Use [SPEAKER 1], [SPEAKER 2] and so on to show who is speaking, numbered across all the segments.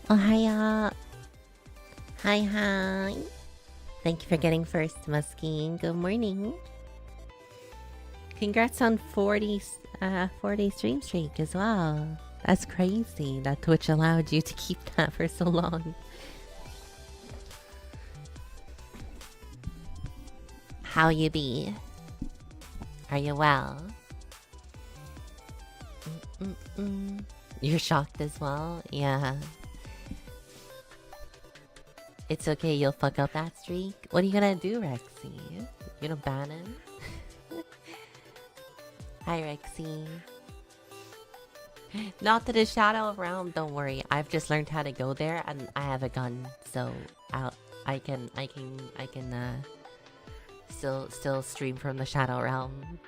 [SPEAKER 1] Oh, hiya. Hi, hi. Thank you for getting first, Muskie. Good morning. Congrats on 40 stream streak as well. That's crazy that Twitch allowed you to keep that for so long. How you be? Are you well? You're shocked as well? Yeah. It's okay, you'll fuck up that streak. What are you gonna do, Rexy? You gonna ban him? Hi, Rexy. Not to the shadow realm, don't worry. I've just learned how to go there and I have a gun, so I can still stream from the shadow realm.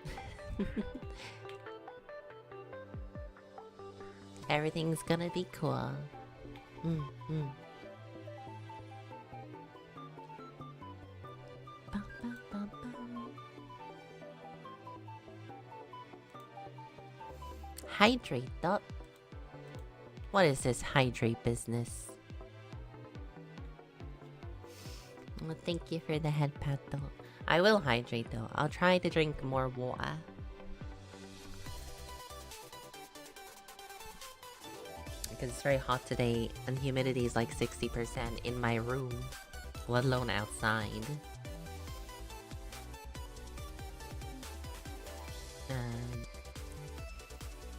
[SPEAKER 1] Everything's gonna be cool. Hydrate up. What is this hydrate business? Well, thank you for the head pat though. I will hydrate though. I'll try to drink more water. Because it's very hot today and humidity is like 60% in my room, let alone outside.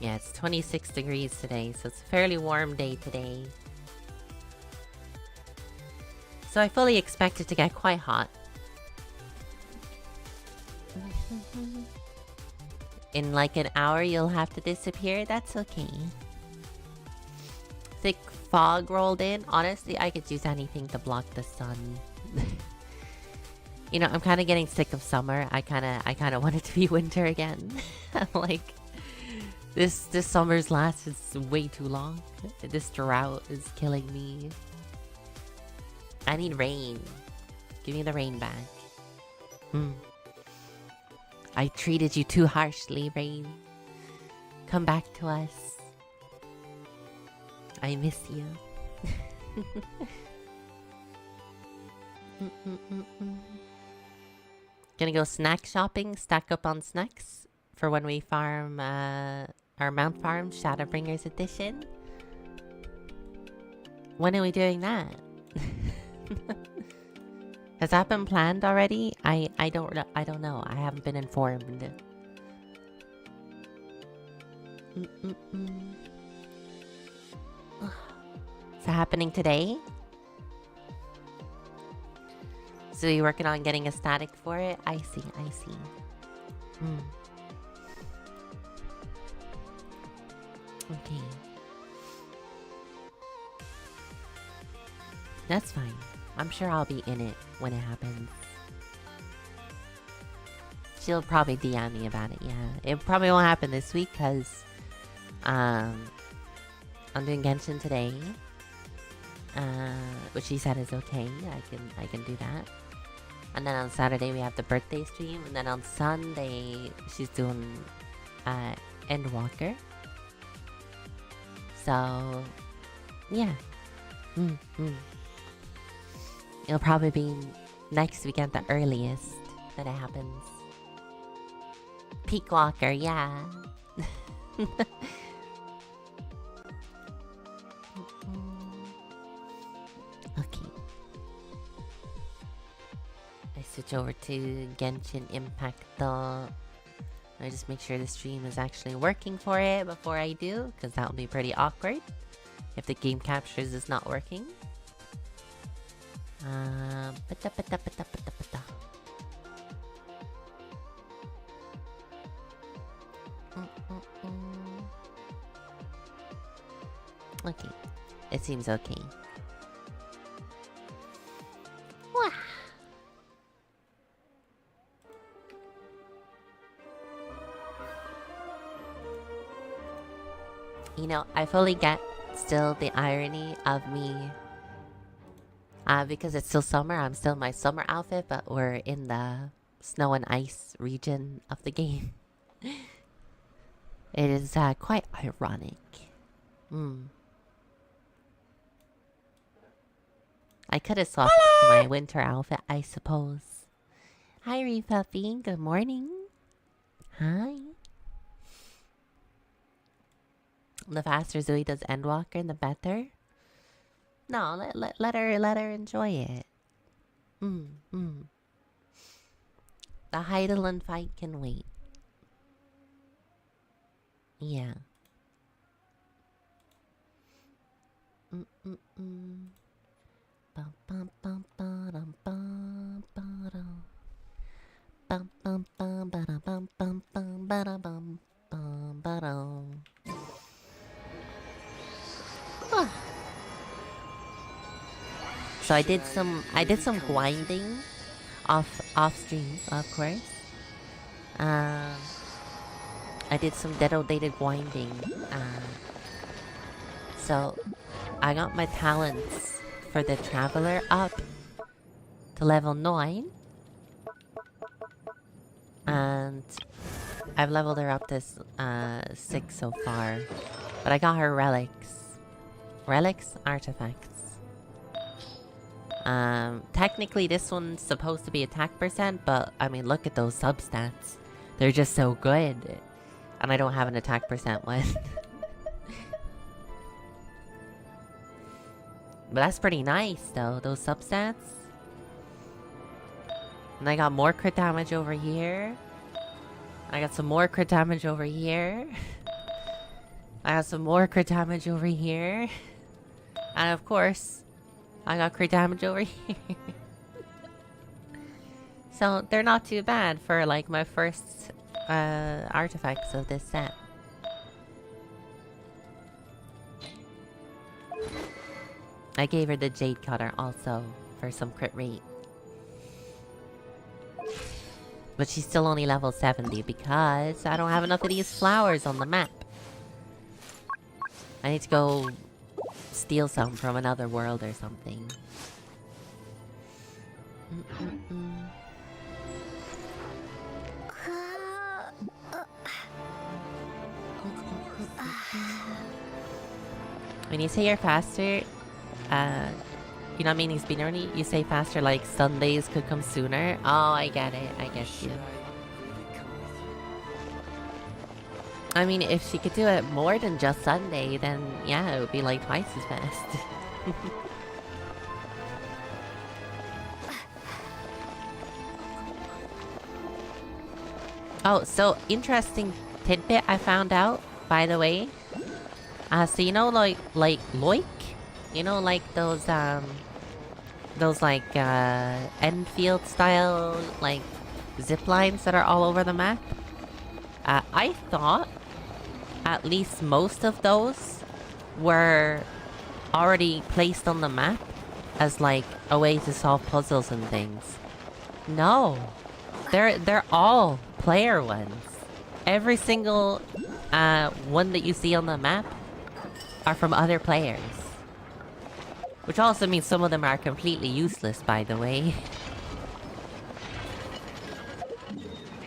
[SPEAKER 1] Yeah, it's 26 degrees today, so it's a fairly warm day today. So I fully expect it to get quite hot. In like an hour, you'll have to disappear. That's okay. Thick fog rolled in. Honestly, I could use anything to block the sun. You know, I'm kind of getting sick of summer. I kind of want it to be winter again. Like, this summer's last is way too long. This drought is killing me. I need rain. Give me the rain back. I treated you too harshly, rain. Come back to us. I miss you. Gonna go snack shopping, stack up on snacks for when we farm our Mount Farm Shadowbringers edition. When are we doing that? Has that been planned already? I don't know. I haven't been informed. Is that happening today? So you're working on getting a static for it? I see. Okay. That's fine. I'm sure I'll be in it when it happens. She'll probably DM me about it, yeah. It probably won't happen this week because I'm doing Genshin today. Which she said is okay. I can do that. And then on Saturday we have the birthday stream, and then on Sunday she's doing Endwalker. So yeah. It'll probably be next weekend the earliest that it happens. Peak Walker, yeah. Okay. I switch over to Genshin Impact though. I just make sure the stream is actually working for it before I do, because that will be pretty awkward if the game captures is not working. Okay, it seems okay. Wah. You know, I fully get still the irony of me. Because it's still summer, I'm still in my summer outfit, but we're in the snow and ice region of the game. It is quite ironic. I could have swapped my winter outfit, I suppose. Hi, Repuffy. Good morning. Hi. The faster Zoe does Endwalker, the better. No, let her enjoy it. The Heidelin fight can wait. Yeah. Bum bum bum bum bum bum bum bum bum bum bum bum bum bum bum bum. So I did some grinding off stream, of course. I did some dedicated grinding. So I got my talents for the Traveler up to level 9. And I've leveled her up to 6 so far. But I got her relics. Relics? Artifacts. Technically this one's supposed to be attack percent, but I mean look at those substats. They're just so good. And I don't have an attack percent one. But that's pretty nice though, those substats. And I got more crit damage over here. I got some more crit damage over here. I got some more crit damage over here. And of course, I got crit damage over here. So they're not too bad for like my first artifacts of this set. I gave her the Jade Cutter also for some crit rate. But she's still only level 70 because I don't have enough of these flowers on the map. I need to go steal some from another world or something. When you say you're faster, you're not meaning speed only. You say faster like Sundays could come sooner. Oh, I get it. I get you. I mean, if she could do it more than just Sunday, then yeah, it would be like twice as fast. Oh, so interesting tidbit I found out, by the way. So you know, like Loik? You know, like those like Enfield style like zip lines that are all over the map. I thought at least most of those were already placed on the map as like a way to solve puzzles and things. No, they're all player ones. Every single one that you see on the map are from other players. Which also means some of them are completely useless, by the way.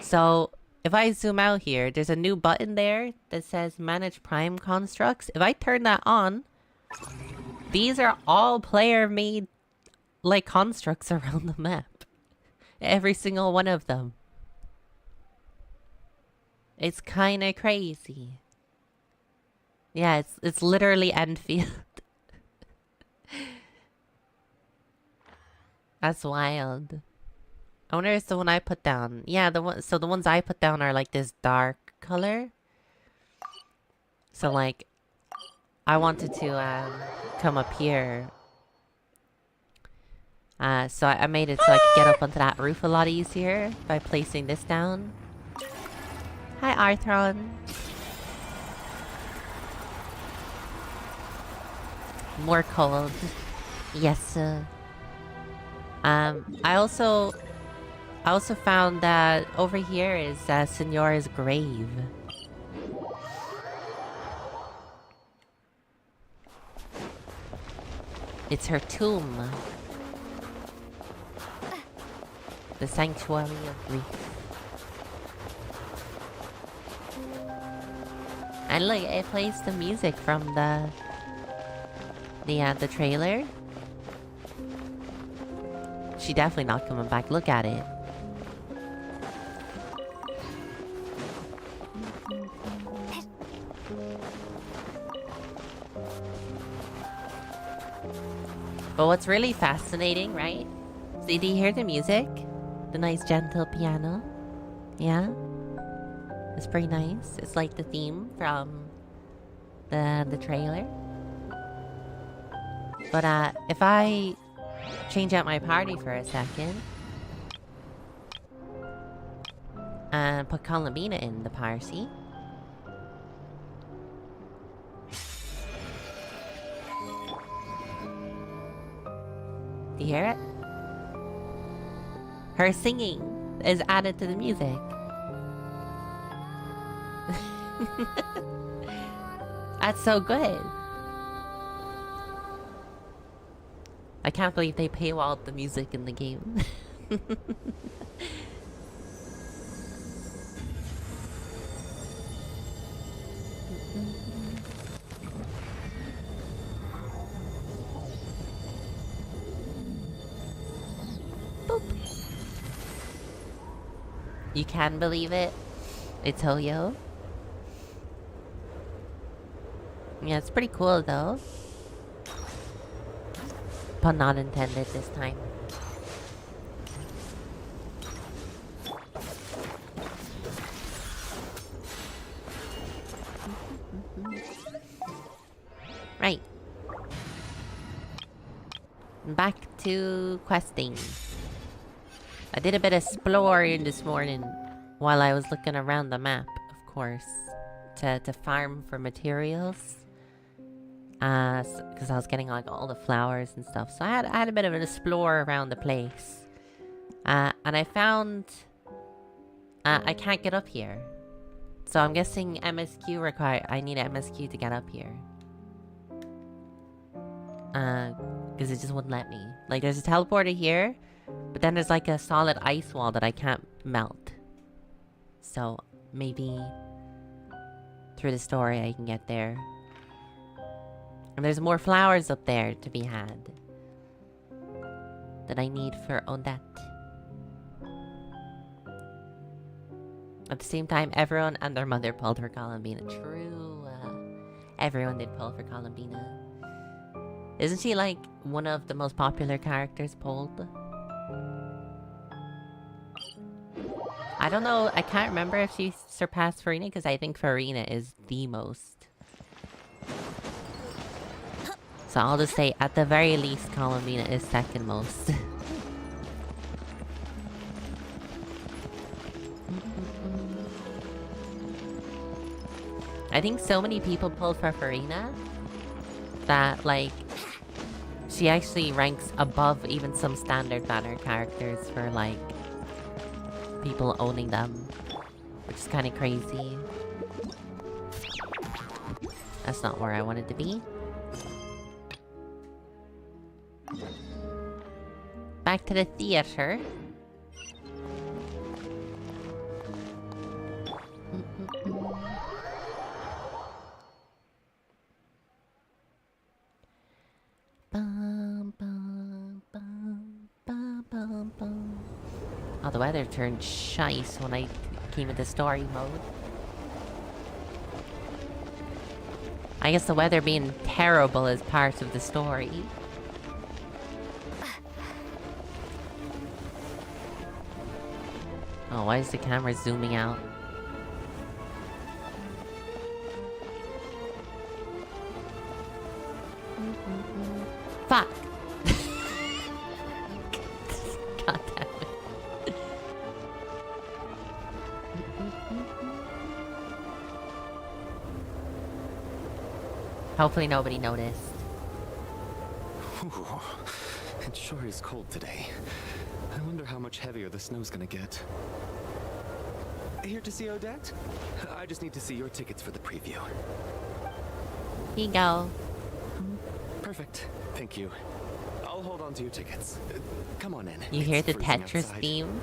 [SPEAKER 1] So, if I zoom out here, there's a new button there that says Manage Prime Constructs. If I turn that on, these are all player-made, like, constructs around the map. Every single one of them. It's kinda crazy. Yeah, it's literally Enfield. That's wild. I wonder if it's the one I put down. Yeah, the ones I put down are like this dark color. So like, I wanted to come up here. So I made it so I could get up onto that roof a lot easier by placing this down. Hi, Arthron. More cold. Yes. I also found that over here is Signora's grave. It's her tomb. The Sanctuary of Grief. And look, it plays the music from the trailer. She definitely not coming back. Look at it. But what's really fascinating, right? See, do you hear the music? The nice gentle piano? Yeah? It's pretty nice. It's like the theme from the trailer. But if I change out my party for a second and put Columbina in the party. Do you hear it? Her singing is added to the music. That's so good. I can't believe they paywalled the music in the game. Boop. You can believe it. It's Hoyo. Yeah, it's pretty cool though. Pun not intended this time. Right. Back to questing. I did a bit of exploring this morning while I was looking around the map, of course, to farm for materials. Because I was getting like all the flowers and stuff. So I had a bit of an explore around the place. And I found I can't get up here. So I'm guessing MSQ require I need MSQ to get up here. Because it just wouldn't let me. Like there's a teleporter here, but then there's like a solid ice wall that I can't melt. So maybe through the story I can get there. And there's more flowers up there to be had that I need for Odette. At the same time, everyone and their mother pulled for Columbina. True. Everyone did pull for Columbina. Isn't she like one of the most popular characters pulled? I don't know. I can't remember if she surpassed Farina because I think Farina is the most. So I'll just say, at the very least, Columbina is second most. I think so many people pulled for Farina that, like, she actually ranks above even some standard banner characters for, like, people owning them. Which is kind of crazy. That's not where I wanted to be. Back to the theater. Oh, the weather turned shice when I came into story mode. I guess the weather being terrible is part of the story. Oh, why is the camera zooming out? Fuck! God damn it. Hopefully nobody noticed.
[SPEAKER 2] Ooh, it sure is cold today. I wonder how much heavier the snow's gonna get. Here to see Odette? I just need to see your tickets for the preview.
[SPEAKER 1] Here you go.
[SPEAKER 2] Perfect. Thank you. I'll hold on to your tickets. Come on in.
[SPEAKER 1] You hear
[SPEAKER 2] It's
[SPEAKER 1] the
[SPEAKER 2] freezing
[SPEAKER 1] Tetris
[SPEAKER 2] outside.
[SPEAKER 1] theme?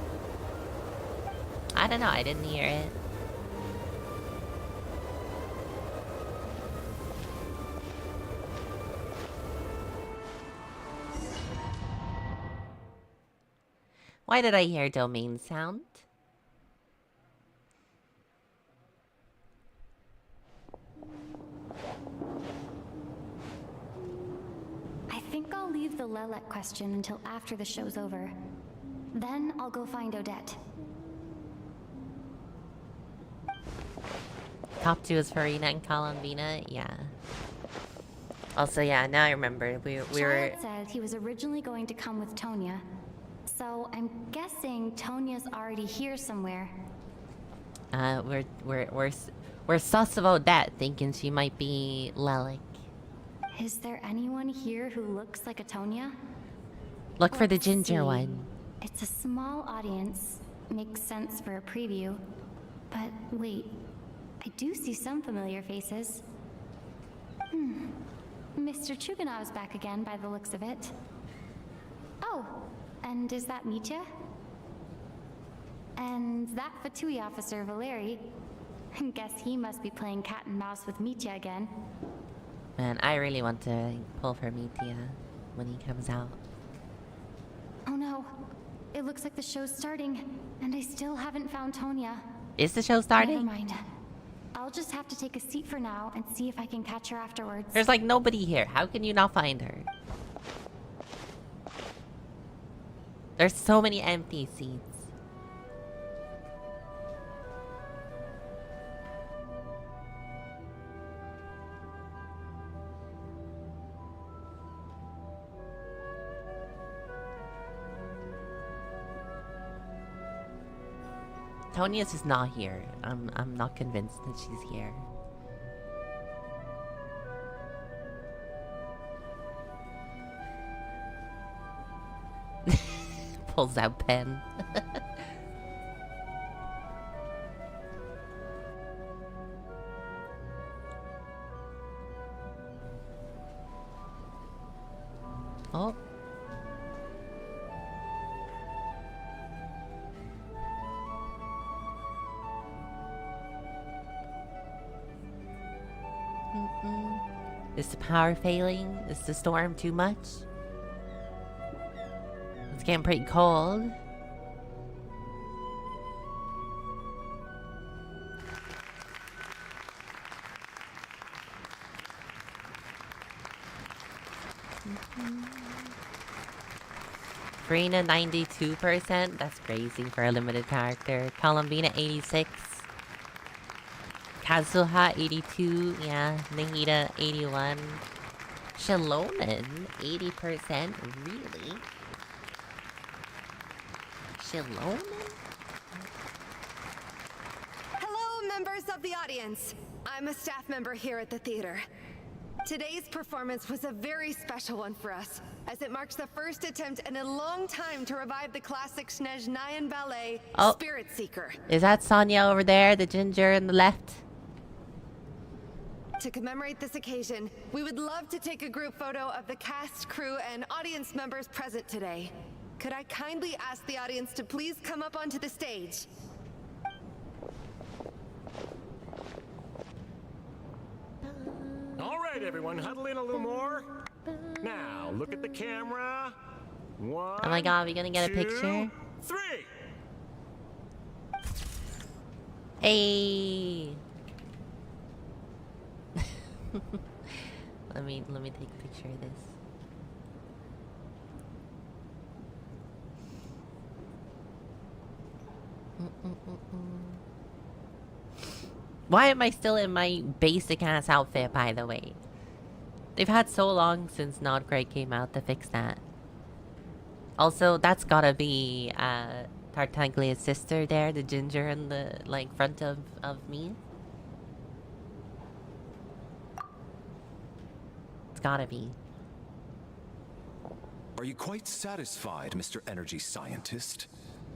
[SPEAKER 1] I don't know, I didn't hear it. Why did I hear domain sound?
[SPEAKER 3] I think I'll leave the Lelek question until after the show's over. Then I'll go find Odette.
[SPEAKER 1] Top 2 is Farina and Colombina, yeah. Also, yeah, now I remember. We were...
[SPEAKER 3] Child said he was originally going to come with Tonya. So I'm guessing Tonya's already here somewhere.
[SPEAKER 1] We're sus of Odette, thinking she might be Lelek.
[SPEAKER 3] Is there anyone here who looks like a Tonya?
[SPEAKER 1] Look for the
[SPEAKER 3] Let's
[SPEAKER 1] ginger
[SPEAKER 3] see.
[SPEAKER 1] one.
[SPEAKER 3] It's a small audience. Makes sense for a preview. But wait, I do see some familiar faces. Mr. Chuganov's back again by the looks of it. Oh, and is that Mitya? And that Fatui officer, Valeri. Guess he must be playing cat and mouse with Mitya again.
[SPEAKER 1] Man, I really want to pull for Mitya when he comes out.
[SPEAKER 3] Oh no, it looks like the show's starting, and I still haven't found Tonya.
[SPEAKER 1] Is the show starting?
[SPEAKER 3] Never mind. I'll just have to take a seat for now and see if I can catch her afterwards.
[SPEAKER 1] There's like nobody here. How can you not find her? There's so many empty seats. Tonya's is not here. I'm not convinced that she's here. Pulls out pen. Oh. Is the power failing? Is the storm too much? It's getting pretty cold. Brina 92%. That's crazy for a limited character. Colombina 86. Kazuha 82, yeah. Nahida 81. Shalonen 80%, really? Shalonen?
[SPEAKER 4] Hello, members of the audience. I'm a staff member here at the theater. Today's performance was a very special one for us, as it marks the first attempt in a long time to revive the classic SHEZNAYA ballet,
[SPEAKER 1] Oh.
[SPEAKER 4] Spirit Seeker.
[SPEAKER 1] Is that Sonia over there, the ginger on the left?
[SPEAKER 4] To commemorate this occasion, we would love to take a group photo of the cast, crew, and audience members present today. Could I kindly ask the audience to please come up onto the stage?
[SPEAKER 5] All right, everyone, huddle in a little more. Now, look at the camera. One,
[SPEAKER 1] Oh my god, we gonna get a
[SPEAKER 5] two,
[SPEAKER 1] picture?
[SPEAKER 5] 3.
[SPEAKER 1] Hey! let me take a picture of this. Why am I still in my basic ass outfit, by the way? They've had so long since Not Great came out to fix that. Also, that's gotta be Tartaglia's sister there, the ginger in the like front of me. It's gotta be.
[SPEAKER 6] Are you quite satisfied, Mr. Energy Scientist?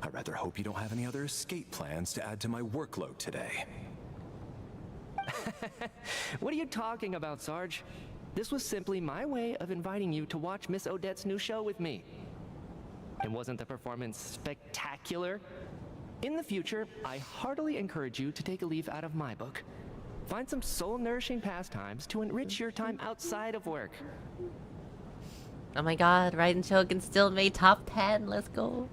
[SPEAKER 6] I rather hope you don't have any other escape plans to add to my workload today.
[SPEAKER 7] What are you talking about, Sarge? This was simply my way of inviting you to watch Miss Odette's new show with me. And wasn't the performance spectacular? In the future, I heartily encourage you to take a leaf out of my book. Find some soul-nourishing pastimes to enrich your time outside of work.
[SPEAKER 1] Oh my god, Raiden Shogun still made top 10. Let's go.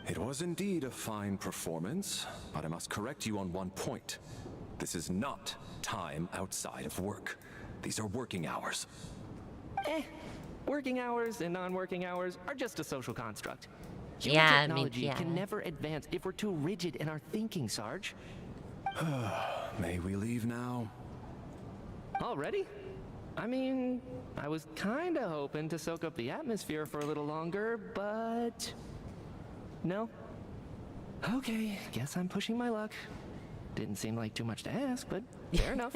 [SPEAKER 6] It was indeed a fine performance, but I must correct you on one point. This is not time outside of work. These are working hours.
[SPEAKER 7] Working hours and non-working hours are just a social construct. Human
[SPEAKER 1] Yeah, I mean,
[SPEAKER 7] technology
[SPEAKER 1] yeah.
[SPEAKER 7] can never advance if we're too rigid in our thinking, Sarge.
[SPEAKER 6] May we leave now?
[SPEAKER 7] Already? I mean, I was kinda hoping to soak up the atmosphere for a little longer, but... No? Okay, guess I'm pushing my luck. Didn't seem like too much to ask, but fair enough.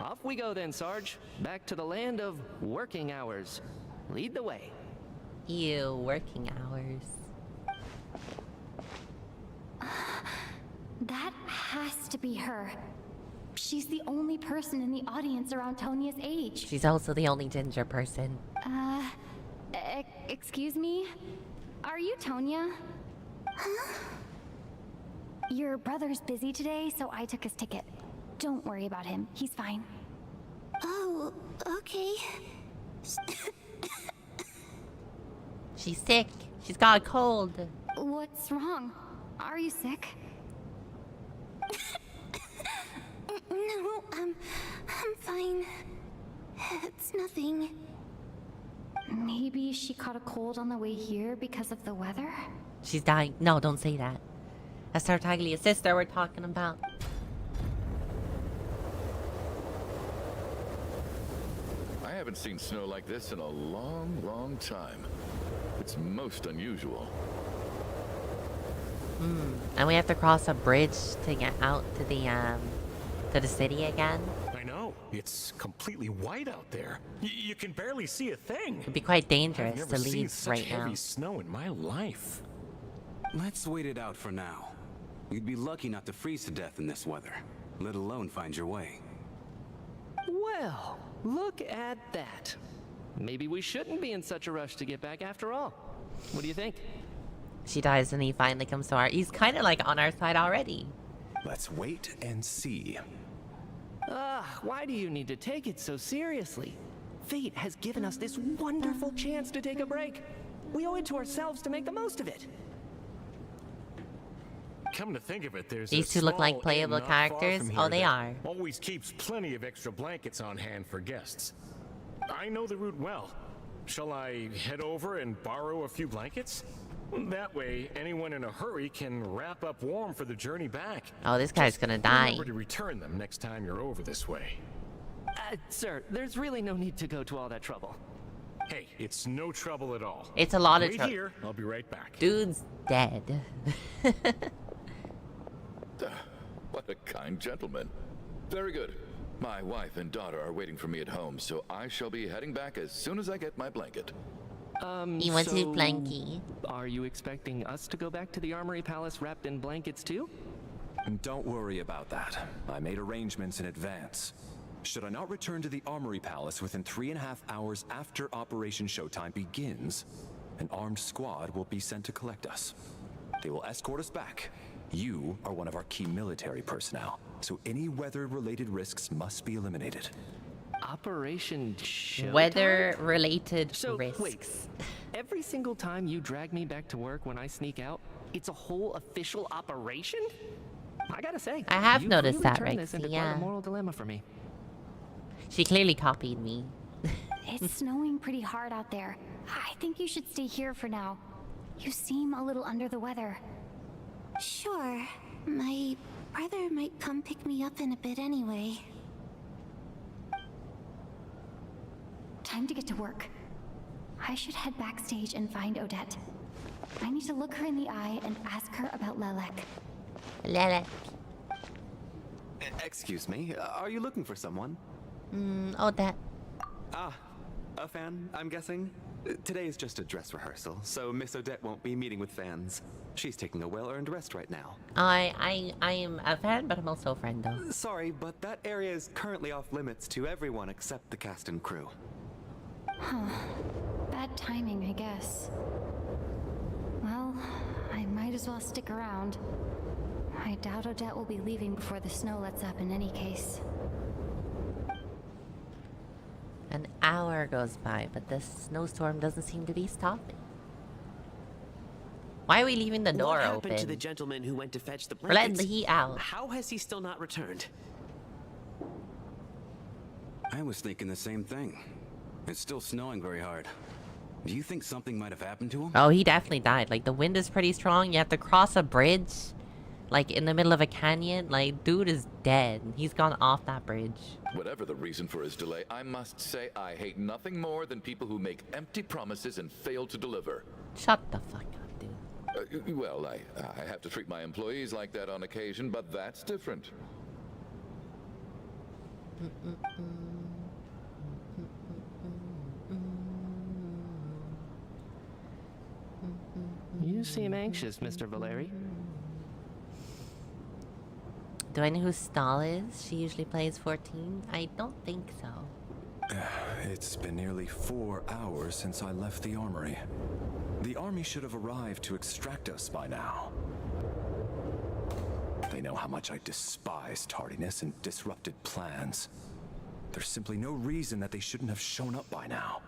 [SPEAKER 7] Off we go then, Sarge. Back to the land of working hours. Lead the way.
[SPEAKER 1] Ew, working hours.
[SPEAKER 3] That has to be her. She's the only person in the audience around Tonia's age.
[SPEAKER 1] She's also the only ginger person.
[SPEAKER 3] Excuse me? Are you Tonya? Huh? Your brother's busy today, so I took his ticket. Don't worry about him. He's fine. Oh, okay.
[SPEAKER 1] She's sick. She's got a cold.
[SPEAKER 3] What's wrong? Are you sick? No, I'm fine. It's nothing. Maybe she caught a cold on the way here because of the weather?
[SPEAKER 1] She's dying. No, don't say that. That's Tartaglia's sister we're talking about.
[SPEAKER 8] I haven't seen snow like this in a long, long time. It's most unusual.
[SPEAKER 1] And we have to cross a bridge to get out to the city again.
[SPEAKER 5] I know. It's completely white out there. You can barely see a thing.
[SPEAKER 1] It'd be quite
[SPEAKER 5] I've
[SPEAKER 1] dangerous
[SPEAKER 5] never
[SPEAKER 1] to
[SPEAKER 5] seen
[SPEAKER 1] leave
[SPEAKER 5] such
[SPEAKER 1] right
[SPEAKER 5] heavy
[SPEAKER 1] now.
[SPEAKER 5] snow in my life.
[SPEAKER 9] Let's wait it out for now. You'd be lucky not to freeze to death in this weather, let alone find your way.
[SPEAKER 7] Well, look at that. Maybe we shouldn't be in such a rush to get back after all. What do you think?
[SPEAKER 1] She dies and he finally comes to our... He's kind of like on our side already.
[SPEAKER 6] Let's wait and see.
[SPEAKER 7] Why do you need to take it so seriously? Fate has given us this wonderful chance to take a break. We owe it to ourselves to make the most of it.
[SPEAKER 5] Come to think of it, there's
[SPEAKER 1] These
[SPEAKER 5] a
[SPEAKER 1] two look like
[SPEAKER 5] small
[SPEAKER 1] playable
[SPEAKER 5] inn not far
[SPEAKER 1] characters.
[SPEAKER 5] from
[SPEAKER 1] Oh,
[SPEAKER 5] here
[SPEAKER 1] they
[SPEAKER 5] that
[SPEAKER 1] are.
[SPEAKER 5] Always keeps plenty of extra blankets on hand for guests. I know the route well. Shall I head over and borrow a few blankets? That way, anyone in a hurry can wrap up warm for the journey back.
[SPEAKER 1] Oh, this guy's gonna die.
[SPEAKER 5] Remember to return them next time you're over this way.
[SPEAKER 7] Sir, there's really no need to go to all that trouble.
[SPEAKER 5] Hey, it's no trouble at all.
[SPEAKER 1] It's a lot of
[SPEAKER 5] Wait
[SPEAKER 1] trouble.
[SPEAKER 5] here, I'll be right back.
[SPEAKER 1] Dude's dead.
[SPEAKER 8] What a kind gentleman. Very good. My wife and daughter are waiting for me at home, so I shall be heading back as soon as I get my blanket.
[SPEAKER 1] He wants his blankie.
[SPEAKER 7] Are you expecting us to go back to the Armory Palace wrapped in blankets too?
[SPEAKER 6] And don't worry about that. I made arrangements in advance. Should I not return to the Armory Palace within 3.5 hours after Operation Showtime begins, an armed squad will be sent to collect us. They will escort us back. You are one of our key military personnel, so any weather-related risks must be eliminated.
[SPEAKER 7] Operation Showtime?
[SPEAKER 1] Weather-related
[SPEAKER 7] So,
[SPEAKER 1] risks.
[SPEAKER 7] wait. Every single time you drag me back to work when I sneak out, it's a whole official operation? I gotta say,
[SPEAKER 1] I have
[SPEAKER 7] you've
[SPEAKER 1] noticed
[SPEAKER 7] really
[SPEAKER 1] that,
[SPEAKER 7] turned this
[SPEAKER 1] Rexy,
[SPEAKER 7] into quite
[SPEAKER 1] yeah.
[SPEAKER 7] a moral dilemma for me.
[SPEAKER 1] She clearly copied me.
[SPEAKER 3] It's snowing pretty hard out there. I think you should stay here for now. You seem a little under the weather.
[SPEAKER 10] Sure. My brother might come pick me up in a bit anyway.
[SPEAKER 3] Time to get to work. I should head backstage and find Odette. I need to look her in the eye and ask her about Lelek.
[SPEAKER 1] Lelek.
[SPEAKER 2] Excuse me, are you looking for someone?
[SPEAKER 1] Odette.
[SPEAKER 2] Ah, a fan, I'm guessing? Today is just a dress rehearsal, so Miss Odette won't be meeting with fans. She's taking a well-earned rest right now.
[SPEAKER 1] I am a fan, but I'm also a friend, though.
[SPEAKER 2] Sorry, but that area is currently off limits to everyone except the cast and crew.
[SPEAKER 3] Huh. Bad timing, I guess. Well, I might as well stick around. I doubt Odette will be leaving before the snow lets up in any case.
[SPEAKER 1] An hour goes by, but this snowstorm doesn't seem to be stopping. Why are we leaving the door
[SPEAKER 11] What happened
[SPEAKER 1] open?
[SPEAKER 11] to the gentleman who went to fetch the
[SPEAKER 1] We're letting
[SPEAKER 11] blankets?
[SPEAKER 1] the heat out.
[SPEAKER 11] How has he still not returned?
[SPEAKER 9] I was thinking the same thing. It's still snowing very hard. Do you think something might have happened to him?
[SPEAKER 1] Oh, he definitely died. Like, the wind is pretty strong. You have to cross a bridge, like, in the middle of a canyon. Like, dude is dead. He's gone off that bridge.
[SPEAKER 8] Whatever the reason for his delay, I must say I hate nothing more than people who make empty promises and fail to deliver.
[SPEAKER 1] Shut the fuck up, dude.
[SPEAKER 8] Well, I have to treat my employees like that on occasion, but that's different.
[SPEAKER 7] You seem anxious, Mr. Valeri.
[SPEAKER 1] Do I know who Stahl is? She usually plays 14. I don't think so.
[SPEAKER 6] It's been nearly 4 hours since I left the armory. The army should have arrived to extract us by now. They know how much I despise tardiness and disrupted plans. There's simply no reason that they shouldn't have shown up by now,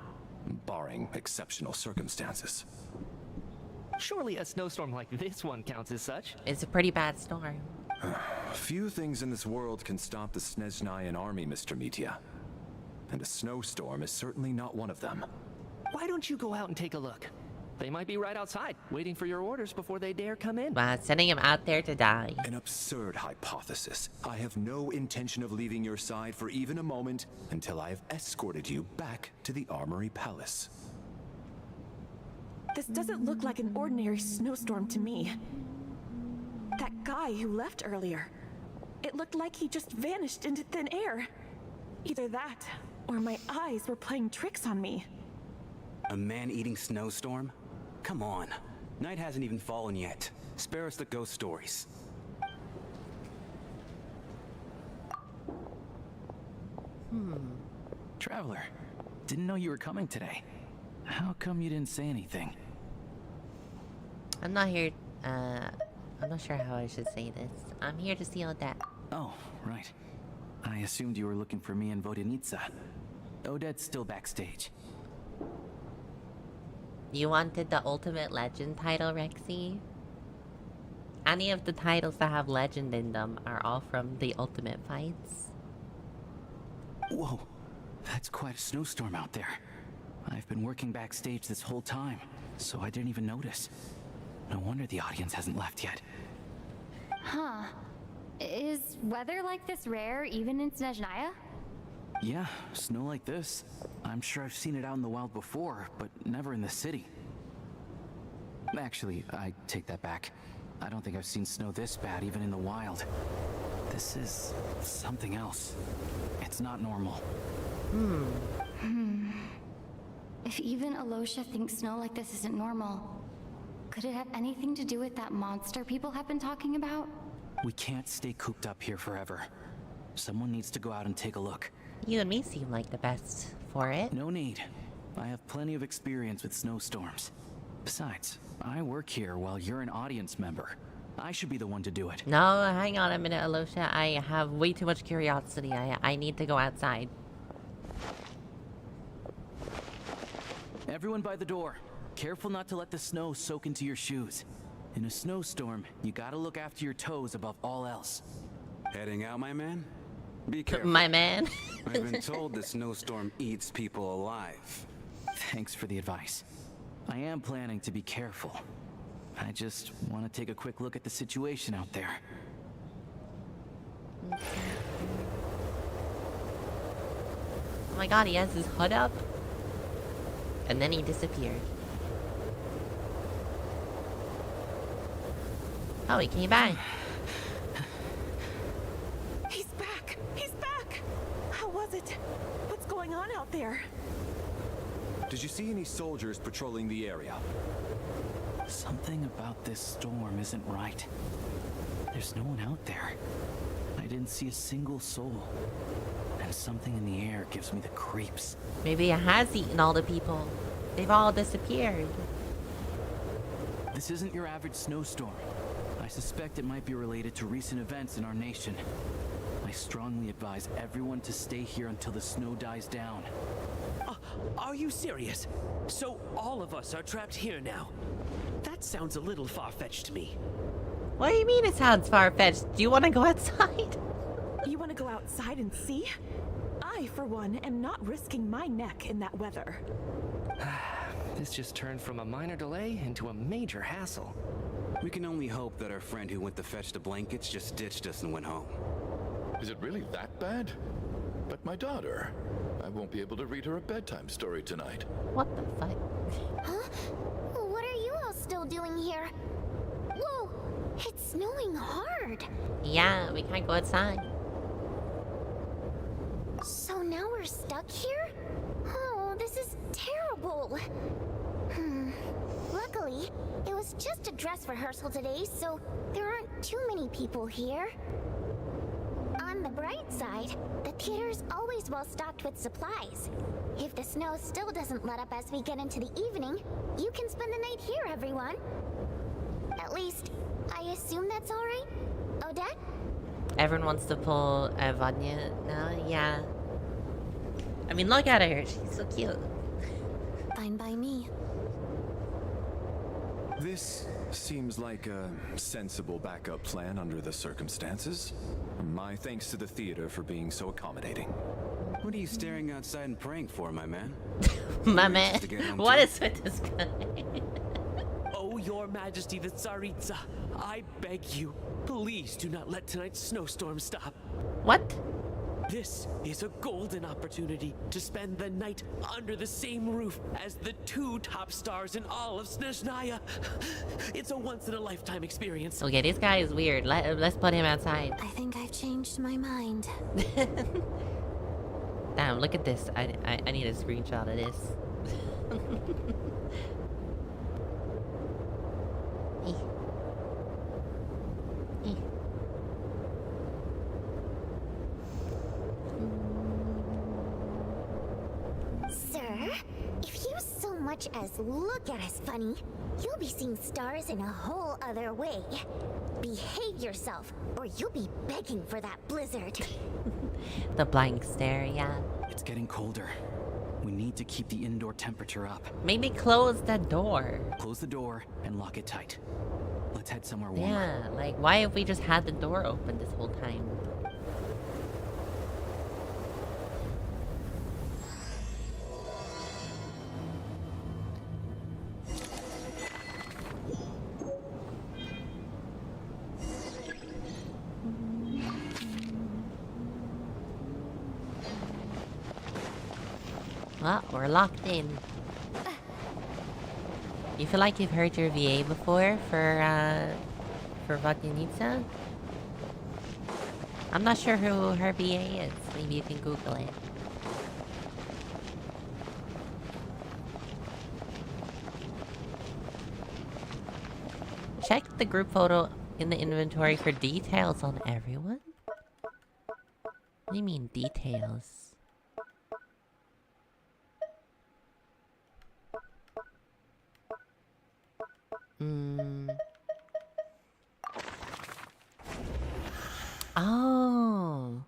[SPEAKER 6] barring exceptional circumstances.
[SPEAKER 7] Surely a snowstorm like this one counts as such.
[SPEAKER 1] It's a pretty bad storm.
[SPEAKER 6] Few things in this world can stop the SHEZNAYA army, Mr. Mitya. And a snowstorm is certainly not one of them.
[SPEAKER 7] Why don't you go out and take a look? They might be right outside, waiting for your orders before they dare come in.
[SPEAKER 1] Wow, sending him out there to die.
[SPEAKER 6] An absurd hypothesis. I have no intention of leaving your side for even a moment until I have escorted you back to the Armory Palace.
[SPEAKER 12] This doesn't look like an ordinary snowstorm to me. That guy who left earlier, it looked like he just vanished into thin air. Either that, or my eyes were playing tricks on me.
[SPEAKER 9] A man-eating snowstorm? Come on. Night hasn't even fallen yet. Spare us the ghost stories.
[SPEAKER 13] Traveler, didn't know you were coming today. How come you didn't say anything?
[SPEAKER 1] I'm not here, I'm not sure how I should say this. I'm here to see Odette.
[SPEAKER 13] Oh, right. I assumed you were looking for me and Vodenitsa. Odette's still backstage.
[SPEAKER 1] You wanted the Ultimate Legend title, Rexy? Any of the titles that have legend in them are all from the Ultimate fights.
[SPEAKER 13] Whoa, that's quite a snowstorm out there. I've been working backstage this whole time, so I didn't even notice. No wonder the audience hasn't left yet.
[SPEAKER 3] Huh. Is weather like this rare even in SHEZNAYA?
[SPEAKER 13] Yeah, snow like this. I'm sure I've seen it out in the wild before, but never in the city. Actually, I take that back. I don't think I've seen snow this bad even in the wild. This is something else. It's not normal.
[SPEAKER 3] If even Alosha thinks snow like this isn't normal, could it have anything to do with that monster people have been talking about?
[SPEAKER 13] We can't stay cooped up here forever. Someone needs to go out and take a look.
[SPEAKER 1] You and me seem like the best for it.
[SPEAKER 13] No need. I have plenty of experience with snowstorms. Besides, I work here while you're an audience member. I should be the one to do it.
[SPEAKER 1] No, hang on a minute, Alosha. I have way too much curiosity. I need to go outside.
[SPEAKER 13] Everyone by the door. Careful not to let the snow soak into your shoes. In a snowstorm, you gotta look after your toes above all else.
[SPEAKER 9] Heading out, my man? Be careful.
[SPEAKER 1] My man.
[SPEAKER 9] I've been told the snowstorm eats people alive.
[SPEAKER 13] Thanks for the advice. I am planning to be careful. I just want to take a quick look at the situation out there.
[SPEAKER 1] Oh my god, he has his hood up. And then he disappeared. Oh, he came back.
[SPEAKER 12] He's back! He's back! How was it? What's going on out there?
[SPEAKER 6] Did you see any soldiers patrolling the area?
[SPEAKER 13] Something about this storm isn't right. There's no one out there. I didn't see a single soul. And something in the air gives me the creeps.
[SPEAKER 1] Maybe it has eaten all the people. They've all disappeared.
[SPEAKER 13] This isn't your average snowstorm. I suspect it might be related to recent events in our nation. I strongly advise everyone to stay here until the snow dies down.
[SPEAKER 11] Are you serious? So all of us are trapped here now? That That sounds a little far-fetched to me.
[SPEAKER 1] What do you mean it sounds far-fetched? Do you want to go outside?
[SPEAKER 12] You want to go outside and see? I, for one, am not risking my neck in that weather.
[SPEAKER 7] This just turned from a minor delay into a major hassle.
[SPEAKER 9] We can only hope that our friend who went to fetch the blankets just ditched us and went home.
[SPEAKER 8] Is it really that bad? But my daughter, I won't be able to read her a bedtime story tonight.
[SPEAKER 1] What the fuck?
[SPEAKER 10] Huh? What are you all still doing here? Whoa! It's snowing hard.
[SPEAKER 1] Yeah, we can't go outside.
[SPEAKER 10] So now we're stuck here? Oh, this is terrible. Luckily, it was just a dress rehearsal today, so there aren't too many people here. On the bright side, the theater is always well stocked with supplies. If the snow still doesn't let up as we get into the evening, you can spend the night here, everyone. At least, I assume that's all right? Odette?
[SPEAKER 1] Everyone wants to pull Vanya now? Yeah. I mean, look at her. She's so cute.
[SPEAKER 10] Fine by me.
[SPEAKER 6] This seems like a sensible backup plan under the circumstances. My thanks to the theater for being so accommodating.
[SPEAKER 9] What are you staring outside and praying for, my man?
[SPEAKER 1] My man. What is with this guy?
[SPEAKER 11] Oh, Your Majesty the Tsaritsa, I beg you, please do not let tonight's snowstorm stop.
[SPEAKER 1] What?
[SPEAKER 11] This is a golden opportunity to spend the night under the same roof as the two top stars in all of SHEZNAYA. It's a once-in-a-lifetime experience.
[SPEAKER 1] Okay, this guy is weird. Let's put him outside.
[SPEAKER 10] I think I've changed my mind.
[SPEAKER 1] Damn, look at this. I need a screenshot of this.
[SPEAKER 10] Sir, if you so much as look at us funny, you'll be seeing stars in a whole other way. Behave yourself, or you'll be begging for that blizzard.
[SPEAKER 1] The blank stare, yeah.
[SPEAKER 13] It's getting colder. We need to keep the indoor temperature up.
[SPEAKER 1] Maybe close the door.
[SPEAKER 13] Close the door and lock it tight. Let's head somewhere warmer.
[SPEAKER 1] Yeah, like, why have we just had the door open this whole time? Well, we're locked in. You feel like you've heard your VA before for Vodyanitsa? I'm not sure who her VA is. Maybe you can Google it. Check the group photo in the inventory for details on everyone? What do you mean, details? Oh.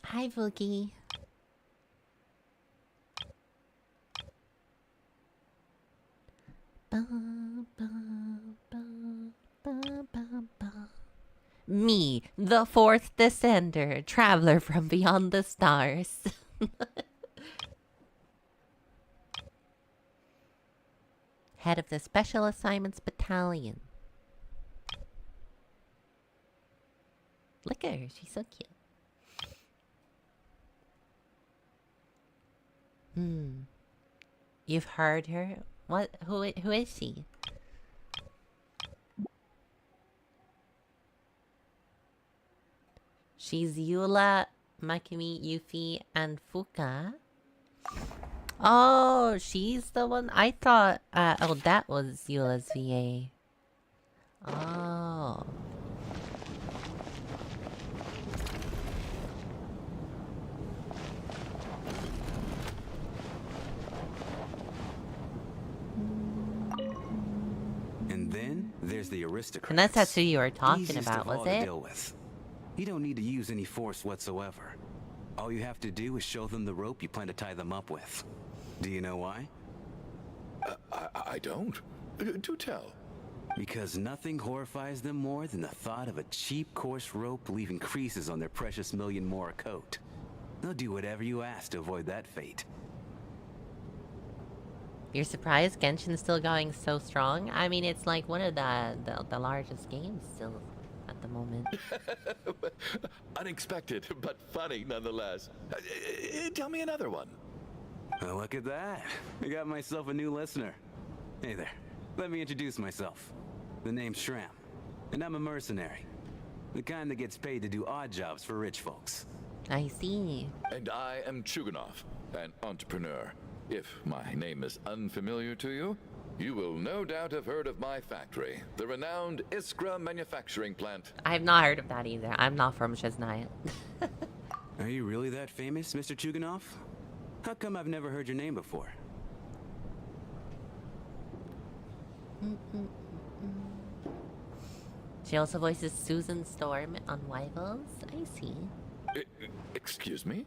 [SPEAKER 1] Hi, Vookie. Me, the fourth descender, traveler from beyond the stars. Head of the Special Assignments Battalion. Look at her, she's so cute. You've heard her? What? Who is she? She's Eula, Makimi, Yuffie, and Fuka. Oh, she's the one? I thought, oh, that was Eula's VA. Oh.
[SPEAKER 9] And then there's the aristocrats.
[SPEAKER 1] And that's who you were talking
[SPEAKER 9] Easiest
[SPEAKER 1] about,
[SPEAKER 9] of all
[SPEAKER 1] was
[SPEAKER 9] to
[SPEAKER 1] it?
[SPEAKER 9] deal with. You don't need to use any force whatsoever. All you have to do is show them the rope you plan to tie them up with. Do you know why?
[SPEAKER 8] I don't. Do tell.
[SPEAKER 9] Because nothing horrifies them more than the thought of a cheap, coarse rope leaving creases on their precious million Mora coat. They'll do whatever you ask to avoid that fate.
[SPEAKER 1] You're surprised Genshin's still going so strong? I mean, it's like one of the largest games still at the moment.
[SPEAKER 8] Unexpected, but funny nonetheless. Tell me another one.
[SPEAKER 9] Well, look at that. I got myself a new listener. Hey there. Let me introduce myself. The name's Shram, and I'm a mercenary. The kind that gets paid to do odd jobs for rich folks.
[SPEAKER 1] I see.
[SPEAKER 8] And I am Chuganov, an entrepreneur. If my name is unfamiliar to you, you will no doubt have heard of my factory, the renowned Iskra manufacturing plant.
[SPEAKER 1] I have not heard of that either. I'm not from SHEZNAYA.
[SPEAKER 9] Are you really that famous, Mr. Chuganov? How come I've never heard your name before?
[SPEAKER 1] She also voices Susan Storm on Rivals. I see.
[SPEAKER 8] Excuse me?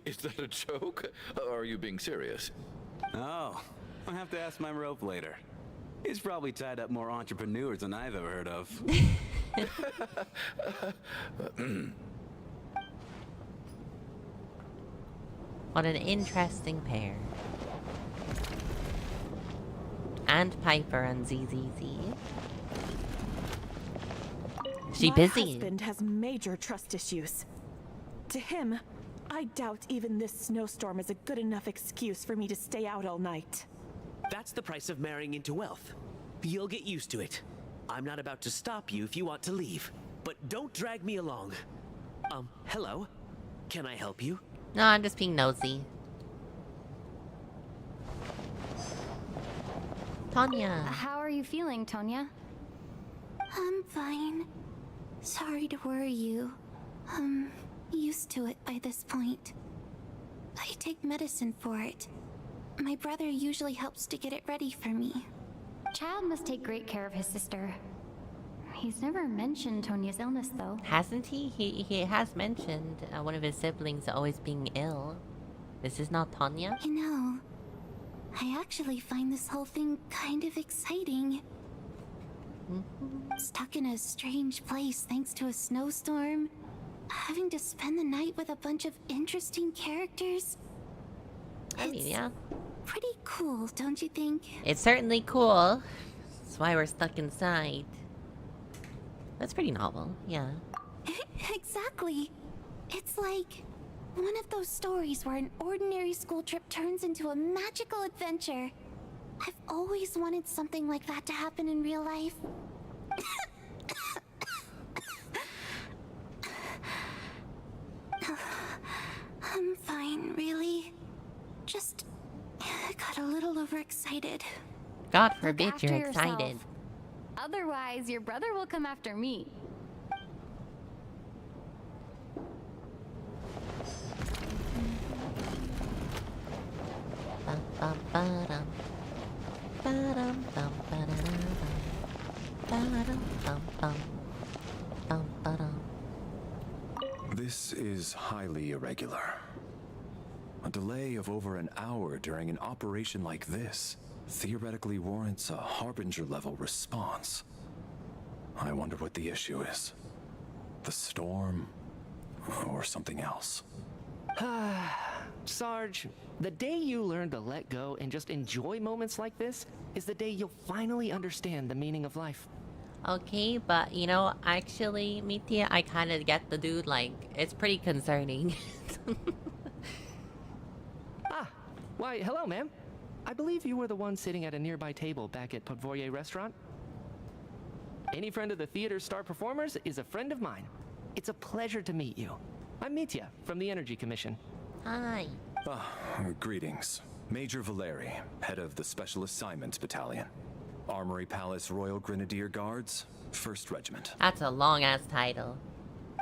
[SPEAKER 8] Is that a joke? Or are you being serious?
[SPEAKER 9] Oh, I'll have to ask my rope later. He's probably tied up more entrepreneurs than I've ever heard of.
[SPEAKER 1] What an interesting pair. And Piper and ZZZ. She busy.
[SPEAKER 12] My husband has major trust issues. To him, I doubt even this snowstorm is a good enough excuse for me to stay out all night.
[SPEAKER 11] That's the price of marrying into wealth. You'll get used to it. I'm not about to stop you if you want to leave, but don't drag me along. Hello? Can I help you?
[SPEAKER 1] No, I'm just being nosy. Tonya.
[SPEAKER 3] How are you feeling, Tonya?
[SPEAKER 10] I'm fine. Sorry to worry you. I'm used to it by this point. I take medicine for it. My brother usually helps to get it ready for me.
[SPEAKER 3] Child must take great care of his sister. He's never mentioned Tonya's illness, though.
[SPEAKER 1] Hasn't he? He has mentioned one of his siblings always being ill. This is not Tonya?
[SPEAKER 10] You know, I actually find this whole thing kind of exciting. Stuck in a strange place thanks to a snowstorm. Having to spend the night with a bunch of interesting characters.
[SPEAKER 1] I mean, yeah.
[SPEAKER 10] Pretty cool, don't you think?
[SPEAKER 1] It's certainly cool. That's why we're stuck inside. That's pretty novel, yeah.
[SPEAKER 10] Exactly. It's like one of those stories where an ordinary school trip turns into a magical adventure. I've always wanted something like that to happen in real life. I'm fine, really. Just got a little overexcited.
[SPEAKER 1] God
[SPEAKER 3] Look
[SPEAKER 1] forbid
[SPEAKER 3] after
[SPEAKER 1] you're
[SPEAKER 3] yourself.
[SPEAKER 1] excited.
[SPEAKER 3] Otherwise, your brother will come after me.
[SPEAKER 1] Bum, bum, ba-dum. Ba-dum, bum, ba-da-da-dum. Ba-dum, bum, bum. Bum, ba-dum.
[SPEAKER 6] This is highly irregular. A delay of over an hour during an operation like this theoretically warrants a Harbinger-level response. I wonder what the issue is. The storm, or something else.
[SPEAKER 7] Sarge, the day you learn to let go and just enjoy moments like this is the day you'll finally understand the meaning of life.
[SPEAKER 1] Okay, but you know, actually, Mitya, I kind of get the dude. Like, it's pretty concerning.
[SPEAKER 7] Why, hello, ma'am. I believe you were the one sitting at a nearby table back at Podvorye restaurant. Any friend of the theater's star performers is a friend of mine. It's a pleasure to meet you. I'm Mitya from the Energy Commission.
[SPEAKER 1] Hi.
[SPEAKER 6] Greetings. Major Valeri, head of the Special Assignments Battalion. Armory Palace Royal Grenadier Guards, 1st Regiment.
[SPEAKER 1] That's a long-ass title.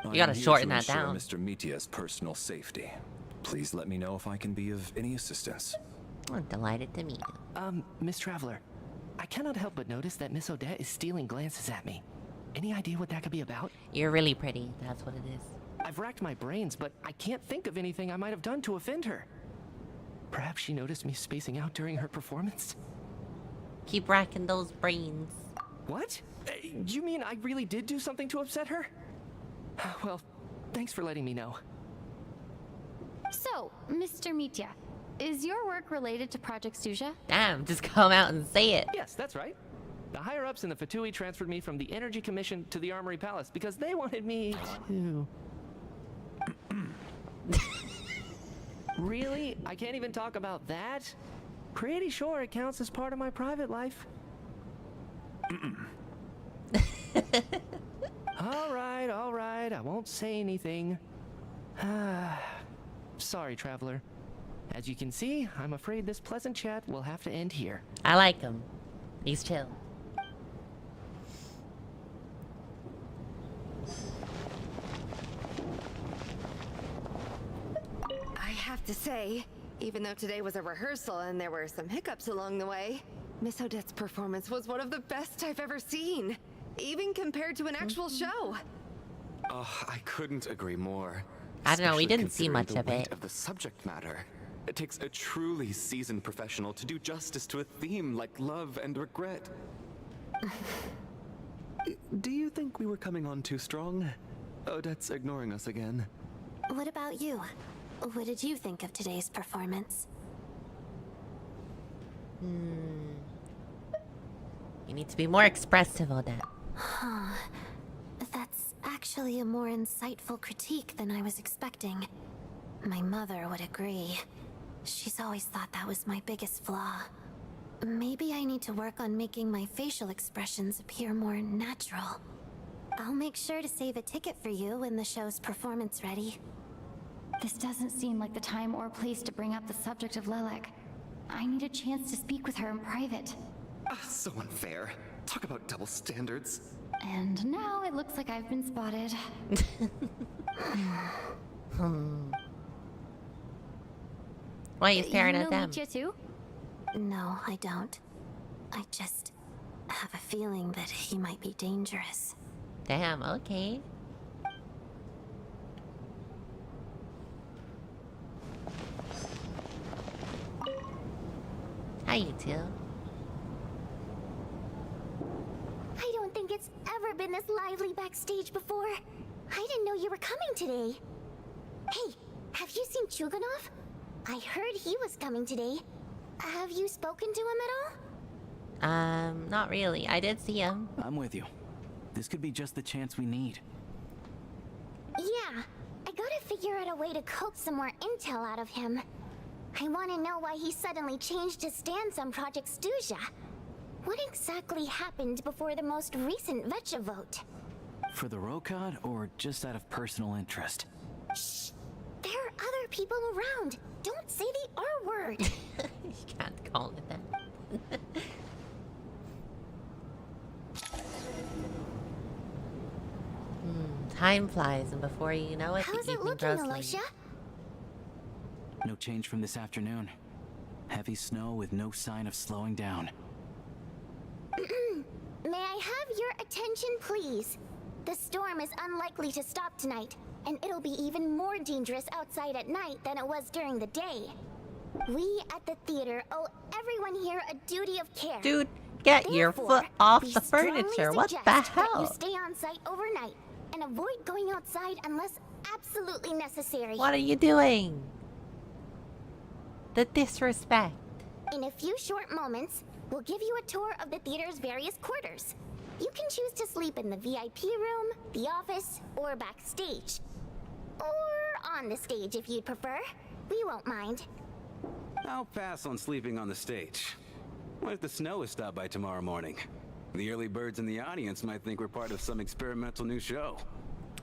[SPEAKER 1] You
[SPEAKER 6] I
[SPEAKER 1] gotta
[SPEAKER 6] am here
[SPEAKER 1] shorten
[SPEAKER 6] to
[SPEAKER 1] that
[SPEAKER 6] ensure
[SPEAKER 1] down.
[SPEAKER 6] Mr. Mitya's personal safety. Please let me know if I can be of any assistance.
[SPEAKER 1] I'm delighted to meet you.
[SPEAKER 7] Miss Traveler, I cannot help but notice that Miss Odette is stealing glances at me. Any idea what that could be about?
[SPEAKER 1] You're really pretty. That's what it is.
[SPEAKER 7] I've racked my brains, but I can't think of anything I might have done to offend her. Perhaps she noticed me spacing out during her performance?
[SPEAKER 1] Keep racking those brains.
[SPEAKER 7] What? You mean I really did do something to upset her? Well, thanks for letting me know.
[SPEAKER 3] So, Mr. Mitya, is your work related to Project Suja?
[SPEAKER 1] Damn, just come out and say it.
[SPEAKER 7] Yes, that's right. The higher-ups in the Fatui transferred me from the Energy Commission to the Armory Palace because they wanted me to... Really? I can't even talk about that? Pretty sure it counts as part of my private life. All right, I won't say anything. Sorry, traveler. As you can see, I'm afraid this pleasant chat will have to end here.
[SPEAKER 1] I like him. He's chill.
[SPEAKER 4] I have to say, even though today was a rehearsal and there were some hiccups along the way, Miss Odette's performance was one of the best I've ever seen, even compared to an actual show.
[SPEAKER 2] Oh, I couldn't agree more.
[SPEAKER 1] I don't know, we
[SPEAKER 2] Especially
[SPEAKER 1] didn't see
[SPEAKER 2] considering
[SPEAKER 1] much
[SPEAKER 2] the
[SPEAKER 1] of
[SPEAKER 2] weight
[SPEAKER 1] it.
[SPEAKER 2] of the subject matter. It takes a truly seasoned professional to do justice to a theme like love and regret. Do you think we were coming on too strong? Odette's ignoring us again.
[SPEAKER 10] What about you? What did you think of today's performance?
[SPEAKER 1] You need to be more expressive, Odette.
[SPEAKER 10] That's actually a more insightful critique than I was expecting. My mother would agree. She's always thought that was my biggest flaw. Maybe I need to work on making my facial expressions appear more natural. I'll make sure to save a ticket for you when the show's performance ready.
[SPEAKER 3] This doesn't seem like the time or place to bring up the subject of Lilac. I need a chance to speak with her in private.
[SPEAKER 2] So unfair. Talk about double standards.
[SPEAKER 3] And now it looks like I've been spotted.
[SPEAKER 1] Why are you staring
[SPEAKER 3] You
[SPEAKER 1] at
[SPEAKER 3] know
[SPEAKER 1] them?
[SPEAKER 3] Mitya too?
[SPEAKER 10] No, I don't. I just have a feeling that he might be dangerous.
[SPEAKER 1] Damn, okay. Hi, you two.
[SPEAKER 10] I don't think it's ever been this lively backstage before. I didn't know you were coming today. Hey, have you seen Chuganov? I heard he was coming today. Have you spoken to him at all?
[SPEAKER 1] Not really. I did see him.
[SPEAKER 13] I'm with you. This could be just the chance we need.
[SPEAKER 10] Yeah, I gotta figure out a way to coax some more intel out of him. I want to know why he suddenly changed his stance on Project Stuja. What exactly happened before the most recent Vetcha vote?
[SPEAKER 13] For the Rokad, or just out of personal interest?
[SPEAKER 10] Shh! There are other people around. Don't say the R word.
[SPEAKER 1] You can't call it that. Time flies, and before you know it,
[SPEAKER 10] How's
[SPEAKER 1] the
[SPEAKER 10] it
[SPEAKER 1] evening
[SPEAKER 10] looking,
[SPEAKER 1] grows
[SPEAKER 10] Aloysia?
[SPEAKER 1] late.
[SPEAKER 13] No change from this afternoon. Heavy snow with no sign of slowing down.
[SPEAKER 10] May I have your attention, please? The storm is unlikely to stop tonight, and it'll be even more dangerous outside at night than it was during the day. We at the theater owe everyone here a duty of care.
[SPEAKER 1] Dude, get your
[SPEAKER 10] Therefore,
[SPEAKER 1] foot off
[SPEAKER 10] we
[SPEAKER 1] the
[SPEAKER 10] strongly
[SPEAKER 1] furniture. What
[SPEAKER 10] suggest
[SPEAKER 1] the
[SPEAKER 10] that
[SPEAKER 1] hell?
[SPEAKER 10] you stay on site overnight and avoid going outside unless absolutely necessary.
[SPEAKER 1] What are you doing? The disrespect.
[SPEAKER 10] In a few short moments, we'll give you a tour of the theater's various quarters. You can choose to sleep in the VIP room, the office, or backstage. Or on the stage if you'd prefer. We won't mind.
[SPEAKER 9] I'll pass on sleeping on the stage. What if the snow is stopped by tomorrow morning? The early birds in the audience might think we're part of some experimental new show.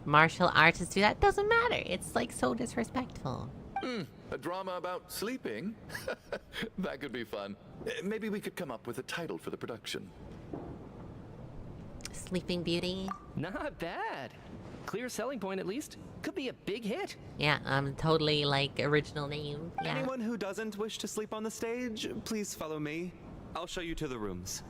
[SPEAKER 1] Martial artists do that. Doesn't matter. It's like so disrespectful.
[SPEAKER 8] A drama about sleeping? That could be fun. Maybe we could come up with a title for the production.
[SPEAKER 1] Sleeping Beauty.
[SPEAKER 7] Not bad. Clear selling point at least. Could be a big hit.
[SPEAKER 1] Yeah, totally like original name. Yeah.
[SPEAKER 2] Anyone who doesn't wish to sleep on the stage, please follow me. I'll show you to the rooms.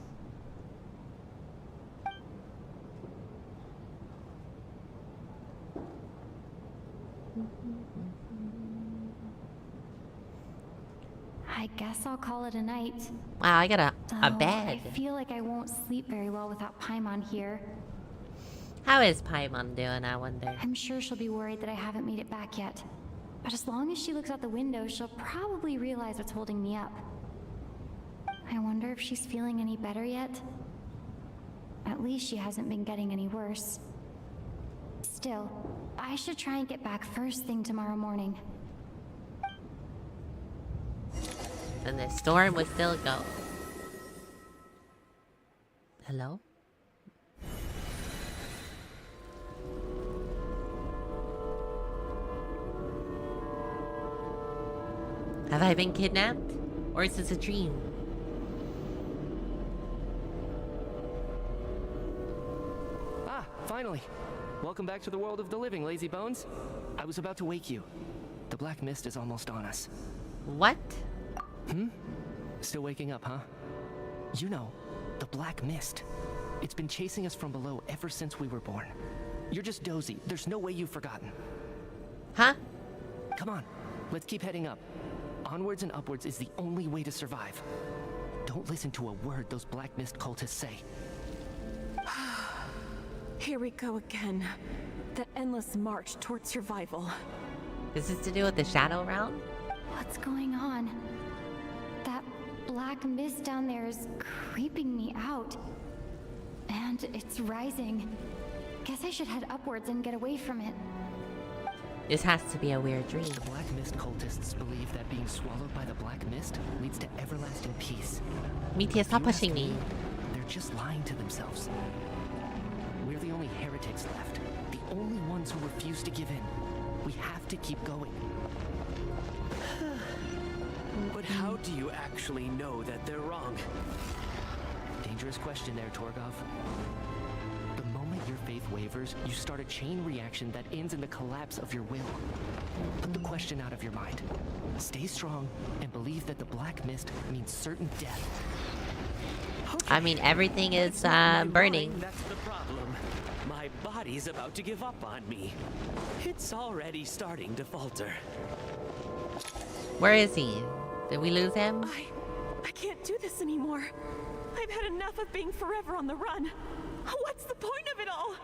[SPEAKER 3] I guess I'll call it a night.
[SPEAKER 1] Wow, I got a
[SPEAKER 3] Though
[SPEAKER 1] bed.
[SPEAKER 3] I feel like I won't sleep very well without Paimon here.
[SPEAKER 1] How is Paimon doing, I wonder?
[SPEAKER 3] I'm sure she'll be worried that I haven't made it back yet. But as long as she looks out the window, she'll probably realize what's holding me up. I wonder if she's feeling any better yet? At least she hasn't been getting any worse. Still, I should try and get back first thing tomorrow morning.
[SPEAKER 1] And the storm would still go. Hello? Have I been kidnapped? Or is this a dream?
[SPEAKER 7] Ah, finally. Welcome back to the world of the living, lazy bones. I was about to wake you. The black mist is almost on us.
[SPEAKER 1] What?
[SPEAKER 7] Still waking up, huh? You know, the black mist. It's been chasing us from below ever since we were born. You're just dozy. There's no way you've forgotten.
[SPEAKER 1] Huh?
[SPEAKER 7] Come on, let's keep heading up. Onwards and upwards is the only way to survive. Don't listen to a word those black mist cultists say.
[SPEAKER 12] Here we go again. The endless march towards survival.
[SPEAKER 1] Is this to do with the Shadow Realm?
[SPEAKER 3] What's going on? That black mist down there is creeping me out. And it's rising. Guess I should head upwards and get away from it.
[SPEAKER 1] This has to be a weird dream.
[SPEAKER 7] The black mist cultists believe that being swallowed by the black mist leads to everlasting peace.
[SPEAKER 1] Meteor, stop
[SPEAKER 7] If you
[SPEAKER 1] pushing
[SPEAKER 7] ask
[SPEAKER 1] me.
[SPEAKER 7] They're just lying to themselves. We're the only heretics left. The only ones who refuse to give in. We have to keep going.
[SPEAKER 11] But how do you actually know that they're wrong?
[SPEAKER 7] Dangerous question there, Torgov. The moment your faith wavers, you start a chain reaction that ends in the collapse of your will. Put the question out of your mind. Stay strong and believe that the black mist means certain death.
[SPEAKER 1] I mean, everything is
[SPEAKER 11] My
[SPEAKER 1] burning.
[SPEAKER 11] mind, that's the problem. My body's about to give up on me. It's already starting to falter.
[SPEAKER 1] Where is he? Did we lose him?
[SPEAKER 12] I can't do this anymore. I've had enough of being forever on the run. What's the point of it all?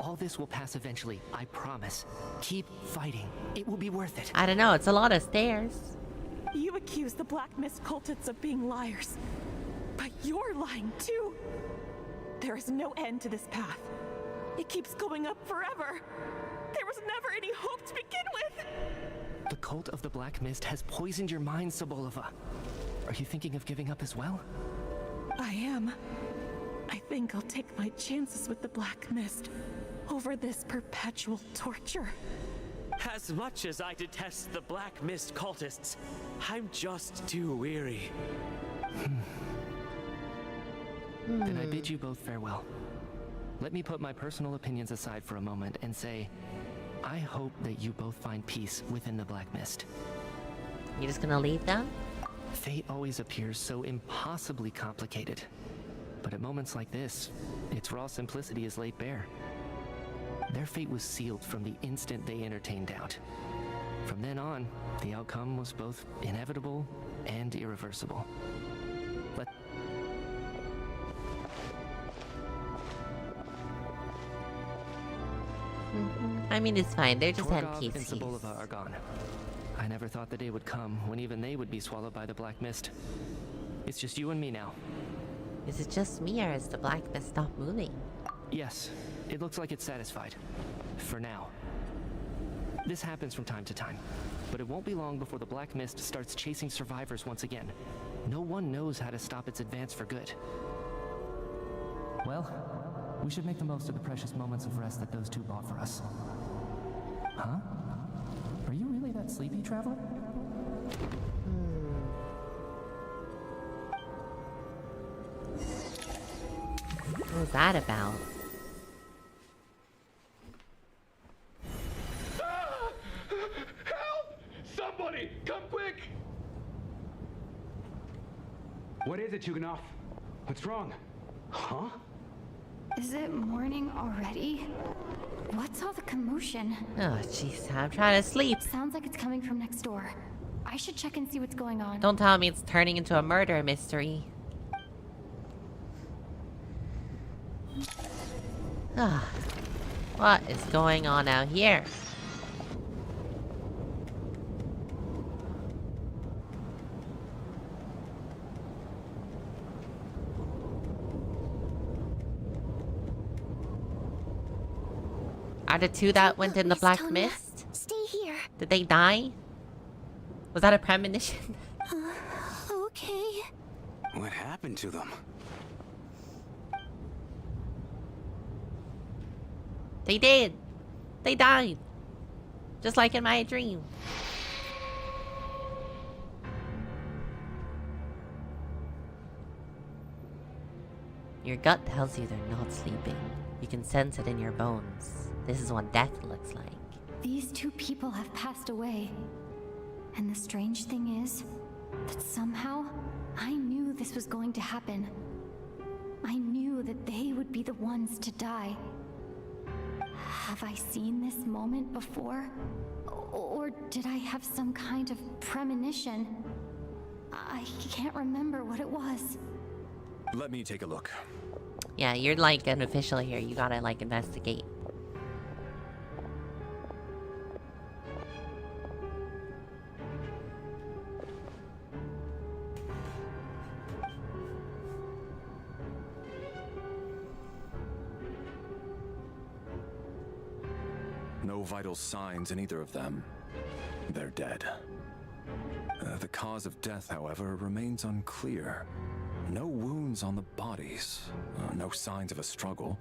[SPEAKER 7] All this will pass eventually, I promise. Keep fighting. It will be worth it.
[SPEAKER 1] I don't know, it's a lot of stairs.
[SPEAKER 12] You accuse the Black Mist cultists of being liars. But you're lying too. There is no end to this path. It keeps going up forever. There was never any hope to begin with.
[SPEAKER 7] The cult of the Black Mist has poisoned your mind, Sobolova. Are you thinking of giving up as well?
[SPEAKER 12] I am. I think I'll take my chances with the Black Mist over this perpetual torture.
[SPEAKER 11] As much as I detest the Black Mist cultists, I'm just too weary.
[SPEAKER 7] Then I bid you both farewell. Let me put my personal opinions aside for a moment and say, I hope that you both find peace within the Black Mist.
[SPEAKER 1] You just gonna leave them?
[SPEAKER 7] Fate always appears so impossibly complicated. But at moments like this, its raw simplicity is laid bare. Their fate was sealed from the instant they entertained doubt. From then on, the outcome was both inevitable and irreversible.
[SPEAKER 1] I mean, it's fine. They're just
[SPEAKER 7] Torgov
[SPEAKER 1] NPCs.
[SPEAKER 7] and Sobolova are gone. I never thought the day would come when even they would be swallowed by the Black Mist. It's just you and me now.
[SPEAKER 1] Is it just me or is the Black Mist stopped moving?
[SPEAKER 7] Yes, it looks like it's satisfied. For now. This happens from time to time, but it won't be long before the Black Mist starts chasing survivors once again. No one knows how to stop its advance for good. Well, we should make the most of the precious moments of rest that those two bought for us. Huh? Are you really that sleepy, traveler?
[SPEAKER 1] What was that about?
[SPEAKER 14] Help! Somebody, come quick!
[SPEAKER 9] What is it, Chuganov? What's wrong? Huh?
[SPEAKER 3] Is it morning already? What's all the commotion?
[SPEAKER 1] Oh, jeez, I'm trying to sleep.
[SPEAKER 3] Sounds like it's coming from next door. I should check and see what's going on.
[SPEAKER 1] Don't tell me it's turning into a murder mystery. Ah, what is going on out here? Are the two that went in the black mist?
[SPEAKER 10] Stay here.
[SPEAKER 1] Did they die? Was that a premonition?
[SPEAKER 10] Okay.
[SPEAKER 9] What happened to them?
[SPEAKER 1] They did. They died. Just like in my dream. Your gut tells you they're not sleeping. You can sense it in your bones. This is what death looks like.
[SPEAKER 3] These two people have passed away. And the strange thing is that somehow I knew this was going to happen. I knew that they would be the ones to die. Have I seen this moment before? Or did I have some kind of premonition? I can't remember what it was.
[SPEAKER 6] Let me take a look.
[SPEAKER 1] Yeah, you're like an official here. You gotta like investigate.
[SPEAKER 6] No vital signs in either of them. They're dead. The cause of death, however, remains unclear. No wounds on the bodies, no signs of a struggle,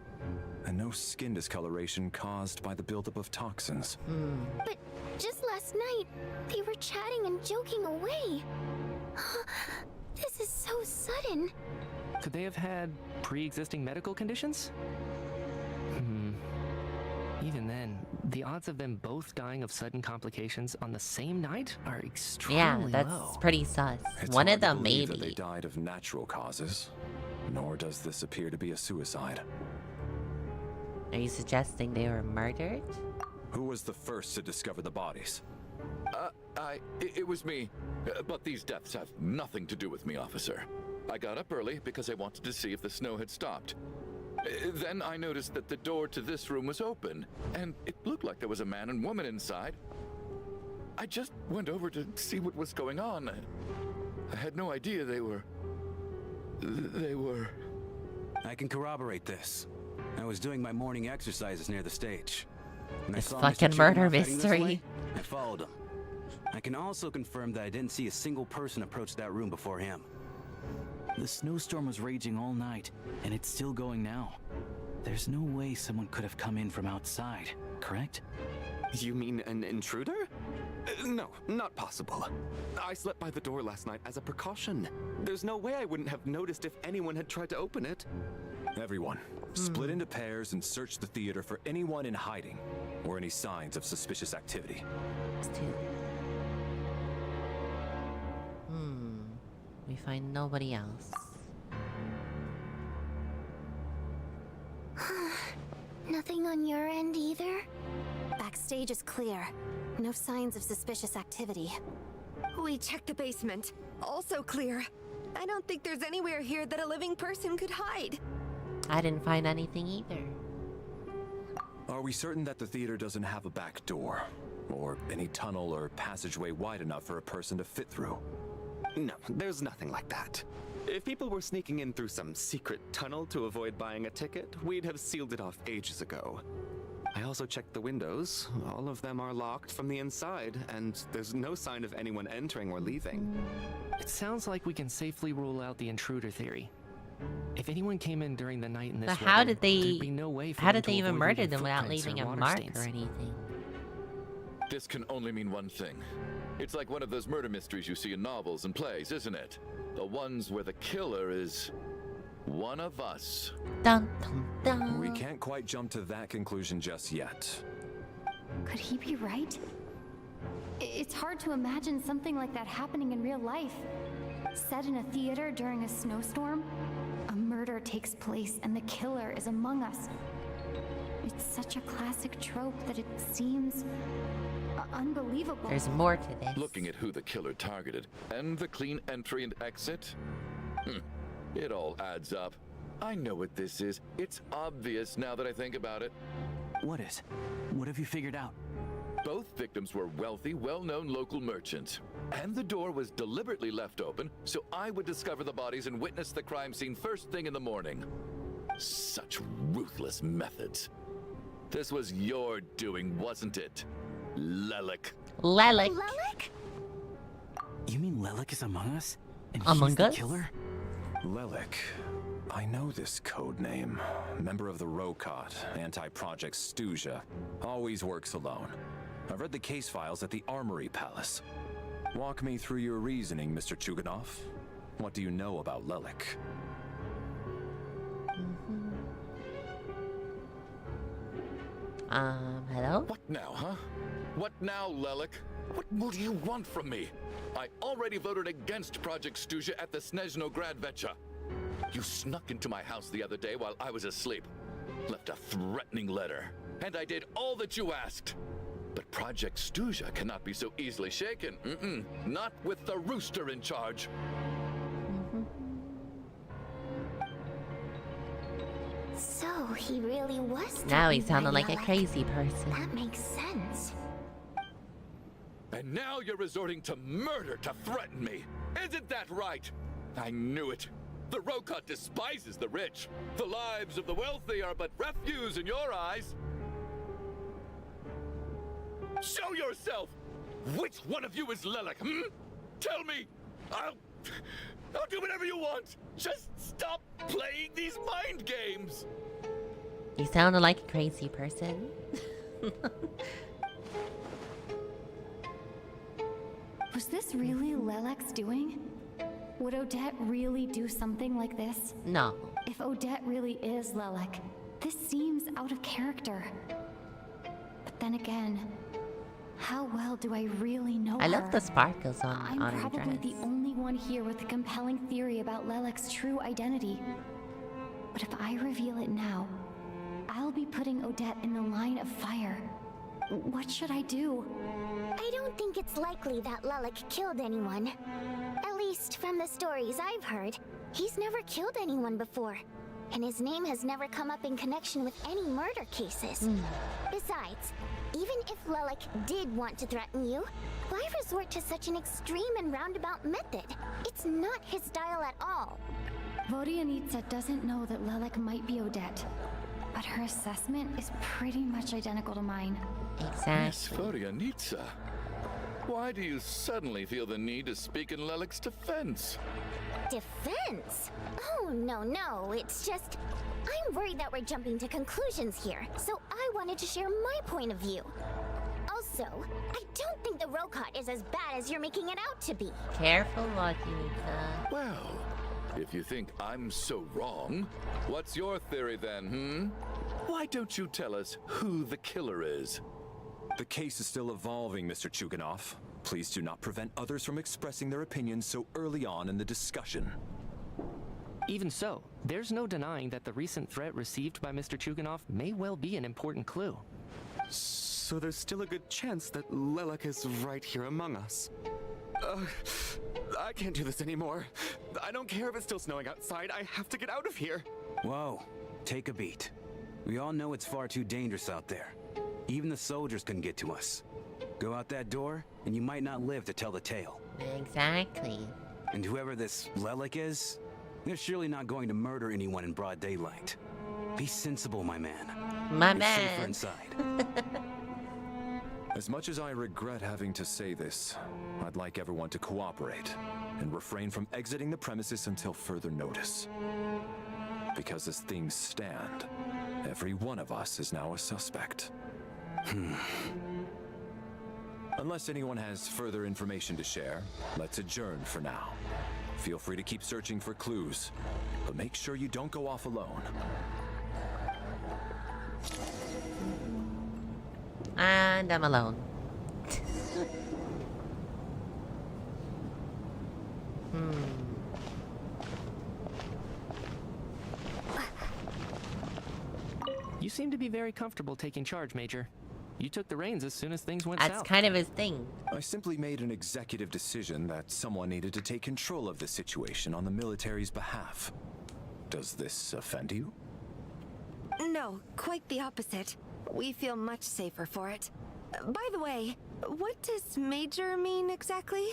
[SPEAKER 6] and no skin discoloration caused by the buildup of toxins.
[SPEAKER 10] But just last night, they were chatting and joking away. This is so sudden.
[SPEAKER 7] Could they have had pre-existing medical conditions? Even then, the odds of them both dying of sudden complications on the same night are extremely
[SPEAKER 1] Yeah, that's
[SPEAKER 7] low.
[SPEAKER 1] pretty sus.
[SPEAKER 6] It's
[SPEAKER 1] One
[SPEAKER 6] hard
[SPEAKER 1] of
[SPEAKER 6] to
[SPEAKER 1] them
[SPEAKER 6] believe that
[SPEAKER 1] maybe.
[SPEAKER 6] they died of natural causes, nor does this appear to be a suicide.
[SPEAKER 1] Are you suggesting they were murdered?
[SPEAKER 6] Who was the first to discover the bodies?
[SPEAKER 8] It was me. But these deaths have nothing to do with me, officer. I got up early because I wanted to see if the snow had stopped. Then I noticed that the door to this room was open, and it looked like there was a man and woman inside. I just went over to see what was going on. I had no idea they were...
[SPEAKER 9] I can corroborate this. I was doing my morning exercises near the stage. When
[SPEAKER 1] This
[SPEAKER 9] I saw
[SPEAKER 1] fucking
[SPEAKER 9] Mr.
[SPEAKER 1] murder
[SPEAKER 9] Chuganov heading this
[SPEAKER 1] mystery.
[SPEAKER 9] way, I followed him. I can also confirm that I didn't see a single person approach that room before him.
[SPEAKER 13] The snowstorm was raging all night, and it's still going now. There's no way someone could have come in from outside, correct?
[SPEAKER 2] You mean an intruder? No, not possible. I slept by the door last night as a precaution. There's no way I wouldn't have noticed if anyone had tried to open it.
[SPEAKER 6] Everyone, split into pairs and search the theater for anyone in hiding or any signs of suspicious activity.
[SPEAKER 1] We find nobody else.
[SPEAKER 10] Nothing on your end either?
[SPEAKER 3] Backstage is clear. No signs of suspicious activity.
[SPEAKER 4] We checked the basement. Also clear. I don't think there's anywhere here that a living person could hide.
[SPEAKER 1] I didn't find anything either.
[SPEAKER 6] Are we certain that the theater doesn't have a back door? Or any tunnel or passageway wide enough for a person to fit through?
[SPEAKER 2] No, there's nothing like that. If people were sneaking in through some secret tunnel to avoid buying a ticket, we'd have sealed it off ages ago. I also checked the windows. All of them are locked from the inside, and there's no sign of anyone entering or leaving.
[SPEAKER 7] It sounds like we can safely rule out the intruder theory. If anyone came in during the night in this
[SPEAKER 1] But how
[SPEAKER 7] weather,
[SPEAKER 1] did they...
[SPEAKER 7] there'd be no way for
[SPEAKER 1] How
[SPEAKER 7] them
[SPEAKER 1] did they
[SPEAKER 7] to
[SPEAKER 1] even
[SPEAKER 7] avoid
[SPEAKER 1] murder
[SPEAKER 7] leaving
[SPEAKER 1] them without
[SPEAKER 7] footprints
[SPEAKER 1] leaving
[SPEAKER 7] or
[SPEAKER 1] a
[SPEAKER 7] water
[SPEAKER 1] mark
[SPEAKER 7] stains.
[SPEAKER 1] or anything?
[SPEAKER 8] This can only mean one thing. It's like one of those murder mysteries you see in novels and plays, isn't it? The ones where the killer is one of us.
[SPEAKER 1] Dun, dun, dun.
[SPEAKER 6] We can't quite jump to that conclusion just yet.
[SPEAKER 3] Could he be right? It's hard to imagine something like that happening in real life. Set in a theater during a snowstorm, a murder takes place and the killer is among us. It's such a classic trope that it seems unbelievable.
[SPEAKER 1] There's more to this.
[SPEAKER 8] Looking at who the killer targeted and the clean entry and exit, it all adds up. I know what this is. It's obvious now that I think about it.
[SPEAKER 13] What is? What have you figured out?
[SPEAKER 8] Both victims were wealthy, well-known local merchants. And the door was deliberately left open so I would discover the bodies and witness the crime scene first thing in the morning. Such ruthless methods. This was your doing, wasn't it? Lelik.
[SPEAKER 1] Lelik.
[SPEAKER 10] Lelik?
[SPEAKER 13] You mean Lelik is among us? And
[SPEAKER 1] Among
[SPEAKER 13] he's the
[SPEAKER 1] us?
[SPEAKER 13] killer?
[SPEAKER 6] Lelik. I know this code name. Member of the Rokot, anti-Project Stuja. Always works alone. I've read the case files at the Armory Palace. Walk me through your reasoning, Mr. Chuganov. What do you know about Lelik?
[SPEAKER 1] Hello?
[SPEAKER 8] What now, huh? What now, Lelik? What more do you want from me? I already voted against Project Stuja at the SHEZNAYA Vecha. You snuck into my house the other day while I was asleep. Left a threatening letter. And I did all that you asked. But Project Stuja cannot be so easily shaken. Not with the rooster in charge.
[SPEAKER 10] So he really was.
[SPEAKER 1] Now he
[SPEAKER 10] threatened
[SPEAKER 1] sounded
[SPEAKER 10] by
[SPEAKER 1] like a
[SPEAKER 10] Lelik.
[SPEAKER 1] crazy person.
[SPEAKER 10] That makes sense.
[SPEAKER 8] And now you're resorting to murder to threaten me. Isn't that right? I knew it. The Rokot despises the rich. The lives of the wealthy are but refuse in your eyes. Show yourself! Which one of you is Lelik, Tell me! I'll do whatever you want! Just stop playing these mind games!
[SPEAKER 1] You sounded like a crazy person.
[SPEAKER 3] Was this really Lelik's doing? Would Odette really do something like this?
[SPEAKER 1] No.
[SPEAKER 3] If Odette really is Lelik, this seems out of character. But then again, how well do I really know her?
[SPEAKER 1] I love the sparkles on
[SPEAKER 3] I'm
[SPEAKER 1] her
[SPEAKER 3] probably
[SPEAKER 1] dress.
[SPEAKER 3] the only one here with a compelling theory about Lelik's true identity. But if I reveal it now, I'll be putting Odette in the line of fire. What should I do?
[SPEAKER 10] I don't think it's likely that Lelik killed anyone. At least from the stories I've heard, he's never killed anyone before. And his name has never come up in connection with any murder cases. Besides, even if Lelik did want to threaten you, why resort to such an extreme and roundabout method? It's not his style at all.
[SPEAKER 3] Vodianitsa doesn't know that Lelik might be Odette, but her assessment is pretty much identical to mine.
[SPEAKER 8] Miss Vodianitsa, why do you suddenly feel the need to speak in Lelik's defense?
[SPEAKER 10] Defense? Oh, no, it's just... I'm worried that we're jumping to conclusions here, so I wanted to share my point of view. Also, I don't think the Rokot is as bad as you're making it out to be.
[SPEAKER 1] Careful, Vodianitsa.
[SPEAKER 8] Well, if you think I'm so wrong, what's your theory then, Why don't you tell us who the killer is?
[SPEAKER 6] The case is still evolving, Mr. Chuganov. Please do not prevent others from expressing their opinions so early on in the discussion.
[SPEAKER 7] Even so, there's no denying that the recent threat received by Mr. Chuganov may well be an important clue.
[SPEAKER 2] So there's still a good chance that Lelik is right here among us. I can't do this anymore. I don't care if it's still snowing outside. I have to get out of here.
[SPEAKER 9] Whoa, take a beat. We all know it's far too dangerous out there. Even the soldiers couldn't get to us. Go out that door, and you might not live to tell the tale.
[SPEAKER 1] Exactly.
[SPEAKER 9] And whoever this Lelik is, they're surely not going to murder anyone in broad daylight. Be sensible, my man.
[SPEAKER 1] My
[SPEAKER 9] It's safer
[SPEAKER 1] man.
[SPEAKER 9] inside.
[SPEAKER 6] As much as I regret having to say this, I'd like everyone to cooperate and refrain from exiting the premises until further notice. Because as things stand, every one of us is now a suspect. Unless anyone has further information to share, let's adjourn for now. Feel free to keep searching for clues, but make sure you don't go off alone.
[SPEAKER 1] And I'm alone.
[SPEAKER 7] You seem to be very comfortable taking charge, Major. You took the reins as soon as things went
[SPEAKER 1] That's
[SPEAKER 7] south.
[SPEAKER 1] kind of his thing.
[SPEAKER 6] I simply made an executive decision that someone needed to take control of the situation on the military's behalf. Does this offend you?
[SPEAKER 4] No, quite the opposite. We feel much safer for it. By the way, what does Major mean exactly?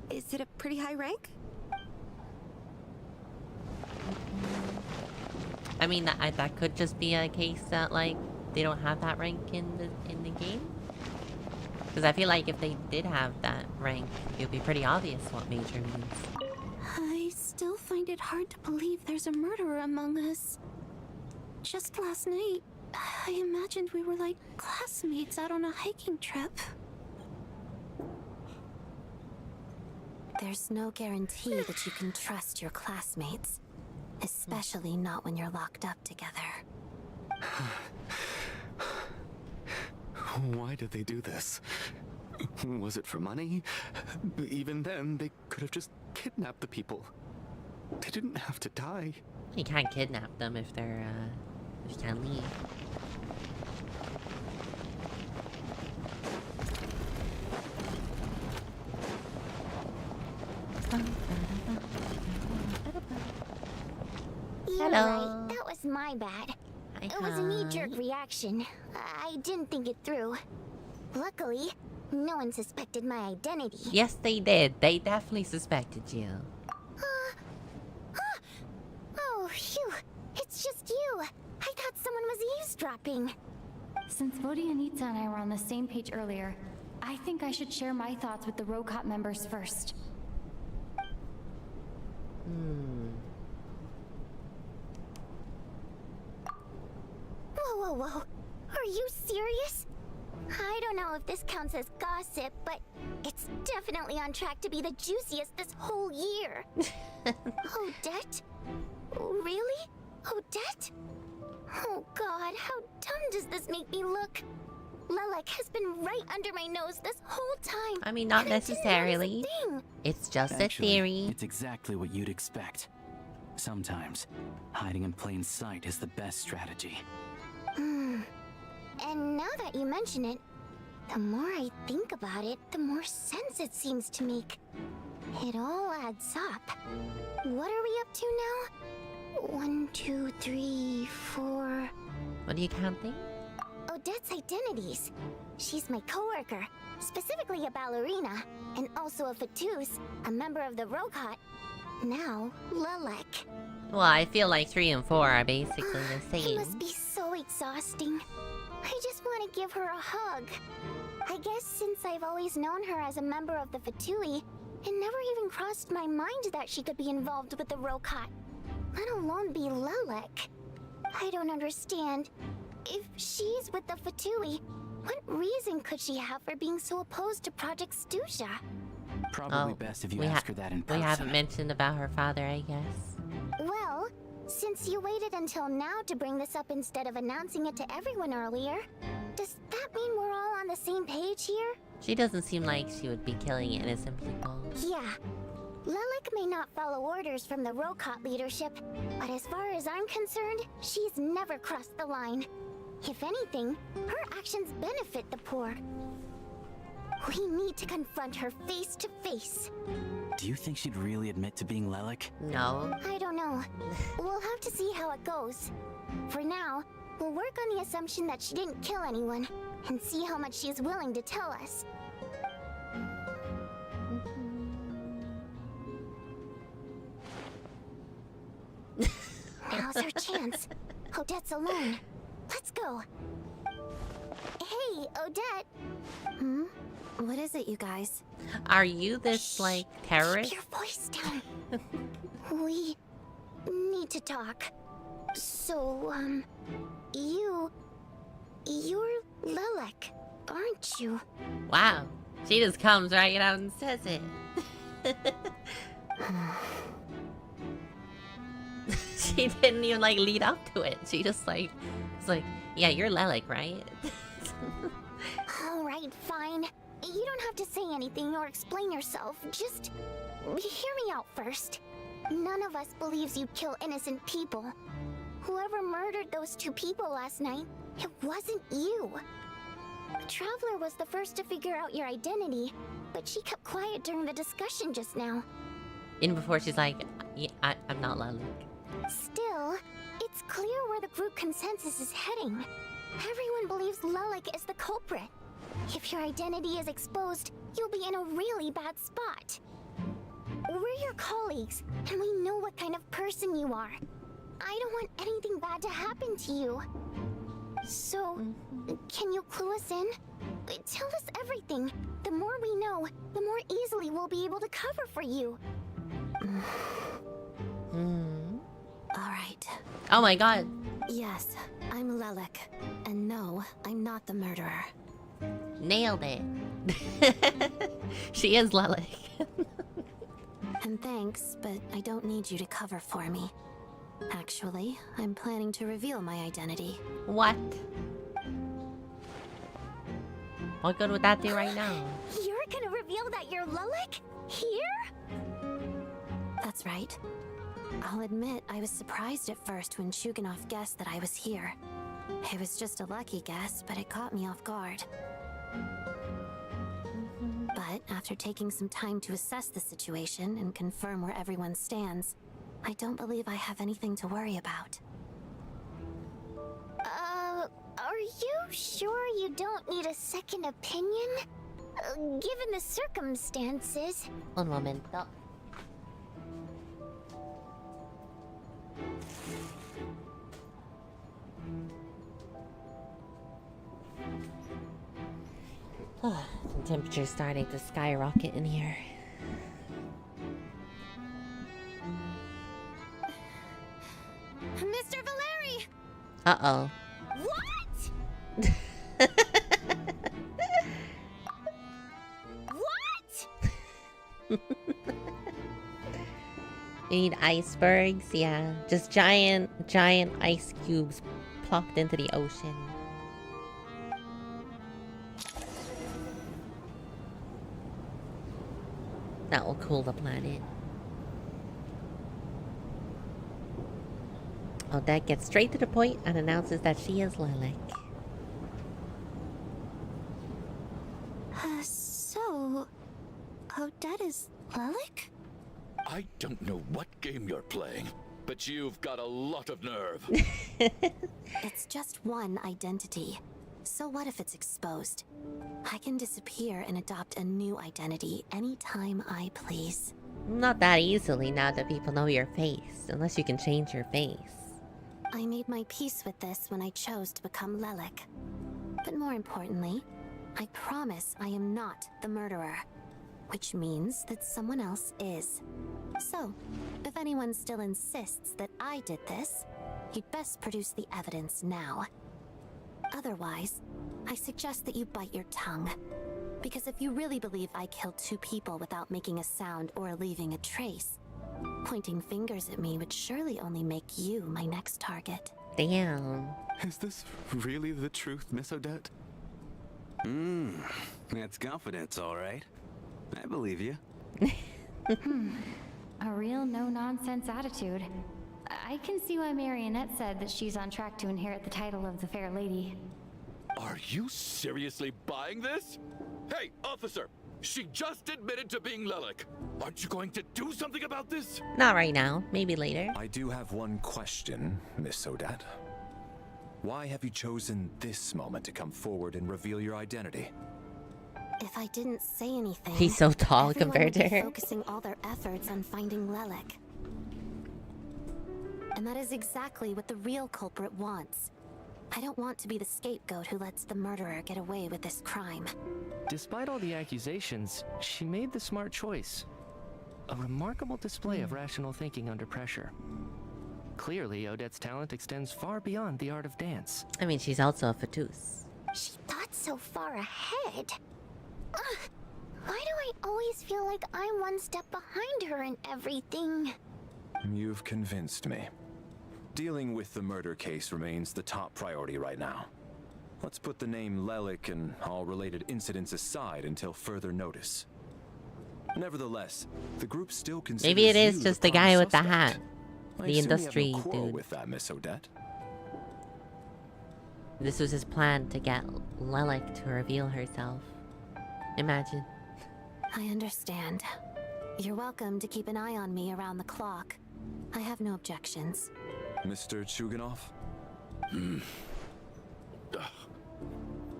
[SPEAKER 4] Is it a pretty high rank?
[SPEAKER 1] I mean, that could just be a case that, like, they don't have that rank in the game. Because I feel like if they did have that rank, it would be pretty obvious what Major means.
[SPEAKER 3] I still find it hard to believe there's a murderer among us. Just last night, I imagined we were like classmates out on a hiking trip. There's no guarantee that you can trust your classmates. Especially not when you're locked up together.
[SPEAKER 2] Why did they do this? Was it for money? Even then, they could have just kidnapped the people. They didn't have to die.
[SPEAKER 1] You can't kidnap them if they're, if you can't leave.
[SPEAKER 10] You're
[SPEAKER 1] Hello.
[SPEAKER 10] right. That was my bad. It was a knee-jerk reaction. I didn't think it through. Luckily, no one suspected my identity.
[SPEAKER 1] Yes, they did. They definitely suspected you.
[SPEAKER 10] Oh, phew. It's just you. I thought someone was eavesdropping.
[SPEAKER 3] Since Vodianitsa and I were on the same page earlier, I think I should share my thoughts with the Rokot members first.
[SPEAKER 10] Whoa, whoa, whoa. Are you serious? I don't know if this counts as gossip, but it's definitely on track to be the juiciest this whole year. Odette? Really? Odette? Oh god, how dumb does this make me look? Lilac has been right under my nose this whole time.
[SPEAKER 1] I mean, not
[SPEAKER 10] and I didn't notice a
[SPEAKER 1] necessarily.
[SPEAKER 10] thing.
[SPEAKER 1] It's just
[SPEAKER 13] Actually,
[SPEAKER 1] a theory.
[SPEAKER 13] It's exactly what you'd expect. Sometimes, hiding in plain sight is the best strategy.
[SPEAKER 10] And now that you mention it, the more I think about it, the more sense it seems to make. It all adds up. What are we up to now? 1, 2, 3, 4...
[SPEAKER 1] What are you counting?
[SPEAKER 10] Odette's identities. She's my coworker, specifically a ballerina, and also a Fatous, a member of the Rokot. Now, Lilac.
[SPEAKER 1] Well, I feel like 3 and 4 are basically the
[SPEAKER 10] It
[SPEAKER 1] same.
[SPEAKER 10] must be so exhausting. I just want to give her a hug. I guess since I've always known her as a member of the Fatui, it never even crossed my mind that she could be involved with the Rokot, let alone be Lilac. I don't understand. If she's with the Fatui, what reason could she have for being so opposed to Project Stusha?
[SPEAKER 13] Probably best if you
[SPEAKER 1] we
[SPEAKER 13] ask her that in person.
[SPEAKER 1] We haven't mentioned about her father, I guess.
[SPEAKER 10] Well, since you waited until now to bring this up instead of announcing it to everyone earlier, does that mean we're all on the same page here?
[SPEAKER 1] She doesn't seem like she would be killing innocent people.
[SPEAKER 10] Yeah. Lilac may not follow orders from the Rokot leadership, but as far as I'm concerned, she's never crossed the line. If anything, her actions benefit the poor. We need to confront her face to face.
[SPEAKER 13] Do you think she'd really admit to being Lilac?
[SPEAKER 1] No.
[SPEAKER 10] I don't know. We'll have to see how it goes. For now, we'll work on the assumption that she didn't kill anyone, and see how much she's willing to tell us. Now's our chance. Odette's alone. Let's go. Hey, Odette. What is it, you guys?
[SPEAKER 1] Are you this, like, terrorist?
[SPEAKER 10] Keep your voice down. We need to talk. So, you're Lilac, aren't you?
[SPEAKER 1] Wow. She just comes right out and says it. She didn't even, like, lead up to it. She just, like, was like, yeah, you're Lilac, right?
[SPEAKER 10] Alright, fine. You don't have to say anything or explain yourself. Just hear me out first. None of us believes you kill innocent people. Whoever murdered those two people last night, it wasn't you. Traveler was the first to figure out your identity, but she kept quiet during the discussion just now.
[SPEAKER 1] In before she's like, yeah, I'm not Lalik.
[SPEAKER 10] Still, it's clear where the group consensus is heading. Everyone believes Lalik is the culprit. If your identity is exposed, you'll be in a really bad spot. We're your colleagues, and we know what kind of person you are. I don't want anything bad to happen to you. So, can you clue us in? Tell us everything. The more we know, the more easily we'll be able to cover for you.
[SPEAKER 3] Alright.
[SPEAKER 1] Oh my god.
[SPEAKER 3] Yes, I'm Lalik. And no, I'm not the murderer.
[SPEAKER 1] Nailed it. She is Lalik.
[SPEAKER 3] And thanks, but I don't need you to cover for me. Actually, I'm planning to reveal my identity.
[SPEAKER 1] What? What good would that do right now?
[SPEAKER 10] You're gonna reveal that you're Lalik? Here?
[SPEAKER 3] That's right. I'll admit, I was surprised at first when Chuganov guessed that I was here. It was just a lucky guess, but it caught me off guard. But after taking some time to assess the situation and confirm where everyone stands, I don't believe I have anything to worry about.
[SPEAKER 10] Are you sure you don't need a second opinion? Given the circumstances.
[SPEAKER 1] Un momento. The temperature's starting to skyrocket in here.
[SPEAKER 10] Mr. Valeri!
[SPEAKER 1] Uh-oh.
[SPEAKER 10] What? What?
[SPEAKER 1] You need icebergs? Yeah. Just giant ice cubes plopped into the ocean. That will cool the planet. Odette gets straight to the point and announces that she is Lalik.
[SPEAKER 3] So... Odette is Lalik?
[SPEAKER 8] I don't know what game you're playing, but you've got a lot of nerve.
[SPEAKER 3] It's just one identity. So what if it's exposed? I can disappear and adopt a new identity anytime I please.
[SPEAKER 1] Not that easily now that people know your face, unless you can change your face.
[SPEAKER 3] I made my peace with this when I chose to become Lalik. But more importantly, I promise I am not the murderer. Which means that someone else is. So, if anyone still insists that I did this, you'd best produce the evidence now. Otherwise, I suggest that you bite your tongue. Because if you really believe I killed two people without making a sound or leaving a trace, pointing fingers at me would surely only make you my next target.
[SPEAKER 1] Damn.
[SPEAKER 2] Is this really the truth, Miss Odette?
[SPEAKER 9] That's confidence, all right. I believe you.
[SPEAKER 3] A real no-nonsense attitude. I can see why Marionette said that she's on track to inherit the title of the Fair Lady.
[SPEAKER 8] Are you seriously buying this? Hey, officer! She just admitted to being Lalik. Aren't you going to do something about this?
[SPEAKER 1] Not right now. Maybe later.
[SPEAKER 6] I do have one question, Miss Odette. Why have you chosen this moment to come forward and reveal your identity?
[SPEAKER 3] If I didn't say anything,
[SPEAKER 1] He's so tall
[SPEAKER 3] everyone
[SPEAKER 1] compared to
[SPEAKER 3] would be
[SPEAKER 1] her.
[SPEAKER 3] focusing all their efforts on finding Lalik. And that is exactly what the real culprit wants. I don't want to be the scapegoat who lets the murderer get away with this crime.
[SPEAKER 7] Despite all the accusations, she made the smart choice. A remarkable display of rational thinking under pressure. Clearly, Odette's talent extends far beyond the art of dance.
[SPEAKER 1] I mean, she's also a fatus.
[SPEAKER 10] She thought so far ahead. Why do I always feel like I'm one step behind her in everything?
[SPEAKER 6] You've convinced me. Dealing with the murder case remains the top priority right now. Let's put the name Lalik and all related incidents aside until further notice. Nevertheless, the group still considers
[SPEAKER 1] Maybe it is
[SPEAKER 6] you
[SPEAKER 1] just
[SPEAKER 6] the
[SPEAKER 1] the guy
[SPEAKER 6] prime
[SPEAKER 1] with the
[SPEAKER 6] suspect.
[SPEAKER 1] hat. The industry
[SPEAKER 6] you have no quarrel
[SPEAKER 1] dude.
[SPEAKER 6] with that, Miss Odette.
[SPEAKER 1] This was his plan to get Lilac to reveal herself. Imagine.
[SPEAKER 15] I understand. You're welcome to keep an eye on me around the clock. I have no objections.
[SPEAKER 6] Mr. Chuganov?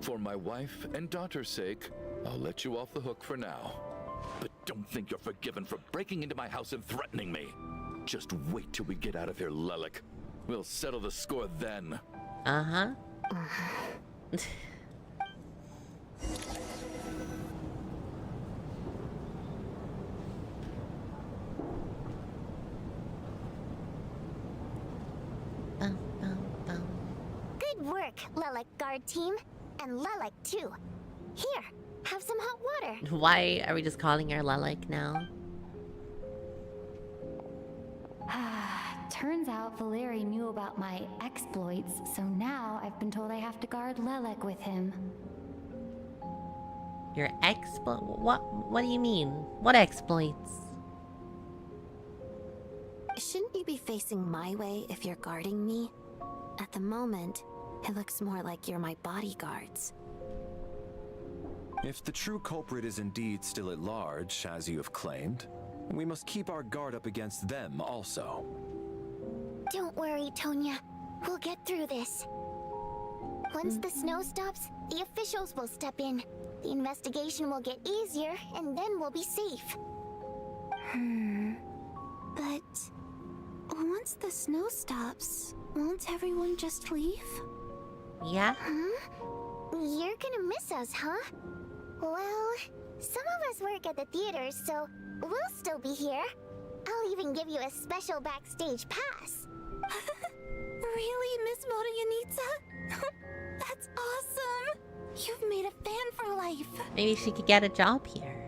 [SPEAKER 8] For my wife and daughter's sake, I'll let you off the hook for now. But don't think you're forgiven for breaking into my house and threatening me. Just wait till we get out of here, Lilac. We'll settle the score then.
[SPEAKER 1] Uh-huh.
[SPEAKER 10] Good work, Lilac Guard Team. And Lilac, too. Here, have some hot water.
[SPEAKER 1] Why are we just calling her Lilac now?
[SPEAKER 3] Turns out Valeri knew about my exploits, so now I've been told I have to guard Lilac with him.
[SPEAKER 1] Your exploit? What do you mean? What exploits?
[SPEAKER 15] Shouldn't you be facing my way if you're guarding me? At the moment, it looks more like you're my bodyguards.
[SPEAKER 6] If the true culprit is indeed still at large, as you have claimed, we must keep our guard up against them also.
[SPEAKER 10] Don't worry, Tonya. We'll get through this. Once the snow stops, the officials will step in. The investigation will get easier, and then we'll be safe.
[SPEAKER 15] But once the snow stops, won't everyone just leave?
[SPEAKER 1] Yeah?
[SPEAKER 10] You're gonna miss us, huh? Well, some of us work at the theater, so we'll still be here. I'll even give you a special backstage pass.
[SPEAKER 15] Really, Miss Motoyanitsa? That's awesome! You've made a fan for life.
[SPEAKER 1] Maybe she could get a job here.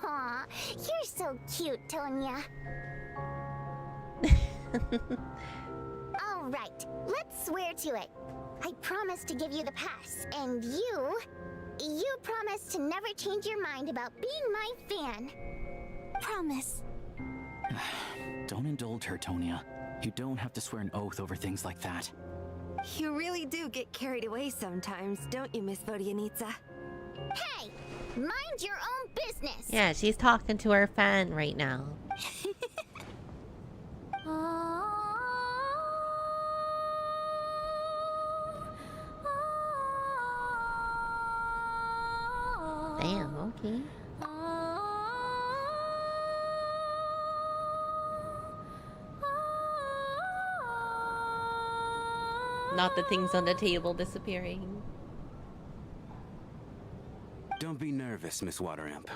[SPEAKER 10] Aw, you're so cute, Tonya. All right, let's swear to it. I promise to give you the pass, and you promise to never change your mind about being my fan.
[SPEAKER 15] Promise.
[SPEAKER 13] Don't indulge her, Tonya. You don't have to swear an oath over things like that.
[SPEAKER 4] You really do get carried away sometimes, don't you, Miss Vodyanitsa?
[SPEAKER 10] Hey, mind your own business.
[SPEAKER 1] Yeah, she's talking to her fan right now. Damn, okay. Not the things on the table disappearing.
[SPEAKER 9] Don't be nervous, Miss Water Imp.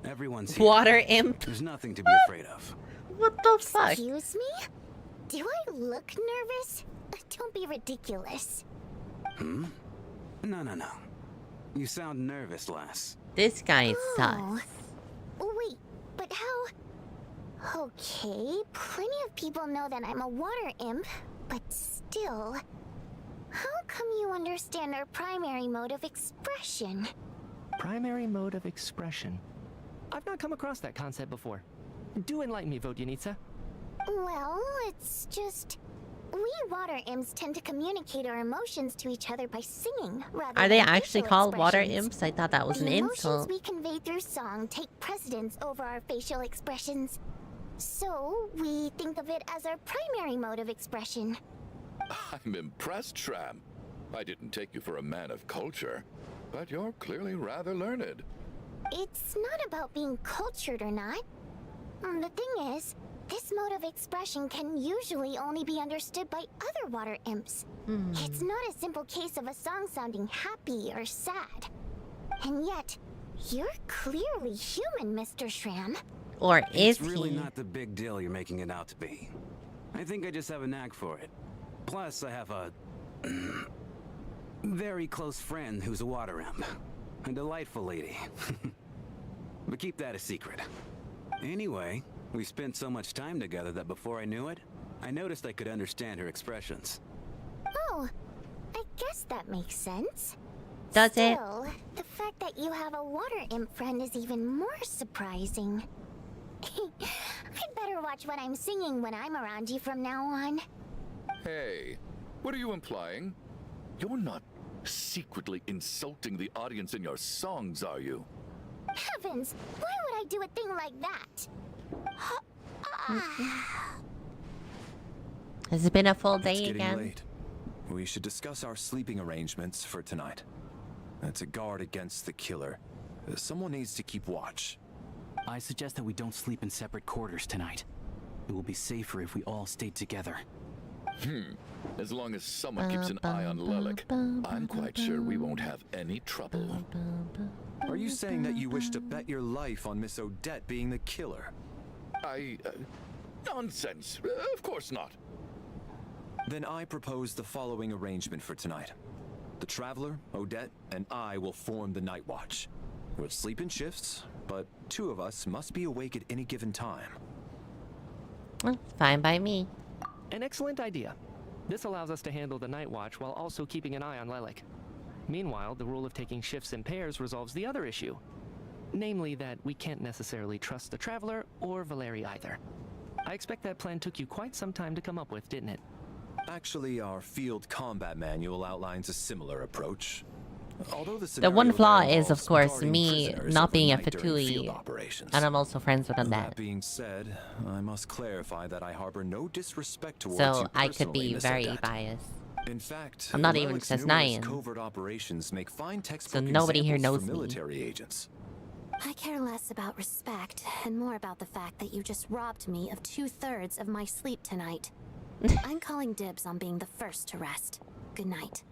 [SPEAKER 9] Everyone's here.
[SPEAKER 1] Water Imp?
[SPEAKER 9] There's nothing to be afraid of.
[SPEAKER 1] What the fuck?
[SPEAKER 10] Excuse me? Do I look nervous? Don't be ridiculous.
[SPEAKER 9] No. You sound nervous, lass.
[SPEAKER 1] This guy
[SPEAKER 10] Oh.
[SPEAKER 1] sucks.
[SPEAKER 10] Wait, but how... Okay, plenty of people know that I'm a water imp, but still... How come you understand our primary mode of expression?
[SPEAKER 7] Primary mode of expression. I've not come across that concept before. Do enlighten me, Vodyanitsa.
[SPEAKER 10] Well, it's just... We water imps tend to communicate our emotions to each other by singing, rather
[SPEAKER 1] Are they
[SPEAKER 10] than
[SPEAKER 1] actually
[SPEAKER 10] facial
[SPEAKER 1] called water
[SPEAKER 10] expressions.
[SPEAKER 1] imps? I thought that was an
[SPEAKER 10] The emotions
[SPEAKER 1] insult.
[SPEAKER 10] we convey through song take precedence over our facial expressions. So, we think of it as our primary mode of expression.
[SPEAKER 8] I'm impressed, Shram. I didn't take you for a man of culture, but you're clearly rather learned.
[SPEAKER 10] It's not about being cultured or not. The thing is, this mode of expression can usually only be understood by other water imps. It's not a simple case of a song sounding happy or sad. And yet, you're clearly human, Mr. Shram.
[SPEAKER 1] Or is
[SPEAKER 9] It's really
[SPEAKER 1] he?
[SPEAKER 9] not the big deal you're making it out to be. I think I just have a knack for it. Plus, I have a... very close friend who's a water imp. A delightful lady. But keep that a secret. Anyway, we spent so much time together that before I knew it, I noticed I could understand her expressions.
[SPEAKER 10] Oh, I guess that makes sense.
[SPEAKER 1] Does it?
[SPEAKER 10] Still, the fact that you have a water imp friend is even more surprising. I'd better better watch what I'm singing when I'm around you from now on.
[SPEAKER 8] Hey, what are you implying? You're not secretly insulting the audience in your songs, are you?
[SPEAKER 10] Heavens! Why would I do a thing like that?
[SPEAKER 1] Has it been a full
[SPEAKER 6] It's
[SPEAKER 1] day
[SPEAKER 6] getting
[SPEAKER 1] again?
[SPEAKER 6] late. We should discuss our sleeping arrangements for tonight. To guard against the killer, someone needs to keep watch.
[SPEAKER 13] I suggest that we don't sleep in separate quarters tonight. It will be safer if we all stay together.
[SPEAKER 8] As long as someone keeps an eye on Lelik, I'm quite sure we won't have any trouble.
[SPEAKER 6] Are you saying that you wish to bet your life on Miss Odette being the killer?
[SPEAKER 8] Nonsense. Of course not.
[SPEAKER 6] Then I propose the following arrangement for tonight. The Traveler, Odette, and I will form the Night Watch. We'll sleep in shifts, but two of us must be awake at any given time.
[SPEAKER 1] Well, fine by me.
[SPEAKER 7] An excellent idea. This allows us to handle the night watch while also keeping an eye on Lelik. Meanwhile, the rule of taking shifts in pairs resolves the other issue. Namely that we can't necessarily trust the Traveler or Valeri either. I expect that plan took you quite some time to come up with, didn't it?
[SPEAKER 6] Actually, our field combat manual outlines a similar approach. Although
[SPEAKER 1] The one flaw is, of course,
[SPEAKER 6] guarding
[SPEAKER 1] me
[SPEAKER 6] prisoners
[SPEAKER 1] not being a
[SPEAKER 6] overnight during field
[SPEAKER 1] Fatui,
[SPEAKER 6] operations.
[SPEAKER 1] and I'm also friends with
[SPEAKER 6] That
[SPEAKER 1] Undead.
[SPEAKER 6] being said, I must clarify that I harbor no disrespect towards
[SPEAKER 1] So
[SPEAKER 6] you
[SPEAKER 1] I could
[SPEAKER 6] personally,
[SPEAKER 1] be
[SPEAKER 6] Miss
[SPEAKER 1] very
[SPEAKER 6] Odette.
[SPEAKER 1] biased.
[SPEAKER 6] In fact,
[SPEAKER 1] I'm not even
[SPEAKER 6] Lelik's numerous
[SPEAKER 1] SHEZNAYan.
[SPEAKER 6] covert operations make fine textbook
[SPEAKER 1] nobody here
[SPEAKER 6] examples
[SPEAKER 1] knows
[SPEAKER 6] for
[SPEAKER 1] me.
[SPEAKER 6] military agents.
[SPEAKER 15] I care less about respect and more about the fact that you just robbed me of 2/3 of my sleep tonight. I'm calling dibs on being the first to rest. Good night.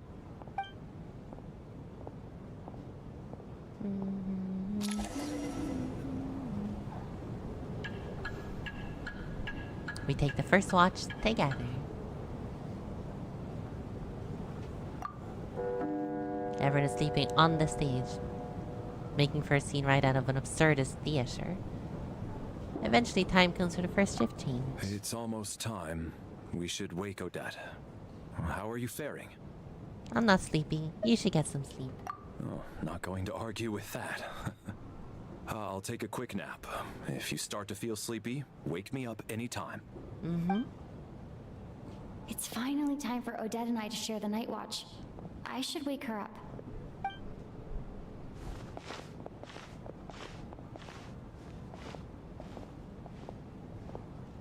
[SPEAKER 1] We take the first watch together. Everyone is sleeping on the stage, making for a scene right out of an absurdist theater. Eventually, time comes for the first shift change.
[SPEAKER 6] It's almost time. We should wake Odette. How are you faring?
[SPEAKER 1] I'm not sleepy. You should get some sleep.
[SPEAKER 6] Oh, not going to argue with that. I'll take a quick nap. If you start to feel sleepy, wake me up anytime.
[SPEAKER 3] It's finally time for Odette and I to share the night watch. I should wake her up.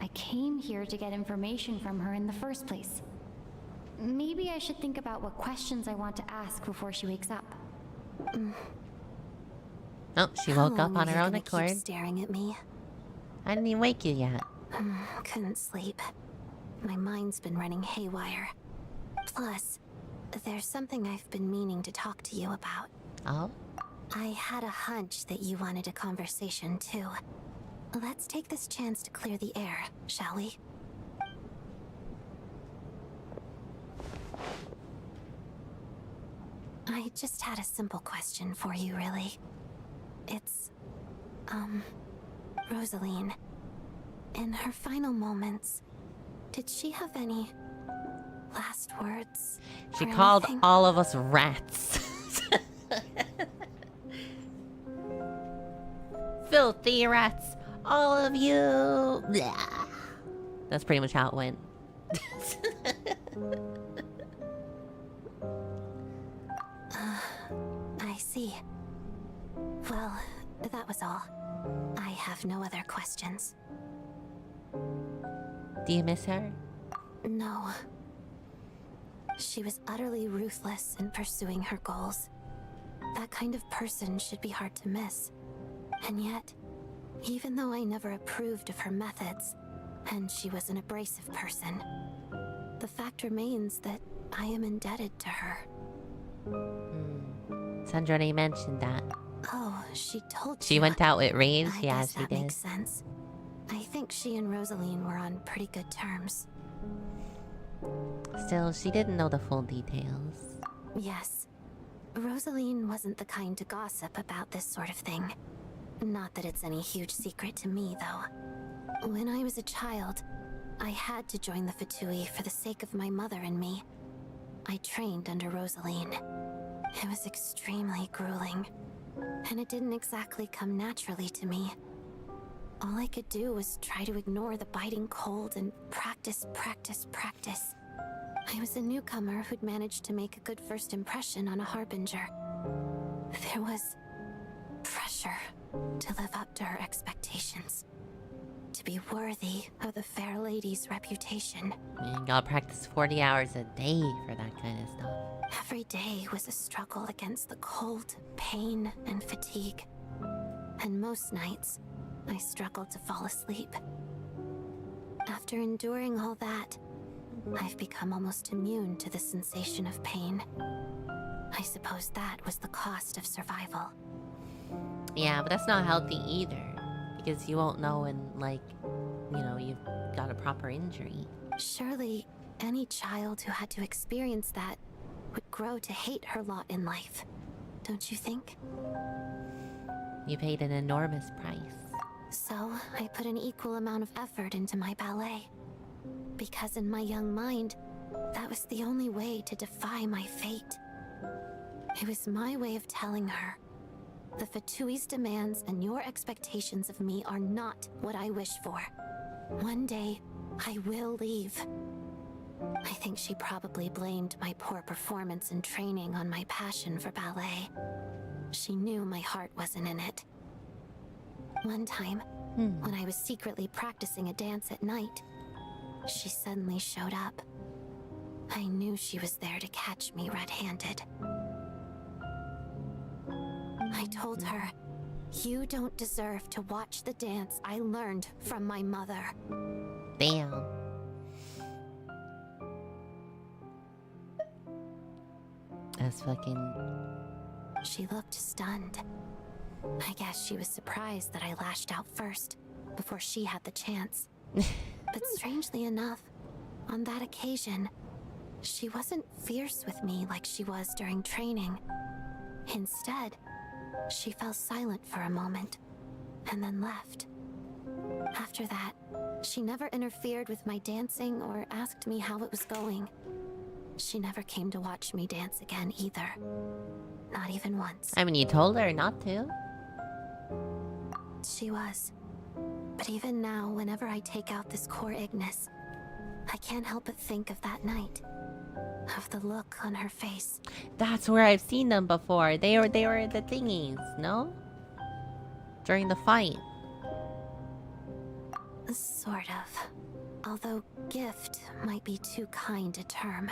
[SPEAKER 3] I came here to get information from her in the first place. Maybe I should think about what questions I want to ask before she wakes up.
[SPEAKER 1] Oh, she
[SPEAKER 15] How
[SPEAKER 1] woke up
[SPEAKER 15] long
[SPEAKER 1] on
[SPEAKER 15] are
[SPEAKER 1] her
[SPEAKER 15] you
[SPEAKER 1] own
[SPEAKER 15] gonna keep
[SPEAKER 1] accord.
[SPEAKER 15] staring at me.
[SPEAKER 1] I didn't even wake you yet.
[SPEAKER 15] Couldn't sleep. My mind's been running haywire. Plus, there's something I've been meaning to talk to you about.
[SPEAKER 1] Oh?
[SPEAKER 15] I had a hunch that you wanted a conversation too. Let's take this chance to clear the air, shall we? I just had a simple question for you, really. It's, Rosaline. In her final moments, did she have any last words?
[SPEAKER 1] She
[SPEAKER 15] or
[SPEAKER 1] called
[SPEAKER 15] anything?
[SPEAKER 1] all of us rats. Filthy rats. All of you. Blah. That's pretty much how it went.
[SPEAKER 15] I see. Well, that was all. I have no other questions.
[SPEAKER 1] Do you miss her?
[SPEAKER 15] No. She was utterly ruthless in pursuing her goals. That kind of person should be hard to miss. And yet, even though I never approved of her methods, and she was an abrasive person, the fact remains that I am indebted to her.
[SPEAKER 1] Sandrone mentioned that.
[SPEAKER 15] Oh, she told you.
[SPEAKER 1] She went out with Rage?
[SPEAKER 15] I
[SPEAKER 1] Yeah,
[SPEAKER 15] guess
[SPEAKER 1] she
[SPEAKER 15] that
[SPEAKER 1] did.
[SPEAKER 15] makes sense. I think she and Rosaline were on pretty good terms.
[SPEAKER 1] Still, she didn't know the full details.
[SPEAKER 15] Yes. Rosaline wasn't the kind to gossip about this sort of thing. Not that it's any huge secret to me, though. When I was a child, I had to join the Fatui for the sake of my mother and me. I trained under Rosaline. It was extremely grueling, and it didn't exactly come naturally to me. All I could do was try to ignore the biting cold and practice, practice, practice. I was a newcomer who'd managed to make a good first impression on a harbinger. There was pressure to live up to her expectations, to be worthy of the fair lady's reputation.
[SPEAKER 1] You gotta practice 40 hours a day for that kind of stuff.
[SPEAKER 15] Every day was a struggle against the cold, pain, and fatigue. And most nights, I struggled to fall asleep. After enduring all that, I've become almost immune to the sensation of pain. I suppose that was the cost of survival.
[SPEAKER 1] Yeah, but that's not healthy either. Because you won't know when, like, you know, you've got a proper injury.
[SPEAKER 15] Surely, any child who had to experience that would grow to hate her lot in life. Don't you think?
[SPEAKER 1] You paid an enormous price.
[SPEAKER 15] So, I put an equal amount of effort into my ballet. Because in my young mind, that was the only way to defy my fate. It was my way of telling her, the Fatui's demands and your expectations of me are not what I wish for. One day, I will leave. I think she probably blamed my poor performance in training on my passion for ballet. She knew my heart wasn't in it. One time, when I was secretly practicing a dance at night, she suddenly showed up. I knew she was there to catch me red-handed. I told her, you don't deserve to watch the dance I learned from my mother.
[SPEAKER 1] Damn. That's fucking...
[SPEAKER 15] She looked stunned. I guess she was surprised that I lashed out first, before she had the chance. But strangely enough, on that occasion, she wasn't fierce with me like she was during training. Instead, she fell silent for a moment, and then left. After that, she never interfered with my dancing or asked me how it was going. She never came to watch me dance again either. Not even once.
[SPEAKER 1] I mean, you told her not to.
[SPEAKER 15] She was. But even now, whenever I take out this core Ignis, I can't help but think of that night. Of the look on her face.
[SPEAKER 1] That's where I've seen them before. They were the thingies, no? During the fight.
[SPEAKER 15] Sort of. Although gift might be too kind a term.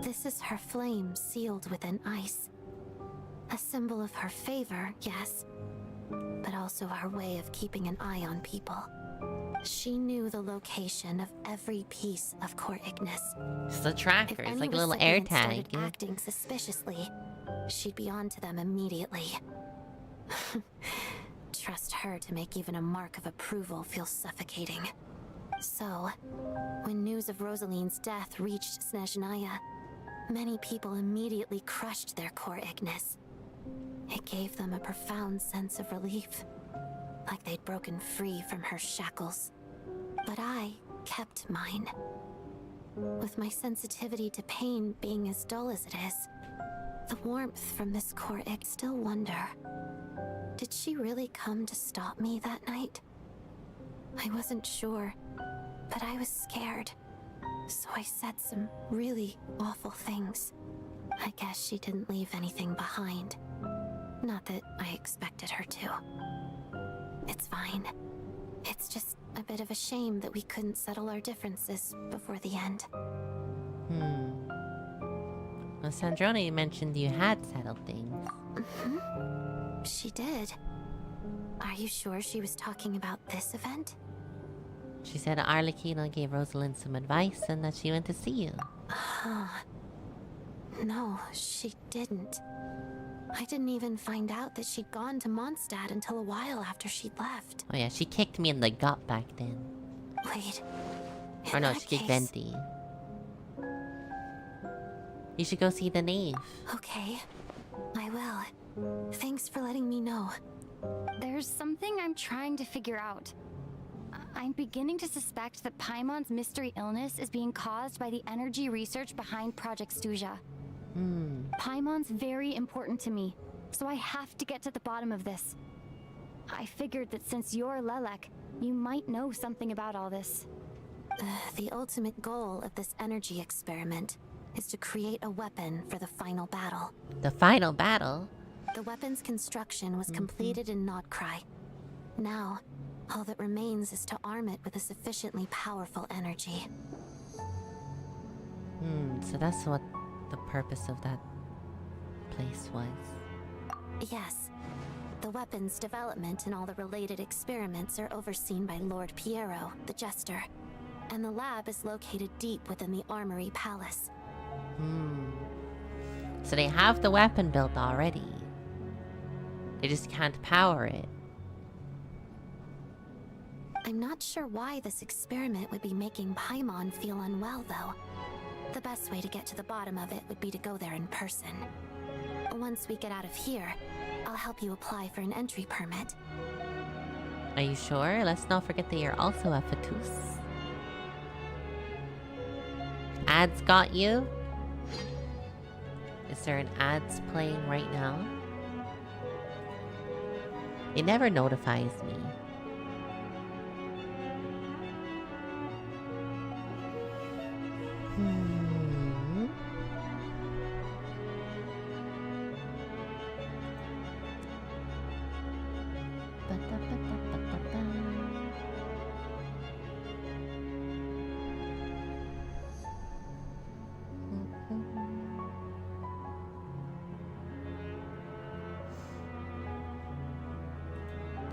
[SPEAKER 15] This is her flame sealed within ice. A symbol of her favor, yes, but also our way of keeping an eye on people. She knew the location of every piece of core Ignis.
[SPEAKER 1] It's a tracker. It's like a little air tag.
[SPEAKER 15] Started acting suspiciously, she'd be on to them immediately. Trust her to make even a mark of approval feel suffocating. So, when news of Rosaline's death reached SHEZNAYA, many people immediately crushed their core Ignis. It gave them a profound sense of relief, like they'd broken free from her shackles. But I kept mine. With my sensitivity to pain being as dull as it is, the warmth from this core Ig still wonder. Did she really come to stop me that night? I wasn't sure, but I was scared. So I said some really awful things. I guess she didn't leave anything behind. Not that I expected her to. It's fine. It's just a bit of a shame that we couldn't settle our differences before the end.
[SPEAKER 1] Well, Sandrone mentioned you had settled things.
[SPEAKER 15] She did. Are you sure she was talking about this event?
[SPEAKER 1] She said Arlecchino gave Rosalind some advice and that she went to see you.
[SPEAKER 15] No, she didn't. I didn't even find out that she'd gone to Mondstadt until a while after she'd left.
[SPEAKER 1] Oh yeah, she kicked me in the gut back then.
[SPEAKER 15] Wait.
[SPEAKER 1] Or no, she kicked Venti. You should go see the knave.
[SPEAKER 15] Okay, I will. Thanks for letting me know.
[SPEAKER 3] There's something I'm trying to figure out. I'm beginning to suspect that Paimon's mystery illness is being caused by the energy research behind Project Stuja. Paimon's very important to me, so I have to get to the bottom of this. I figured that since you're Lelek, you might know something about all this.
[SPEAKER 15] The ultimate goal of this energy experiment is to create a weapon for the final battle.
[SPEAKER 1] The final battle?
[SPEAKER 15] The weapon's construction was completed in Nodcry. Now, all that remains is to arm it with a sufficiently powerful energy.
[SPEAKER 1] So that's what the purpose of that place was.
[SPEAKER 15] Yes. The weapon's development and all the related experiments are overseen by Lord Piero, the Jester. And the lab is located deep within the Armory Palace.
[SPEAKER 1] So they have the weapon built already. They just can't power it.
[SPEAKER 15] I'm not sure why this experiment would be making Paimon feel unwell, though. The best way to get to the bottom of it would be to go there in person. Once we get out of here, I'll help you apply for an entry permit.
[SPEAKER 1] Are you sure? Let's not forget that you're also a Fatus. Ads got you? Is there an ads playing right now? It never notifies me.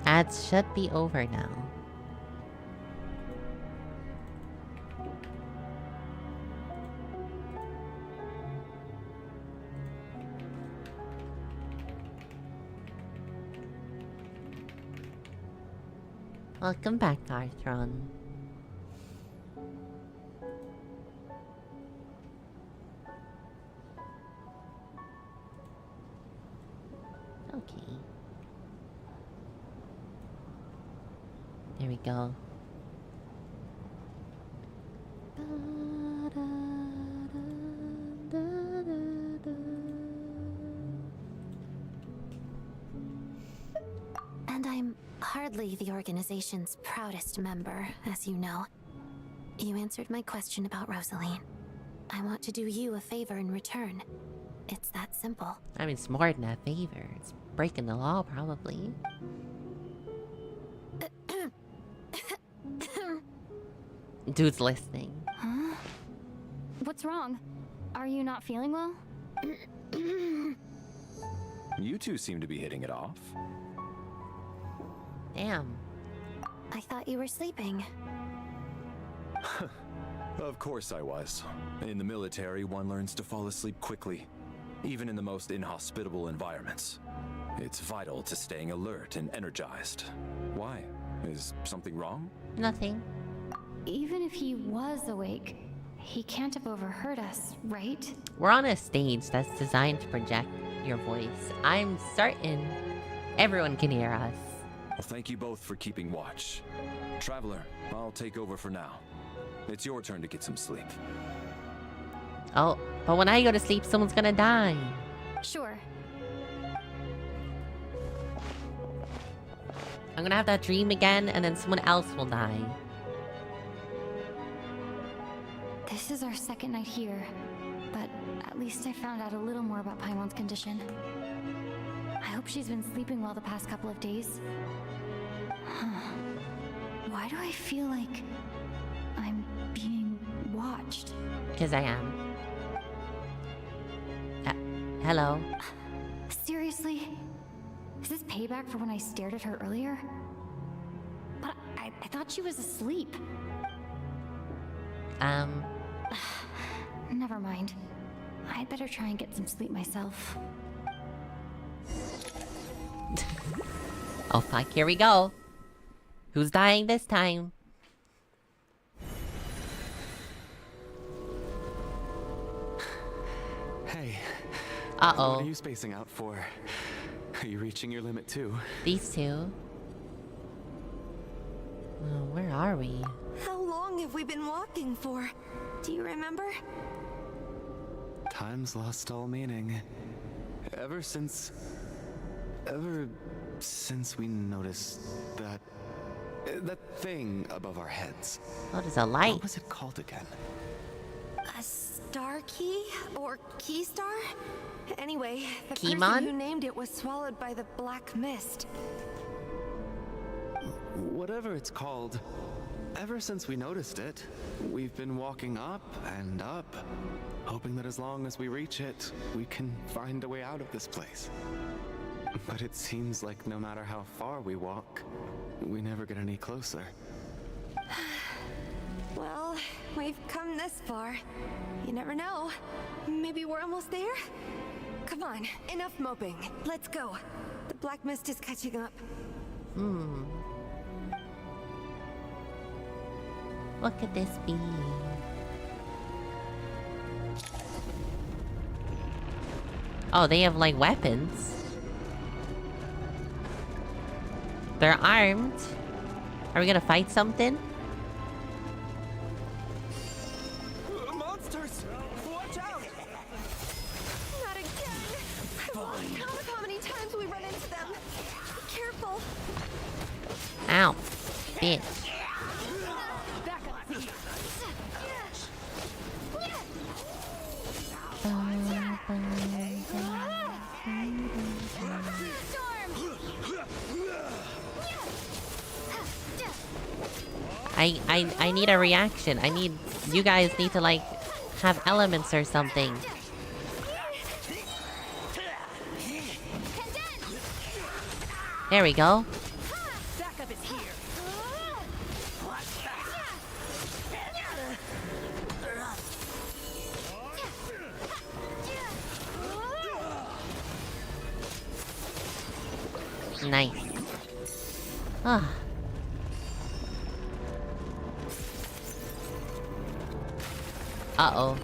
[SPEAKER 1] Ads should be over now. Welcome back, Arthron. Okay. There we go.
[SPEAKER 15] And I'm hardly the organization's proudest member, as you know. You answered my question about Rosaline. I want to do you a favor in return. It's that simple.
[SPEAKER 1] I mean, it's more than a favor. It's breaking the law, probably. Dude's listening.
[SPEAKER 3] Huh? What's wrong? Are you not feeling well?
[SPEAKER 6] You two seem to be hitting it off.
[SPEAKER 1] Damn.
[SPEAKER 15] I thought you were sleeping.
[SPEAKER 6] Of course I was. In the military, one learns to fall asleep quickly, even in the most inhospitable environments. It's vital to staying alert and energized. Why? Is something wrong?
[SPEAKER 1] Nothing.
[SPEAKER 3] Even if he was awake, he can't have overheard us, right?
[SPEAKER 1] We're on a stage that's designed to project your voice. I'm certain everyone can hear us.
[SPEAKER 6] Well, thank you both for keeping watch. Traveler, I'll take over for now. It's your turn to get some sleep.
[SPEAKER 1] Oh, but when I go to sleep, someone's gonna die.
[SPEAKER 3] Sure.
[SPEAKER 1] I'm gonna have that dream again, and then someone else will die.
[SPEAKER 3] This is our second night here, but at least I found out a little more about Paimon's condition. I hope she's been sleeping well the past couple of days. Huh. Why do I feel like I'm being watched?
[SPEAKER 1] Because I am. Hello?
[SPEAKER 3] Seriously? Is this payback for when I stared at her earlier? But I thought she was asleep. Never mind. I'd better try and get some sleep myself.
[SPEAKER 1] Oh fuck, here we go. Who's dying this time?
[SPEAKER 2] Hey.
[SPEAKER 1] Uh-oh.
[SPEAKER 2] What are you spacing out for? Are you reaching your limit too?
[SPEAKER 1] These two. Oh, where are we?
[SPEAKER 4] How long have we been walking for? Do you remember?
[SPEAKER 2] Time's lost all meaning. Ever since... ever since we noticed that thing above our heads.
[SPEAKER 1] Oh, there's a light.
[SPEAKER 2] What was it called again?
[SPEAKER 4] A star key? Or key star? Anyway, the
[SPEAKER 1] Keymon?
[SPEAKER 4] person who named it was swallowed by the black mist.
[SPEAKER 2] Whatever it's called, ever since we noticed it, we've been walking up and up, hoping that as long as we reach it, we can find a way out of this place. But it seems like no matter how far we walk, we never get any closer.
[SPEAKER 4] Well, we've come this far. You never know. Maybe we're almost there? Come on, enough moping. Let's go. The black mist is catching up.
[SPEAKER 1] What could this be? Oh, they have like weapons. They're armed. Are we gonna fight something?
[SPEAKER 2] Monsters! Watch out!
[SPEAKER 4] Not again! I lost count of how many times we run into them. Be careful.
[SPEAKER 1] Ow. Bitch.
[SPEAKER 4] Back up.
[SPEAKER 1] I need a reaction. You guys need to like have elements or something. There we go.
[SPEAKER 4] Backup is here.
[SPEAKER 1] Nice. Ah. Uh-oh.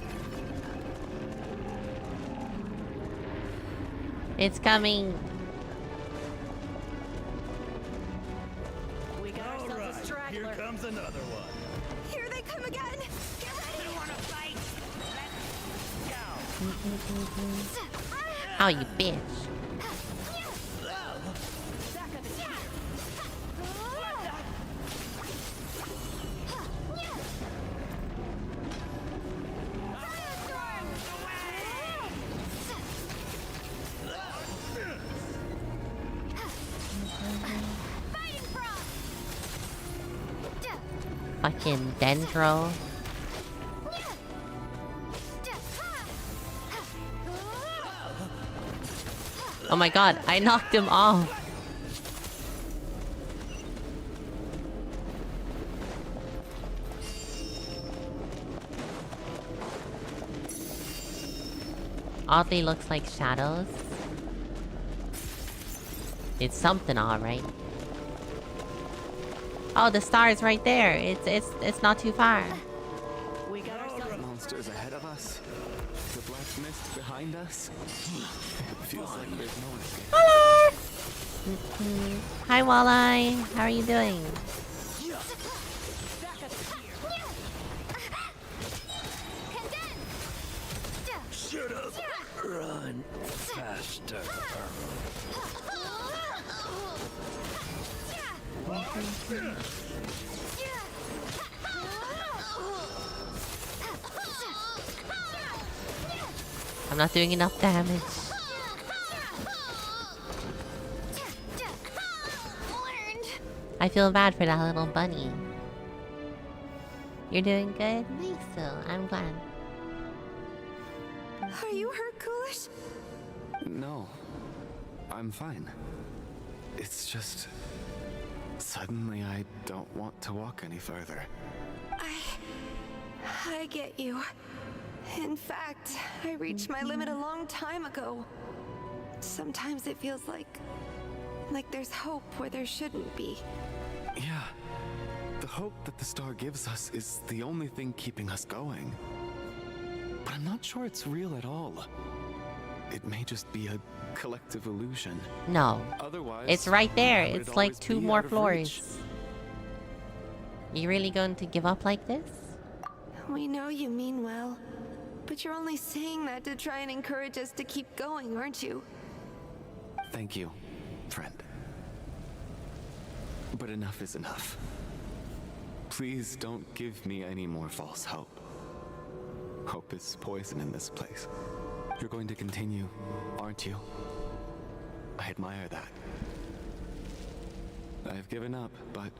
[SPEAKER 1] It's coming.
[SPEAKER 4] We got ourselves a straggler.
[SPEAKER 14] Here comes another one.
[SPEAKER 4] Here they come again. Get ready. You want to fight? Let's go.
[SPEAKER 1] Oh, you bitch.
[SPEAKER 4] Backup is here.
[SPEAKER 1] Fucking Dendro. Oh my god, I knocked him off. Oddly looks like shadows. It's something, alright. Oh, the star is right there. It's not too far.
[SPEAKER 4] We got ourselves
[SPEAKER 2] Monsters ahead of us. The black mist behind us. It feels like there's no escape.
[SPEAKER 1] Hello! Hi, Walleye. How are you doing?
[SPEAKER 4] backup is here.
[SPEAKER 14] Shut up! Run faster.
[SPEAKER 1] I'm not doing enough damage. I feel bad for that little bunny. You're doing good? Nice, so I'm glad.
[SPEAKER 4] Are you hurt, Coolish?
[SPEAKER 2] No, I'm fine. It's just... suddenly I don't want to walk any further.
[SPEAKER 4] I get you. In fact, I reached my limit a long time ago. Sometimes it feels like there's hope where there shouldn't be.
[SPEAKER 2] Yeah. The hope that the star gives us is the only thing keeping us going. But I'm not sure it's real at all. It may just be a collective illusion.
[SPEAKER 1] No.
[SPEAKER 2] Otherwise,
[SPEAKER 1] it's right there.
[SPEAKER 2] how would
[SPEAKER 1] It's
[SPEAKER 2] it
[SPEAKER 1] like
[SPEAKER 2] always
[SPEAKER 1] 2
[SPEAKER 2] be
[SPEAKER 1] more
[SPEAKER 2] out of reach?
[SPEAKER 1] floors. You really going to give up like this?
[SPEAKER 4] We know you mean well, but you're only saying that to try and encourage us to keep going, aren't you?
[SPEAKER 2] Thank you. friend. But enough is enough. Please don't give me any more false hope. Hope is poison in this place. You're going to continue, aren't you? I admire that. I've given up, but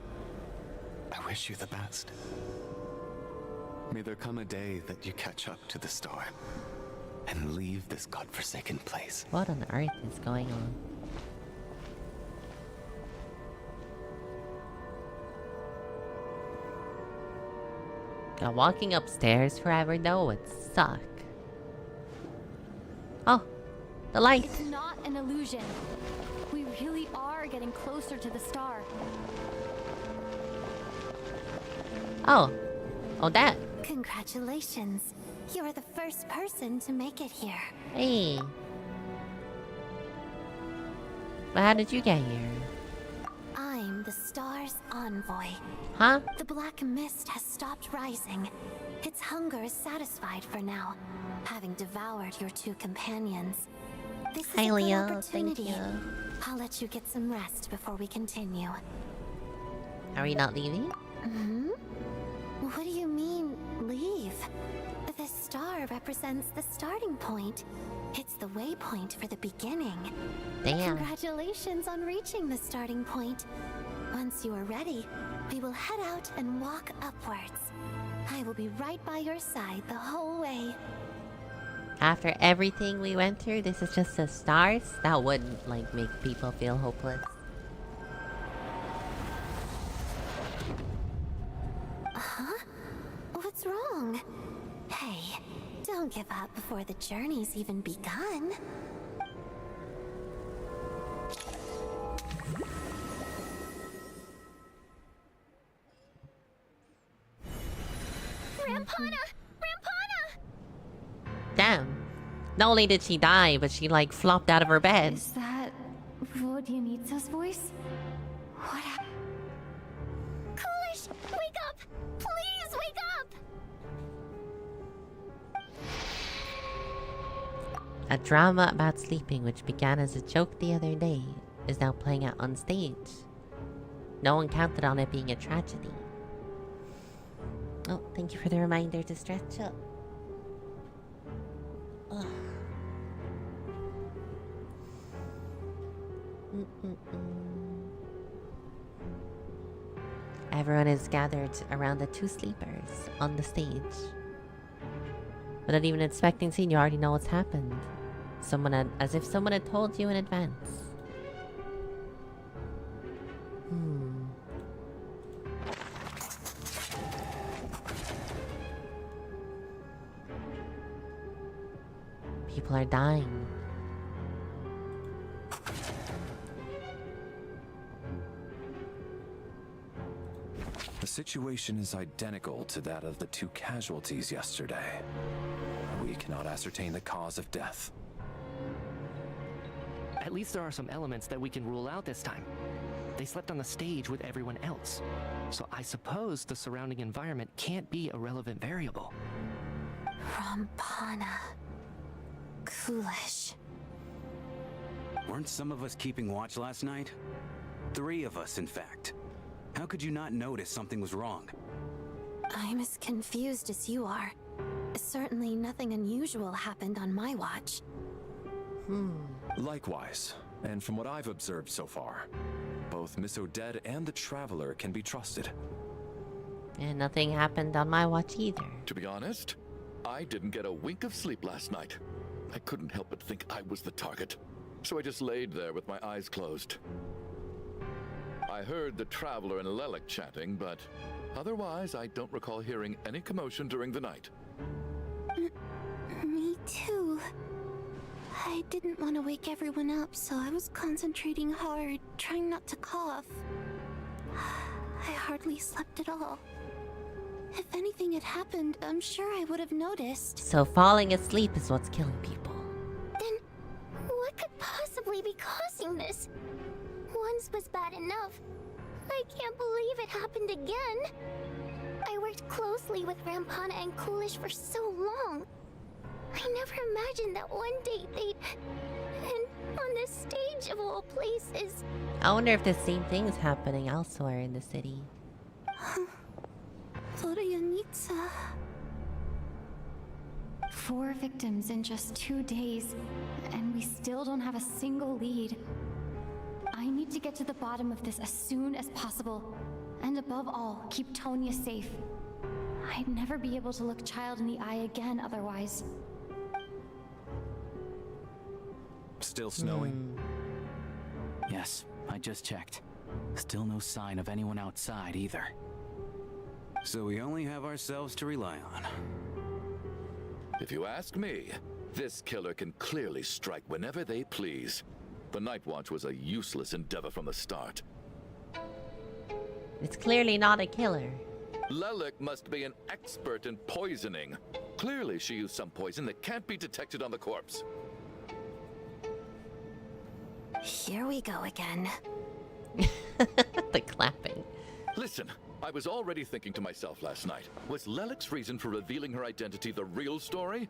[SPEAKER 2] I wish you the best. May there come a day that you catch up to the storm and leave this godforsaken place.
[SPEAKER 1] What on earth is going on? God, walking upstairs forever though would suck. Oh, the light.
[SPEAKER 3] It's not an illusion. We really are getting closer to the star.
[SPEAKER 1] Oh, that.
[SPEAKER 15] Congratulations. You're the first person to make it here.
[SPEAKER 1] Hey. But how did you get here?
[SPEAKER 15] I'm the star's envoy.
[SPEAKER 1] Huh?
[SPEAKER 15] The black mist has stopped rising. Its hunger is satisfied for now, having devoured your two companions. This is
[SPEAKER 1] Hi,
[SPEAKER 15] a good
[SPEAKER 1] Leo.
[SPEAKER 15] opportunity.
[SPEAKER 1] Thank you.
[SPEAKER 15] I'll let you get some rest before we continue.
[SPEAKER 1] Are we not leaving?
[SPEAKER 15] Hmm? What do you mean, leave? The star represents the starting point. It's the waypoint for the beginning.
[SPEAKER 1] Damn.
[SPEAKER 15] Congratulations on reaching the starting point. Once you are ready, we will head out and walk upwards. I will be right by your side the whole way.
[SPEAKER 1] After everything we went through, this is just the stars? That wouldn't, like, make people feel hopeless.
[SPEAKER 15] Huh? What's wrong? Hey, don't give up before the journey's even begun.
[SPEAKER 10] Rampana!
[SPEAKER 1] Damn. Not only did she die, but she, like, flopped out of her bed.
[SPEAKER 3] Is that Vodyanitsa's voice? What happened?
[SPEAKER 10] Coolish! Wake up! Please wake up!
[SPEAKER 1] A drama about sleeping, which began as a joke the other day, is now playing out on stage. No one counted on it being a tragedy. Oh, thank you for the reminder to stretch up. Ugh. Everyone is gathered around the two sleepers on the stage. Without even expecting scene, you already know what's happened. As if someone had told you in advance. People are dying.
[SPEAKER 6] The situation is identical to that of the two casualties yesterday. We cannot ascertain the cause of death.
[SPEAKER 7] At least there are some elements that we can rule out this time. They slept on the stage with everyone else. So I suppose the surrounding environment can't be a relevant variable.
[SPEAKER 15] Rampana. Coolish.
[SPEAKER 9] Weren't some of us keeping watch last night? 3 of us, in fact. How could you not notice something was wrong?
[SPEAKER 15] I'm as confused as you are. Certainly nothing unusual happened on my watch.
[SPEAKER 6] Likewise, and from what I've observed so far, both Miss Odette and the Traveler can be trusted.
[SPEAKER 1] And nothing happened on my watch either.
[SPEAKER 8] To be honest, I didn't get a wink of sleep last night. I couldn't help but think I was the target, so I just laid there with my eyes closed. I heard the Traveler and Lelek chatting, but otherwise I don't recall hearing any commotion during the night.
[SPEAKER 15] Me too. I didn't want to wake everyone up, so I was concentrating hard, trying not to cough. I hardly slept at all. If anything had happened, I'm sure I would have noticed.
[SPEAKER 1] So falling asleep is what's killing people.
[SPEAKER 10] Then, what could possibly be causing this? Once was bad enough. I can't believe it happened again. I worked closely with Rampana and Coolish for so long. I never imagined that one day they'd... And on this stage strange of all places.
[SPEAKER 1] I wonder if the same thing is happening elsewhere in the city.
[SPEAKER 3] Florianitsa. 4 victims in just 2 days, and we still don't have a single lead. I need to get to the bottom of this as soon as possible. And above all, keep Tonya safe. I'd never be able to look Child in the eye again otherwise.
[SPEAKER 6] Still snowing?
[SPEAKER 13] Yes, I just checked. Still no sign of anyone outside either.
[SPEAKER 9] So we only have ourselves to rely on.
[SPEAKER 8] If you ask me, this killer can clearly strike whenever they please. The Night Watch was a useless endeavor from the start.
[SPEAKER 1] It's clearly not a killer.
[SPEAKER 8] Lelik must be an expert in poisoning. Clearly she used some poison that can't be detected on the corpse.
[SPEAKER 15] Here we go again.
[SPEAKER 1] The clapping.
[SPEAKER 8] Listen, I was already thinking to myself last night, was Lelik's reason for revealing her identity the real story?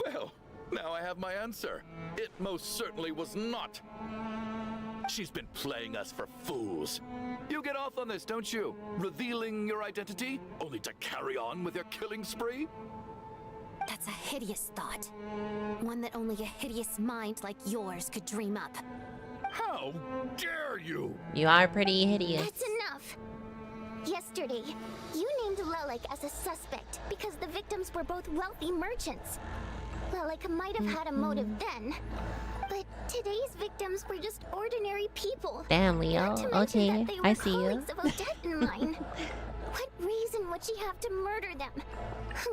[SPEAKER 8] Well, now I have my answer. It most certainly was not. She's been playing us for fools. You get off on this, don't you? Revealing your identity, only to carry on with your killing spree?
[SPEAKER 15] That's a hideous thought. One that only a hideous mind like yours could dream up.
[SPEAKER 8] How dare you?
[SPEAKER 1] You are pretty hideous.
[SPEAKER 10] That's enough. Yesterday, you named Lelik as a suspect because the victims were both wealthy merchants. Lelik might have had a motive then, but today's victims were just ordinary people.
[SPEAKER 1] Damn, Leo.
[SPEAKER 10] Not to mention
[SPEAKER 1] Okay,
[SPEAKER 10] that they were
[SPEAKER 1] I see you.
[SPEAKER 10] colleagues of Odette and mine. What reason would she have to murder them?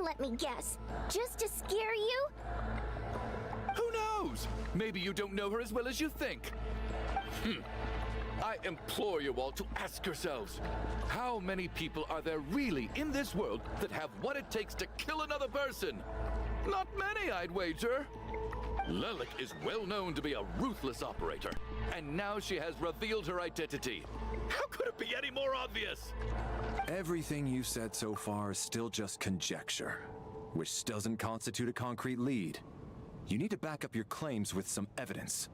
[SPEAKER 10] Let me guess. Just to scare you?
[SPEAKER 8] Who knows? Maybe you don't know her as well as you think. I implore you all to ask yourselves, how many people are there really in this world that have what it takes to kill another person? Not many, I'd wager. Lelik is well known to be a ruthless operator, and now she has revealed her identity. How could it be any more obvious?
[SPEAKER 6] Everything you said so far is still just conjecture, which doesn't constitute a concrete lead. You need to back up your claims with some evidence.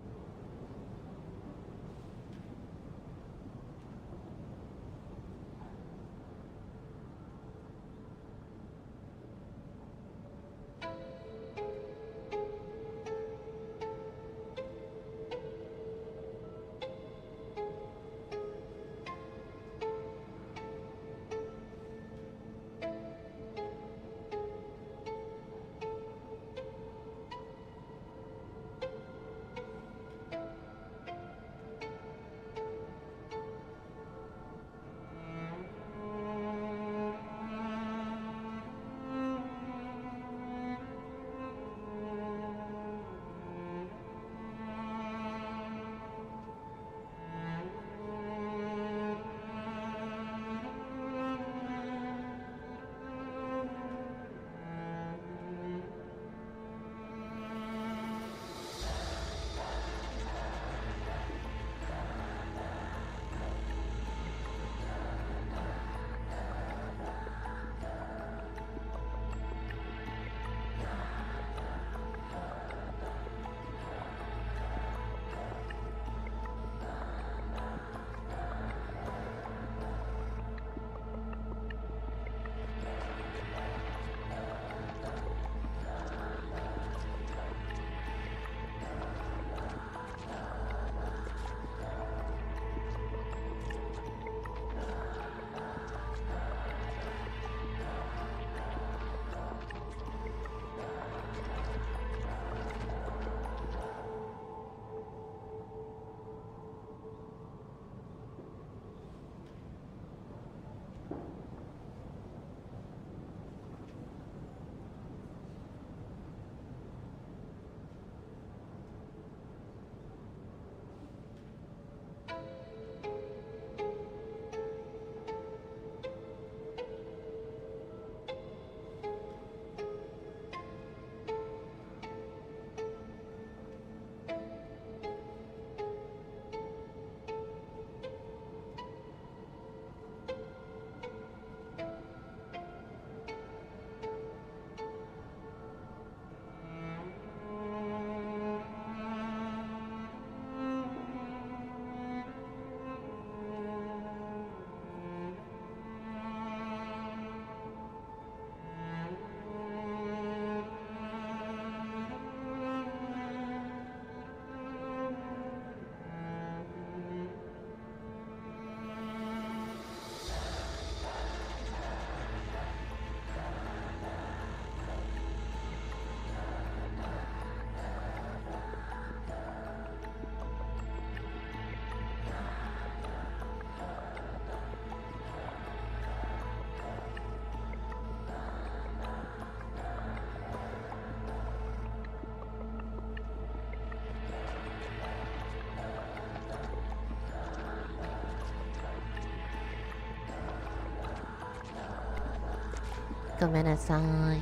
[SPEAKER 1] Gomenasai.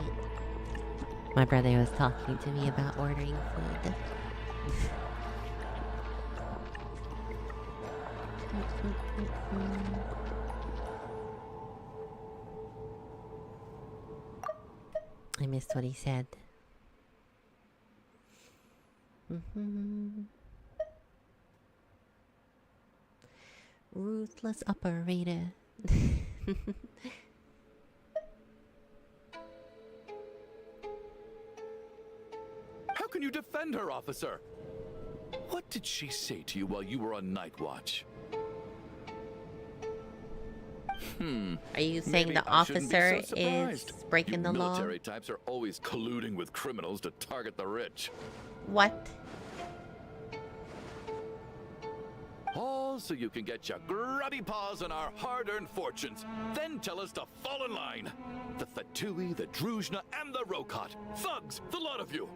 [SPEAKER 1] My brother was talking to me about ordering food. I missed what he said. Ruthless operator.
[SPEAKER 8] How can you defend her, officer? What did she say to you while you were on night watch?
[SPEAKER 1] Are you saying
[SPEAKER 8] Maybe
[SPEAKER 1] the
[SPEAKER 8] I shouldn't be
[SPEAKER 1] officer
[SPEAKER 8] so
[SPEAKER 1] is
[SPEAKER 8] surprised.
[SPEAKER 1] breaking the law?
[SPEAKER 8] Military types are always colluding with criminals to target the rich.
[SPEAKER 1] What?
[SPEAKER 8] All so you can get your grubby paws on our hard-earned fortunes. Then tell us to fall in line. The Fatui, the Druzhna, and the Rokot. Thugs, the lot of you.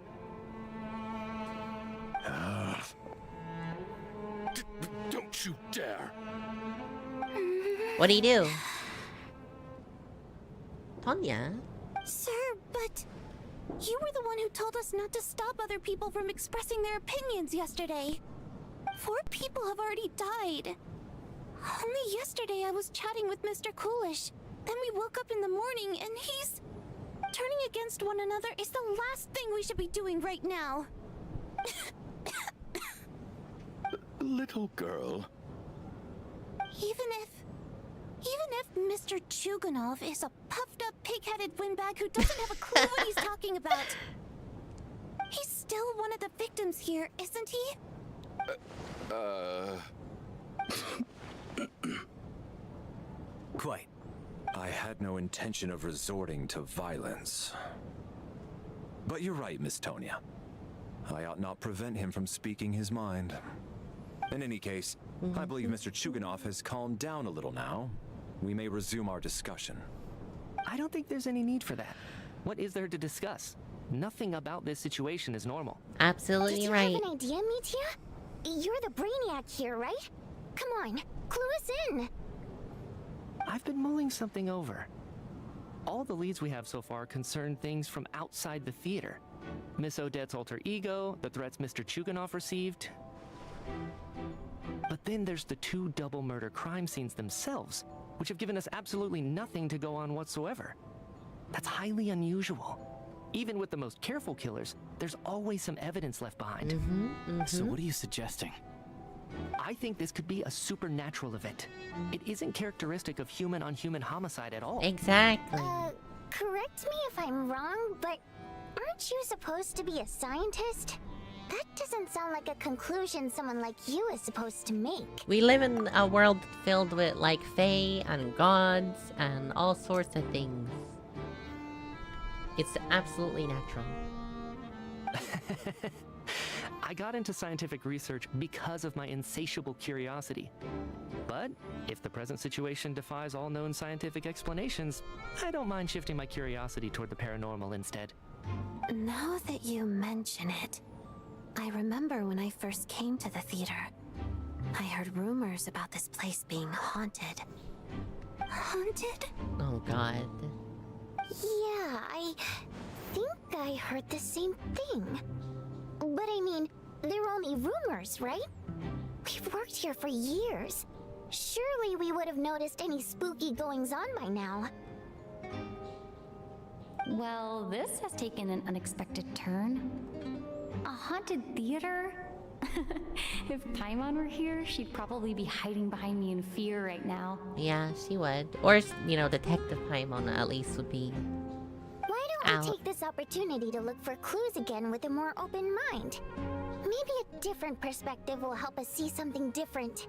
[SPEAKER 8] Don't you dare.
[SPEAKER 1] What'd he do? Tonya?
[SPEAKER 15] Sir, but you were the one who told us not to stop other people from expressing their opinions yesterday. 4 people have already died. Only yesterday I was chatting with Mr. Coolish. Then we woke up in the morning and he's... Turning against one another is the last thing we should be doing right now.
[SPEAKER 8] Little girl.
[SPEAKER 15] Even if Mr. Chuganov is a puffed-up, pig-headed windbag who doesn't have a clue what he's talking about, he's still one of the victims here, isn't he?
[SPEAKER 6] Quite. I had no intention of resorting to violence. But you're right, Miss Tonya. I ought not prevent him from speaking his mind. In any case, I believe Mr. Chuganov has calmed down a little now. We may resume our discussion.
[SPEAKER 7] I don't think there's any need for that. What is there to discuss? Nothing about this situation is normal.
[SPEAKER 1] Absolutely
[SPEAKER 10] Did you
[SPEAKER 1] right.
[SPEAKER 10] have an idea, Mitya? You're the brainiac here, right? Come on, clue us in.
[SPEAKER 7] I've been mulling something over. All the leads we have so far concern things from outside the theater. Miss Odette's alter ego, the threats Mr. Chuganov received. But then there's the 2 double murder crime scenes themselves, which have given us absolutely nothing to go on whatsoever. That's highly unusual. Even with the most careful killers, there's always some evidence left behind.
[SPEAKER 13] So what are you suggesting?
[SPEAKER 7] I think this could be a supernatural event. It isn't characteristic of human-on-human homicide at all.
[SPEAKER 1] Exactly.
[SPEAKER 10] Correct me if I'm wrong, but aren't you supposed to be a scientist? That doesn't sound like a conclusion someone like you is supposed to make.
[SPEAKER 1] We live in a world filled with like fae and gods and all sorts of things. It's absolutely natural.
[SPEAKER 7] I got into scientific research because of my insatiable curiosity. But if the present situation defies all known scientific explanations, I don't mind shifting my curiosity toward the paranormal instead.
[SPEAKER 15] Now that you mention it, I remember when I first came to the theater. I heard rumors about this place being haunted. Haunted?
[SPEAKER 1] Oh god.
[SPEAKER 10] Yeah, I think I heard the same thing. But I mean, they're only rumors, right? We've worked here for years. Surely we would have noticed any spooky goings-on by now.
[SPEAKER 3] Well, this has taken an unexpected turn. A haunted theater? If Paimon were here, she'd probably be hiding behind me in fear right now.
[SPEAKER 1] Yeah, she would. Or, you know, Detective Paimon at least would be.
[SPEAKER 10] Why don't we take this opportunity to look for clues again with a more open mind? Maybe a different perspective will help us see something different.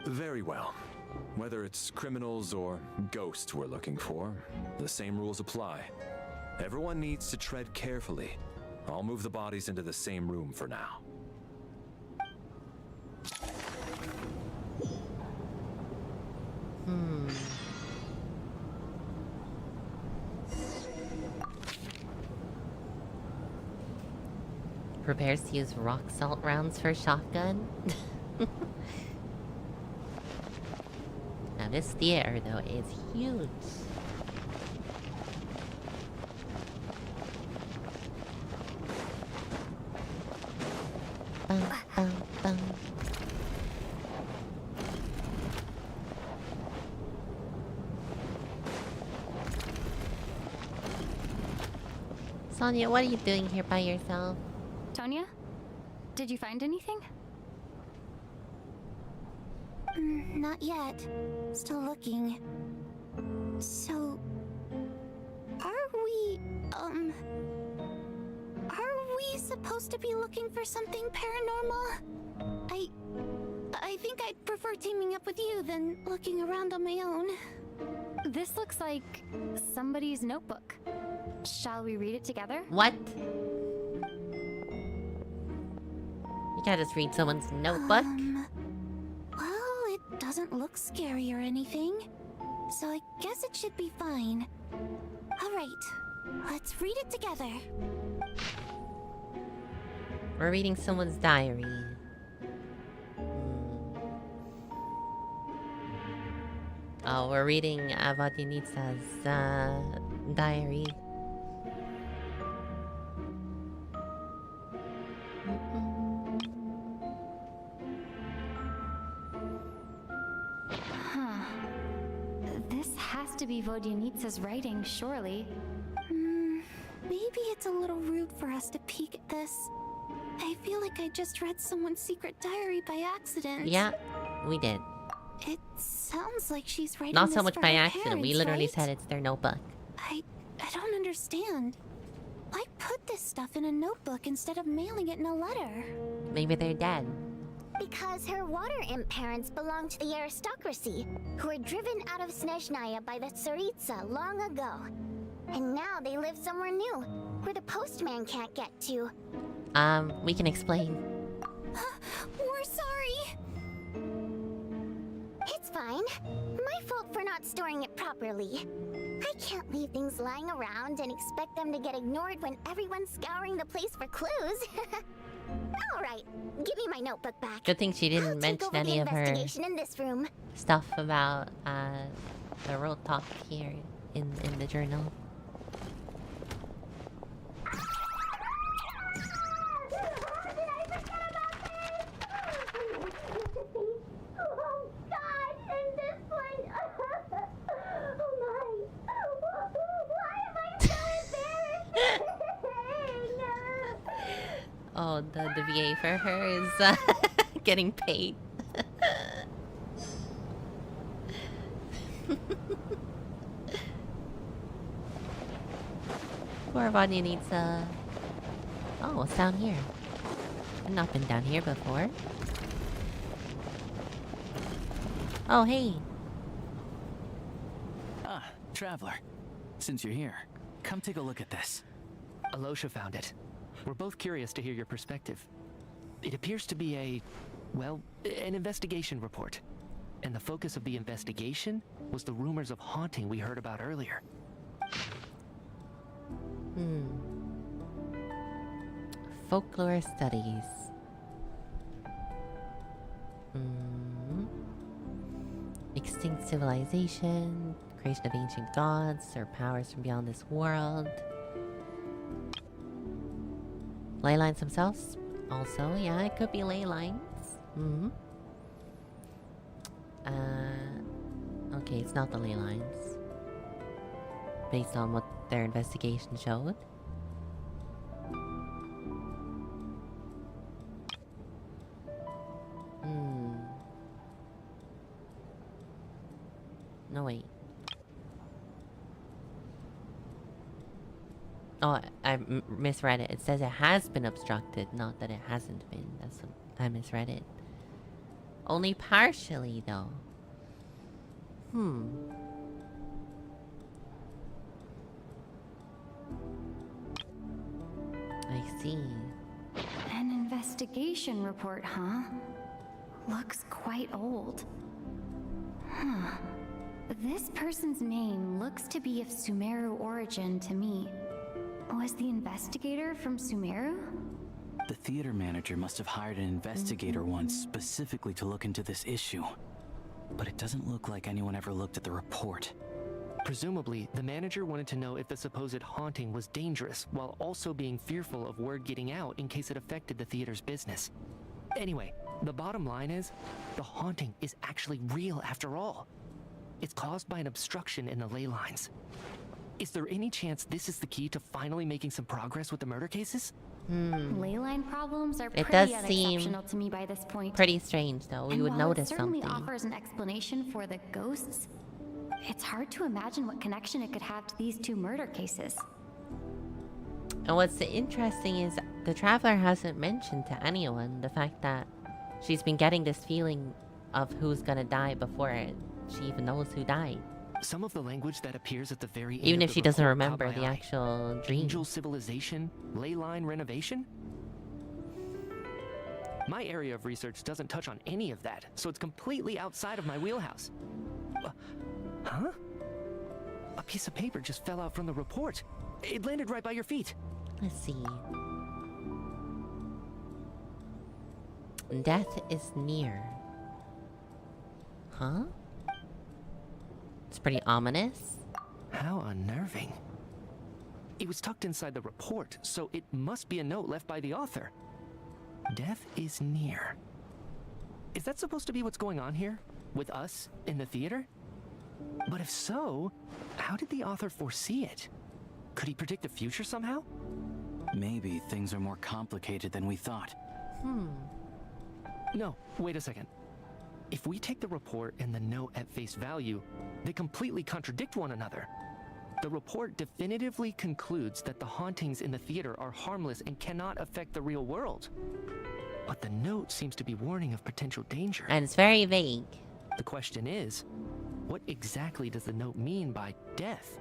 [SPEAKER 6] Very well. Whether it's criminals or ghosts we're looking for, the same rules apply. Everyone needs to tread carefully. I'll move the bodies into the same room for now.
[SPEAKER 1] Prepares to use rock salt rounds for shotgun. Now this theater though is huge. bum, bum, bum. Sonia, what are you doing here by yourself?
[SPEAKER 3] Tonya? Did you find anything?
[SPEAKER 10] Not yet. Still looking. So... Are we supposed to be looking for something paranormal? I think I'd prefer teaming up with you than looking around on my own.
[SPEAKER 3] This looks like somebody's notebook. Shall we read it together?
[SPEAKER 1] What? You can't just read someone's notebook.
[SPEAKER 10] Well, it doesn't look scary or anything. So I guess it should be fine. Alright, let's read it together.
[SPEAKER 1] We're reading someone's diary. Oh, we're reading Vodyanitsa's diary.
[SPEAKER 3] Huh. This has to be Vodyanitsa's writing, surely.
[SPEAKER 10] Maybe it's a little rude for us to peek at this. I feel like I just read someone's secret diary by accident.
[SPEAKER 1] Yeah, we did.
[SPEAKER 10] It sounds like she's writing
[SPEAKER 1] Not so
[SPEAKER 10] this
[SPEAKER 1] much
[SPEAKER 10] for
[SPEAKER 1] by
[SPEAKER 10] her
[SPEAKER 1] accident. We
[SPEAKER 10] parents,
[SPEAKER 1] literally
[SPEAKER 10] right?
[SPEAKER 1] said it's their notebook.
[SPEAKER 10] I don't understand. Why put this stuff in a notebook instead of mailing it in a letter?
[SPEAKER 1] Maybe they're dead.
[SPEAKER 10] Because her water imp parents belonged to the aristocracy, who were driven out of SHEZNAYA by the Tsaritsa long ago. And now they live somewhere new, where the postman can't get to.
[SPEAKER 1] We can explain.
[SPEAKER 10] We're sorry! It's fine. My fault for not storing it properly. I can't leave things lying around and expect them to get ignored when everyone's scouring the place for clues. Alright, give me my notebook back.
[SPEAKER 1] Good thing she didn't mention any of her
[SPEAKER 10] in this room.
[SPEAKER 1] stuff about the real talk here in the journal. Oh, the VA for her is getting paid. Poor Vanya needs a... Oh, it's down here. I've not been down here before. Oh, hey.
[SPEAKER 13] Ah, traveler. Since you're here, come take a look at this.
[SPEAKER 7] Alosha found it. We're both curious to hear your perspective. It appears to be an investigation report. And the focus of the investigation was the rumors of haunting we heard about earlier.
[SPEAKER 1] Folklore studies. Extinct civilization, creation of ancient gods, or powers from beyond this world. Ley lines themselves? Also, yeah, it could be ley lines. Okay, it's not the ley lines. Based on what their investigation showed. No, wait. Oh, I misread it. It says it has been obstructed, not that it hasn't been. That's what I misread it. Only partially, though. I see.
[SPEAKER 3] An investigation report, huh? Looks quite old. Huh. This person's name looks to be of Sumeru origin to me. Was the investigator from Sumeru?
[SPEAKER 13] The theater manager must have hired an investigator once specifically to look into this issue. But it doesn't look like anyone ever looked at the report.
[SPEAKER 7] Presumably, the manager wanted to know if the supposed haunting was dangerous, while also being fearful of word getting out in case it affected the theater's business. Anyway, the bottom line is, the haunting is actually real after all. It's caused by an obstruction in the ley lines. Is there any chance this is the key to finally making some progress with the murder cases?
[SPEAKER 3] Ley line problems are
[SPEAKER 1] It
[SPEAKER 3] pretty
[SPEAKER 1] does seem
[SPEAKER 3] unexceptional to me by this point.
[SPEAKER 1] pretty strange, though. We
[SPEAKER 3] And
[SPEAKER 1] would
[SPEAKER 3] while
[SPEAKER 1] notice
[SPEAKER 3] it certainly
[SPEAKER 1] something.
[SPEAKER 3] offers an explanation for the ghosts, it's hard to imagine what connection it could have to these 2 murder cases.
[SPEAKER 1] And what's interesting is the Traveler hasn't mentioned to anyone the fact that she's been getting this feeling of who's gonna die before she even knows who died.
[SPEAKER 7] Some of the language that appears at the very end
[SPEAKER 1] Even
[SPEAKER 7] of
[SPEAKER 1] if
[SPEAKER 7] the
[SPEAKER 1] she doesn't
[SPEAKER 7] report
[SPEAKER 1] remember
[SPEAKER 7] caught
[SPEAKER 1] the
[SPEAKER 7] my eye.
[SPEAKER 1] actual dream.
[SPEAKER 7] Angel civilization, ley line renovation. My area of research doesn't touch on any of that, so it's completely outside of my wheelhouse. Huh? A piece of paper just fell out from the report. It landed right by your feet.
[SPEAKER 1] Let's see. Death is near. Huh? It's pretty ominous.
[SPEAKER 7] How unnerving. It was tucked inside the report, so it must be a note left by the author. Death is near. Is that supposed to be what's going on here? With us in the theater? But if so, how did the author foresee it? Could he predict the future somehow?
[SPEAKER 13] Maybe things are more complicated than we thought.
[SPEAKER 7] No, wait a second. If we take the report and the note at face value, they completely contradict one another. The report definitively concludes that the hauntings in the theater are harmless and cannot affect the real world. But the note seems to be warning of potential danger.
[SPEAKER 1] And it's very vague.
[SPEAKER 7] The question is, what exactly does the note mean by death?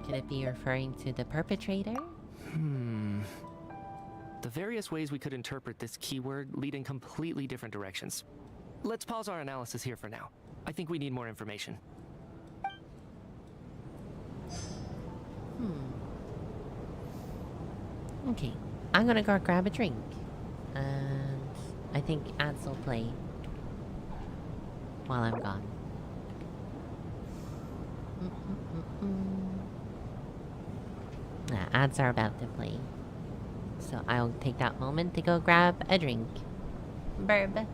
[SPEAKER 1] Could it be referring to the perpetrator?
[SPEAKER 7] The various ways we could interpret this keyword lead in completely different directions. Let's pause our analysis here for now. I think we need more information.
[SPEAKER 1] Okay, I'm gonna go grab a drink. And I think ads will play while I'm gone. Ads are about to play. So I'll take that moment to go grab a drink. Burb.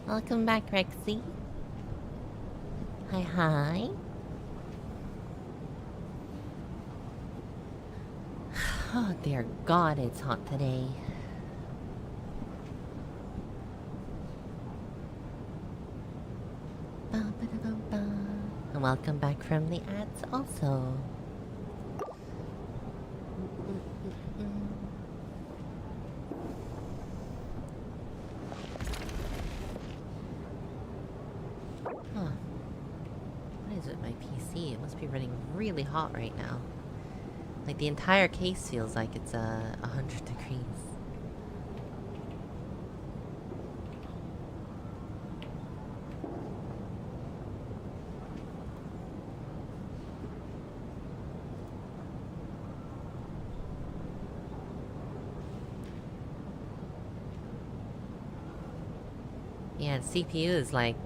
[SPEAKER 1] Welcome back, Rexy. Hi, hi. Oh, dear God, it's hot today. Ba-ba-da-ba-ba. And welcome back from the ads also. Huh. What is it with my PC? It must be running really hot right now. Like the entire case feels like it's 100 degrees. Yeah, and CPU is like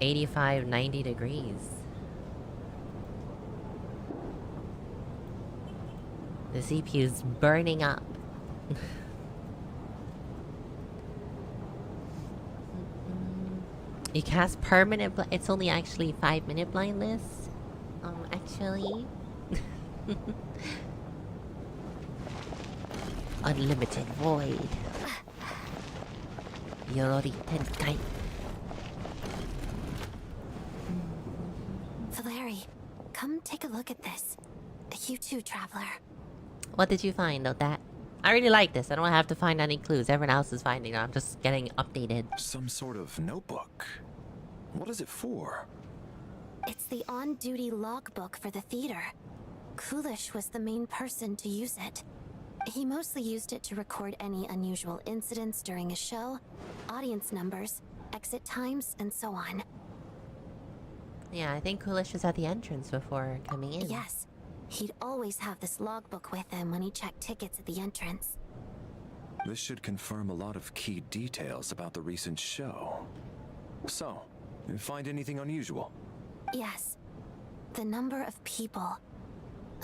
[SPEAKER 1] 85, 90 degrees. The CPU's burning up. You cast permanent it's only actually 5-minute blindness. Actually. Unlimited void. Yorori Tenkai.
[SPEAKER 15] Valeri, come take a look at this. You too, traveler.
[SPEAKER 1] What did you find, Odette? I really like this. I don't have to find any clues. Everyone else is finding them. I'm just getting updated.
[SPEAKER 6] Some sort of notebook. What is it for?
[SPEAKER 15] It's the on-duty logbook for the theater. Kulish was the main person to use it. He mostly used it to record any unusual incidents during a show, audience numbers, exit times, and so on.
[SPEAKER 1] Yeah, I think Kulish was at the entrance before coming in.
[SPEAKER 15] Yes. He'd always have this logbook with him when he checked tickets at the entrance.
[SPEAKER 6] This should confirm a lot of key details about the recent show. So, you find anything unusual?
[SPEAKER 15] Yes. The number of people.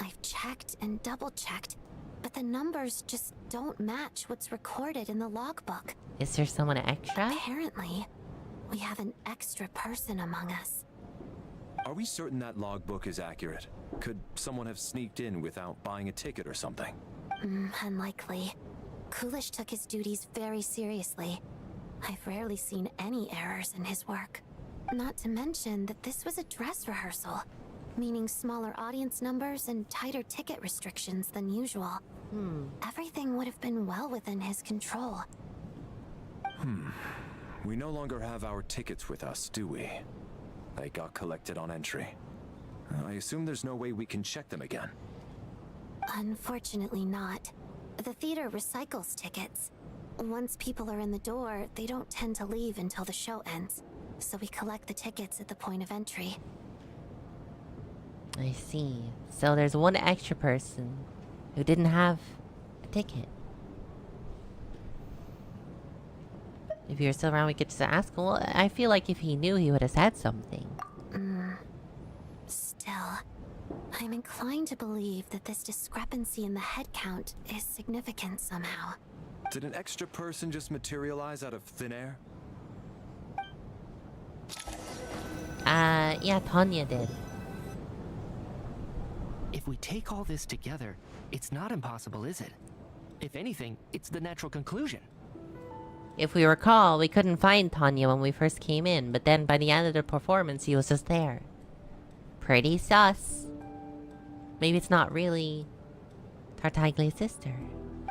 [SPEAKER 15] I've checked and double-checked, but the numbers just don't match what's recorded in the logbook.
[SPEAKER 1] Is there someone extra?
[SPEAKER 15] Apparently, we have an extra person among us.
[SPEAKER 6] Are we certain that logbook is accurate? Could someone have sneaked in without buying a ticket or something?
[SPEAKER 15] Unlikely. Kulish took his duties very seriously. I've rarely seen any errors in his work. Not to mention that this was a dress rehearsal, meaning smaller audience numbers and tighter ticket restrictions than usual. Everything would have been well within his control.
[SPEAKER 6] We no longer have our tickets with us, do we? They got collected on entry. I assume there's no way we can check them again.
[SPEAKER 15] Unfortunately not. The theater recycles tickets. Once people are in the door, they don't tend to leave until the show ends. So we collect the tickets at the point of entry.
[SPEAKER 1] I see. So there's one extra person who didn't have a ticket. If you're still around, we could just ask him. Well, I feel like if he knew, he would have said something.
[SPEAKER 15] Still, I'm inclined to believe that this discrepancy in the head count is significant somehow.
[SPEAKER 6] Did an extra person just materialize out of thin air?
[SPEAKER 1] Yeah, Tanya did.
[SPEAKER 7] If we take all this together, it's not impossible, is it? If anything, it's the natural conclusion.
[SPEAKER 1] If we recall, we couldn't find Tanya when we first came in, but then by the end of the performance, he was just there. Pretty sus. Maybe it's not really Tartaglia's sister.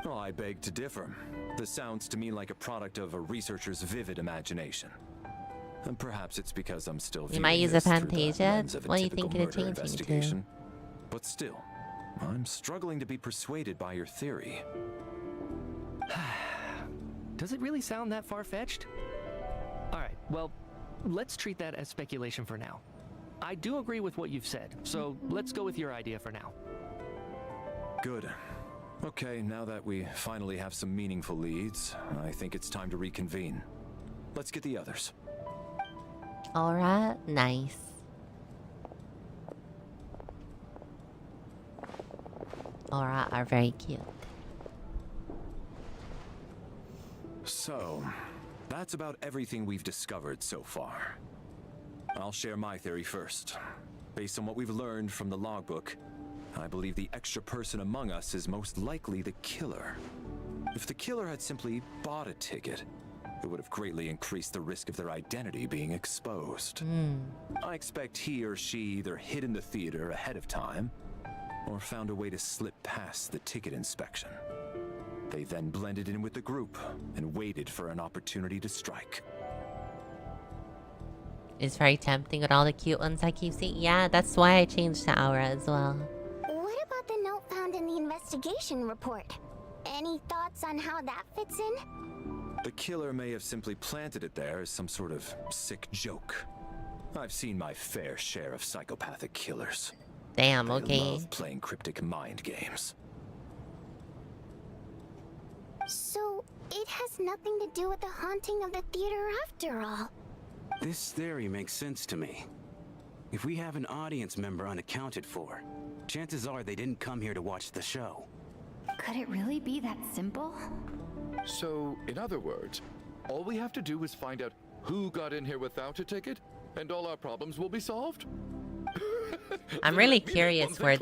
[SPEAKER 6] Oh, I beg to differ. This sounds to me like a product of a researcher's vivid imagination. And perhaps it's because I'm still
[SPEAKER 1] You might use a Fantasia? What do you think it'd change to?
[SPEAKER 6] But still, I'm struggling to be persuaded by your theory.
[SPEAKER 7] Does it really sound that far-fetched? Alright, well, let's treat that as speculation for now. I do agree with what you've said, so let's go with your idea for now.
[SPEAKER 6] Good. Okay, now that we finally have some meaningful leads, I think it's time to reconvene. Let's get the others.
[SPEAKER 1] Alright, nice. Aura are very cute.
[SPEAKER 6] So, That's about everything we've discovered so far. I'll share my theory first. Based on what we've learned from the logbook, I believe the extra person among us is most likely the killer. If the killer had simply bought a ticket, it would have greatly increased the risk of their identity being exposed. I expect he or she either hid in the theater ahead of time, or found a way to slip past the ticket inspection. They then blended in with the group and waited for an opportunity to strike.
[SPEAKER 1] It's very tempting with all the cute ones I keep seeing. Yeah, that's why I changed to Aura as well.
[SPEAKER 10] What about the note found in the investigation report? Any thoughts on how that fits in?
[SPEAKER 6] The killer may have simply planted it there as some sort of sick joke. I've seen my fair share of psychopathic killers.
[SPEAKER 1] Damn,
[SPEAKER 6] They
[SPEAKER 1] okay.
[SPEAKER 6] love playing cryptic mind games.
[SPEAKER 10] So, it has nothing to do with the haunting of the theater after all.
[SPEAKER 9] This theory makes sense to me. If we have an audience member unaccounted for, chances are they didn't come here to watch the show.
[SPEAKER 3] Could it really be that simple?
[SPEAKER 8] So, in other words, all we have to do is find out who got in here without a ticket, and all our problems will be solved?
[SPEAKER 1] I'm really curious where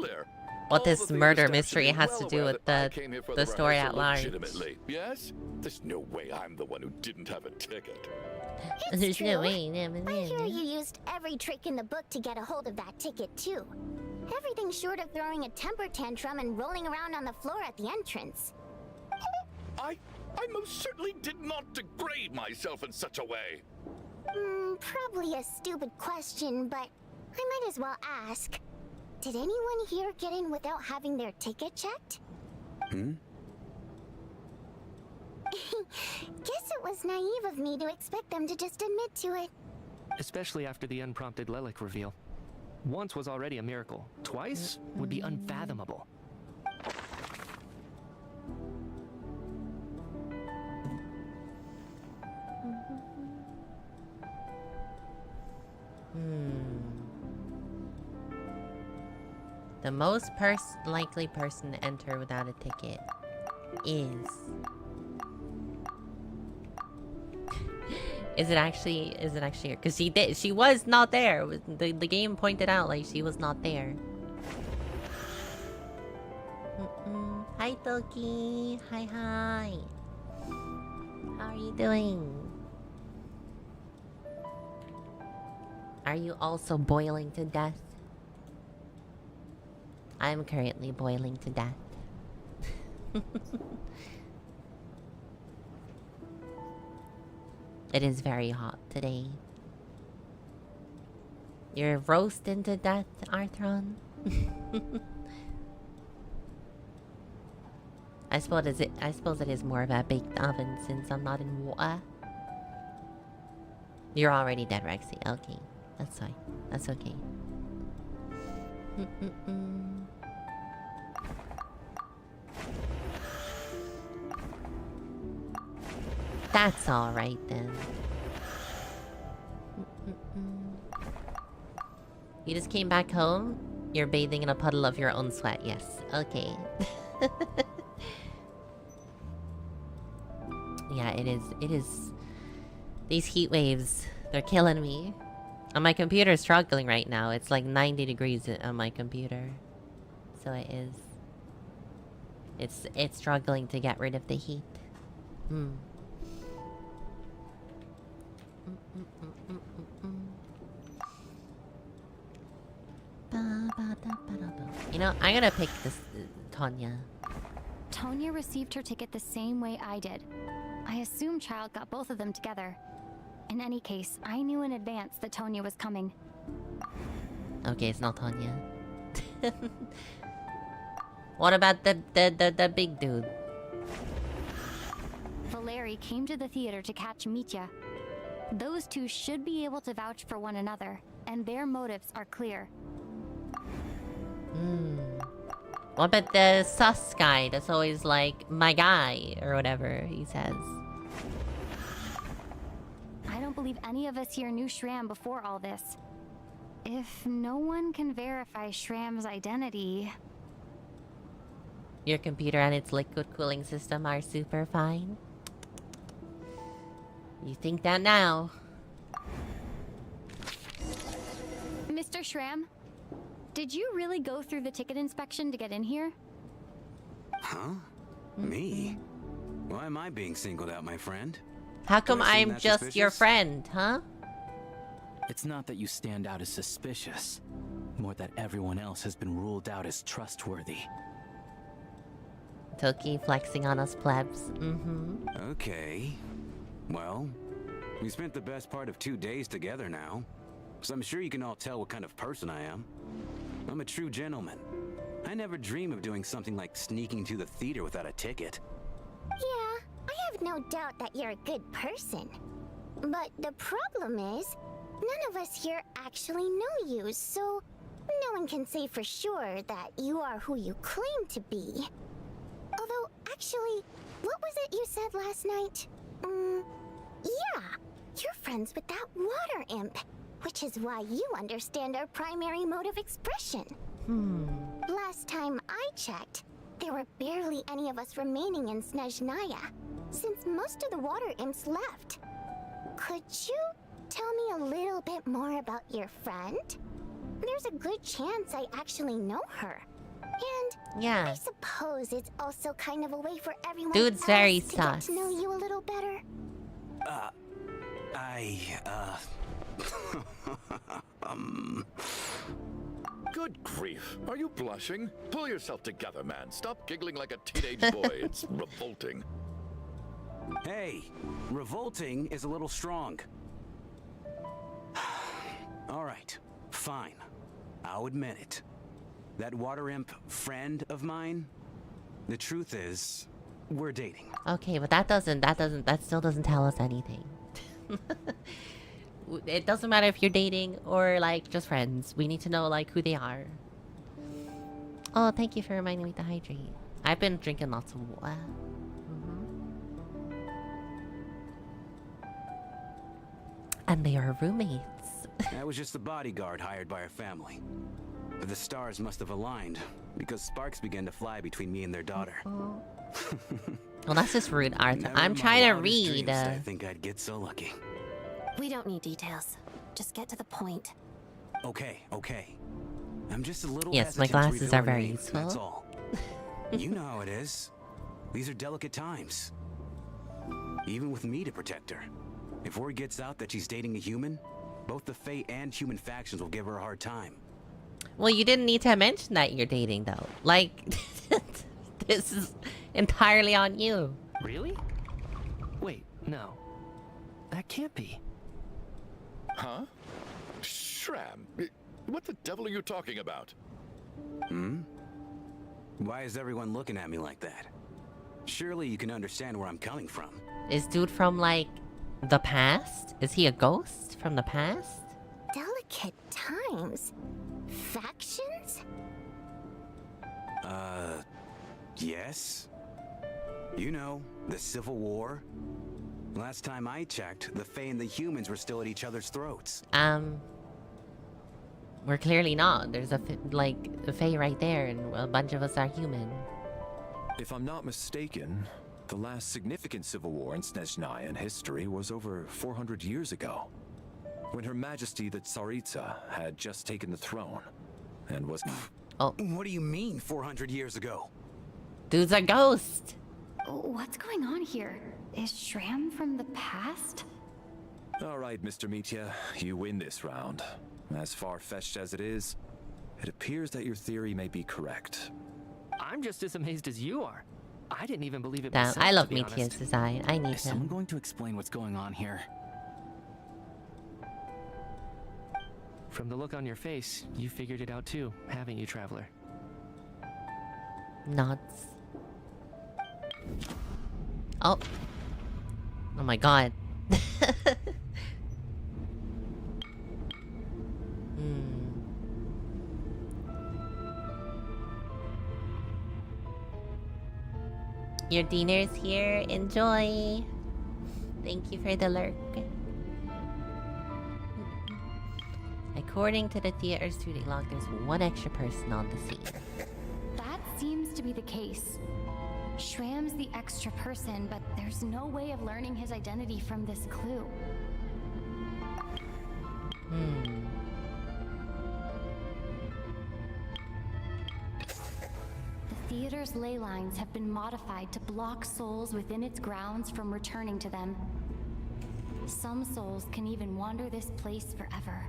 [SPEAKER 1] what this murder mystery has to do with the story at large.
[SPEAKER 8] Legitimately, yes? There's no way I'm the one who didn't have a ticket.
[SPEAKER 10] It's true. I hear you used every trick in the book to get a hold of that ticket, too. Everything short of throwing a temper tantrum and rolling around on the floor at the entrance.
[SPEAKER 8] I most certainly did not degrade myself in such a way.
[SPEAKER 10] Probably a stupid question, but I might as well ask. Did anyone here get in without having their ticket checked? Guess it was naive of me to expect them to just admit to it.
[SPEAKER 7] Especially after the unprompted Lelic reveal. Once was already a miracle. Twice would be unfathomable.
[SPEAKER 1] The most likely person to enter without a ticket is... Is it actually her? Because she was not there. The game pointed out like she was not there. Hi Toki. Hi. How are you doing? Are you also boiling to death? I'm currently boiling to death. It is very hot today. You're roasting to death, Arthron. I suppose it is more of a baked oven since I'm not in water. You're already dead, Rexy. Okay, that's fine. That's okay. That's all right then. You just came back home? You're bathing in a puddle of your own sweat. Yes. Okay. Yeah, it is. These heat waves, they're killing me. And my computer's struggling right now. It's like 90 degrees on my computer. So it is. It's struggling to get rid of the heat. You know, I'm gonna pick this Tonya.
[SPEAKER 3] Tonya received her ticket the same way I did. I assume Child got both of them together. In any case, I knew in advance that Tonya was coming.
[SPEAKER 1] Okay, it's not Tonya. What about the big dude?
[SPEAKER 3] Valeri came to the theater to catch Mitya. Those two should be able to vouch for one another, and their motives are clear.
[SPEAKER 1] What about the sus guy that's always like, my guy, or whatever he says?
[SPEAKER 3] I don't believe any of us here knew Shram before all this. If no one can verify Shram's identity...
[SPEAKER 1] Your computer and its liquid cooling system are super fine. You think that now?
[SPEAKER 3] Mr. Shram, did you really go through the ticket inspection to get in here?
[SPEAKER 9] Huh? Me? Why am I being singled out, my friend?
[SPEAKER 1] How come
[SPEAKER 9] Do I seem
[SPEAKER 1] I'm
[SPEAKER 9] that
[SPEAKER 1] just your
[SPEAKER 9] suspicious?
[SPEAKER 1] friend, huh?
[SPEAKER 13] It's not that you stand out as suspicious, more that everyone else has been ruled out as trustworthy.
[SPEAKER 1] Toki flexing on us plebs.
[SPEAKER 9] Okay. Well, we spent the best part of 2 days together now, so I'm sure you can all tell what kind of person I am. I'm a true gentleman. I never dream of doing something like sneaking to the theater without a ticket.
[SPEAKER 10] Yeah, I have no doubt that you're a good person. But the problem is, none of us here actually know you, so no one can say for sure that you are who you claim to be. Although, actually, what was it you said last night? Yeah, you're friends with that water imp, which is why you understand our primary mode of expression. Last time I checked, there were barely any of us remaining in SHEZNAYA, since most of the water imps left. Could you tell me a little bit more about your friend? There's a good chance I actually know her. And
[SPEAKER 1] Yeah.
[SPEAKER 10] I suppose it's also kind of a way for everyone
[SPEAKER 1] Dude's
[SPEAKER 10] else
[SPEAKER 1] very
[SPEAKER 10] to get
[SPEAKER 1] sus.
[SPEAKER 10] to know you a little better.
[SPEAKER 8] Good grief. Are you blushing? Pull yourself together, man. Stop giggling like a teenage boy. It's revolting.
[SPEAKER 9] Hey, revolting is a little strong. All right, fine. I'll admit it. That water imp friend of mine, the truth is, we're dating.
[SPEAKER 1] Okay, but that still doesn't tell us anything. It doesn't matter if you're dating or like just friends. We need to know like who they are. Oh, thank you for reminding me to hydrate. I've been drinking lots of water. And they are roommates.
[SPEAKER 9] I was just the bodyguard hired by our family. But the stars must have aligned, because sparks began to fly between me and their daughter.
[SPEAKER 1] Well, that's just rude, Arthur.
[SPEAKER 9] Never
[SPEAKER 1] I'm
[SPEAKER 9] in my
[SPEAKER 1] trying to
[SPEAKER 9] wildest
[SPEAKER 1] read.
[SPEAKER 9] dreams did I think I'd get so lucky.
[SPEAKER 15] We don't need details. Just get to the point.
[SPEAKER 9] Okay. I'm just a little
[SPEAKER 1] Yes, my
[SPEAKER 9] hesitant to
[SPEAKER 1] glasses
[SPEAKER 9] reveal
[SPEAKER 1] are
[SPEAKER 9] her
[SPEAKER 1] very
[SPEAKER 9] name,
[SPEAKER 1] useful.
[SPEAKER 9] That's all. You know how it is. These are delicate times. Even with me to protect her. If word gets out that she's dating a human, both the Fae and human factions will give her a hard time.
[SPEAKER 1] Well, you didn't need to mention that you're dating, though. Like, this is entirely on you.
[SPEAKER 7] Really? Wait, no. That can't be.
[SPEAKER 8] Huh? Shram, what the devil are you talking about?
[SPEAKER 9] Why is everyone looking at me like that? Surely you can understand where I'm coming from.
[SPEAKER 1] Is dude from, like, the past? Is he a ghost from the past?
[SPEAKER 10] Delicate times? Factions?
[SPEAKER 9] Yes. You know, the Civil War. Last time I checked, the Fae and the humans were still at each other's throats.
[SPEAKER 1] We're clearly not. There's a Fae right there, and a bunch of us are human.
[SPEAKER 6] If I'm not mistaken, the last significant civil war in SHEZNAYA in history was over 400 years ago, when Her Majesty the Tsaritsa had just taken the throne, and was...
[SPEAKER 1] Oh.
[SPEAKER 9] What do you mean, 400 years ago?
[SPEAKER 1] Dude's a ghost!
[SPEAKER 3] What's going on here? Is Shram from the past?
[SPEAKER 6] All right, Mr. Mitya, you win this round. As far-fetched as it is, it appears that your theory may be correct.
[SPEAKER 7] I'm just as amazed as you are. I didn't even believe it
[SPEAKER 1] Damn,
[SPEAKER 7] myself,
[SPEAKER 1] I love
[SPEAKER 7] to be
[SPEAKER 1] Mitya's
[SPEAKER 7] honest.
[SPEAKER 1] design. I need
[SPEAKER 13] Is someone
[SPEAKER 1] him.
[SPEAKER 13] going to explain what's going on here?
[SPEAKER 7] From the look on your face, you figured it out too, haven't you, Traveler?
[SPEAKER 1] Nuts. Oh. Oh my god. Your dinner's here. Enjoy. Thank you for the lurk. According to the theater's duty log, there's one extra person on the scene.
[SPEAKER 3] That seems to be the case. Shram's the extra person, but there's no way of learning his identity from this clue. The theater's ley lines have been modified to block souls within its grounds from returning to them. Some souls can even wander this place forever.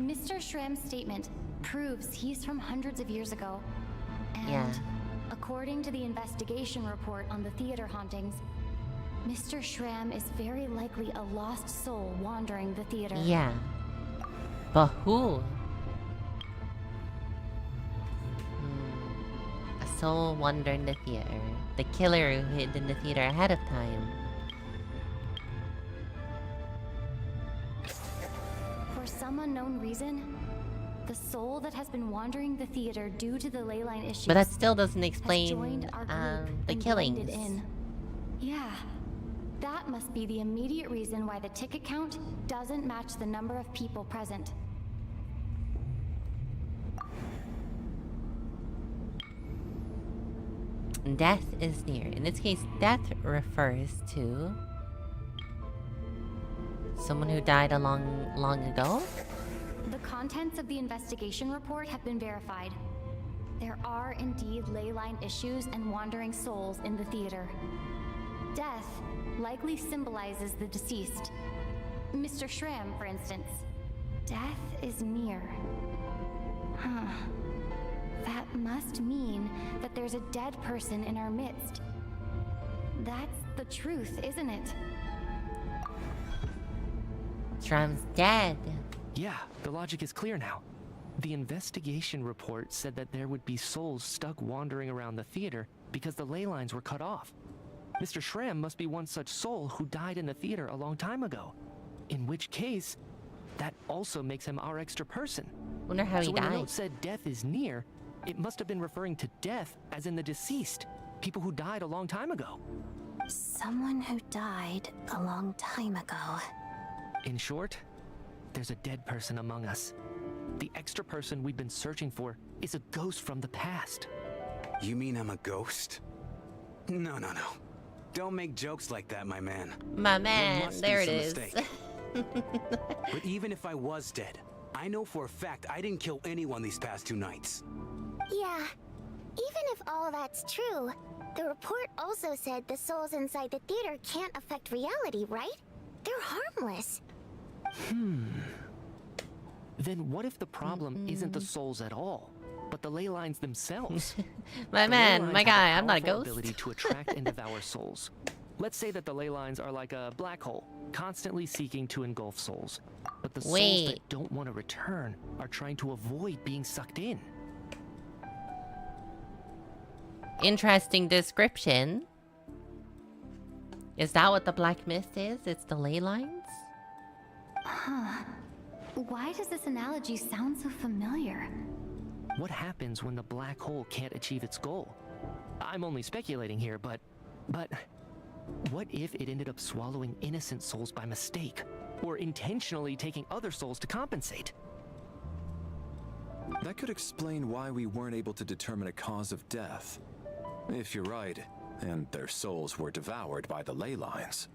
[SPEAKER 3] Mr. Shram's statement proves he's from hundreds of years ago. And according to the investigation report on the theater hauntings, Mr. Shram is very likely a lost soul wandering the theater.
[SPEAKER 1] Yeah. But who? A soul wandering the theater. The killer who hid in the theater ahead of time.
[SPEAKER 3] For some unknown reason, the soul that has been wandering the theater due to the ley line issues.
[SPEAKER 1] But that still doesn't
[SPEAKER 3] has
[SPEAKER 1] explain
[SPEAKER 3] joined our group
[SPEAKER 1] the
[SPEAKER 3] and
[SPEAKER 1] killings.
[SPEAKER 3] blended in. Yeah, that must be the immediate reason why the ticket count doesn't match the number of people present.
[SPEAKER 1] Death is near. In this case, death refers to someone who died long ago.
[SPEAKER 3] The contents of the investigation report have been verified. There are indeed ley line issues and wandering souls in the theater. Death likely symbolizes the deceased. Mr. Shram, for instance. Death is near. Huh. That must mean that there's a dead person in our midst. That's the truth, isn't it?
[SPEAKER 1] Shram's dead.
[SPEAKER 7] Yeah, the logic is clear now. The investigation report said that there would be souls stuck wandering around the theater because the ley lines were cut off. Mr. Shram must be one such soul who died in the theater a long time ago. In which case, that also makes him our extra person.
[SPEAKER 1] Wonder how he
[SPEAKER 7] when the
[SPEAKER 1] died.
[SPEAKER 7] note said death is near, it must have been referring to death as in the deceased, people who died a long time ago.
[SPEAKER 15] Someone who died a long time ago.
[SPEAKER 7] In short, there's a dead person among us. The extra person we've been searching for is a ghost from the past.
[SPEAKER 9] You mean I'm a ghost? No. Don't make jokes like that, my man.
[SPEAKER 1] My man, there it is.
[SPEAKER 9] But even if I was dead, I know for a fact I didn't kill anyone these past 2 nights.
[SPEAKER 10] Yeah. Even if all that's true, the report also said the souls inside the theater can't affect reality, right? They're harmless.
[SPEAKER 7] Then what if the problem isn't the souls at all, but the ley lines themselves?
[SPEAKER 1] My
[SPEAKER 7] The
[SPEAKER 1] man,
[SPEAKER 7] ley lines
[SPEAKER 1] my
[SPEAKER 7] have
[SPEAKER 1] guy,
[SPEAKER 7] a
[SPEAKER 1] I'm not a
[SPEAKER 7] powerful
[SPEAKER 1] ghost.
[SPEAKER 7] ability to attract and devour souls. Let's say that the ley lines are like a black hole, constantly seeking to engulf souls. But the souls
[SPEAKER 1] Wait.
[SPEAKER 7] that don't want to return are trying to avoid being sucked in.
[SPEAKER 1] Interesting description. Is that what the black mist is? It's the ley lines?
[SPEAKER 3] Huh. Why does this analogy sound so familiar?
[SPEAKER 7] What happens when the black hole can't achieve its goal? I'm only speculating here, but what if it ended up swallowing innocent souls by mistake? Or intentionally taking other souls to compensate?
[SPEAKER 6] That could explain why we weren't able to determine a cause of death. If you're right, and their souls were devoured by the ley lines,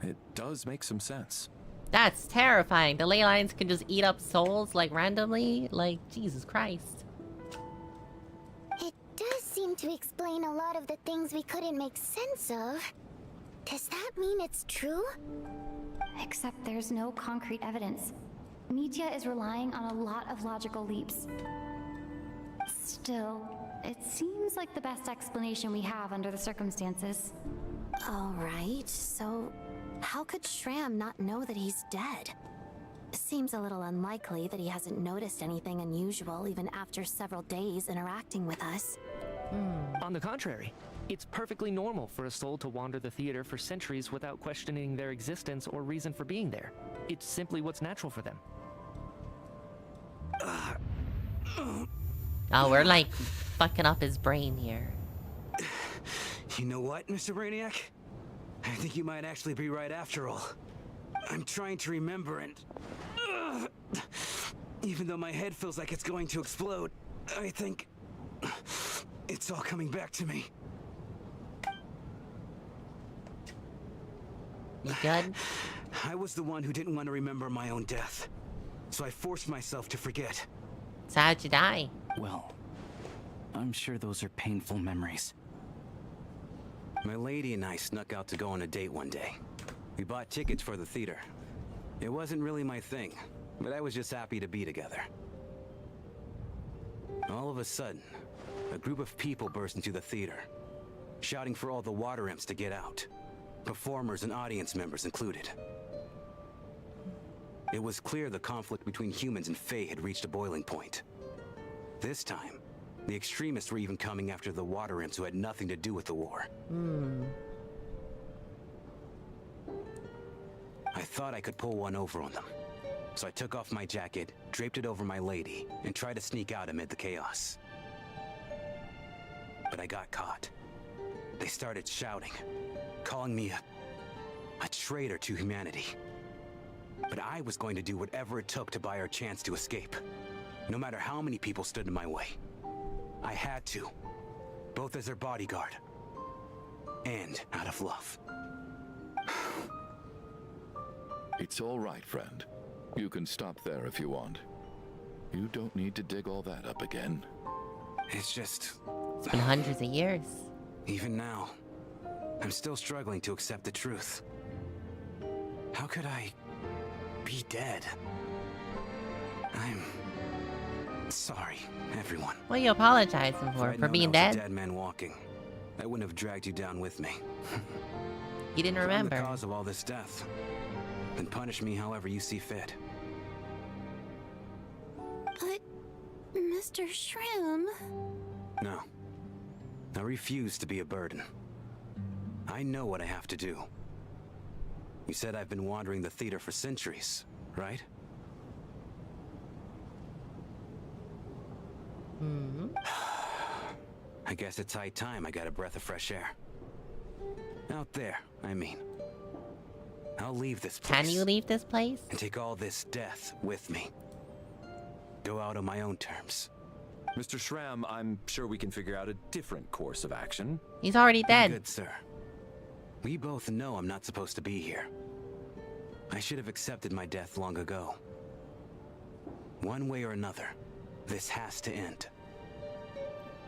[SPEAKER 6] it does make some sense.
[SPEAKER 1] That's terrifying. The ley lines can just eat up souls like randomly? Like, Jesus Christ.
[SPEAKER 10] It does seem to explain a lot of the things we couldn't make sense of. Does that mean it's true?
[SPEAKER 3] Except there's no concrete evidence. Mitya is relying on a lot of logical leaps. Still, it seems like the best explanation we have under the circumstances.
[SPEAKER 15] Alright, so how could Shram not know that he's dead? Seems a little unlikely that he hasn't noticed anything unusual even after several days interacting with us.
[SPEAKER 7] On the contrary, it's perfectly normal for a soul to wander the theater for centuries without questioning their existence or reason for being there. It's simply what's natural for them.
[SPEAKER 1] Oh, we're like fucking up his brain here.
[SPEAKER 9] You know what, Mr. Brainiac? I think you might actually be right after all. I'm trying to remember and... even though my head feels like it's going to explode, I think... it's all coming back to me.
[SPEAKER 1] You good?
[SPEAKER 9] I was the one who didn't want to remember my own death. So I forced myself to forget.
[SPEAKER 1] So how'd you die?
[SPEAKER 13] Well, I'm sure those are painful memories.
[SPEAKER 9] My lady and I snuck out to go on a date one day. We bought tickets for the theater. It wasn't really my thing, but I was just happy to be together. All of a sudden, a group of people burst into the theater, shouting for all the water imps to get out. Performers and audience members included. It was clear the conflict between humans and Fae had reached a boiling point. This time, the extremists were even coming after the water imps who had nothing to do with the war. I thought I could pull one over on them. So I took off my jacket, draped it over my lady, and tried to sneak out amid the chaos. But I got caught. They started shouting, calling me a traitor to humanity. But I was going to do whatever it took to buy our chance to escape, no matter how many people stood in my way. I had to, both as their bodyguard and out of love.
[SPEAKER 8] It's all right, friend. You can stop there if you want. You don't need to dig all that up again.
[SPEAKER 9] It's just...
[SPEAKER 1] It's been hundreds of years.
[SPEAKER 9] Even now, I'm still struggling to accept the truth. How could I be dead? I'm sorry, everyone.
[SPEAKER 1] What are you apologizing for? For being
[SPEAKER 9] I was
[SPEAKER 1] dead?
[SPEAKER 9] a dead man walking, I wouldn't have dragged you down with me.
[SPEAKER 1] You didn't
[SPEAKER 9] If I'm
[SPEAKER 1] remember.
[SPEAKER 9] the cause of all this death, then punish me however you see fit.
[SPEAKER 15] But, Mr. Shrim...
[SPEAKER 9] No. I refuse to be a burden. I know what I have to do. You said I've been wandering the theater for centuries, right? I guess it's high time I got a breath of fresh air. Out there, I mean. I'll leave this place.
[SPEAKER 1] Can you leave this place?
[SPEAKER 9] And take all this death with me. Go out on my own terms.
[SPEAKER 6] Mr. Shram, I'm sure we can figure out a different course of action.
[SPEAKER 1] He's already dead.
[SPEAKER 9] Good, sir. We both know I'm not supposed to be here. I should have accepted my death long ago. One way or another, this has to end.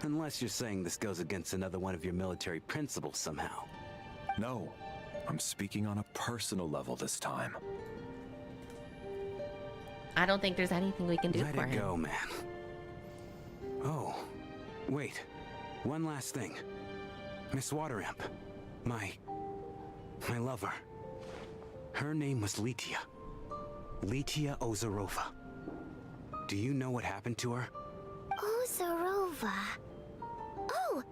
[SPEAKER 9] Unless you're saying this goes against another one of your military principles somehow.
[SPEAKER 6] No, I'm speaking on a personal level this time.
[SPEAKER 1] I don't think there's anything we can do
[SPEAKER 9] Let
[SPEAKER 1] for
[SPEAKER 9] it
[SPEAKER 1] him.
[SPEAKER 9] go, man. Oh, wait. One last thing. Miss Water Imp. My lover. Her name was Litia. Litia Ozarova. Do you know what happened to her?
[SPEAKER 10] Ozarova. Oh,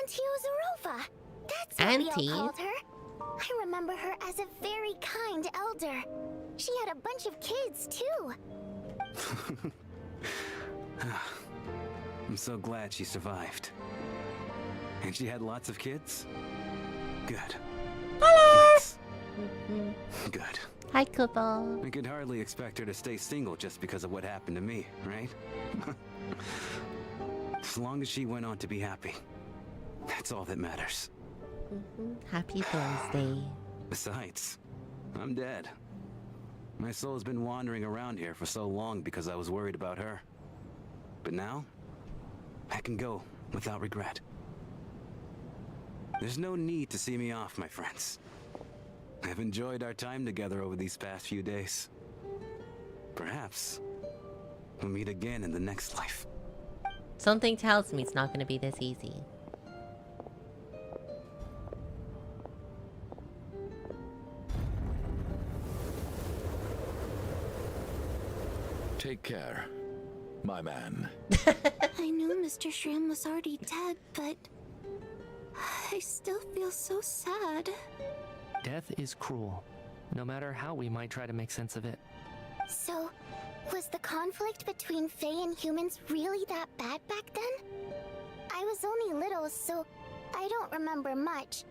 [SPEAKER 10] Auntie Ozarova. That's what
[SPEAKER 1] Auntie?
[SPEAKER 10] we all called her. I remember her as a very kind elder. She had a bunch of kids, too.
[SPEAKER 9] I'm so glad she survived. And she had lots of kids? Good. Yes. Good.
[SPEAKER 1] Hi, Kubo.
[SPEAKER 9] I could hardly expect her to stay single just because of what happened to me, right? As long as she went on to be happy. That's all that matters.
[SPEAKER 1] Happy Thursday.
[SPEAKER 9] Besides, I'm dead. My soul's been wandering around here for so long because I was worried about her. But now, I can go without regret. There's no need to see me off, my friends. I've enjoyed our time together over these past few days. Perhaps we'll meet again in the next life.
[SPEAKER 1] Something tells me it's not going to be this easy.
[SPEAKER 8] Take care, my man.
[SPEAKER 15] I knew Mr. Shrim was already dead, but... I still feel so sad.
[SPEAKER 7] Death is cruel, no matter how we might try to make sense of it.
[SPEAKER 10] So, was the conflict between Fae and humans really that bad back then? I was only little, so I don't remember much.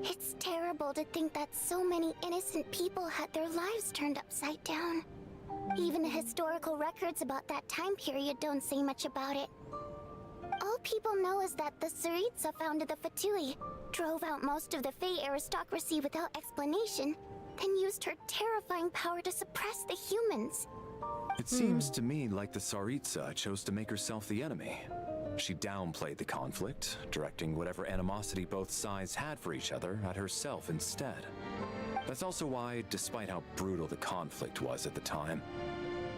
[SPEAKER 10] It's terrible to think that so many innocent people had their lives turned upside down. Even the historical records about that time period don't say much about it. All people know is that the Tsaritsa founded the Fatui, drove out most of the Fae aristocracy without explanation, then used her terrifying power to suppress the humans.
[SPEAKER 6] It seems to me like the Tsaritsa chose to make herself the enemy. She downplayed the conflict, directing whatever animosity both sides had for each other at herself instead. That's also why, despite how brutal the conflict was at the time,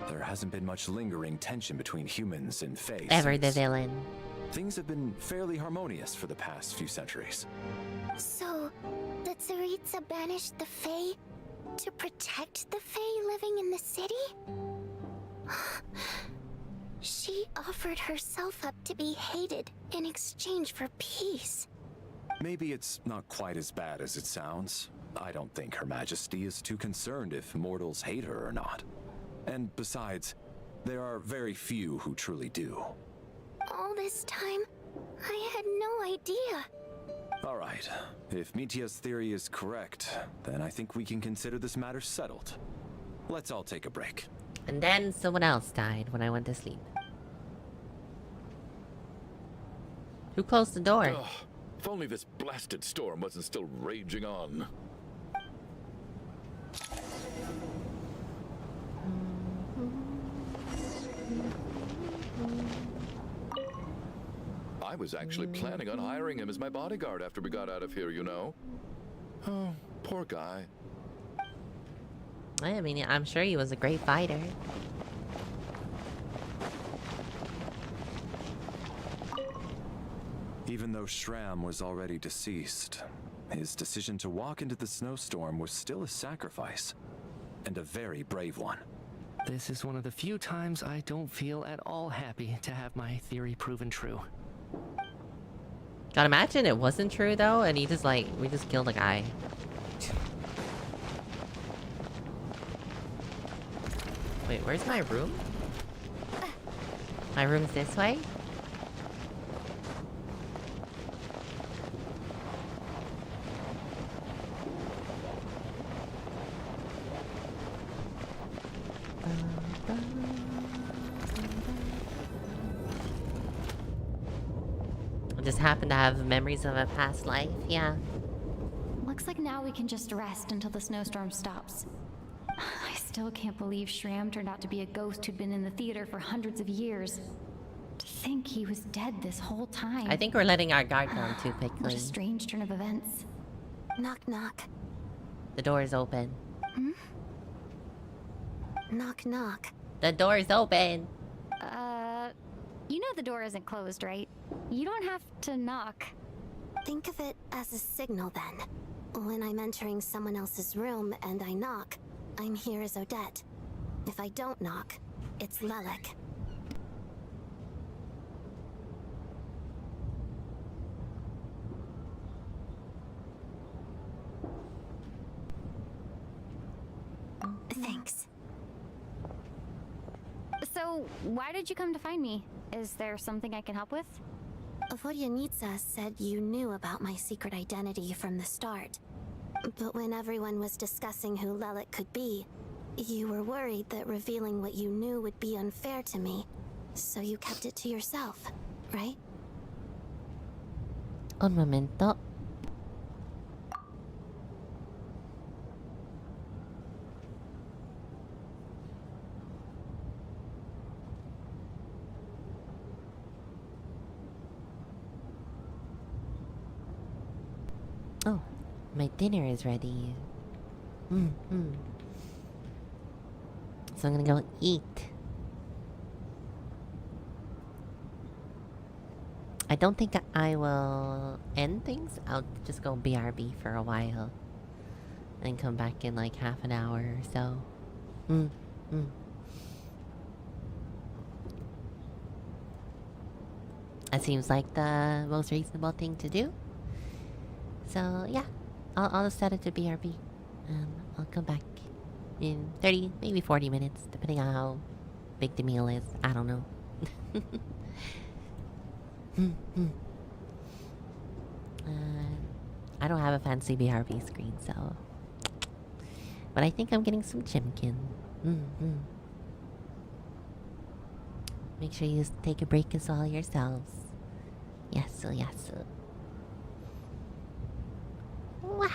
[SPEAKER 6] there hasn't been much lingering tension between humans and Fae.
[SPEAKER 1] Ever the villain.
[SPEAKER 6] Things have been fairly harmonious for the past few centuries.
[SPEAKER 10] So, the Tsaritsa banished the Fae to protect the Fae living in the city? She offered herself up to be hated in exchange for peace.
[SPEAKER 6] Maybe it's not quite as bad as it sounds. I don't think Her Majesty is too concerned if mortals hate her or not. And besides, there are very few who truly do.
[SPEAKER 10] All this time, I had no idea.
[SPEAKER 6] Alright, if Mitia's theory is correct, then I think we can consider this matter settled. Let's all take a break.
[SPEAKER 1] And then someone else died when I went to sleep. Who closed the door?
[SPEAKER 8] Ugh, if only this blasted storm wasn't still raging on. I was actually planning on hiring him as my bodyguard after we got out of here, you know. Oh, poor guy.
[SPEAKER 1] I mean, I'm sure he was a great fighter.
[SPEAKER 6] Even though Shram was already deceased, his decision to walk into the snowstorm was still a sacrifice, and a very brave one.
[SPEAKER 7] This is one of the few times I don't feel at all happy to have my theory proven true.
[SPEAKER 1] God, imagine it wasn't true though, and he just like, we just killed a guy. Wait, where's my room? My room's this way? I just happen to have memories of a past life, yeah.
[SPEAKER 3] Looks like now we can just rest until the snowstorm stops. I still can't believe Shram turned out to be a ghost who'd been in the theater for hundreds of years. To think he was dead this whole time.
[SPEAKER 1] I think we're letting our guard down too
[SPEAKER 3] What
[SPEAKER 1] quickly.
[SPEAKER 3] a strange turn of events.
[SPEAKER 10] Knock, knock.
[SPEAKER 1] The door is open.
[SPEAKER 10] Hmm? Knock, knock.
[SPEAKER 1] The door is open.
[SPEAKER 3] You know the door isn't closed, right? You don't have to knock.
[SPEAKER 10] Think of it as a signal then. When I'm entering someone else's room and I knock, I'm here as Odette. If I don't knock, it's Lelik. Thanks.
[SPEAKER 3] So, why did you come to find me? Is there something I can help with?
[SPEAKER 10] Vodyanitsa said you knew about my secret identity from the start. But when everyone was discussing who Lelik could be, you were worried that revealing what you knew would be unfair to me. So you kept it to yourself, right?
[SPEAKER 1] Un momento. Oh, my dinner is ready. So I'm gonna go eat. I don't think I will end things. I'll just go BRB for a while. And come back in like half an hour or so. That seems like the most reasonable thing to do. So yeah, I'll just set it to BRB. And I'll come back in 30, maybe 40 minutes, depending on how big the meal is. I don't know. I don't have a fancy BRB screen, so... But I think I'm getting some chimkin. Make sure you take a break as well yourselves. Yes, yes. Wah.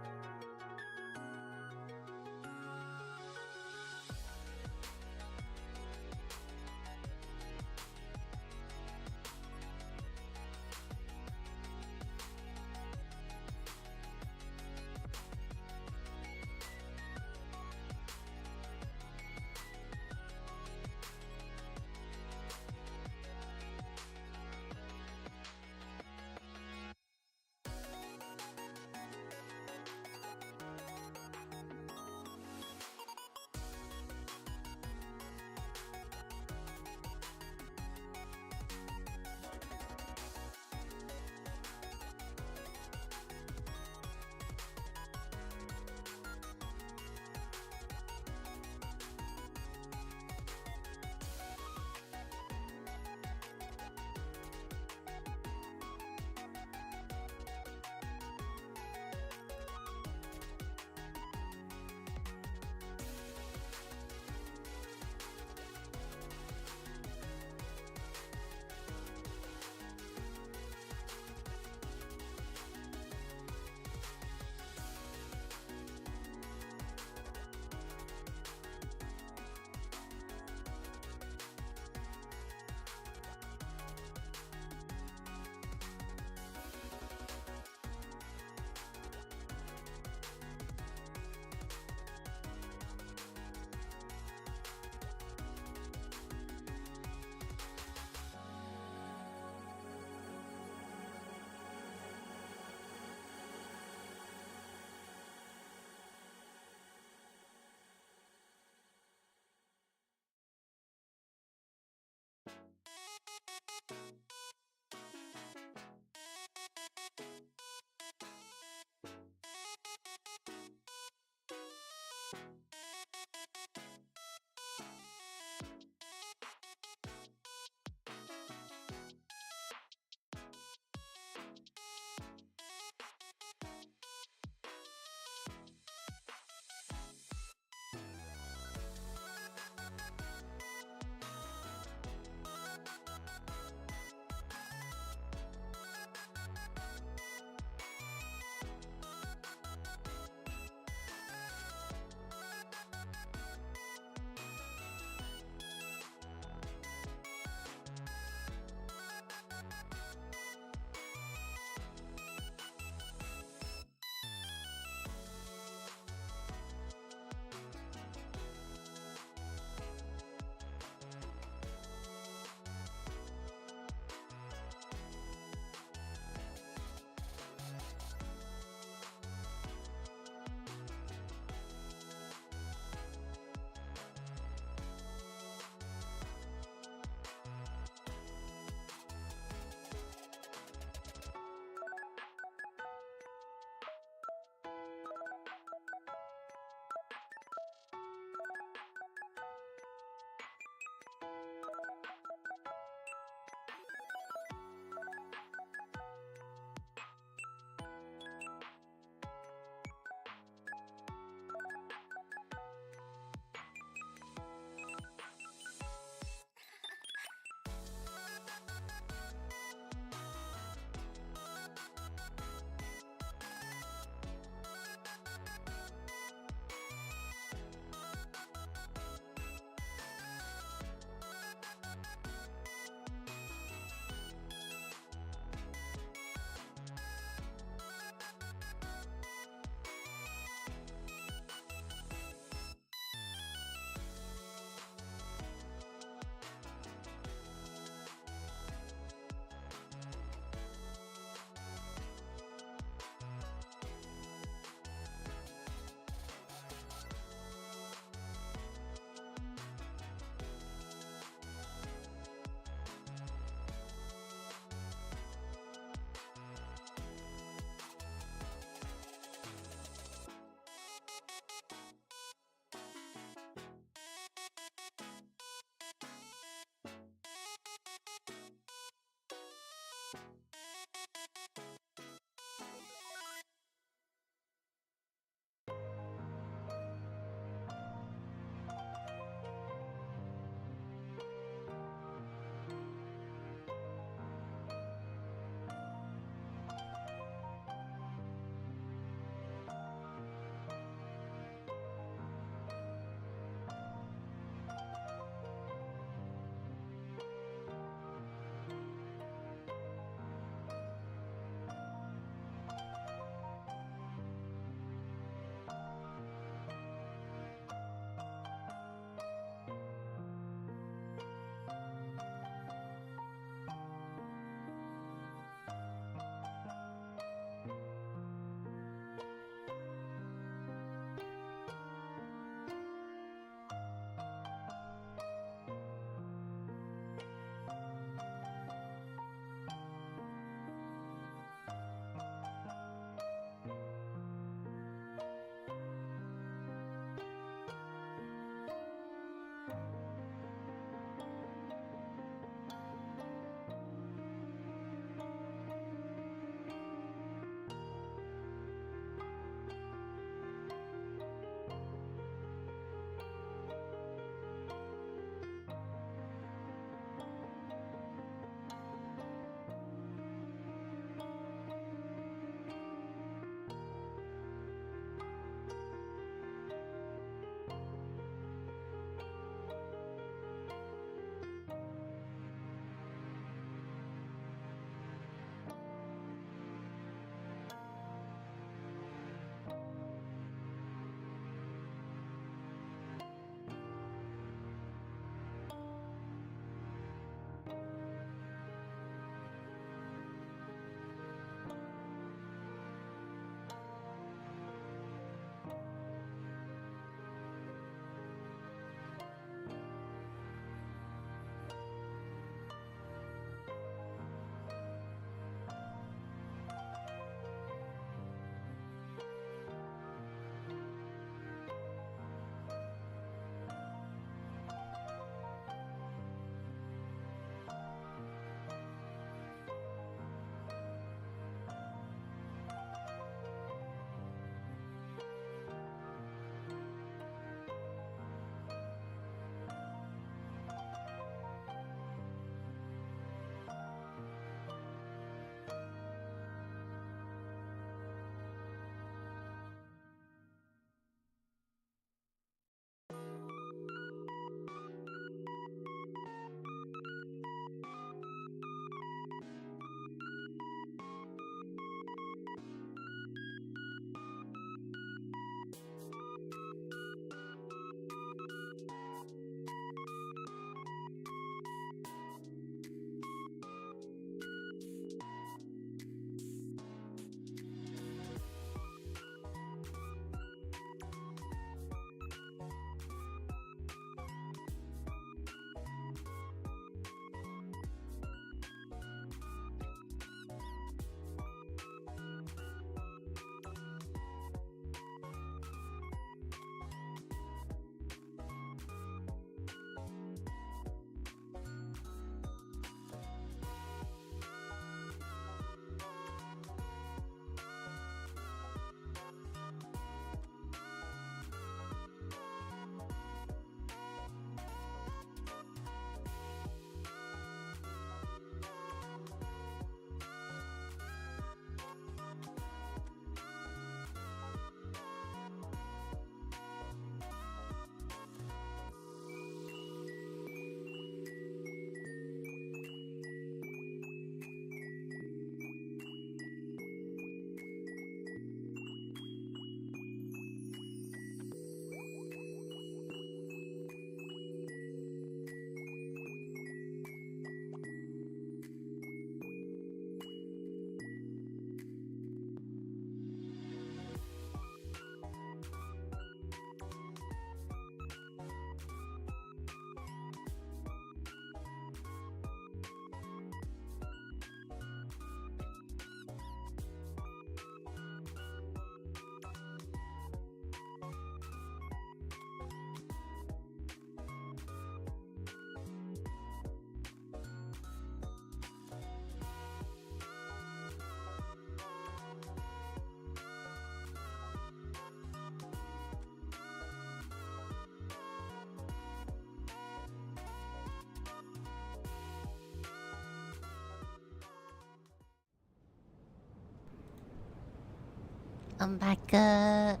[SPEAKER 1] I'm back up.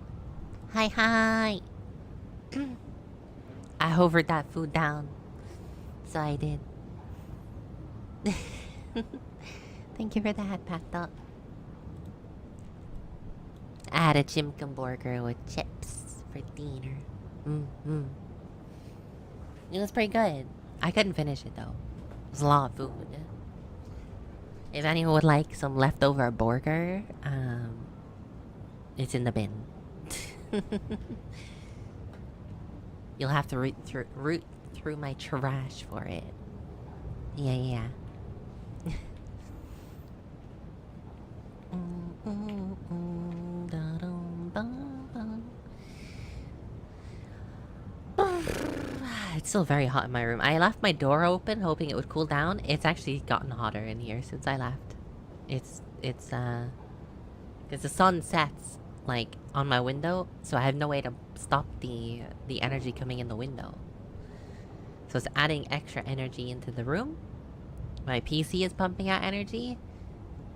[SPEAKER 1] Hi, hi. I hovered that food down. So I did. Thank you for that, packed up. I had a chimkin burger with chips for dinner. It was pretty good. I couldn't finish it though. It was a lot of food. If anyone would like some leftover burger, it's in the bin. You'll have to root through my trash for it. Yeah. It's still very hot in my room. I left my door open hoping it would cool down. It's actually gotten hotter in here since I left. It's because the sun sets like on my window, so I have no way to stop the energy coming in the window. So it's adding extra energy into the room. My PC is pumping out energy,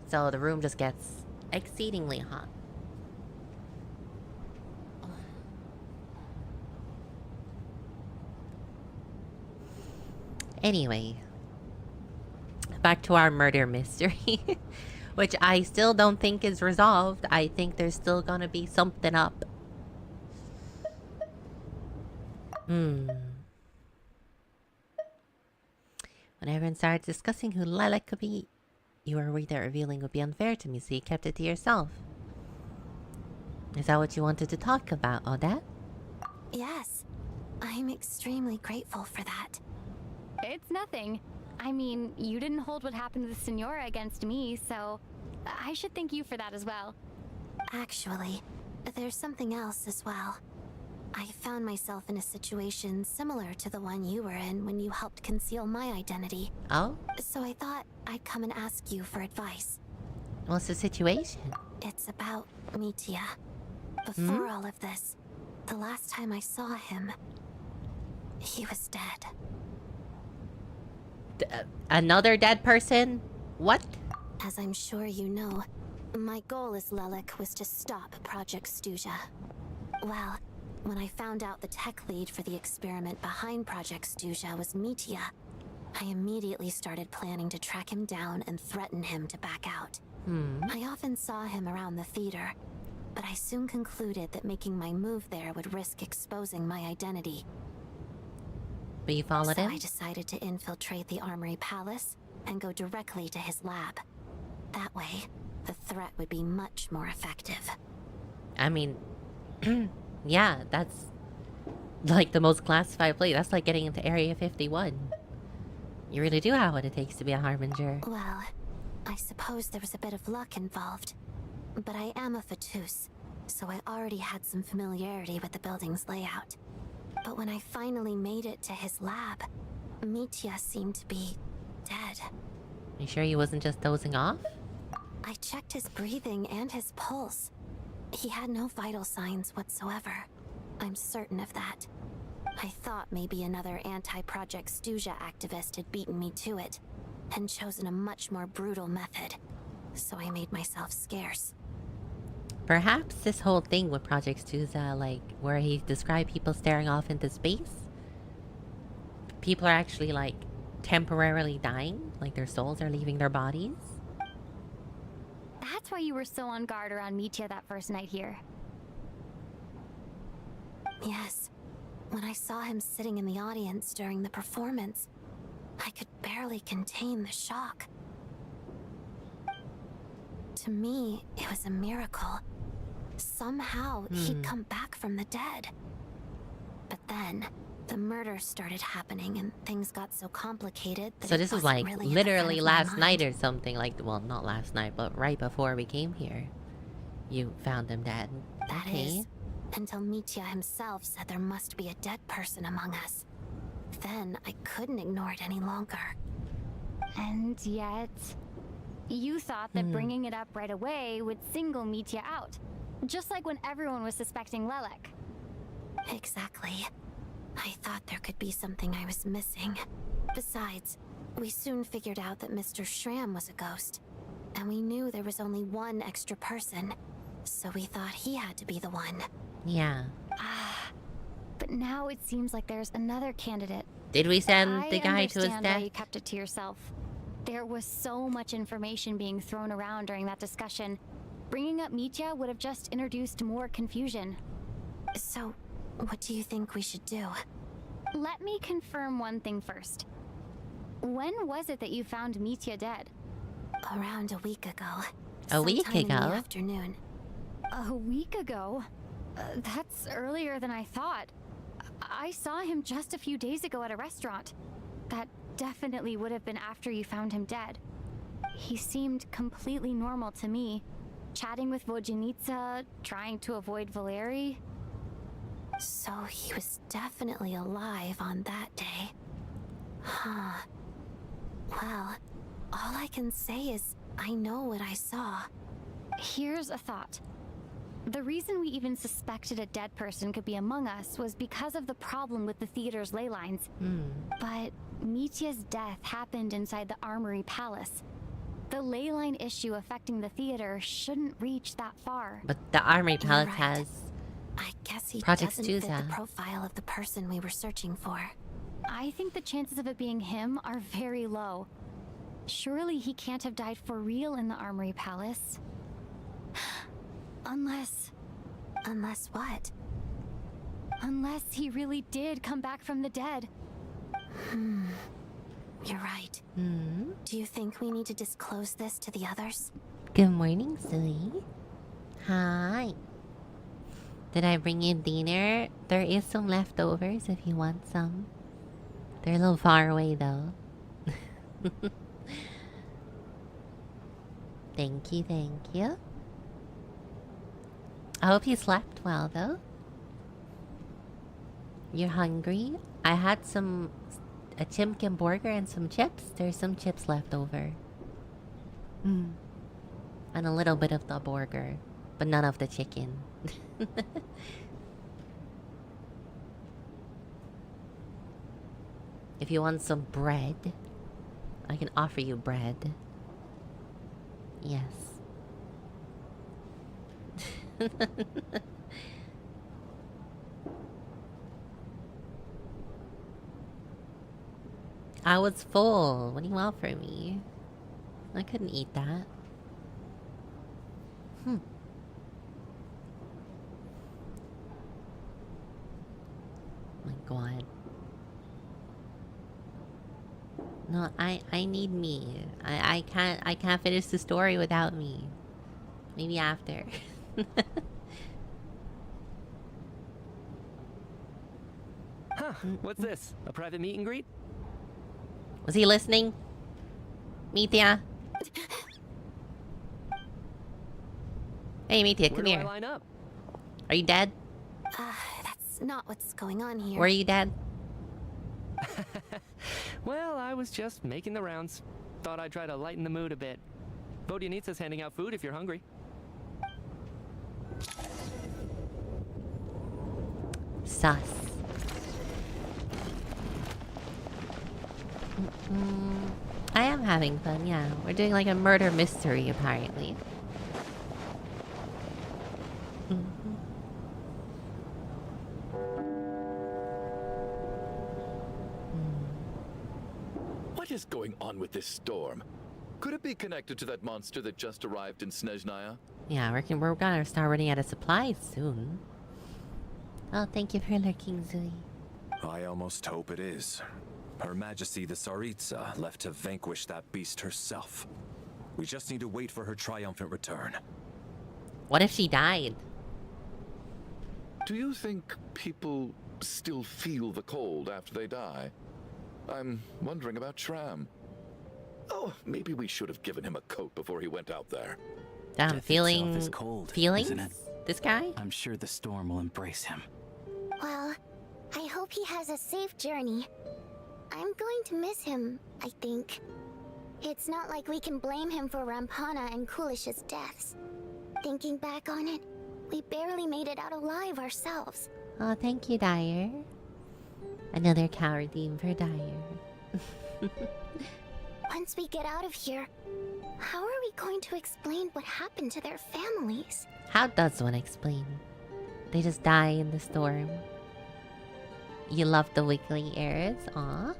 [SPEAKER 1] so the room just gets exceedingly hot. Anyway, back to our murder mystery, which I still don't think is resolved. I think there's still gonna be something up. When everyone started discussing who Lilac could be, you were worried that revealing would be unfair to me, so you kept it to yourself. Is that what you wanted to talk about, Odette?
[SPEAKER 15] Yes. I'm extremely grateful for that.
[SPEAKER 3] It's nothing. I mean, you didn't hold what happened to the Senora against me, so I should thank you for that as well.
[SPEAKER 15] Actually, there's something else as well. I found myself in a situation similar to the one you were in when you helped conceal my identity.
[SPEAKER 1] Oh?
[SPEAKER 15] So I thought I'd come and ask you for advice.
[SPEAKER 1] What's the situation?
[SPEAKER 15] It's about Mitya. Before all of this, the last time I saw him, he was dead.
[SPEAKER 1] Another dead person? What?
[SPEAKER 15] As I'm sure you know, my goal as Lilac was to stop Project Stuja. Well, when I found out the tech lead for the experiment behind Project Stuja was Mitya, I immediately started planning to track him down and threaten him to back out. I often saw him around the theater, but I soon concluded that making my move there would risk exposing my identity.
[SPEAKER 1] But you followed him?
[SPEAKER 15] So I decided to infiltrate the Armory Palace and go directly to his lab. That way, the threat would be much more effective.
[SPEAKER 1] I mean, yeah, that's like the most classified play. That's like getting into Area 51. You really do have what it takes to be a Harbinger.
[SPEAKER 15] Well, I suppose there was a bit of luck involved. But I am a Fatus, so I already had some familiarity with the building's layout. But when I finally made it to his lab, Mitya seemed to be dead.
[SPEAKER 1] You sure he wasn't just dozing off?
[SPEAKER 15] I checked his breathing and his pulse. He had no vital signs whatsoever. I'm certain of that. I thought maybe another anti-Project Stuja activist had beaten me to it, and chosen a much more brutal method. So I made myself scarce.
[SPEAKER 1] Perhaps this whole thing with Project Stuja, like, where he described people staring off into space, people are actually, like, temporarily dying, like their souls are leaving their bodies.
[SPEAKER 3] That's why you were so on guard around Mitya that first night here.
[SPEAKER 15] Yes. When I saw him sitting in the audience during the performance, I could barely contain the shock. To me, it was a miracle. Somehow, he'd come back from the dead. But then, the murders started happening and things got so complicated that
[SPEAKER 1] So this was like
[SPEAKER 15] really
[SPEAKER 1] literally last night or something, like, well, not last night, but right before we came here. You found him dead.
[SPEAKER 15] That
[SPEAKER 1] Okay.
[SPEAKER 15] is, until Mitya himself said there must be a dead person among us. Then I couldn't ignore it any longer.
[SPEAKER 3] And yet, you thought that bringing it up right away would single Mitya out. Just like when everyone was suspecting Lilac.
[SPEAKER 15] Exactly. I thought there could be something I was missing. Besides, we soon figured out that Mr. Schramm was a ghost. And we knew there was only one extra person. So we thought he had to be the one.
[SPEAKER 1] Yeah.
[SPEAKER 3] But now it seems like there's another candidate.
[SPEAKER 1] Did we send the guy to his
[SPEAKER 3] I understand why
[SPEAKER 1] death?
[SPEAKER 3] you kept it to yourself. There was so much information being thrown around during that discussion. Bringing up Mitya would have just introduced more confusion.
[SPEAKER 15] So, what do you think we should do?
[SPEAKER 3] Let me confirm one thing first. When was it that you found Mitya dead?
[SPEAKER 15] Around a week ago.
[SPEAKER 1] A week
[SPEAKER 15] Sometime in the
[SPEAKER 1] ago?
[SPEAKER 15] afternoon.
[SPEAKER 3] A week ago? That's earlier than I thought. I saw him just a few days ago at a restaurant. That definitely would have been after you found him dead. He seemed completely normal to me. Chatting with Vodyanitsa, trying to avoid Valeri.
[SPEAKER 15] So he was definitely alive on that day. Huh. Well, all I can say is I know what I saw.
[SPEAKER 3] Here's a thought. The reason we even suspected a dead person could be among us was because of the problem with the theater's ley lines. But Mitya's death happened inside the Armory Palace. The ley line issue affecting the theater shouldn't reach that far.
[SPEAKER 1] But the Armory Palace
[SPEAKER 15] right.
[SPEAKER 1] has
[SPEAKER 15] I guess he
[SPEAKER 1] Project
[SPEAKER 15] doesn't fit the
[SPEAKER 1] Stuza.
[SPEAKER 15] profile of the person we were searching for.
[SPEAKER 3] I think the chances of it being him are very low. Surely he can't have died for real in the Armory Palace. Unless
[SPEAKER 15] what?
[SPEAKER 3] Unless he really did come back from the dead.
[SPEAKER 15] You're right. Do you think we need to disclose this to the others?
[SPEAKER 1] Good morning, Zoe. Hi. Did I bring you dinner? There is some leftovers if you want some. They're a little far away though. Thank you, thank you. I hope you slept well though. You're hungry? I had a chimkin burger and some chips. There's some chips left over. And a little bit of the burger, but none of the chicken. If you want some bread, I can offer you bread. Yes. I was full. What do you want from me? I couldn't eat that. My god. No, I need me. I can't finish the story without me. Maybe after.
[SPEAKER 7] Huh, what's this? A private meet and greet?
[SPEAKER 1] Was he listening? Mitya? Hey Mitya, come
[SPEAKER 7] Where do
[SPEAKER 1] here.
[SPEAKER 7] I line up?
[SPEAKER 1] Are you dead?
[SPEAKER 15] That's not what's going on here.
[SPEAKER 1] Were you dead?
[SPEAKER 7] Well, I was just making the rounds. Thought I'd try to lighten the mood a bit. Vodyanitsa's handing out food if you're hungry.
[SPEAKER 1] Sus. I am having fun, yeah. We're doing like a murder mystery, apparently.
[SPEAKER 8] What is going on with this storm? Could it be connected to that monster that just arrived in SHEZNAYA?
[SPEAKER 1] Yeah, we're gonna start running out of supplies soon. Oh, thank you for lurking, Zoe.
[SPEAKER 6] I almost hope it is. Her Majesty the Tsaritsa left to vanquish that beast herself. We just need to wait for her triumphant return.
[SPEAKER 1] What if she died?
[SPEAKER 8] Do you think people still feel the cold after they die? I'm wondering about Shram. Oh, maybe we should have given him a coat before he went out there.
[SPEAKER 1] Damn,
[SPEAKER 13] Death
[SPEAKER 1] feeling
[SPEAKER 13] itself is cold,
[SPEAKER 1] feelings?
[SPEAKER 13] isn't it?
[SPEAKER 1] This guy?
[SPEAKER 13] I'm sure the storm will embrace him.
[SPEAKER 10] Well, I hope he has a safe journey. I'm going to miss him, I think. It's not like we can blame him for Rampana and Kulish's deaths. Thinking back on it, we barely made it out alive ourselves.
[SPEAKER 1] Oh, thank you, Dyer. Another cow redeem for Dyer.
[SPEAKER 10] Once we get out of here, how are we going to explain what happened to their families?
[SPEAKER 1] How does one explain? They just die in the storm. You love the wiggly ears? Aw.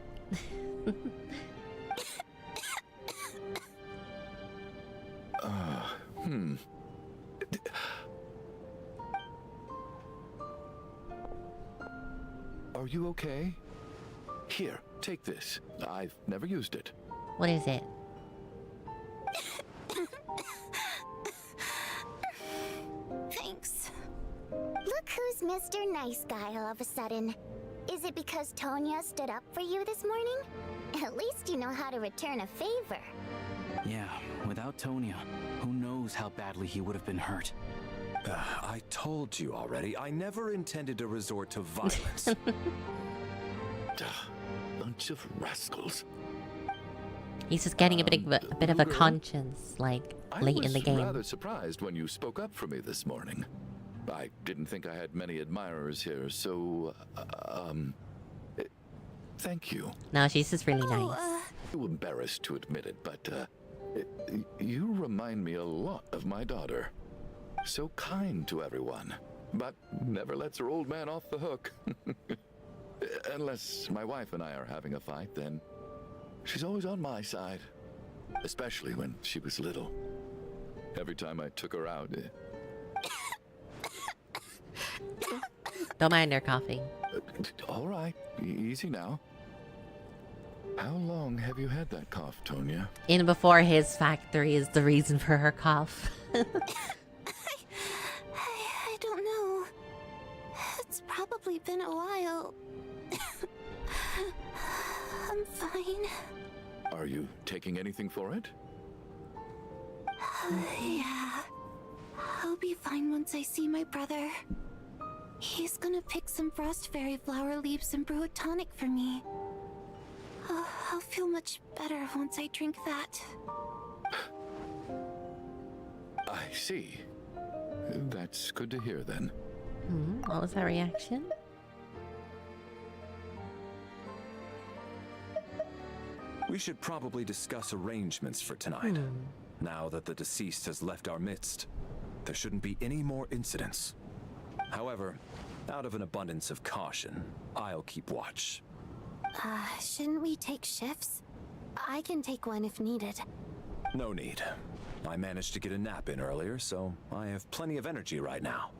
[SPEAKER 8] Are you okay? Here, take this. I've never used it.
[SPEAKER 1] What is it?
[SPEAKER 10] Thanks. Look who's Mr. Nice Guy all of a sudden. Is it because Tonya stood up for you this morning? At least you know how to return a favor.
[SPEAKER 13] Yeah, without Tonya, who knows how badly he would have been hurt.
[SPEAKER 6] I told you already, I never intended to resort to violence.
[SPEAKER 8] Bunch of rascals.
[SPEAKER 1] He's just getting a bit of a conscience, like, late in the game.
[SPEAKER 8] I was rather surprised when you spoke up for me this morning. I didn't think I had many admirers here, so, thank you.
[SPEAKER 1] No, she's just really nice.
[SPEAKER 8] I'm embarrassed to admit it, but, you remind me a lot of my daughter. So kind to everyone, but never lets her old man off the hook. Unless my wife and I are having a fight, then she's always on my side. Especially when she was little. Every time I took her out...
[SPEAKER 1] Don't mind her coughing.
[SPEAKER 8] All right, easy now. How long have you had that cough, Tonya?
[SPEAKER 1] In before his factory is the reason for her cough.
[SPEAKER 10] I don't know. It's probably been a while. I'm fine.
[SPEAKER 8] Are you taking anything for it?
[SPEAKER 10] Yeah. I'll be fine once I see my brother. He's gonna pick some frost fairy flower leaves and brew a tonic for me. I'll feel much better once I drink that.
[SPEAKER 8] I see. That's good to hear then.
[SPEAKER 1] What was that reaction?
[SPEAKER 6] We should probably discuss arrangements for tonight. Now that the deceased has left our midst, there shouldn't be any more incidents. However, out of an abundance of caution, I'll keep watch.
[SPEAKER 10] Shouldn't we take shifts? I can take one if needed.
[SPEAKER 6] No need. I managed to get a nap in earlier, so I have plenty of energy right now.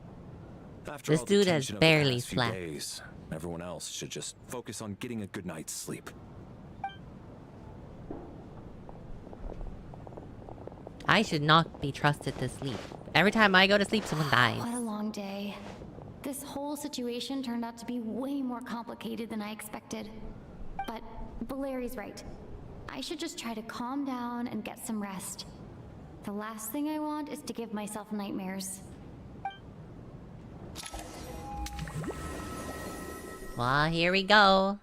[SPEAKER 6] After
[SPEAKER 1] This
[SPEAKER 6] all the
[SPEAKER 1] dude has
[SPEAKER 6] tension of the
[SPEAKER 1] barely
[SPEAKER 6] past few
[SPEAKER 1] slept.
[SPEAKER 6] days, everyone else should just focus on getting a good night's sleep.
[SPEAKER 1] I should not be trusted to sleep. Every time I go to sleep, someone dies.
[SPEAKER 3] What a long day. This whole situation turned out to be way more complicated than I expected. But Valeri's right. I should just try to calm down and get some rest. The last thing I want is to give myself nightmares.
[SPEAKER 1] Well, here we go.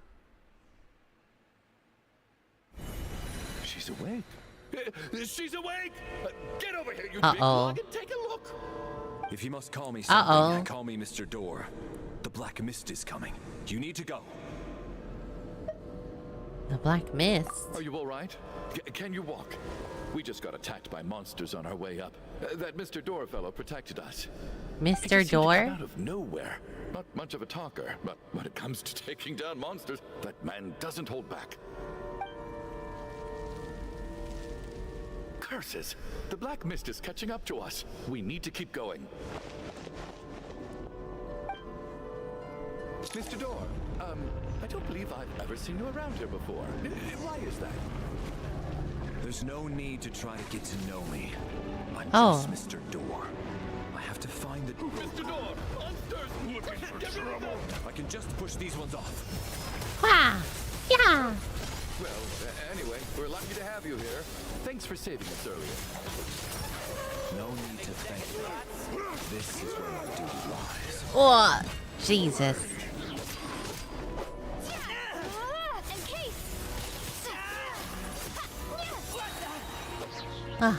[SPEAKER 8] She's awake. She's awake! Get over here, you big
[SPEAKER 1] Uh-oh.
[SPEAKER 8] lug, and take a look!
[SPEAKER 6] If you must call me something,
[SPEAKER 1] Uh-oh.
[SPEAKER 6] call me Mr. Door. The Black Mist is coming. You need to go.
[SPEAKER 1] The Black Mist.
[SPEAKER 8] Are you all right? Can you walk? We just got attacked by monsters on our way up. That Mr. Door fellow protected us. He
[SPEAKER 1] Mr.
[SPEAKER 8] just seemed to
[SPEAKER 1] Door?
[SPEAKER 8] come out of nowhere. Not much of a talker, but when it comes to taking down monsters, that man doesn't hold back. Curses! The Black Mist is catching up to us. We need to keep going. Mr. Door, I don't believe I've ever seen you around here before. Why is that?
[SPEAKER 6] There's no need to try to get to know me. I'm
[SPEAKER 1] Oh.
[SPEAKER 6] just Mr. Door. I have to find the...
[SPEAKER 8] Mr. Door! Monsters! Looking for trouble!
[SPEAKER 6] I can just push these ones off.
[SPEAKER 1] Wah! Yeah!
[SPEAKER 8] Well, anyway, we're lucky to have you here. Thanks for saving us earlier.
[SPEAKER 6] No need to thank me. This is where my duty lies.
[SPEAKER 1] Oh, Jesus. Ah.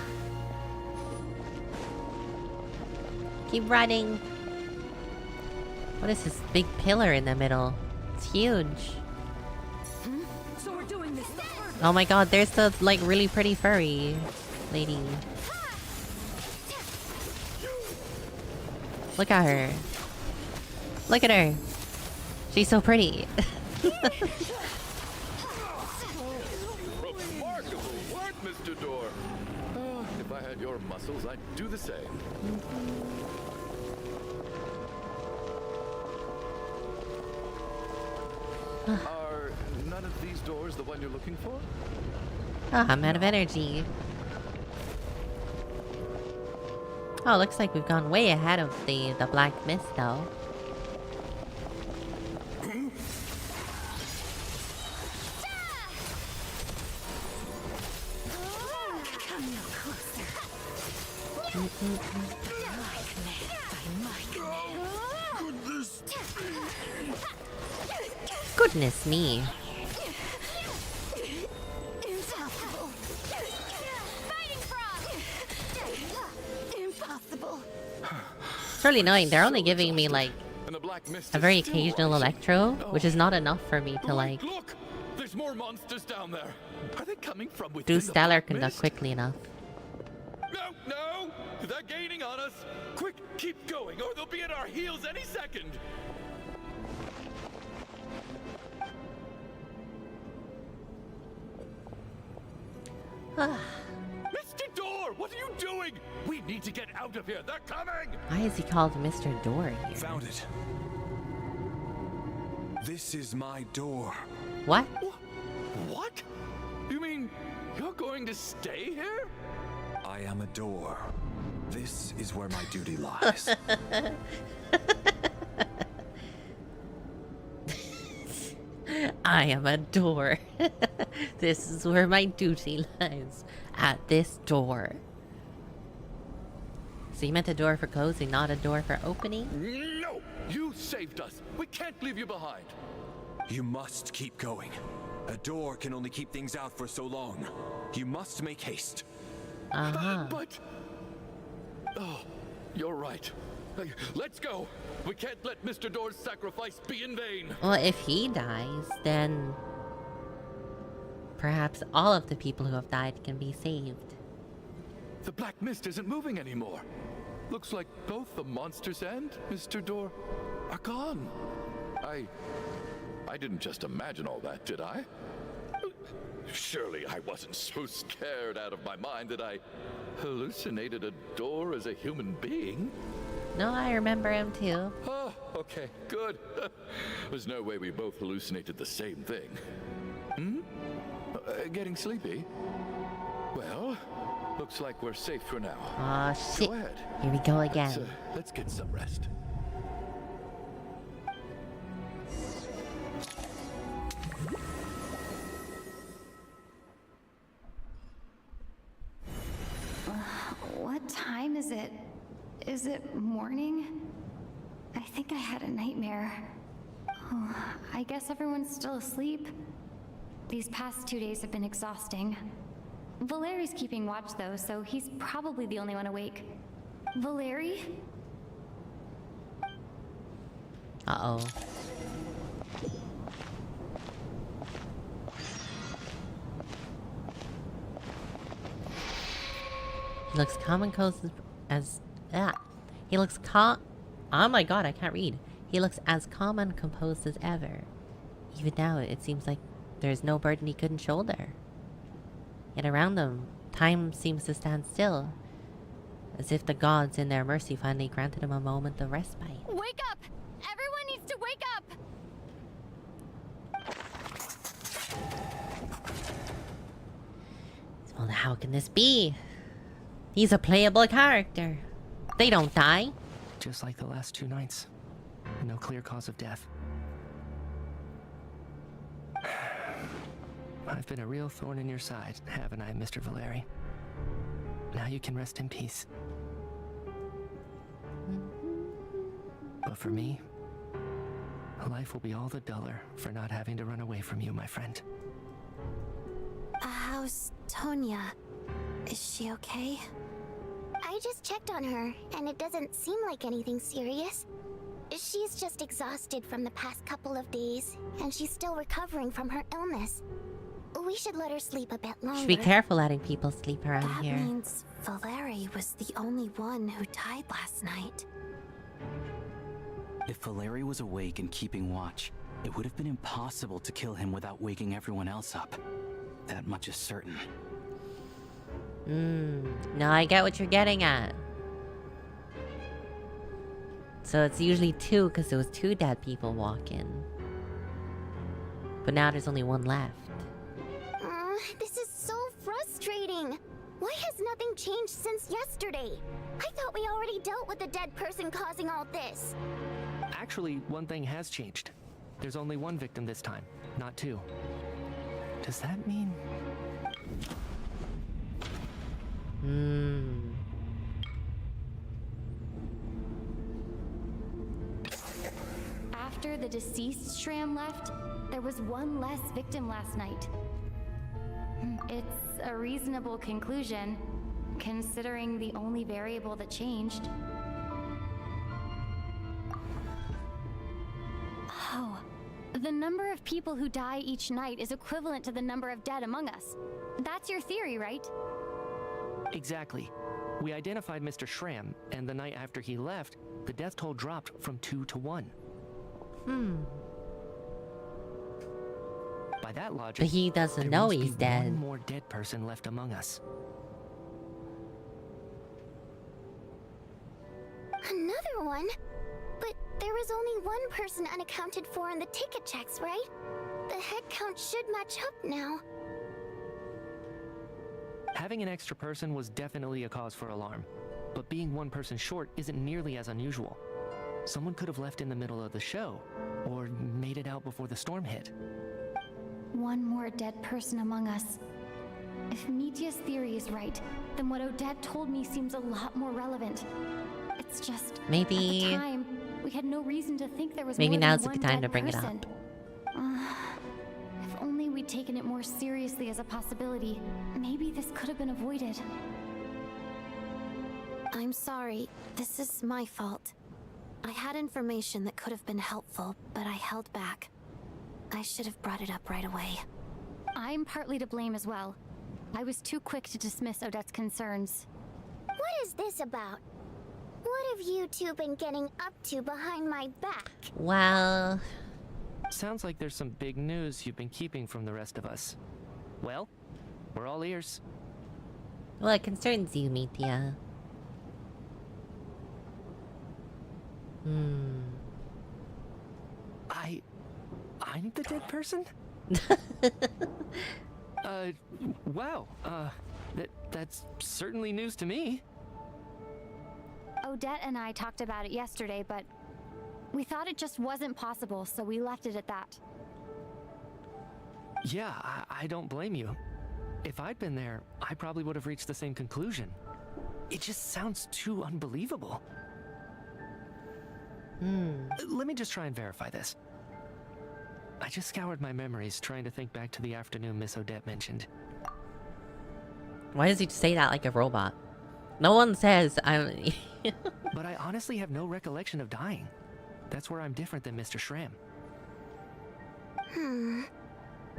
[SPEAKER 1] Keep running. What is this big pillar in the middle? It's huge.
[SPEAKER 12] So we're doing this the hard
[SPEAKER 1] Oh my god, there's the like really pretty furry lady. Look at her. Look at her. She's so pretty.
[SPEAKER 8] Remarkable work, Mr. Door. If I had your muscles, I'd do the same. Are none of these doors the one you're looking for?
[SPEAKER 1] Oh, I'm out of energy. Oh, looks like we've gone way ahead of the Black Mist, though. Goodness me.
[SPEAKER 10] Impossible.
[SPEAKER 1] It's really annoying. They're only giving me like a very occasional electro, which is not enough for me to like
[SPEAKER 8] Look! There's more monsters down there. Are they coming from within
[SPEAKER 1] do
[SPEAKER 8] the
[SPEAKER 1] stellar
[SPEAKER 8] Black
[SPEAKER 1] conduct
[SPEAKER 8] Mist?
[SPEAKER 1] quickly enough.
[SPEAKER 8] No, no! They're gaining on us! Quick, keep going, or they'll be at our heels any second! Mr. Door, what are you doing? We need to get out of here. They're coming!
[SPEAKER 1] Why is he called Mr. Door here?
[SPEAKER 6] Found it. This is my door.
[SPEAKER 1] What?
[SPEAKER 8] What? You mean you're going to stay here?
[SPEAKER 6] I am a door. This is where my duty lies.
[SPEAKER 1] I am a door. This is where my duty lies. At this door. So you meant a door for closing, not a door for opening?
[SPEAKER 8] No! You saved us. We can't leave you behind.
[SPEAKER 6] You must keep going. A door can only keep things out for so long. You must make haste.
[SPEAKER 8] But... Oh, you're right. Hey, let's go. We can't let Mr. Door's sacrifice be in vain.
[SPEAKER 1] Well, if he dies, then perhaps all of the people who have died can be saved.
[SPEAKER 8] The Black Mist isn't moving anymore. Looks like both the monsters and Mr. Door are gone. I didn't just imagine all that, did I? Surely I wasn't so scared out of my mind that I hallucinated a door as a human being.
[SPEAKER 1] No, I remember him too.
[SPEAKER 8] Oh, okay, good. There's no way we both hallucinated the same thing. Hmm? Getting sleepy? Well, looks like we're safe for now.
[SPEAKER 1] Aw, shit.
[SPEAKER 8] Go ahead.
[SPEAKER 1] Here we go again.
[SPEAKER 8] Let's get some rest.
[SPEAKER 3] What time is it? Is it morning? I think I had a nightmare. Oh, I guess everyone's still asleep. These past 2 days have been exhausting. Valeri's keeping watch though, so he's probably the only one awake. Valeri?
[SPEAKER 1] Uh-oh. He looks calm and composed as... He looks calm... Oh my god, I can't read. He looks as calm and composed as ever. Even now, it seems like there's no burden he couldn't shoulder. Yet around them, time seems to stand still. As if the gods in their mercy finally granted him a moment of respite.
[SPEAKER 10] Wake up! Everyone needs to wake up!
[SPEAKER 1] Well, how can this be? He's a playable character. They don't die.
[SPEAKER 7] Just like the last 2 nights. No clear cause of death. I've been a real thorn in your side, haven't I, Mr. Valeri? Now you can rest in peace. But for me, life will be all the duller for not having to run away from you, my friend.
[SPEAKER 15] How's Tonya? Is she okay?
[SPEAKER 10] I just checked on her, and it doesn't seem like anything serious. She's just exhausted from the past couple of days, and she's still recovering from her illness. We should let her sleep a bit longer.
[SPEAKER 1] Should be careful letting people sleep around
[SPEAKER 15] That
[SPEAKER 1] here.
[SPEAKER 15] means Valeri was the only one who died last night.
[SPEAKER 13] If Valeri was awake and keeping watch, it would have been impossible to kill him without waking everyone else up. That much is certain.
[SPEAKER 1] Now I get what you're getting at. So it's usually 2 because there was 2 dead people walking. But now there's only 1 left.
[SPEAKER 10] This is so frustrating. Why has nothing changed since yesterday? I thought we already dealt with the dead person causing all this.
[SPEAKER 7] Actually, one thing has changed. There's only 1 victim this time, not 2. Does that mean...
[SPEAKER 3] After the deceased Shram left, there was 1 less victim last night. It's a reasonable conclusion, considering the only variable that changed. Oh, the number of people who die each night is equivalent to the number of dead among us. That's your theory, right?
[SPEAKER 7] Exactly. We identified Mr. Shram, and the night after he left, the death toll dropped from 2 to 1. By that logic,
[SPEAKER 1] But he doesn't
[SPEAKER 7] there
[SPEAKER 1] know
[SPEAKER 7] must
[SPEAKER 1] he's
[SPEAKER 7] be
[SPEAKER 1] dead.
[SPEAKER 7] one more dead person left among us.
[SPEAKER 10] Another one? But there was only 1 person unaccounted for in the ticket checks, right? The head count should match up now.
[SPEAKER 7] Having an extra person was definitely a cause for alarm, but being 1 person short isn't nearly as unusual. Someone could have left in the middle of the show, or made it out before the storm hit.
[SPEAKER 3] 1 more dead person among us. If Mitya's theory is right, then what Odette told me seems a lot more relevant. It's just,
[SPEAKER 1] Maybe-
[SPEAKER 3] at the time, we had no reason to think there was
[SPEAKER 1] Maybe
[SPEAKER 3] more
[SPEAKER 1] now's
[SPEAKER 3] than
[SPEAKER 1] a good
[SPEAKER 3] 1
[SPEAKER 1] time to
[SPEAKER 3] dead
[SPEAKER 1] bring it
[SPEAKER 3] person.
[SPEAKER 1] up.
[SPEAKER 3] If only we'd taken it more seriously as a possibility, maybe this could have been avoided.
[SPEAKER 15] I'm sorry. This is my fault. I had information that could have been helpful, but I held back. I should have brought it up right away.
[SPEAKER 3] I'm partly to blame as well. I was too quick to dismiss Odette's concerns.
[SPEAKER 10] What is this about? What have you two been getting up to behind my back?
[SPEAKER 1] Well...
[SPEAKER 7] Sounds like there's some big news you've been keeping from the rest of us. Well, we're all ears.
[SPEAKER 1] Well, it concerns you, Mitya.
[SPEAKER 7] I'm the dead person? Wow, that's certainly news to me.
[SPEAKER 3] Odette and I talked about it yesterday, but we thought it just wasn't possible, so we left it at that.
[SPEAKER 7] Yeah, I don't blame you. If I'd been there, I probably would have reached the same conclusion. It just sounds too unbelievable. Let me just try and verify this. I just scoured my memories trying to think back to the afternoon Miss Odette mentioned.
[SPEAKER 1] Why does he say that like a robot? No one says I'm...
[SPEAKER 7] But I honestly have no recollection of dying. That's where I'm different than Mr. Shram.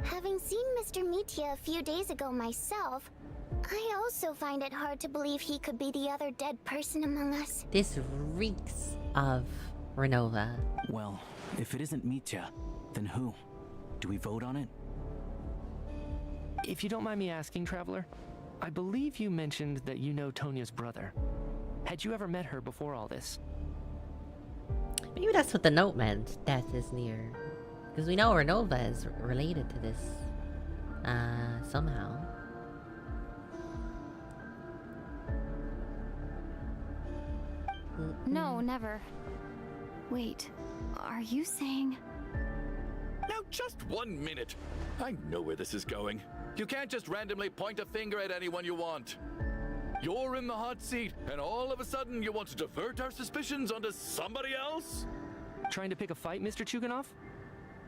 [SPEAKER 10] Having seen Mr. Mitya a few days ago myself, I also find it hard to believe he could be the other dead person among us.
[SPEAKER 1] This reeks of Renova.
[SPEAKER 13] Well, if it isn't Mitya, then who? Do we vote on it?
[SPEAKER 7] If you don't mind me asking, Traveler, I believe you mentioned that you know Tonya's brother. Had you ever met her before all this?
[SPEAKER 1] Maybe that's what the note meant. Death is near. Because we know Renova is related to this. Somehow.
[SPEAKER 3] No, never. Wait, are you saying...
[SPEAKER 8] Now, just 1 minute. I know where this is going. You can't just randomly point a finger at anyone you want. You're in the hot seat, and all of a sudden you want to divert our suspicions onto somebody else?
[SPEAKER 7] Trying to pick a fight, Mr. Chuganov?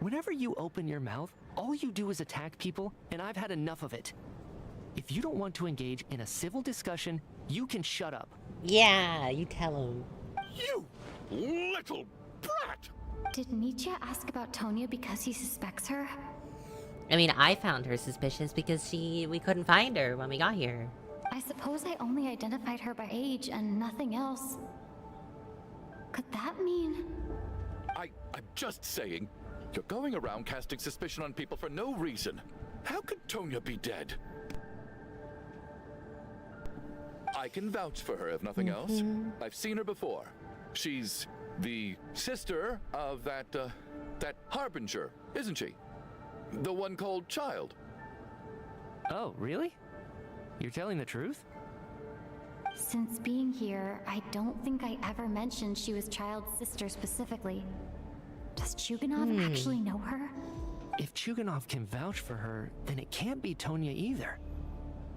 [SPEAKER 7] Whenever you open your mouth, all you do is attack people, and I've had enough of it. If you don't want to engage in a civil discussion, you can shut up.
[SPEAKER 1] Yeah, you tell him.
[SPEAKER 8] You little brat!
[SPEAKER 3] Did Mitya ask about Tonya because he suspects her?
[SPEAKER 1] I mean, I found her suspicious because we couldn't find her when we got here.
[SPEAKER 3] I suppose I only identified her by age and nothing else. Could that mean...
[SPEAKER 8] I'm just saying, you're going around casting suspicion on people for no reason. How could Tonya be dead? I can vouch for her if nothing else. I've seen her before. She's the sister of that Harbinger, isn't she? The one called Child.
[SPEAKER 7] Oh, really? You're telling the truth?
[SPEAKER 3] Since being here, I don't think I ever mentioned she was Child's sister specifically. Does Chuganov actually know her?
[SPEAKER 7] If Chuganov can vouch for her, then it can't be Tonya either.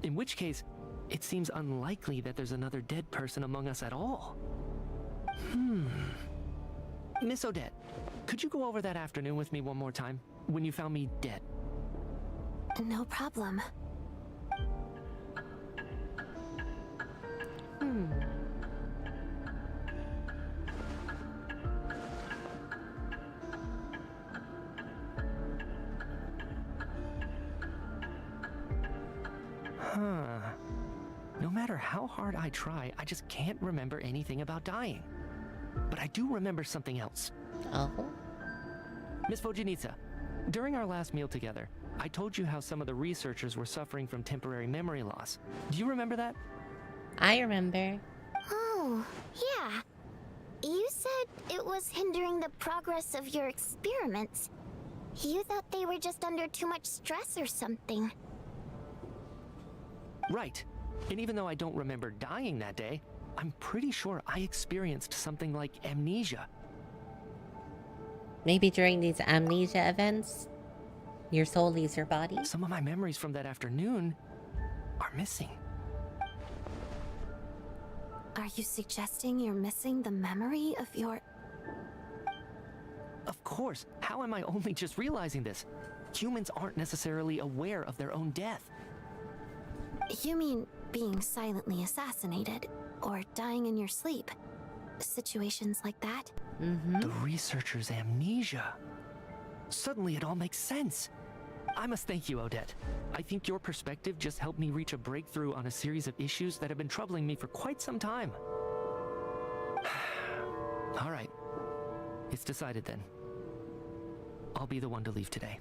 [SPEAKER 7] In which case, it seems unlikely that there's another dead person among us at all. Miss Odette, could you go over that afternoon with me one more time? When you found me dead?
[SPEAKER 15] No problem.
[SPEAKER 7] No matter how hard I try, I just can't remember anything about dying. But I do remember something else.
[SPEAKER 1] Oh?
[SPEAKER 7] Miss Vojanitsa, during our last meal together, I told you how some of the researchers were suffering from temporary memory loss. Do you remember that?
[SPEAKER 1] I remember.
[SPEAKER 10] Oh, yeah. You said it was hindering the progress of your experiments. You thought they were just under too much stress or something.
[SPEAKER 7] Right. And even though I don't remember dying that day, I'm pretty sure I experienced something like amnesia.
[SPEAKER 1] Maybe during these amnesia events, your soul leaves your body?
[SPEAKER 7] Some of my memories from that afternoon are missing.
[SPEAKER 15] Are you suggesting you're missing the memory of your...
[SPEAKER 7] Of course. How am I only just realizing this? Humans aren't necessarily aware of their own death.
[SPEAKER 15] You mean being silently assassinated, or dying in your sleep? Situations like that?
[SPEAKER 7] The researcher's amnesia. Suddenly it all makes sense. I must thank you, Odette. I think your perspective just helped me reach a breakthrough on a series of issues that have been troubling me for quite some time. All right. It's decided then. I'll be the one to leave today.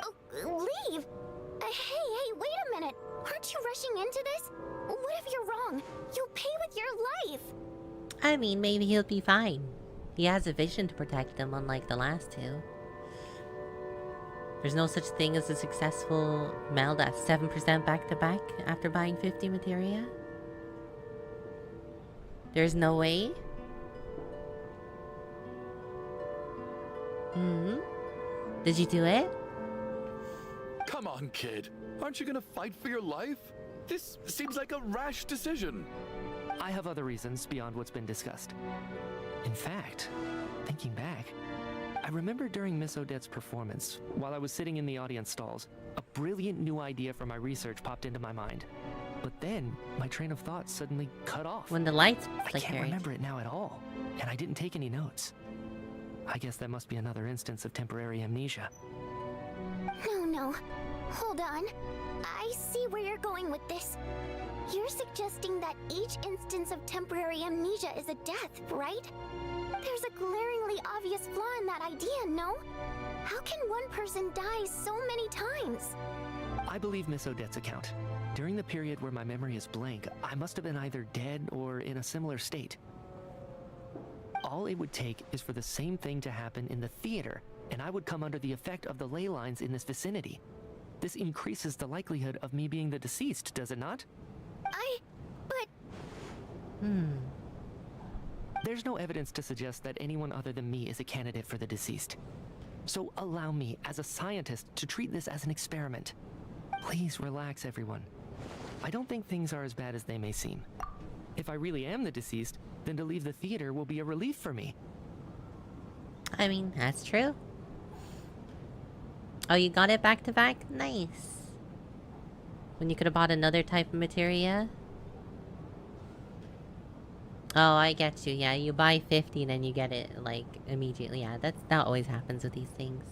[SPEAKER 10] Oh, leave? Hey, wait a minute. Aren't you rushing into this? What if you're wrong? You'll pay with your life.
[SPEAKER 1] I mean, maybe he'll be fine. He has a vision to protect them, unlike the last two. There's no such thing as a successful meld at 7% back-to-back after buying 50 materia. There's no way. Did you do it?
[SPEAKER 8] Come on, kid. Aren't you gonna fight for your life? This seems like a rash decision.
[SPEAKER 7] I have other reasons beyond what's been discussed. In fact, thinking back, I remember during Miss Odette's performance, while I was sitting in the audience stalls, a brilliant new idea for my research popped into my mind. But then, my train of thought suddenly cut off.
[SPEAKER 1] When the lights
[SPEAKER 7] I
[SPEAKER 1] flickered.
[SPEAKER 7] can't remember it now at all, and I didn't take any notes. I guess that must be another instance of temporary amnesia.
[SPEAKER 10] No. Hold on. I see where you're going with this. You're suggesting that each instance of temporary amnesia is a death, right? There's a glaringly obvious flaw in that idea, no? How can one person die so many times?
[SPEAKER 7] I believe Miss Odette's account. During the period where my memory is blank, I must have been either dead or in a similar state. All it would take is for the same thing to happen in the theater, and I would come under the effect of the ley lines in this vicinity. This increases the likelihood of me being the deceased, does it not?
[SPEAKER 10] But...
[SPEAKER 7] There's no evidence to suggest that anyone other than me is a candidate for the deceased. So allow me, as a scientist, to treat this as an experiment. Please relax, everyone. I don't think things are as bad as they may seem. If I really am the deceased, then to leave the theater will be a relief for me.
[SPEAKER 1] I mean, that's true. Oh, you got it back-to-back? Nice. When you could have bought another type of materia? Oh, I get you. Yeah, you buy 50 and then you get it, like, immediately. Yeah, that always happens with these things.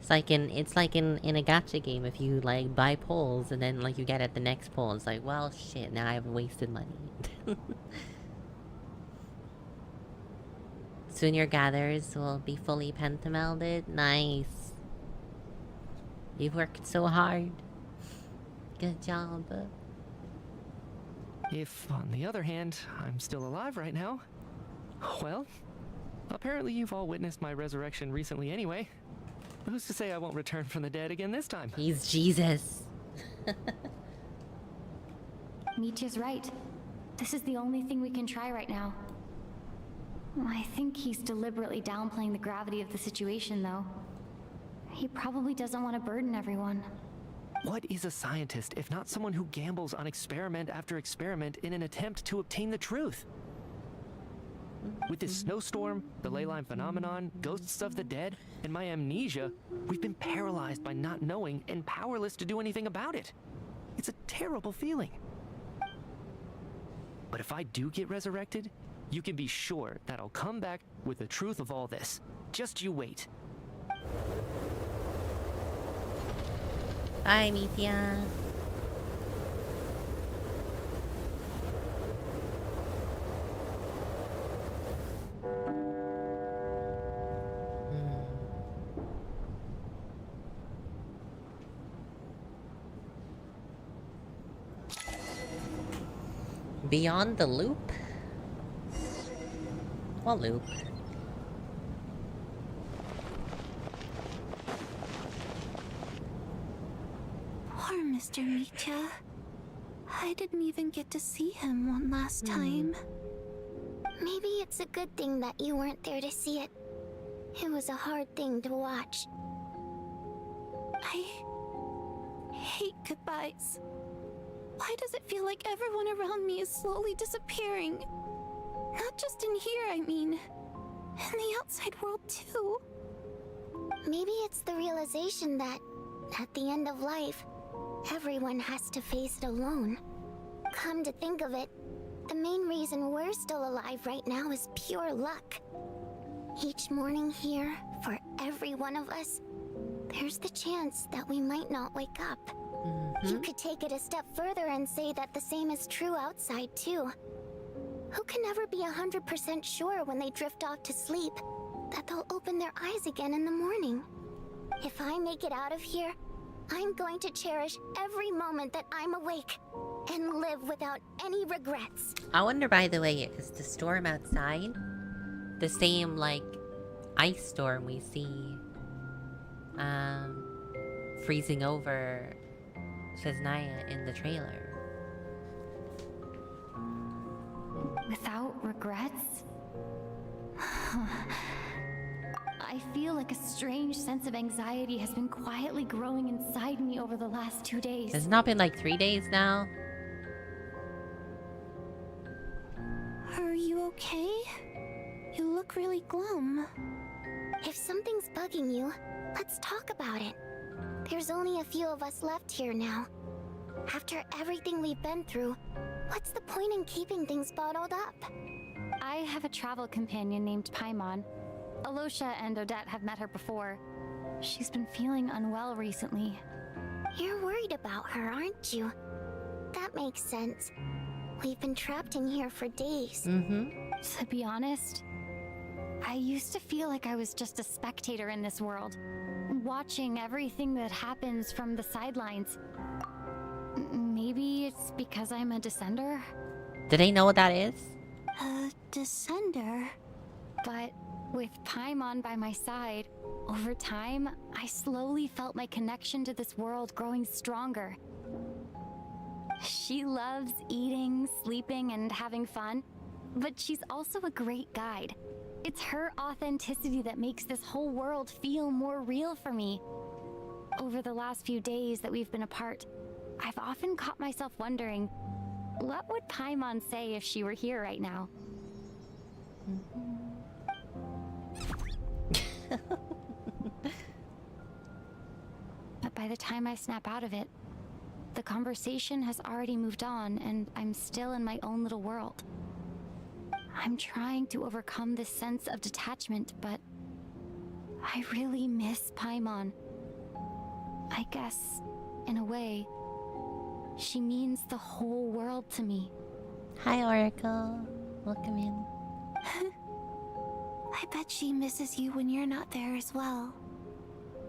[SPEAKER 1] It's like in a gacha game. If you like buy poles and then like you get at the next pole, it's like, well, shit. Now I've wasted money. Soon your gathers will be fully pentamelded. Nice. You've worked so hard. Good job.
[SPEAKER 7] If, on the other hand, I'm still alive right now, well, apparently you've all witnessed my resurrection recently anyway. Who's to say I won't return from the dead again this time?
[SPEAKER 1] He's Jesus.
[SPEAKER 3] Nietzsche's right. This is the only thing we can try right now. I think he's deliberately downplaying the gravity of the situation, though. He probably doesn't want to burden everyone.
[SPEAKER 7] What is a scientist if not someone who gambles on experiment after experiment in an attempt to obtain the truth? With this snowstorm, the ley line phenomenon, ghosts of the dead, and my amnesia, we've been paralyzed by not knowing and powerless to do anything about it. It's a terrible feeling. But if I do get resurrected, you can be sure that I'll come back with the truth of all this. Just you wait.
[SPEAKER 1] Bye, Mithia. Beyond the loop? What loop?
[SPEAKER 15] Poor Mr. Mitya. I didn't even get to see him one last time.
[SPEAKER 10] Maybe it's a good thing that you weren't there to see it. It was a hard thing to watch.
[SPEAKER 15] I hate goodbyes. Why does it feel like everyone around me is slowly disappearing? Not just in here, I mean. In the outside world, too.
[SPEAKER 10] Maybe it's the realization that, at the end of life, everyone has to face it alone. Come to think of it, the main reason we're still alive right now is pure luck. Each morning here, for every one of us, there's the chance that we might not wake up. You could take it a step further and say that the same is true outside, too. Who can never be 100% sure when they drift off to sleep that they'll open their eyes again in the morning? If I make it out of here, I'm going to cherish every moment that I'm awake and live without any regrets.
[SPEAKER 1] I wonder, by the way, is the storm outside the same, like, ice storm we see freezing over SHEZNAYA in the trailer?
[SPEAKER 3] Without regrets? I feel like a strange sense of anxiety has been quietly growing inside me over the last 2 days.
[SPEAKER 1] It's not been like 3 days now.
[SPEAKER 15] Are you okay? You look really glum.
[SPEAKER 10] If something's bugging you, let's talk about it. There's only a few of us left here now. After everything we've been through, what's the point in keeping things bottled up?
[SPEAKER 3] I have a travel companion named Paimon. Alosha and Odette have met her before. She's been feeling unwell recently.
[SPEAKER 10] You're worried about her, aren't you? That makes sense. We've been trapped in here for days.
[SPEAKER 3] To be honest, I used to feel like I was just a spectator in this world, watching everything that happens from the sidelines. Maybe it's because I'm a descender?
[SPEAKER 1] Do they know what that is?
[SPEAKER 15] A descender?
[SPEAKER 3] But with Paimon by my side, over time, I slowly felt my connection to this world growing stronger. She loves eating, sleeping, and having fun, but she's also a great guide. It's her authenticity that makes this whole world feel more real for me. Over the last few days that we've been apart, I've often caught myself wondering, what would Paimon say if she were here right now? But by the time I snap out of it, the conversation has already moved on and I'm still in my own little world. I'm trying to overcome this sense of detachment, but I really miss Paimon. I guess, in a way, she means the whole world to me.
[SPEAKER 1] Hi, Oracle. Welcome in.
[SPEAKER 15] I bet she misses you when you're not there as well.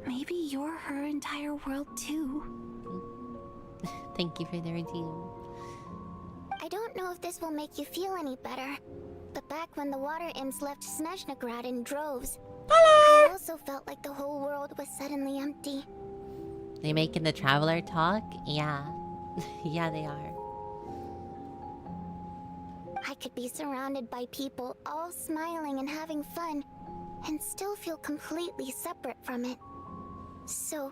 [SPEAKER 15] Maybe you're her entire world too.
[SPEAKER 1] Thank you for the redeem.
[SPEAKER 10] I don't know if this will make you feel any better, but back when the water imps left Snezhnegrad in droves, I also felt like the whole world was suddenly empty.
[SPEAKER 1] They making the traveler talk? Yeah. Yeah, they are.
[SPEAKER 10] I could be surrounded by people all smiling and having fun, and still feel completely separate from it. So,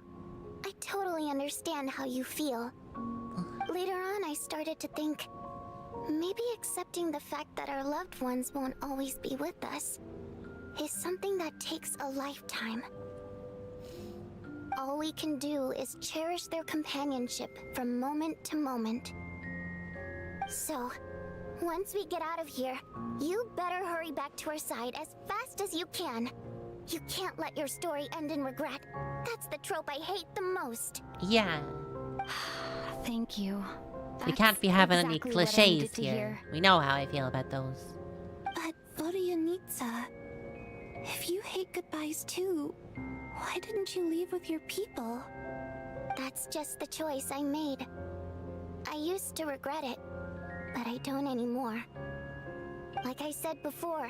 [SPEAKER 10] I totally understand how you feel. Later on, I started to think, maybe accepting the fact that our loved ones won't always be with us is something that takes a lifetime. All we can do is cherish their companionship from moment to moment. So, once we get out of here, you better hurry back to our side as fast as you can. You can't let your story end in regret. That's the trope I hate the most.
[SPEAKER 1] Yeah.
[SPEAKER 3] Thank you.
[SPEAKER 1] We can't be having any
[SPEAKER 3] exactly what I
[SPEAKER 1] cliches
[SPEAKER 3] needed to
[SPEAKER 1] here.
[SPEAKER 3] hear.
[SPEAKER 1] We know how I feel about those.
[SPEAKER 15] But Vodyanitsa, if you hate goodbyes too, why didn't you leave with your people?
[SPEAKER 10] That's just the choice I made. I used to regret it, but I don't anymore. Like I said before,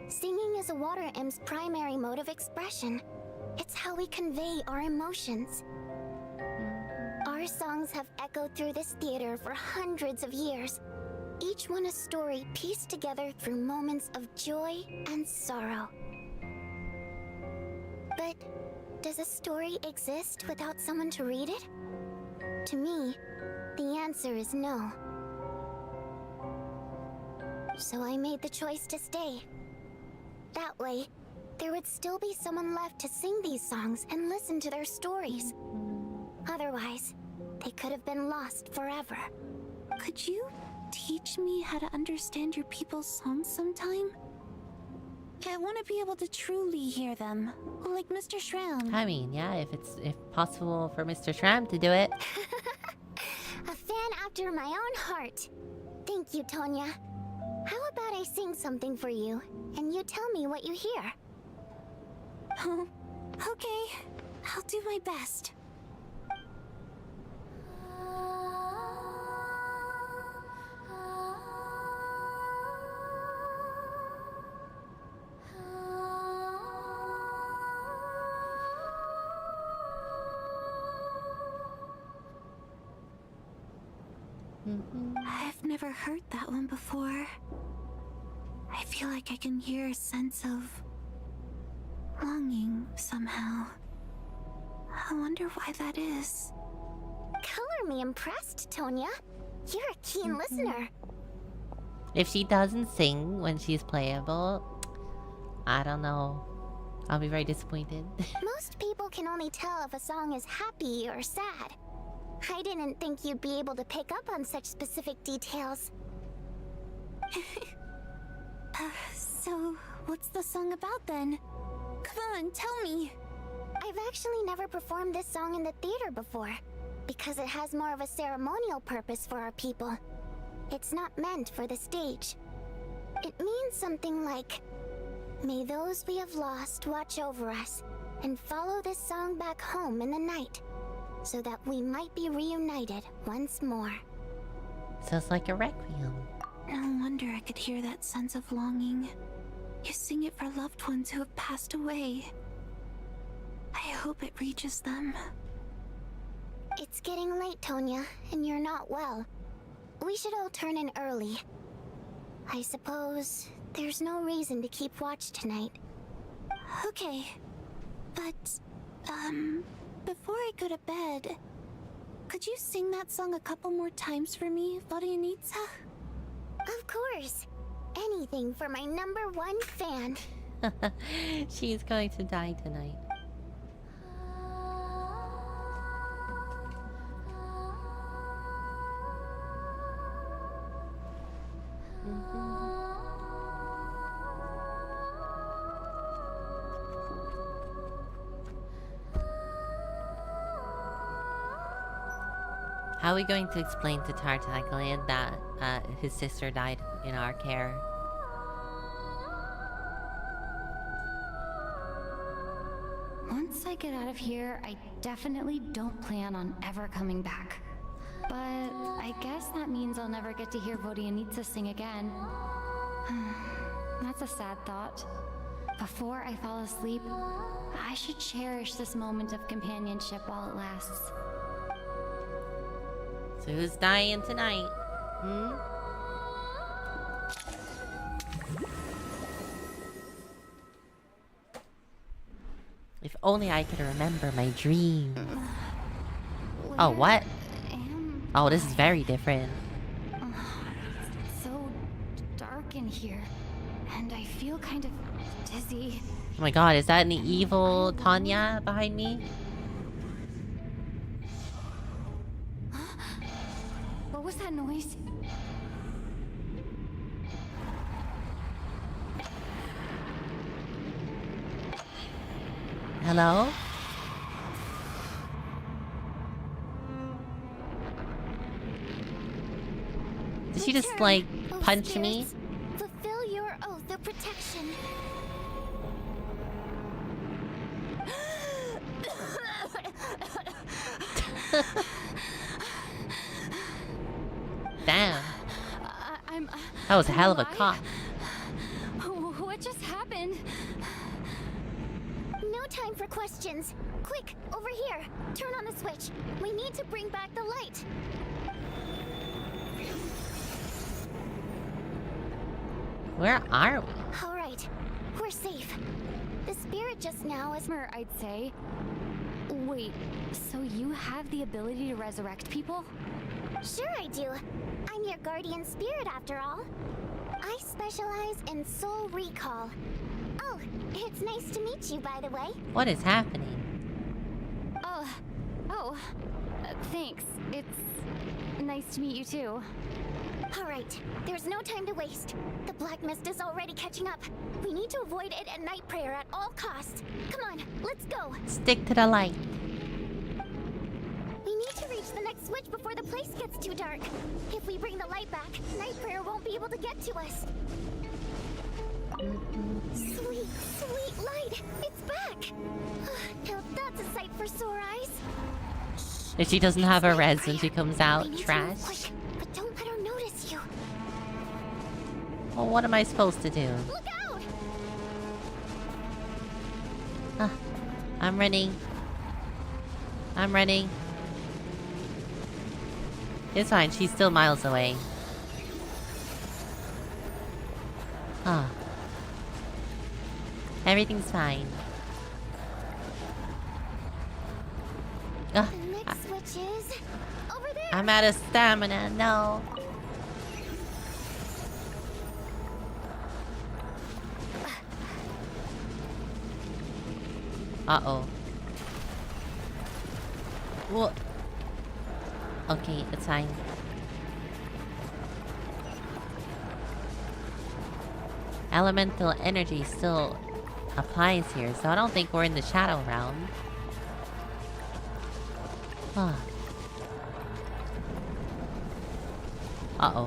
[SPEAKER 10] singing is a water imp's primary mode of expression. It's how we convey our emotions. Our songs have echoed through this theater for hundreds of years, each one a story pieced together through moments of joy and sorrow. But does a story exist without someone to read it? To me, the answer is no. So I made the choice to stay. That way, there would still be someone left to sing these songs and listen to their stories. Otherwise, they could have been lost forever.
[SPEAKER 15] Could you teach me how to understand your people's songs sometime? I want to be able to truly hear them, like Mr. Shram.
[SPEAKER 1] I mean, yeah, if possible for Mr. Shram to do it.
[SPEAKER 10] A fan after my own heart. Thank you, Tonya. How about I sing something for you, and you tell me what you hear?
[SPEAKER 15] Oh, okay. I'll do my best. I've never heard that one before. I feel like I can hear a sense of longing somehow. I wonder why that is.
[SPEAKER 10] Color me impressed, Tonya. You're a keen listener.
[SPEAKER 1] If she doesn't sing when she's playable, I don't know. I'll be very disappointed.
[SPEAKER 10] Most people can only tell if a song is happy or sad. I didn't think you'd be able to pick up on such specific details.
[SPEAKER 15] So, what's the song about then? Come on, tell me!
[SPEAKER 10] I've actually never performed this song in the theater before, because it has more of a ceremonial purpose for our people. It's not meant for the stage. It means something like, may those we have lost watch over us, and follow this song back home in the night, so that we might be reunited once more.
[SPEAKER 1] So it's like a requiem.
[SPEAKER 15] No wonder I could hear that sense of longing. You sing it for loved ones who have passed away. I hope it reaches them.
[SPEAKER 10] It's getting late, Tonya, and you're not well. We should all turn in early. I suppose there's no reason to keep watch tonight.
[SPEAKER 15] Okay, but, before I go to bed, could you sing that song a couple more times for me, Vodyanitsa?
[SPEAKER 10] Of course. Anything for my #1 fan.
[SPEAKER 1] She's going to die tonight. How are we going to explain to Tartaglia that his sister died in our care?
[SPEAKER 3] Once I get out of here, I definitely don't plan on ever coming back. But I guess that means I'll never get to hear Vodianitsa sing again. That's a sad thought. Before I fall asleep, I should cherish this moment of companionship while it lasts.
[SPEAKER 1] So who's dying tonight? Hmm? If only I could remember my dream. Oh, what? Oh, this is very different.
[SPEAKER 3] It's so dark in here, and I feel kind of dizzy.
[SPEAKER 1] Oh my god, is that an evil Tanya behind me?
[SPEAKER 3] What was that noise?
[SPEAKER 1] Hello? Did she just, like, punch me?
[SPEAKER 10] Fulfill your oath of protection.
[SPEAKER 1] Damn. That was a hell of a cough.
[SPEAKER 3] What just happened?
[SPEAKER 10] No time for questions. Quick, over here. Turn on the switch. We need to bring back the light.
[SPEAKER 1] Where are we?
[SPEAKER 10] All right, we're safe. The spirit just now is...
[SPEAKER 3] I'd say. Wait, so you have the ability to resurrect people?
[SPEAKER 10] Sure I do. I'm your guardian spirit after all. I specialize in soul recall. Oh, it's nice to meet you, by the way.
[SPEAKER 1] What is happening?
[SPEAKER 3] Thanks. It's nice to meet you too.
[SPEAKER 10] All right, there's no time to waste. The black mist is already catching up. We need to avoid it at night prayer at all costs. Come on, let's go.
[SPEAKER 1] Stick to the light.
[SPEAKER 10] We need to reach the next switch before the place gets too dark. If we bring the light back, night prayer won't be able to get to us. Sweet, sweet light! It's back! Now that's a sight for sore eyes.
[SPEAKER 1] If she doesn't have a res when she comes out, trash.
[SPEAKER 10] Quick, but don't let her notice you.
[SPEAKER 1] Well, what am I supposed to do?
[SPEAKER 10] Look out!
[SPEAKER 1] I'm running. I'm running. It's fine, she's still miles away. Everything's fine.
[SPEAKER 10] The next switch is over there.
[SPEAKER 1] I'm out of stamina, no. Uh-oh. What? Okay, it's fine. Elemental energy still applies here, so I don't think we're in the Shadow Realm. Uh-oh.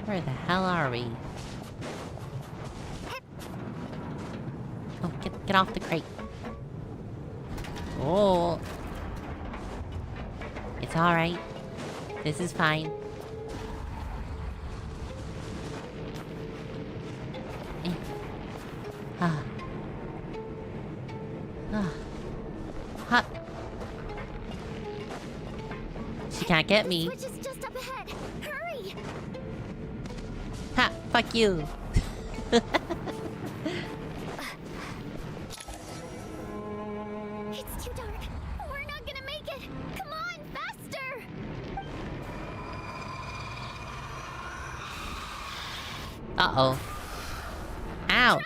[SPEAKER 1] Where the hell are we? Oh, get off the crate. Oh. It's alright. This is fine. She can't get me.
[SPEAKER 10] Switch is just up ahead. Hurry!
[SPEAKER 1] Ha! Fuck you!
[SPEAKER 10] It's too dark. We're not gonna make it. Come on, faster!
[SPEAKER 1] Uh-oh. Ouch!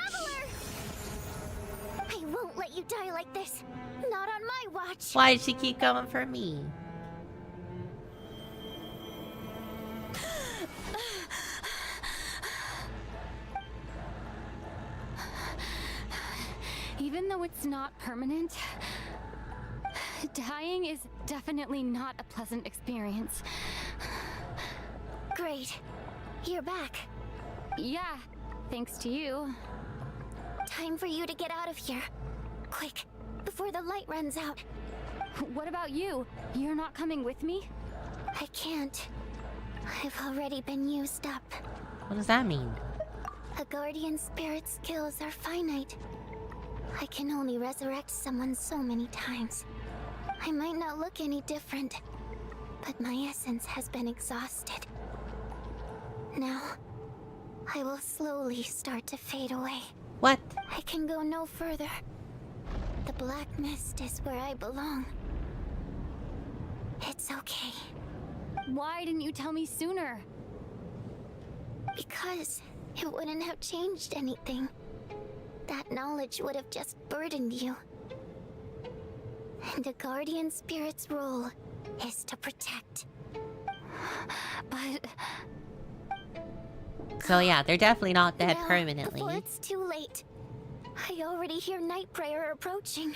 [SPEAKER 10] I won't let you die like this. Not on my watch.
[SPEAKER 1] Why did she keep coming for me?
[SPEAKER 3] Even Even though it's not permanent, dying is definitely not a pleasant experience.
[SPEAKER 10] Great. You're back.
[SPEAKER 3] Yeah, thanks to you.
[SPEAKER 10] Time for you to get out of here. Quick, before the light runs out.
[SPEAKER 3] What about you? You're not coming with me?
[SPEAKER 10] I can't. I've already been used up.
[SPEAKER 1] What does that mean?
[SPEAKER 10] A guardian spirit's skills are finite. I can only resurrect someone so many times. I might not look any different, but my essence has been exhausted. Now, I will slowly start to fade away.
[SPEAKER 1] What?
[SPEAKER 10] I can go no further. The black mist is where I belong. It's okay.
[SPEAKER 3] Why didn't you tell me sooner?
[SPEAKER 10] Because it wouldn't have changed anything. That knowledge would have just burdened you. And a guardian spirit's role is to protect.
[SPEAKER 3] But...
[SPEAKER 1] So yeah, they're definitely not dead
[SPEAKER 10] Now,
[SPEAKER 1] permanently.
[SPEAKER 10] Before it's too late. I already hear Night Prayer approaching.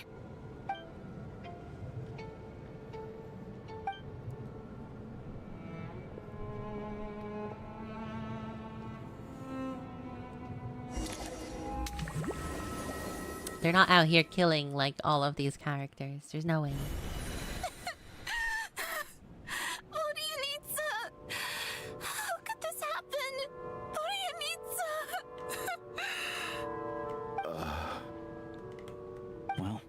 [SPEAKER 1] They're not out here killing like all of these characters. There's no way.
[SPEAKER 10] How could this happen?
[SPEAKER 13] Well,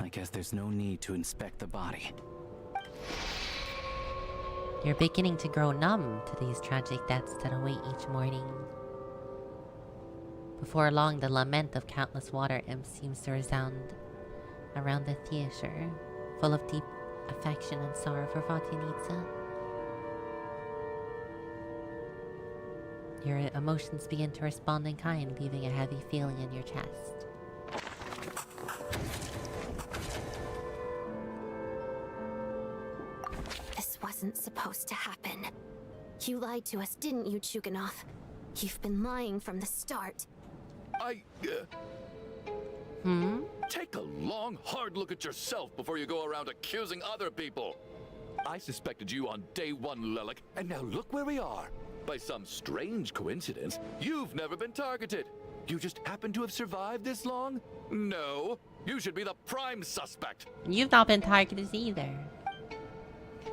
[SPEAKER 13] I guess there's no need to inspect the body.
[SPEAKER 1] You're beginning to grow numb to these tragic deaths that await each morning. Before long, the lament of countless water imps seems to resound around the theater, full of deep affection and sorrow for Vatinitsa. Your emotions begin to respond in kind, leaving a heavy feeling in your chest.
[SPEAKER 15] This wasn't supposed to happen. You lied to us, didn't you, Chuganov? You've been lying from the start.
[SPEAKER 8] Take a long, hard look at yourself before you go around accusing other people. I suspected you on day one, Lilac, and now look where we are. By some strange coincidence, you've never been targeted. You just happen to have survived this long? No, you should be the prime suspect.
[SPEAKER 1] You've not been targeted either.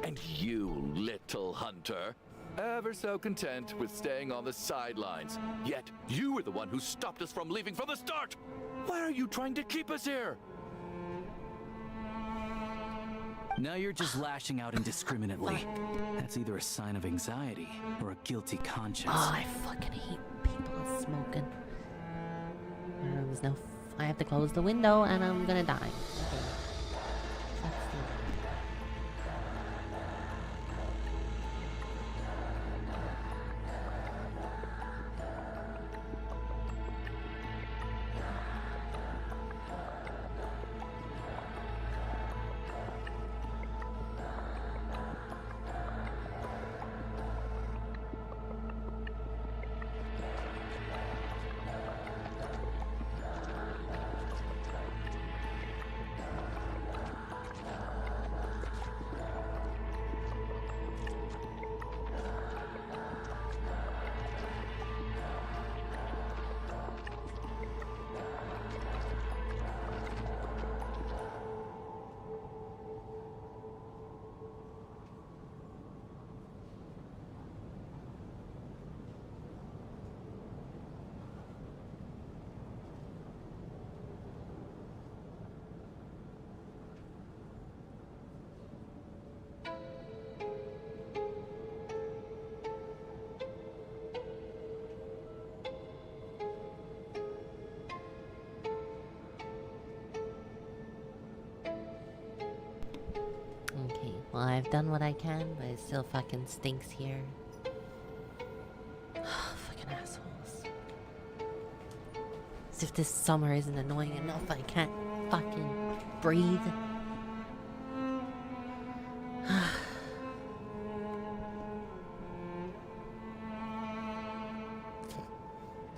[SPEAKER 8] And you, little hunter, ever so content with staying on the sidelines. Yet, you were the one who stopped us from leaving from the start! Why are you trying to keep us here?
[SPEAKER 13] Now you're just lashing out indiscriminately. That's either a sign of anxiety or a guilty conscience.
[SPEAKER 1] Oh, I fucking hate people smoking. There's no... I have to close the window and I'm gonna die. Okay. Well, I've done what I can, but it still fucking stinks here. Fucking assholes. As if this summer isn't annoying enough, I can't fucking breathe.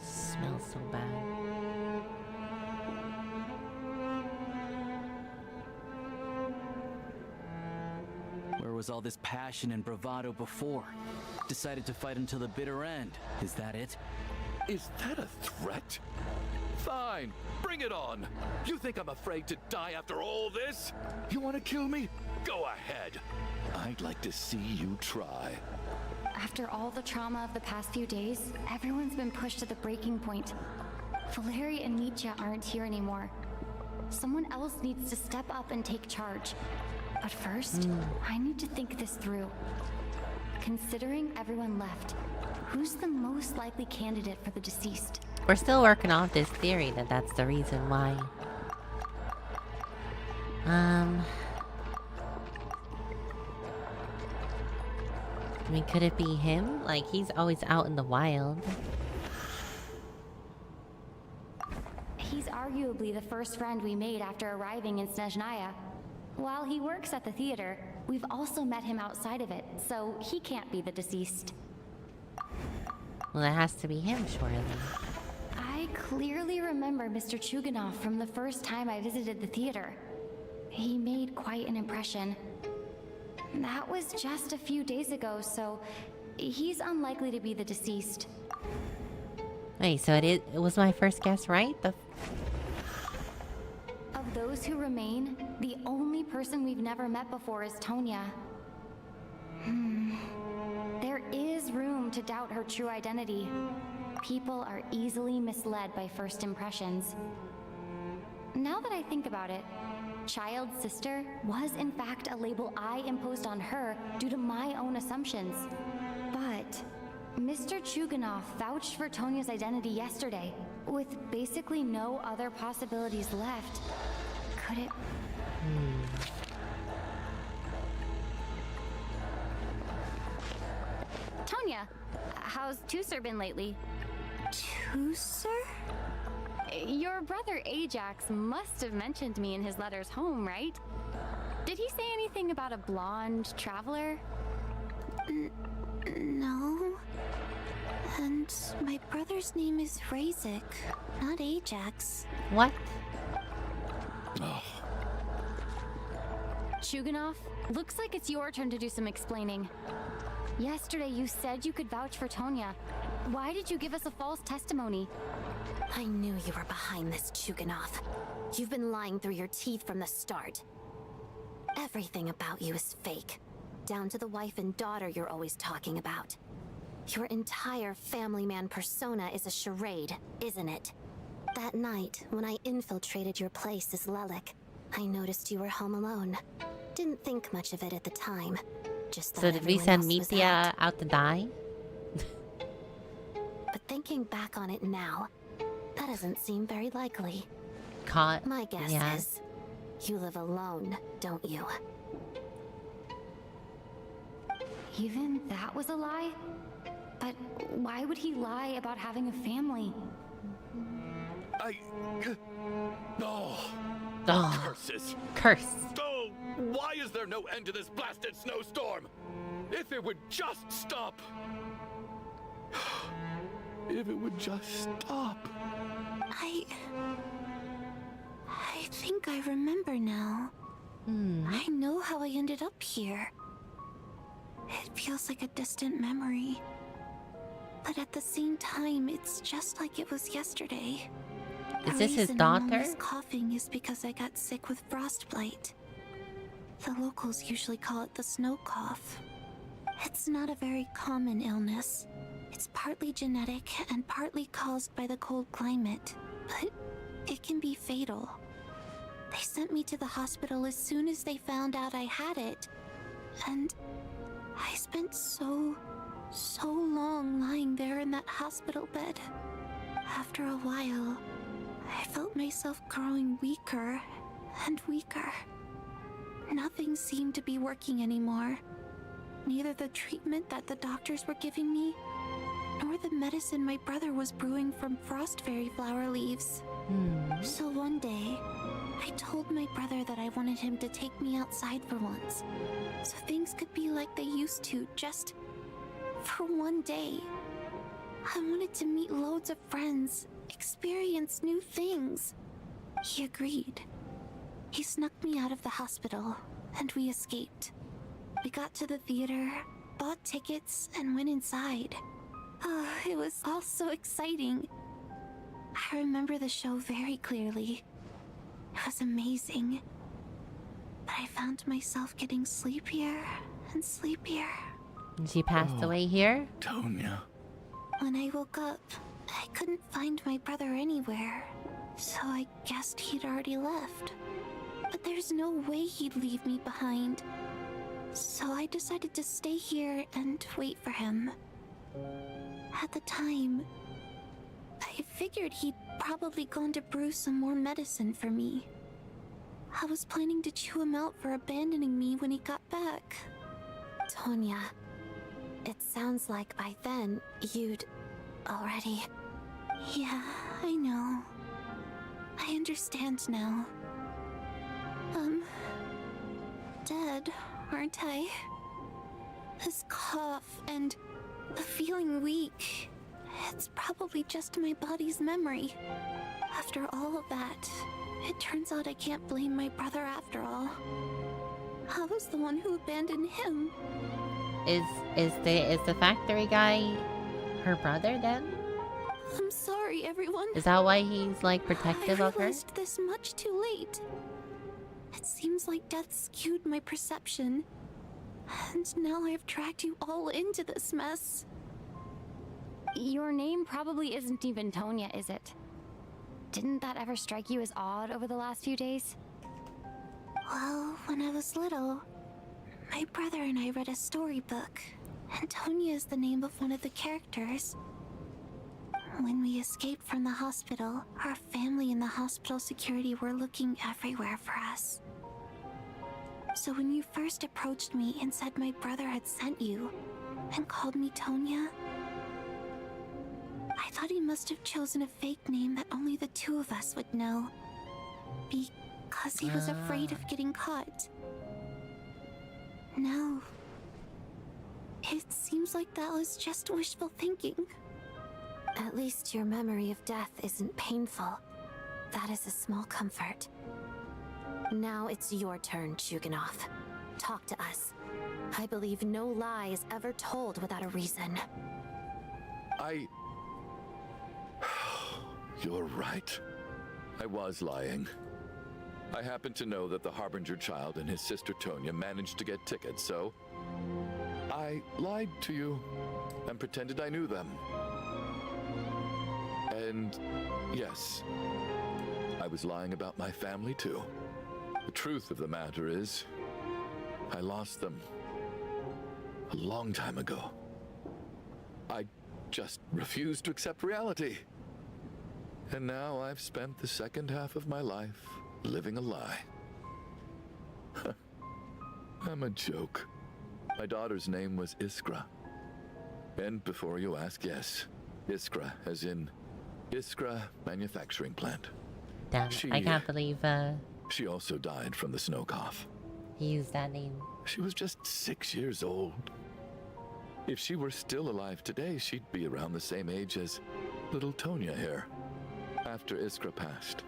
[SPEAKER 1] Smells so bad.
[SPEAKER 13] was all this passion and bravado before. Decided to fight until the bitter end. Is that it?
[SPEAKER 8] Is that a threat? Fine, bring it on. You think I'm afraid to die after all this? You want to kill me? Go ahead. I'd like to see you try.
[SPEAKER 3] After all the trauma of the past few days, everyone's been pushed to the breaking point. Valeri and Nietzsche aren't here anymore. Someone else needs to step up and take charge. But first, I need to think this through. Considering everyone left, who's the most likely candidate for the deceased?
[SPEAKER 1] We're still working off this theory that that's the reason why. I mean, could it be him? Like, he's always out in the wild.
[SPEAKER 3] He's arguably the first friend we made after arriving in SHEZNAYA. While he works at the theater, we've also met him outside of it, so he can't be the deceased.
[SPEAKER 1] Well, it has to be him, surely.
[SPEAKER 3] I clearly remember Mr. Chuganov from the first time I visited the theater. He made quite an impression. That was just a few days ago, so he's unlikely to be the deceased.
[SPEAKER 1] Wait, so it was my first guess, right?
[SPEAKER 3] Of those who remain, the only person we've never met before is Tonya. There is room to doubt her true identity. People are easily misled by first impressions. Now that I think about it, Child's sister was in fact a label I imposed on her due to my own assumptions. But Mr. Chuganov vouched for Tonya's identity yesterday, with basically no other possibilities left. Could it... Tonya, how's Tusser been lately?
[SPEAKER 15] Tusser?
[SPEAKER 3] Your brother Ajax must have mentioned me in his letters home, right? Did he say anything about a blonde traveler?
[SPEAKER 15] No. And my brother's name is Razik, not Ajax.
[SPEAKER 1] What?
[SPEAKER 3] Chuganov, looks like it's your turn to do some explaining. Yesterday you said you could vouch for Tonya. Why did you give us a false testimony?
[SPEAKER 15] I knew you were behind this, Chuganov. You've been lying through your teeth from the start. Everything about you is fake, down to the wife and daughter you're always talking about. Your entire family man persona is a charade, isn't it? That night, when I infiltrated your place as Lelik, I noticed you were home alone. Didn't think much of it at the time. Just
[SPEAKER 1] So did we send Mithya out to die?
[SPEAKER 15] But thinking back on it now, that doesn't seem very likely.
[SPEAKER 1] Caught.
[SPEAKER 15] My guess is, you live alone, don't you?
[SPEAKER 3] Even that was a lie? But why would he lie about having a family?
[SPEAKER 8] No.
[SPEAKER 1] Oh.
[SPEAKER 8] Curses.
[SPEAKER 1] Curse.
[SPEAKER 8] Oh, why is there no end to this blasted snowstorm? If it would just stop. If it would just stop.
[SPEAKER 15] I think I remember now. I know how I ended up here. It feels like a distant memory. But at the same time, it's just like it was yesterday.
[SPEAKER 1] Is this his
[SPEAKER 15] The reason I'm
[SPEAKER 1] daughter?
[SPEAKER 15] always coughing is because I got sick with frostbite. The locals usually call it the snow cough. It's not a very common illness. It's partly genetic and partly caused by the cold climate, but it can be fatal. They sent me to the hospital as soon as they found out I had it. And I spent so long lying there in that hospital bed. After a while, I felt myself growing weaker and weaker. Nothing seemed to be working anymore. Neither the treatment that the doctors were giving me, nor the medicine my brother was brewing from frost fairy flower leaves. So one day, I told my brother that I wanted him to take me outside for once, so things could be like they used to, just for one day. I wanted to meet loads of friends, experience new things. He agreed. He snuck me out of the hospital, and we escaped. We got to the theater, bought tickets, and went inside. Oh, it was all so exciting. I remember the show very clearly. It was amazing. But I found myself getting sleepier and sleepier.
[SPEAKER 1] She passed away here?
[SPEAKER 8] Tonya.
[SPEAKER 15] When I woke up, I couldn't find my brother anywhere. So I guessed he'd already left. But there's no way he'd leave me behind. So I decided to stay here and wait for him. At the time, I figured he'd probably gone to brew some more medicine for me. I was planning to chew him out for abandoning me when he got back.
[SPEAKER 10] Tonya, it sounds like by then you'd already...
[SPEAKER 15] Yeah, I know. I understand now. Dead, aren't I? This cough and the feeling weak, it's probably just my body's memory. After all of that, it turns out I can't blame my brother after all. I was the one who abandoned him.
[SPEAKER 1] Is the factory guy her brother then?
[SPEAKER 15] I'm sorry, everyone.
[SPEAKER 1] Is that why he's like protective
[SPEAKER 15] I
[SPEAKER 1] of her?
[SPEAKER 15] realized this much too late. It seems like death skewed my perception. And now I've dragged you all into this mess.
[SPEAKER 3] Your name probably isn't even Tonya, is it? Didn't that ever strike you as odd over the last few days?
[SPEAKER 15] Well, when I was little, my brother and I read a storybook, and Tonya is the name of one of the characters. When we escaped from the hospital, our family and the hospital security were looking everywhere for us. So when you first approached me and said my brother had sent you, and called me Tonya, I thought he must have chosen a fake name that only the two of us would know. Because he was afraid of getting caught. No. It seems like that was just wishful thinking.
[SPEAKER 10] At least your memory of death isn't painful. That is a small comfort. Now it's your turn, Chuganov. Talk to us. I believe no lie is ever told without a reason.
[SPEAKER 8] You're right. I was lying. I happen to know that the Harbinger child and his sister Tonya managed to get tickets, so I lied to you and pretended I knew them. And yes, I was lying about my family too. The truth of the matter is, I lost them a long time ago. I just refused to accept reality. And now I've spent the second half of my life living a lie. I'm a joke. My daughter's name was Iskra. And before you ask, yes, Iskra, as in Iskra Manufacturing Plant.
[SPEAKER 1] Damn, I can't believe
[SPEAKER 8] she also died from the snow cough.
[SPEAKER 1] he used that name.
[SPEAKER 8] She was just 6 years old. If she were still alive today, she'd be around the same age as little Tonya here. After Iskra passed,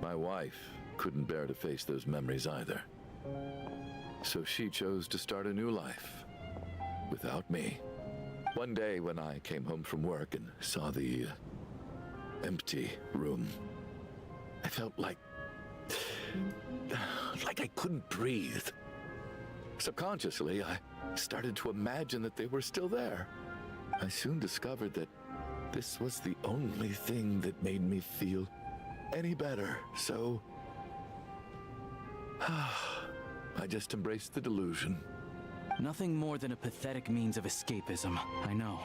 [SPEAKER 8] my wife couldn't bear to face those memories either. So she chose to start a new life without me. One day when I came home from work and saw the empty room, I felt like I couldn't breathe. Subconsciously, I started to imagine that they were still there. I soon discovered that this was the only thing that made me feel any better, so I just embraced the delusion.
[SPEAKER 13] Nothing more than a pathetic means of escapism, I know.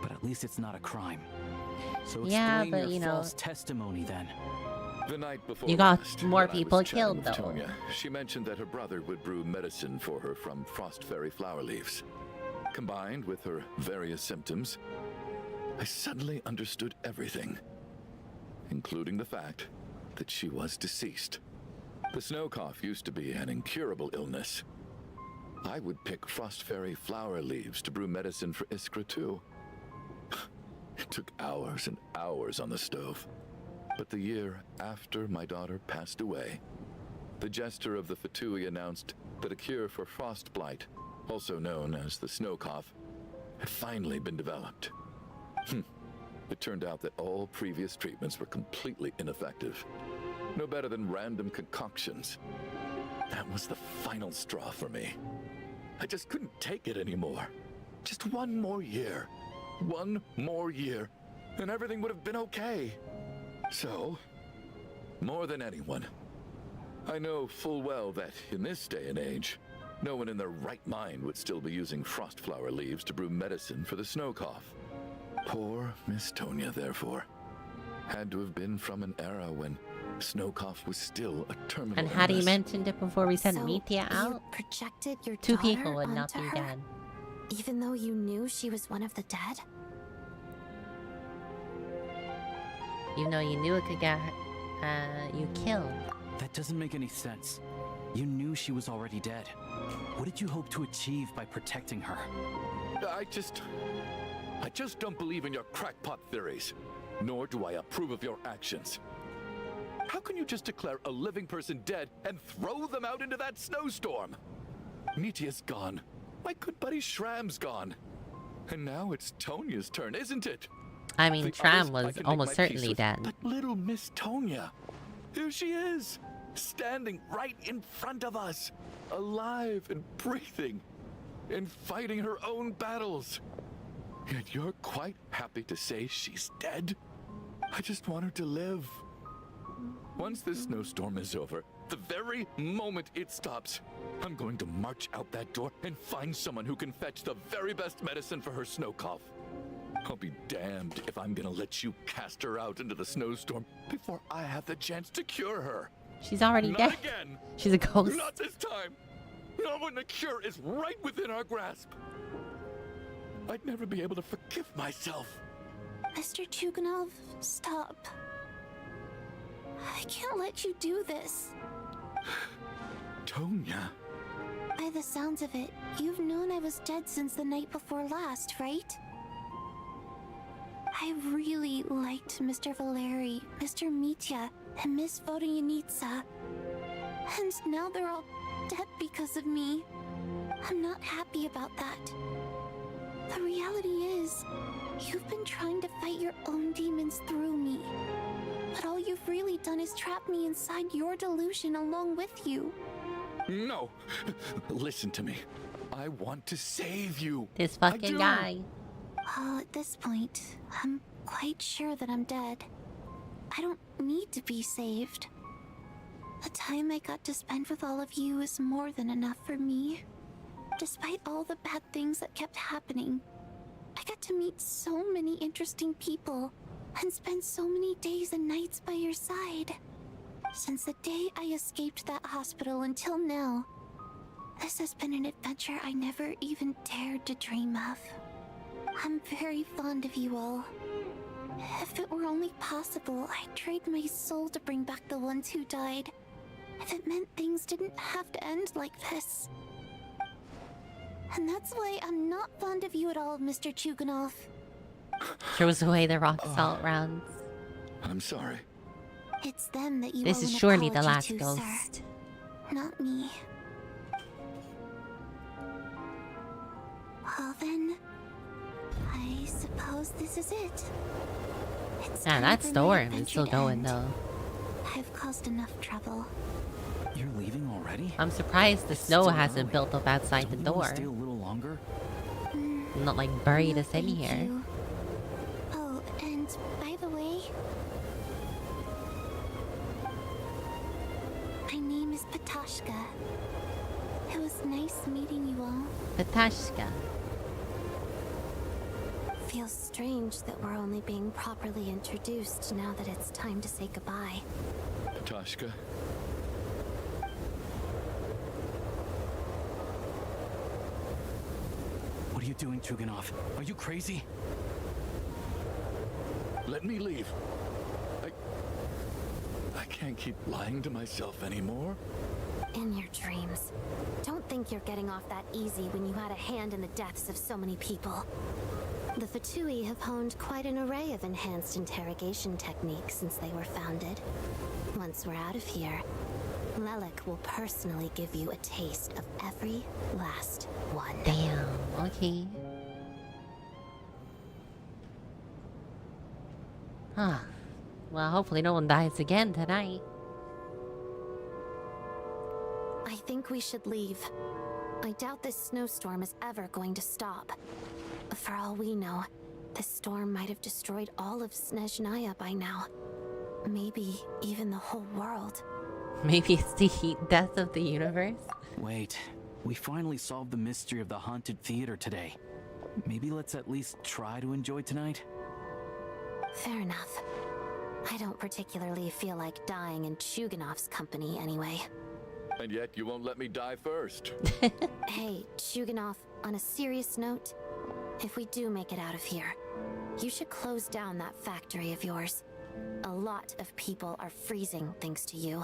[SPEAKER 13] But at least it's not a crime. So explain your false testimony then.
[SPEAKER 8] The night before
[SPEAKER 1] you got
[SPEAKER 8] last,
[SPEAKER 1] more
[SPEAKER 8] when I
[SPEAKER 1] people
[SPEAKER 8] was chatting
[SPEAKER 1] killed
[SPEAKER 8] with
[SPEAKER 1] though.
[SPEAKER 8] Tonya, she mentioned that her brother would brew medicine for her from frost fairy flower leaves. Combined with her various symptoms, I suddenly understood everything, including the fact that she was deceased. The snow cough used to be an incurable illness. I would pick frost fairy flower leaves to brew medicine for Iskra too. It took hours and hours on the stove. But the year after my daughter passed away, the jester of the Fatui announced that a cure for frostblight, also known as the snow cough, had finally been developed. It turned out that all previous treatments were completely ineffective. No better than random concoctions. That was the final straw for me. I just couldn't take it anymore. Just one more year. One more year, and everything would have been okay. So, more than anyone, I know full well that in this day and age, no one in their right mind would still be using frost flower leaves to brew medicine for the snow cough. Poor Miss Tonya, therefore, had to have been from an era when snow cough was still a terminal
[SPEAKER 1] And had he
[SPEAKER 8] illness.
[SPEAKER 1] mentioned it before we sent
[SPEAKER 15] So
[SPEAKER 1] Mitya out,
[SPEAKER 15] you projected your
[SPEAKER 1] two
[SPEAKER 15] daughter
[SPEAKER 1] people would not
[SPEAKER 15] onto
[SPEAKER 1] be
[SPEAKER 15] her,
[SPEAKER 1] dead.
[SPEAKER 15] even though you knew she was one of the dead?
[SPEAKER 1] Even though you knew it could get you killed.
[SPEAKER 13] That doesn't make any sense. You knew she was already dead. What did you hope to achieve by protecting her?
[SPEAKER 8] I just don't believe in your crackpot theories, nor do I approve of your actions. How can you just declare a living person dead and throw them out into that snowstorm? Mitya's gone. My good buddy Shram's gone. And now it's Tonya's turn, isn't it?
[SPEAKER 1] I mean,
[SPEAKER 8] The
[SPEAKER 1] Tram
[SPEAKER 8] others I
[SPEAKER 1] was
[SPEAKER 8] can make
[SPEAKER 1] almost
[SPEAKER 8] my peace
[SPEAKER 1] certainly
[SPEAKER 8] with,
[SPEAKER 1] dead.
[SPEAKER 8] But little Miss Tonya, here she is, standing right in front of us, alive and breathing, and fighting her own battles. Yet you're quite happy to say she's dead? I just want her to live. Once this snowstorm is over, the very moment it stops, I'm going to march out that door and find someone who can fetch the very best medicine for her snow cough. I'll be damned if I'm gonna let you cast her out into the snowstorm before I have the chance to cure her.
[SPEAKER 1] She's already
[SPEAKER 8] Not
[SPEAKER 1] dead.
[SPEAKER 8] again.
[SPEAKER 1] She's a ghost.
[SPEAKER 8] Not this time. Not when the cure is right within our grasp. I'd never be able to forgive myself.
[SPEAKER 15] Mr. Chuganov, stop. I can't let you do this.
[SPEAKER 8] Tonya.
[SPEAKER 15] By the sounds of it, you've known I was dead since the night before last, right? I really liked Mr. Valeri, Mr. Mitya, and Miss Vodyanitsa. And now they're all dead because of me. I'm not happy about that. The reality is, you've been trying to fight your own demons through me. But all you've really done is trap me inside your delusion along with you.
[SPEAKER 8] No. Listen to me. I want to save you.
[SPEAKER 1] This
[SPEAKER 8] I
[SPEAKER 1] fucking
[SPEAKER 8] do.
[SPEAKER 1] guy.
[SPEAKER 15] Well, at this point, I'm quite sure that I'm dead. I don't need to be saved. The time I got to spend with all of you is more than enough for me. Despite all the bad things that kept happening, I got to meet so many interesting people and spend so many days and nights by your side. Since the day I escaped that hospital until now, this has been an adventure I never even dared to dream of. I'm very fond of you all. If it were only possible, I'd trade my soul to bring back the ones who died. If it meant things didn't have to end like this. And that's why I'm not fond of you at all, Mr. Chuganov.
[SPEAKER 1] Throws away the rock salt rounds.
[SPEAKER 8] I'm sorry.
[SPEAKER 15] It's them that you
[SPEAKER 1] This
[SPEAKER 15] owe
[SPEAKER 1] is
[SPEAKER 15] an
[SPEAKER 1] surely the
[SPEAKER 15] apology
[SPEAKER 1] last
[SPEAKER 15] to,
[SPEAKER 1] ghost.
[SPEAKER 15] sir. Not me. Well then, I suppose this is it. It's
[SPEAKER 1] Yeah,
[SPEAKER 15] time
[SPEAKER 1] that
[SPEAKER 15] for my
[SPEAKER 1] storm is
[SPEAKER 15] adventure
[SPEAKER 1] still
[SPEAKER 15] to
[SPEAKER 1] going
[SPEAKER 15] end.
[SPEAKER 1] though.
[SPEAKER 15] I've caused enough trouble.
[SPEAKER 13] You're leaving already?
[SPEAKER 1] I'm surprised the
[SPEAKER 13] It's
[SPEAKER 1] snow
[SPEAKER 13] still
[SPEAKER 1] hasn't
[SPEAKER 13] early.
[SPEAKER 1] built up outside the
[SPEAKER 13] Don't you wanna
[SPEAKER 1] door.
[SPEAKER 13] stay a little longer?
[SPEAKER 1] Not like buried
[SPEAKER 15] No,
[SPEAKER 1] us in
[SPEAKER 15] thank
[SPEAKER 1] here.
[SPEAKER 15] you. Oh, and by the way, my name is Patashka. It was nice meeting you all.
[SPEAKER 1] Patashka.
[SPEAKER 15] Feels strange that we're only being properly introduced now that it's time to say goodbye.
[SPEAKER 8] Patashka.
[SPEAKER 13] What are you doing, Chuganov? Are you crazy?
[SPEAKER 8] Let me leave. I can't keep lying to myself anymore.
[SPEAKER 15] In your dreams. Don't think you're getting off that easy when you had a hand in the deaths of so many people. The Fatui have honed quite an array of enhanced interrogation techniques since they were founded. Once we're out of here, Lelik will personally give you a taste of every last one.
[SPEAKER 1] Damn, okay. Huh. Well, hopefully no one dies again tonight.
[SPEAKER 15] I think we should leave. I doubt this snowstorm is ever going to stop. For all we know, this storm might have destroyed all of SHEZNAYA by now. Maybe even the whole world.
[SPEAKER 1] Maybe it's the heat death of the universe?
[SPEAKER 13] Wait, we finally solved the mystery of the haunted theater today. Maybe let's at least try to enjoy tonight?
[SPEAKER 15] Fair enough. I don't particularly feel like dying in Chuganov's company anyway.
[SPEAKER 8] And yet you won't let me die first.
[SPEAKER 15] Hey, Chuganov, on a serious note, if we do make it out of here, you should close down that factory of yours. A lot of people are freezing thanks to you.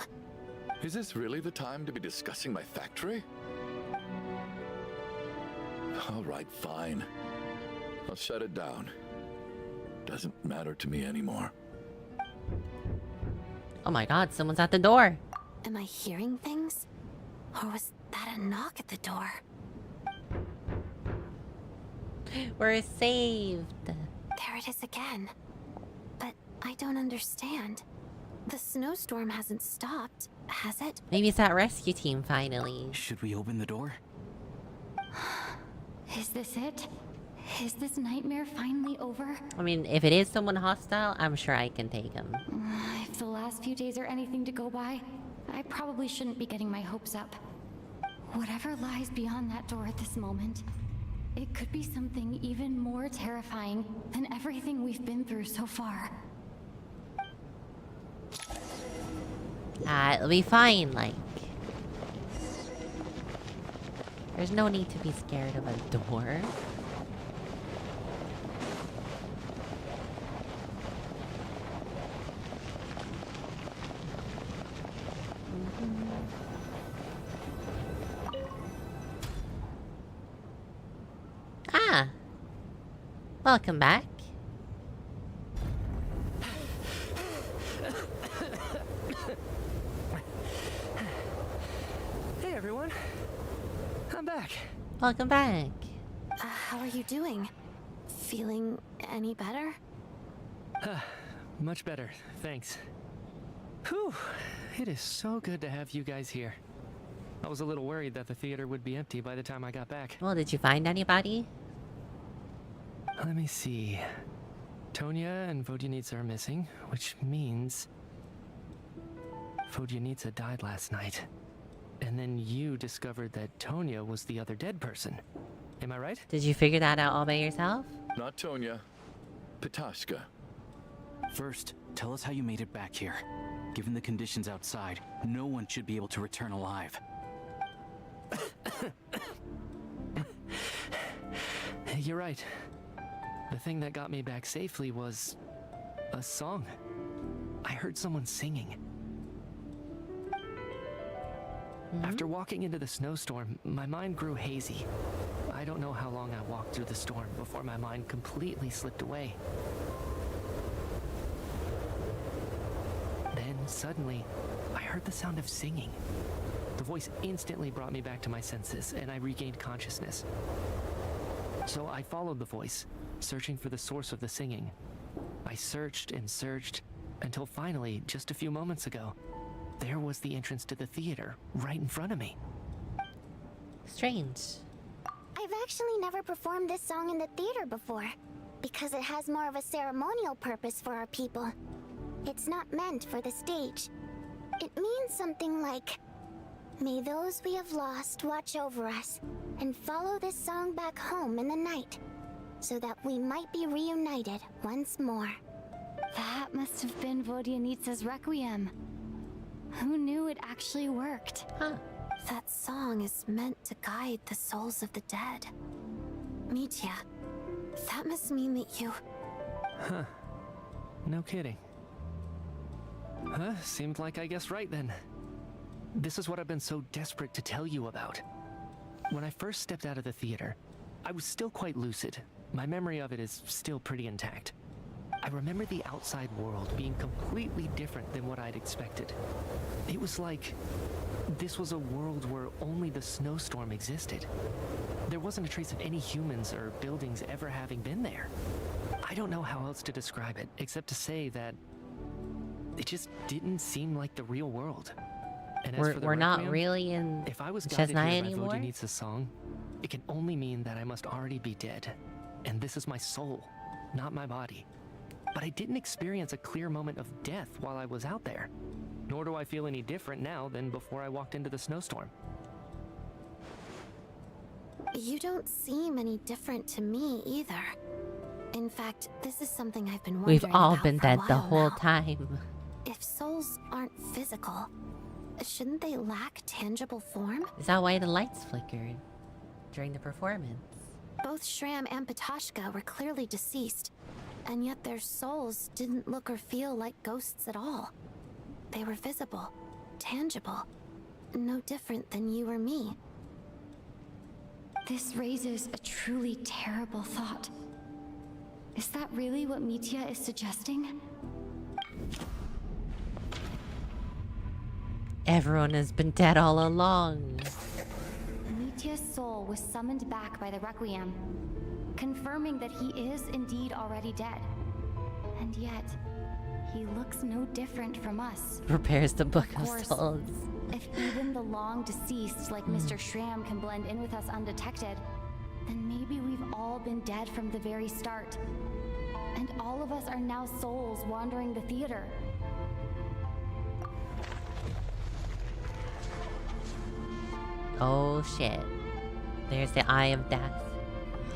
[SPEAKER 8] Is this really the time to be discussing my factory? All right, fine. I'll shut it down. Doesn't matter to me anymore.
[SPEAKER 1] Oh my god, someone's at the door.
[SPEAKER 15] Am I hearing things? Or was that a knock at the door?
[SPEAKER 1] We're saved.
[SPEAKER 15] There it is again. But I don't understand. The snowstorm hasn't stopped, has it?
[SPEAKER 1] Maybe it's that rescue team finally.
[SPEAKER 13] Should we open the door?
[SPEAKER 3] Is this it? Is this nightmare finally over?
[SPEAKER 1] I mean, if it is someone hostile, I'm sure I can take him.
[SPEAKER 3] If the last few days are anything to go by, I probably shouldn't be getting my hopes up. Whatever lies beyond that door at this moment, it could be something even more terrifying than everything we've been through so far.
[SPEAKER 1] It'll be fine, like. There's no need to be scared of a door. Ah! Welcome back.
[SPEAKER 7] Hey everyone, I'm back.
[SPEAKER 1] Welcome back.
[SPEAKER 15] How are you doing? Feeling any better?
[SPEAKER 7] Much better, thanks. Whew, it is so good to have you guys here. I was a little worried that the theater would be empty by the time I got back.
[SPEAKER 1] Well, did you find anybody?
[SPEAKER 7] Let me see. Tonya and Vodyanitsa are missing, which means Vodyanitsa died last night. And then you discovered that Tonya was the other dead person. Am I right?
[SPEAKER 1] Did you figure that out all by yourself?
[SPEAKER 8] Not Tonya. Pitashka.
[SPEAKER 13] First, tell us how you made it back here. Given the conditions outside, no one should be able to return alive. You're right. The thing that got me back safely was a song. I heard someone singing. After walking into the snowstorm, my mind grew hazy. I don't know how long I walked through the storm before my mind completely slipped away. Then, suddenly, I heard the sound of singing. The voice instantly brought me back to my senses, and I regained consciousness. So I followed the voice, searching for the source of the singing. I searched and searched, until finally, just a few moments ago, there was the entrance to the theater, right in front of me.
[SPEAKER 1] Strange.
[SPEAKER 10] I've actually never performed this song in the theater before, because it has more of a ceremonial purpose for our people. It's not meant for the stage. It means something like, may those we have lost watch over us, and follow this song back home in the night, so that we might be reunited once more.
[SPEAKER 3] That must have been Vodyanitsa's Requiem. Who knew it actually worked?
[SPEAKER 1] Huh.
[SPEAKER 15] That song is meant to guide the souls of the dead. Mitya, that must mean that you...
[SPEAKER 7] Huh. No kidding. Huh? Seemed like I guessed right then. This is what I've been so desperate to tell you about. When I first stepped out of the theater, I was still quite lucid. My memory of it is still pretty intact. I I remember the outside world being completely different than what I'd expected. It was like this was a world where only the snowstorm existed. There wasn't a trace of any humans or buildings ever having been there. I don't know how else to describe it, except to say that it just didn't seem like the real world. And as for the
[SPEAKER 1] We're not
[SPEAKER 7] Requiem,
[SPEAKER 1] really in
[SPEAKER 7] if I was guided
[SPEAKER 1] SHEZNAYA
[SPEAKER 7] here by
[SPEAKER 1] anymore?
[SPEAKER 7] Vodyanitsa's song, it can only mean that I must already be dead. And this is my soul, not my body. But I didn't experience a clear moment of death while I was out there. Nor do I feel any different now than before I walked into the snowstorm.
[SPEAKER 15] You don't seem any different to me either. In fact, this is something I've been wondering
[SPEAKER 1] We've all
[SPEAKER 15] about
[SPEAKER 1] been
[SPEAKER 15] for a
[SPEAKER 1] dead the
[SPEAKER 15] while
[SPEAKER 1] whole
[SPEAKER 15] now.
[SPEAKER 1] time.
[SPEAKER 15] If souls aren't physical, shouldn't they lack tangible form?
[SPEAKER 1] Is that why the lights flickered during the performance?
[SPEAKER 15] Both Shram and Petashka were clearly deceased, and yet their souls didn't look or feel like ghosts at all. They were visible, tangible, no different than you or me.
[SPEAKER 3] This raises a truly terrible thought. Is that really what Mitya is suggesting?
[SPEAKER 1] Everyone has been dead all along.
[SPEAKER 3] Mitya's soul was summoned back by the Requiem, confirming that he is indeed already dead. And yet, he looks no different from us.
[SPEAKER 1] Prepares the Book of
[SPEAKER 3] course,
[SPEAKER 1] Souls.
[SPEAKER 3] If even the long deceased like Mr. Shram can blend in with us undetected, then maybe we've all been dead from the very start. And all of us are now souls wandering the theater.
[SPEAKER 1] Oh shit. There's the Eye of Death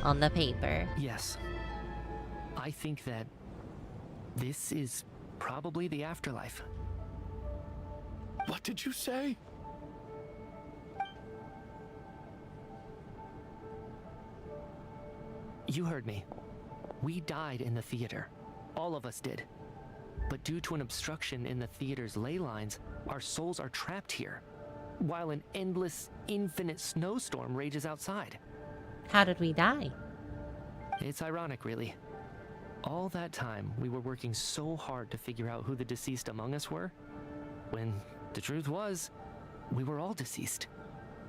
[SPEAKER 1] on the paper.
[SPEAKER 7] Yes. I think that this is probably the afterlife.
[SPEAKER 8] What did you say?
[SPEAKER 7] You heard me. We died in the theater. All of us did. But due to an obstruction in the theater's ley lines, our souls are trapped here, while an endless, infinite snowstorm rages outside.
[SPEAKER 1] How did we die?
[SPEAKER 7] It's ironic, really. All that time, we were working so hard to figure out who the deceased among us were, when the truth was, we were all deceased.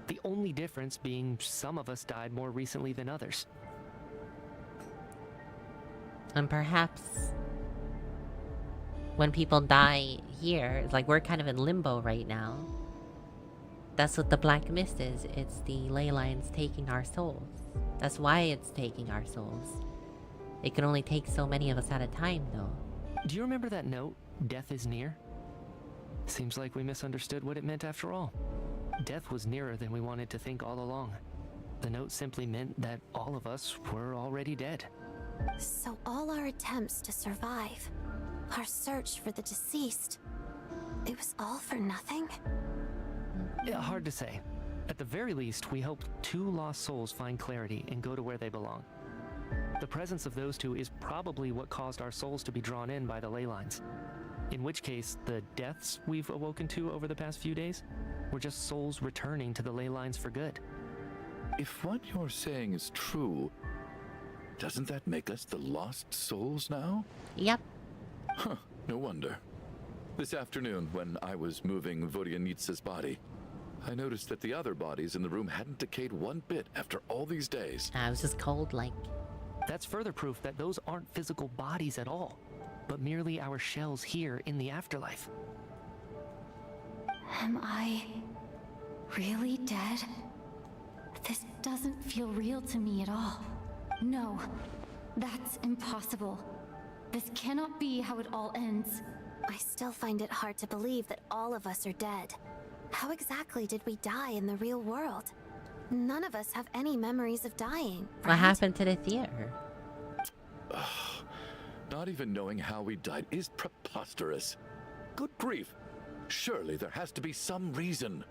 [SPEAKER 7] The only difference being some of us died more recently than others.
[SPEAKER 1] And perhaps when people die here, it's like we're kind of in limbo right now. That's what the black mist is. It's the ley lines taking our souls. That's why it's taking our souls. It can only take so many of us at a time, though.
[SPEAKER 7] Do you remember that note, "Death is near"? Seems like we misunderstood what it meant after all. Death was nearer than we wanted to think all along. The note simply meant that all of us were already dead.
[SPEAKER 15] So all our attempts to survive, our search for the deceased, it was all for nothing?
[SPEAKER 7] Yeah, hard to say. At the very least, we hope 2 lost souls find clarity and go to where they belong. The presence of those 2 is probably what caused our souls to be drawn in by the ley lines. In which case, the deaths we've awoken to over the past few days were just souls returning to the ley lines for good.
[SPEAKER 8] If what you're saying is true, doesn't that make us the lost souls now?
[SPEAKER 1] Yep.
[SPEAKER 8] Huh, no wonder. This afternoon, when I was moving Vodyanitsa's body, I noticed that the other bodies in the room hadn't decayed one bit after all these days.
[SPEAKER 1] I was just cold, like...
[SPEAKER 7] That's further proof that those aren't physical bodies at all, but merely our shells here in the afterlife.
[SPEAKER 3] Am I really dead? This doesn't feel real to me at all. No, that's impossible. This cannot be how it all ends.
[SPEAKER 15] I still find it hard to believe that all of us are dead. How exactly did we die in the real world? None of us have any memories of dying, right?
[SPEAKER 1] What happened to the theater?
[SPEAKER 8] Not even knowing how we died is preposterous. Good grief. Surely there has to be some reason.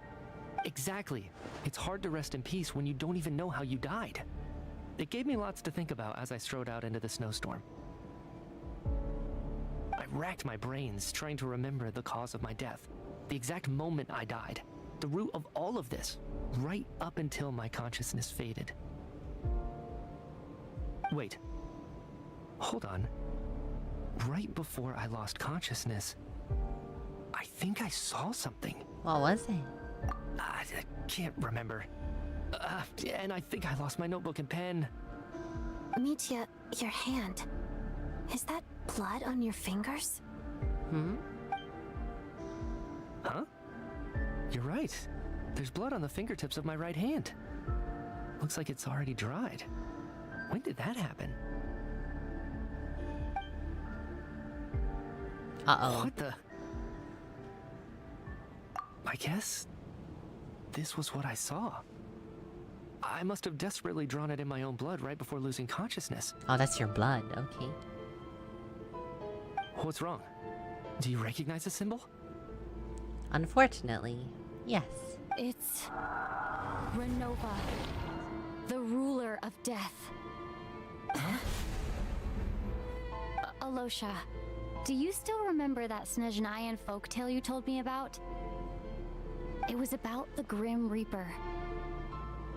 [SPEAKER 7] Exactly. It's hard to rest in peace when you don't even know how you died. It gave me lots to think about as I strode out into the snowstorm. I racked my brains trying to remember the cause of my death, the exact moment I died, the root of all of this, right up until my consciousness faded. Wait. Hold on. right before I lost consciousness, I think I saw something.
[SPEAKER 1] What was it?
[SPEAKER 7] I can't remember. And I think I lost my notebook and pen.
[SPEAKER 15] Mitya, your hand. Is that blood on your fingers?
[SPEAKER 1] Hmm?
[SPEAKER 7] Huh? You're right. There's blood on the fingertips of my right hand. Looks like it's already dried. When did that happen?
[SPEAKER 1] Uh-oh.
[SPEAKER 7] What the? I guess this was what I saw. I must have desperately drawn it in my own blood right before losing consciousness.
[SPEAKER 1] Oh, that's your blood. Okay.
[SPEAKER 7] What's wrong? Do you recognize the symbol?
[SPEAKER 1] Unfortunately, yes.
[SPEAKER 3] It's Renova, the ruler of death. Alosha, do you still remember that SHEZNAYA folktale you told me about? It was about the Grim Reaper.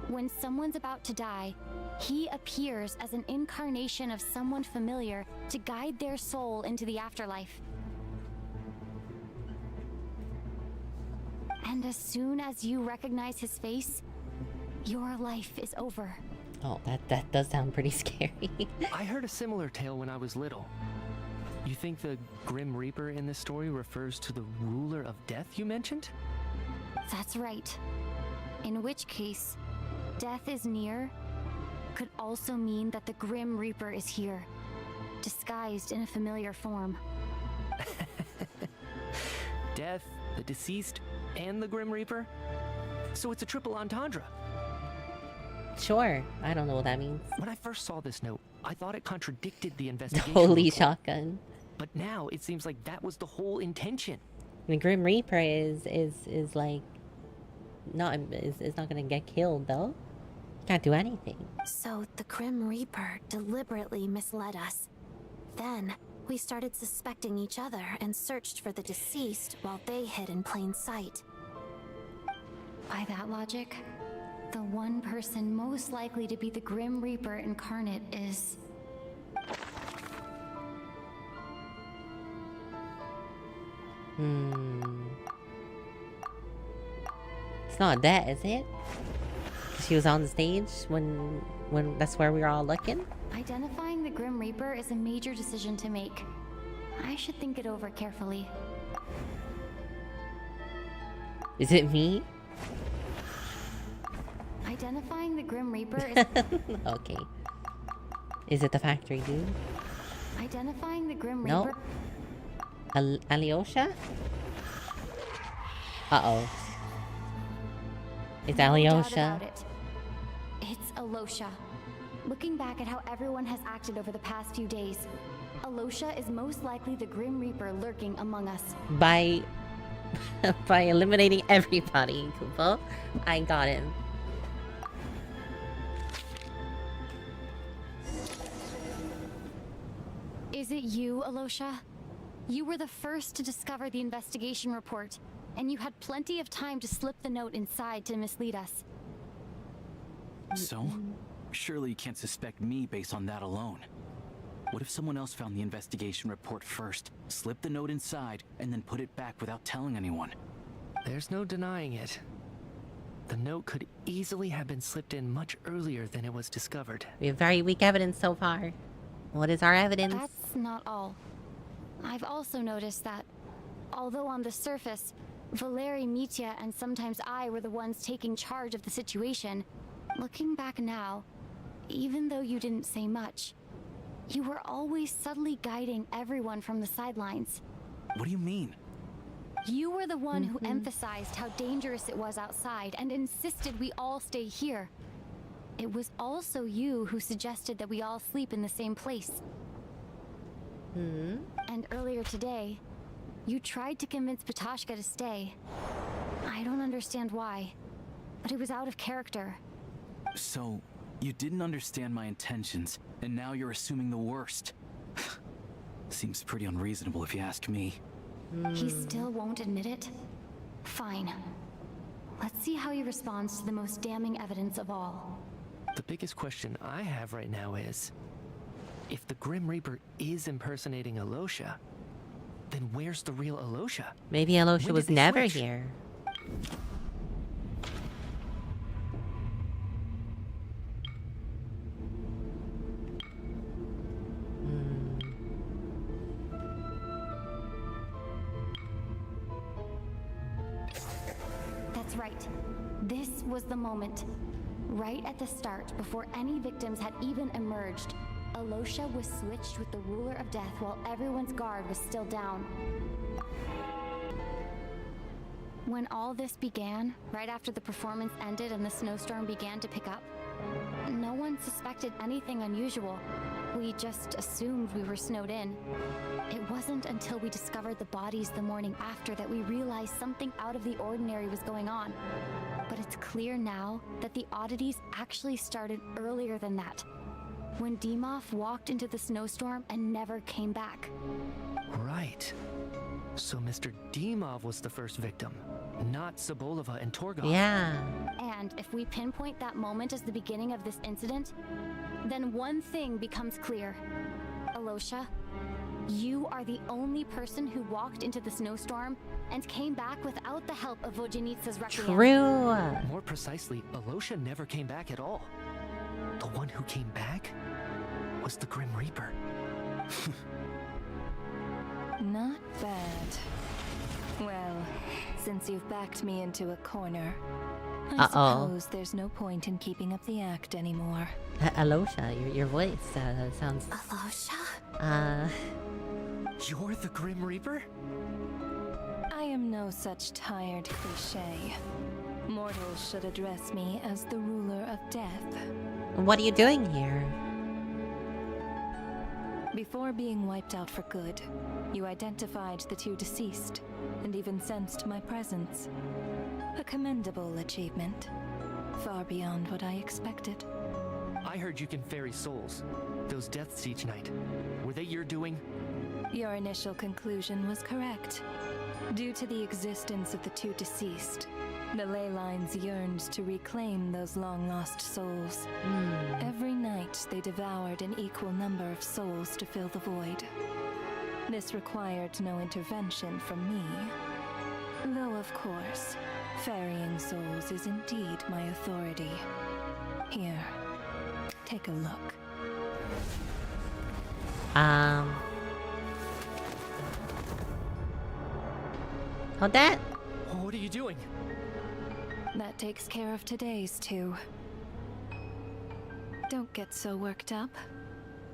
[SPEAKER 3] When someone's about to die, he appears as an incarnation of someone familiar to guide their soul into the afterlife. And as soon as you recognize his face, your life is over.
[SPEAKER 1] Oh, that does sound pretty scary.
[SPEAKER 7] I heard a similar tale when I was little. You think the Grim Reaper in this story refers to the ruler of death you mentioned?
[SPEAKER 3] That's right. In which case, death is near could also mean that the Grim Reaper is here, disguised in a familiar form.
[SPEAKER 7] Death, the deceased, and the Grim Reaper? So it's a triple entendre.
[SPEAKER 1] Sure. I don't know what that means.
[SPEAKER 7] When I first saw this note, I thought it contradicted the investigation
[SPEAKER 1] Holy
[SPEAKER 7] report.
[SPEAKER 1] shotgun.
[SPEAKER 7] But now it seems like that was the whole intention.
[SPEAKER 1] The Grim Reaper is like not gonna get killed though. Can't do anything.
[SPEAKER 15] So the Grim Reaper deliberately misled us. Then we started suspecting each other and searched for the deceased while they hid in plain sight.
[SPEAKER 3] By that logic, the one person most likely to be the Grim Reaper incarnate is...
[SPEAKER 1] It's not that, is it? She was on the stage when that's where we were all looking?
[SPEAKER 3] Identifying the Grim Reaper is a major decision to make. I should think it over carefully.
[SPEAKER 1] Is it me?
[SPEAKER 3] Identifying the Grim Reaper is...
[SPEAKER 1] Okay. Is it the factory dude?
[SPEAKER 3] Identifying the Grim
[SPEAKER 1] No.
[SPEAKER 3] Reaper...
[SPEAKER 1] Alyosha? Uh-oh. It's
[SPEAKER 3] No doubt
[SPEAKER 1] Alyosha.
[SPEAKER 3] about it. It's Alosha. Looking back at how everyone has acted over the past few days, Alosha is most likely the Grim Reaper lurking among us.
[SPEAKER 1] By eliminating everybody, Kupo. I got him.
[SPEAKER 3] Is it you, Alosha? You were the first to discover the investigation report, and you had plenty of time to slip the note inside to mislead us.
[SPEAKER 13] So? Surely you can't suspect me based on that alone. What if someone else found the investigation report first, slipped the note inside, and then put it back without telling anyone?
[SPEAKER 7] There's no denying it. The note could easily have been slipped in much earlier than it was discovered.
[SPEAKER 1] We have very weak evidence so far. What is our evidence?
[SPEAKER 3] That's not all. I've also noticed that, although on the surface, Valeri, Mitya, and sometimes I were the ones taking charge of the situation, looking back now, even though you didn't say much, you were always subtly guiding everyone from the sidelines.
[SPEAKER 13] What do you mean?
[SPEAKER 3] You were the one who emphasized how dangerous it was outside and insisted we all stay here. It was also you who suggested that we all sleep in the same place. And earlier today, you tried to convince Patoshka to stay. I don't understand why, but it was out of character.
[SPEAKER 13] So, you didn't understand my intentions, and now you're assuming the worst. Seems pretty unreasonable if you ask me.
[SPEAKER 3] He still won't admit it? Fine. Let's see how he responds to the most damning evidence of all.
[SPEAKER 7] The biggest question I have right now is, If the Grim Reaper is impersonating Alosha, then where's the real Alosha?
[SPEAKER 1] Maybe Alosha
[SPEAKER 7] When
[SPEAKER 1] was
[SPEAKER 7] did they
[SPEAKER 1] never
[SPEAKER 7] switch?
[SPEAKER 1] here.
[SPEAKER 3] That's right. This was the moment. Right at the start, before any victims had even emerged, Alosha was switched with the Ruler of Death while everyone's guard was still down. When all this began, right after the performance ended and the snowstorm began to pick up, no one suspected anything unusual. We just assumed we were snowed in. It wasn't until we discovered the bodies the morning after that we realized something out of the ordinary was going on. But it's clear now that the oddities actually started earlier than that, when Dimov walked into the snowstorm and never came back.
[SPEAKER 7] Right. So Mr. Dimov was the first victim, not Sobolova and Torgov.
[SPEAKER 1] Yeah.
[SPEAKER 3] And if we pinpoint that moment as the beginning of this incident, then one thing becomes clear. Alosha, you are the only person who walked into the snowstorm and came back without the help of Vojanitsa's Requiem.
[SPEAKER 1] True.
[SPEAKER 7] More precisely, Alosha never came back at all. The one who came back was the Grim Reaper.
[SPEAKER 15] Not bad. Well, since you've backed me into a corner, I suppose there's no point in keeping up the act anymore.
[SPEAKER 1] Alosha, your voice sounds...
[SPEAKER 15] Alosha?
[SPEAKER 7] You're the Grim Reaper?
[SPEAKER 15] I am no such tired cliché. Mortals should address me as the ruler of death.
[SPEAKER 1] What are you doing here?
[SPEAKER 15] Before being wiped out for good, you identified the two deceased, and even sensed my presence. A commendable achievement. Far beyond what I expected.
[SPEAKER 7] I heard you can ferry souls. Those deaths each night. Were they your doing?
[SPEAKER 15] Your initial conclusion was correct. Due to the existence of the two deceased, the ley lines yearned to reclaim those long-lost souls. Every night they devoured an equal number of souls to fill the void. This required no intervention from me. Though, of course, ferrying souls is indeed my authority. Here, take a look.
[SPEAKER 1] Odette?
[SPEAKER 7] What are you doing?
[SPEAKER 15] That takes care of today's two. Don't get so worked up.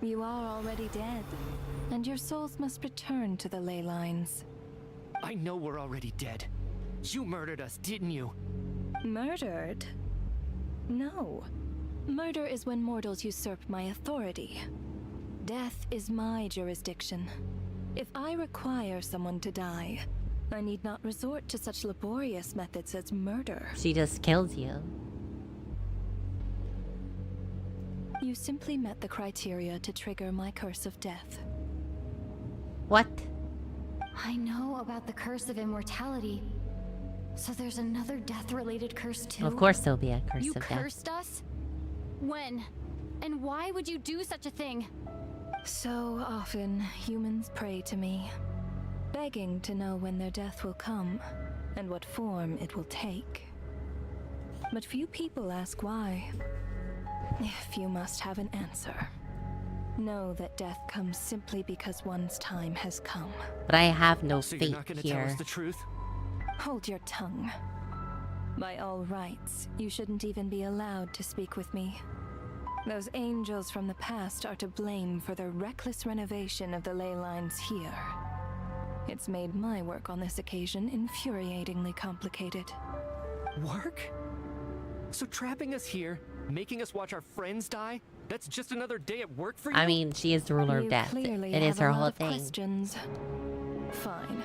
[SPEAKER 15] You are already dead, and your souls must return to the ley lines.
[SPEAKER 7] I know we're already dead. You murdered us, didn't you?
[SPEAKER 15] Murdered? No. Murder is when mortals usurp my authority. Death is my jurisdiction. If I require someone to die, I need not resort to such laborious methods as murder.
[SPEAKER 1] She just kills you.
[SPEAKER 15] You simply met the criteria to trigger my curse of death.
[SPEAKER 1] What?
[SPEAKER 3] I know about the curse of immortality. So there's another death-related curse too?
[SPEAKER 1] Of course there'll be a curse
[SPEAKER 3] You
[SPEAKER 1] of death.
[SPEAKER 3] cursed us? When? And why would you do such a thing?
[SPEAKER 15] So often, humans pray to me, begging to know when their death will come, and what form it will take. But few people ask why. If you must have an answer, know that death comes simply because one's time has come.
[SPEAKER 1] But I have no
[SPEAKER 7] So
[SPEAKER 1] fate
[SPEAKER 7] you're not gonna
[SPEAKER 1] here.
[SPEAKER 7] tell us the truth?
[SPEAKER 15] Hold your tongue. By all rights, you shouldn't even be allowed to speak with me. Those angels from the past are to blame for their reckless renovation of the ley lines here. It's made my work on this occasion infuriatingly complicated.
[SPEAKER 7] Work? So trapping us here, making us watch our friends die, that's just another day at work for you?
[SPEAKER 1] I mean, she is the ruler of
[SPEAKER 15] You
[SPEAKER 1] death.
[SPEAKER 15] clearly
[SPEAKER 1] It is
[SPEAKER 15] have
[SPEAKER 1] her
[SPEAKER 15] a
[SPEAKER 1] whole
[SPEAKER 15] lot of
[SPEAKER 1] thing.
[SPEAKER 15] questions. Fine.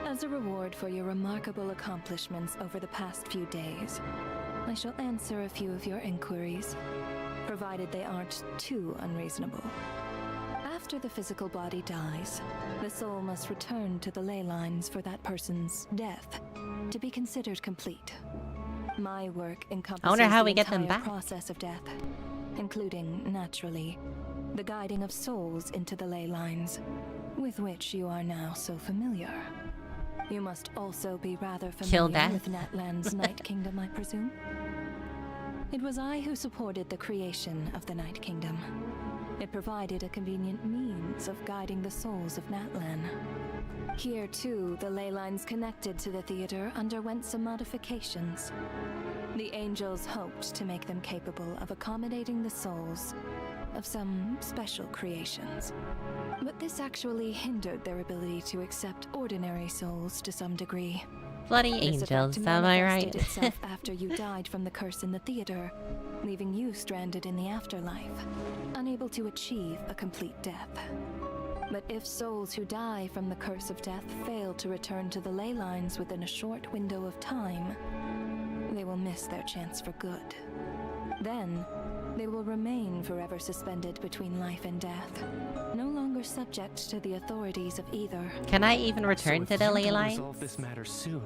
[SPEAKER 15] As a reward for your remarkable accomplishments over the past few days, I shall answer a few of your inquiries, provided they aren't too unreasonable. After the physical body dies, the soul must return to the ley lines for that person's death to be considered complete. My work encompasses
[SPEAKER 1] I wonder how
[SPEAKER 15] the
[SPEAKER 1] we get them
[SPEAKER 15] entire
[SPEAKER 1] back.
[SPEAKER 15] process of death, including, naturally,
[SPEAKER 16] the guiding of souls into the ley lines, with which you are now so familiar. You must also be rather
[SPEAKER 1] Kill
[SPEAKER 16] familiar
[SPEAKER 1] that.
[SPEAKER 16] with Natlan's Night Kingdom, I presume? It was I who supported the creation of the Night Kingdom. It provided a convenient means of guiding the souls of Natlan. Here, too, the ley lines connected to the theater underwent some modifications. The angels hoped to make them capable of accommodating the souls of some special creations. But this actually hindered their ability to accept ordinary souls to some degree.
[SPEAKER 1] Bloody
[SPEAKER 16] This
[SPEAKER 1] angels,
[SPEAKER 16] effect
[SPEAKER 1] am I
[SPEAKER 16] manifested
[SPEAKER 1] right?
[SPEAKER 16] itself after you died from the curse in the theater, leaving you stranded in the afterlife, unable to achieve a complete death. But if souls who die from the curse of death fail to return to the ley lines within a short window of time, they will miss their chance for good. Then, they will remain forever suspended between life and death, no longer subject to the authorities of either.
[SPEAKER 1] Can I even return to the ley lines?
[SPEAKER 7] Resolve this matter soon,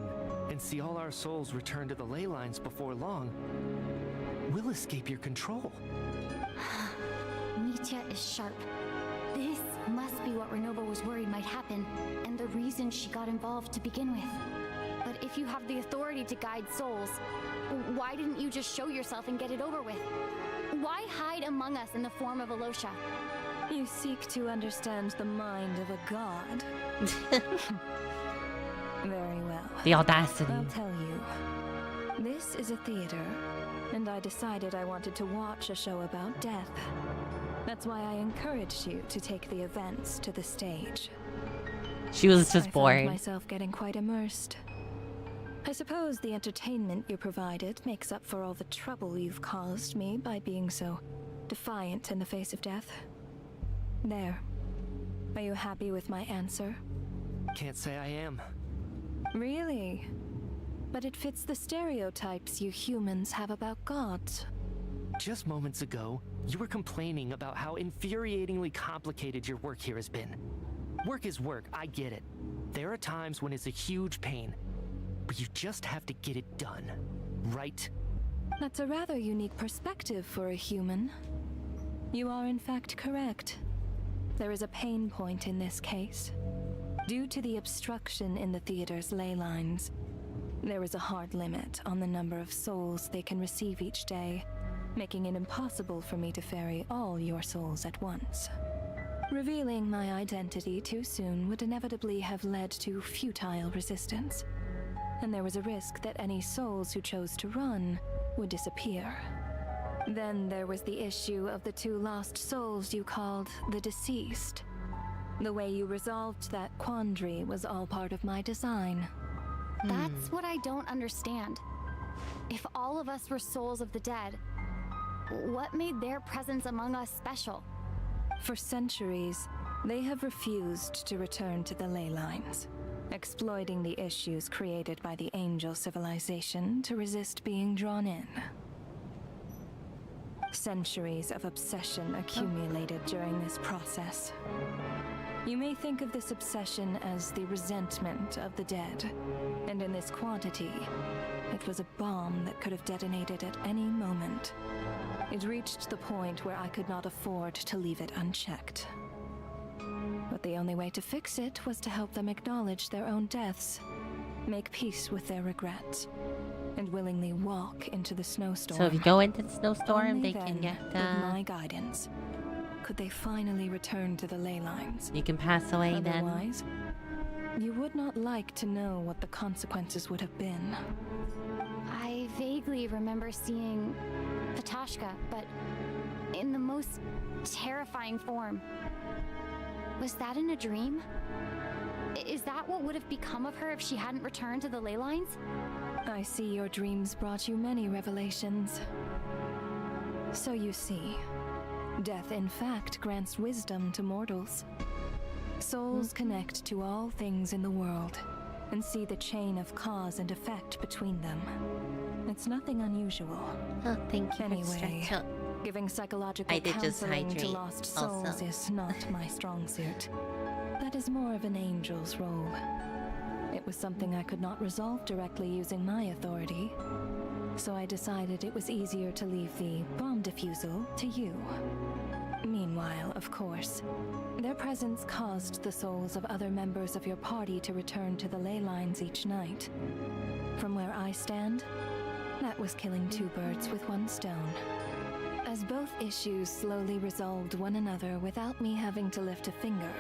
[SPEAKER 7] and see all our souls return to the ley lines before long, we'll escape your control.
[SPEAKER 3] Mitya is sharp. This must be what Renova was worried might happen, and the reason she got involved to begin with. But if you have the authority to guide souls, why didn't you just show yourself and get it over with? Why hide among us in the form of Alosha?
[SPEAKER 16] You seek to understand the mind of a god. Very well.
[SPEAKER 1] The audacity.
[SPEAKER 16] I'll tell you. This is a theater, and I decided I wanted to watch a show about death. That's why I encouraged you to take the events to the stage.
[SPEAKER 1] She was just
[SPEAKER 16] I
[SPEAKER 1] bored.
[SPEAKER 16] found myself getting quite immersed. I suppose the entertainment you provided makes up for all the trouble you've caused me by being so defiant in the face of death. There. Are you happy with my answer?
[SPEAKER 7] Can't say I am.
[SPEAKER 16] Really? But it fits the stereotypes you humans have about gods.
[SPEAKER 7] Just moments ago, you were complaining about how infuriatingly complicated your work here has been. Work is work, I get it. There are times when it's a huge pain, but you just have to get it done, right?
[SPEAKER 16] That's a rather unique perspective for a human. You are in fact correct. There is a pain point in this case. Due to the obstruction in the theater's ley lines, there is a hard limit on the number of souls they can receive each day, making it impossible for me to ferry all your souls at once. Revealing my identity too soon would inevitably have led to futile resistance, and there was a risk that any souls who chose to run would disappear. Then there was the issue of the 2 lost souls you called the deceased. The way you resolved that quandary was all part of my design.
[SPEAKER 3] That's what I don't understand. If all of us were souls of the dead, what made their presence among us special?
[SPEAKER 16] For centuries, they have refused to return to the ley lines, exploiting the issues created by the angel civilization to resist being drawn in. Centuries of obsession accumulated during this process. You may think of this obsession as the resentment of the dead, and in this quantity, it was a bomb that could have detonated at any moment. It reached the point where I could not afford to leave it unchecked. But the only way to fix it was to help them acknowledge their own deaths, make peace with their regrets, and willingly walk into the snowstorm.
[SPEAKER 1] So if you go into the snowstorm,
[SPEAKER 16] Only
[SPEAKER 1] they can
[SPEAKER 16] then,
[SPEAKER 1] get
[SPEAKER 16] with my guidance, could they finally return to the ley lines.
[SPEAKER 1] You can pass away then.
[SPEAKER 16] Otherwise, you would not like to know what the consequences would have been.
[SPEAKER 3] I vaguely remember seeing Patashka, but in the most terrifying form. Was that in a dream? Is that what would have become of her if she hadn't returned to the ley lines?
[SPEAKER 16] I see your dreams brought you many revelations. So you see, death in fact grants wisdom to mortals. Souls connect to all things in the world and see the chain of cause and effect between them. It's nothing unusual.
[SPEAKER 1] Oh, thank you
[SPEAKER 16] Anyway,
[SPEAKER 1] for
[SPEAKER 16] giving psychological
[SPEAKER 1] I did just
[SPEAKER 16] counseling to
[SPEAKER 1] hydrate
[SPEAKER 16] lost souls
[SPEAKER 1] also.
[SPEAKER 16] is not my strong suit. That is more of an angel's role. It was something I could not resolve directly using my authority, so I decided it was easier to leave the bomb defusal to you. Meanwhile, of course, their presence caused the souls of other members of your party to return to the ley lines each night. From where I stand, that was killing two birds with one stone. As both issues slowly resolved one another without me having to lift a finger,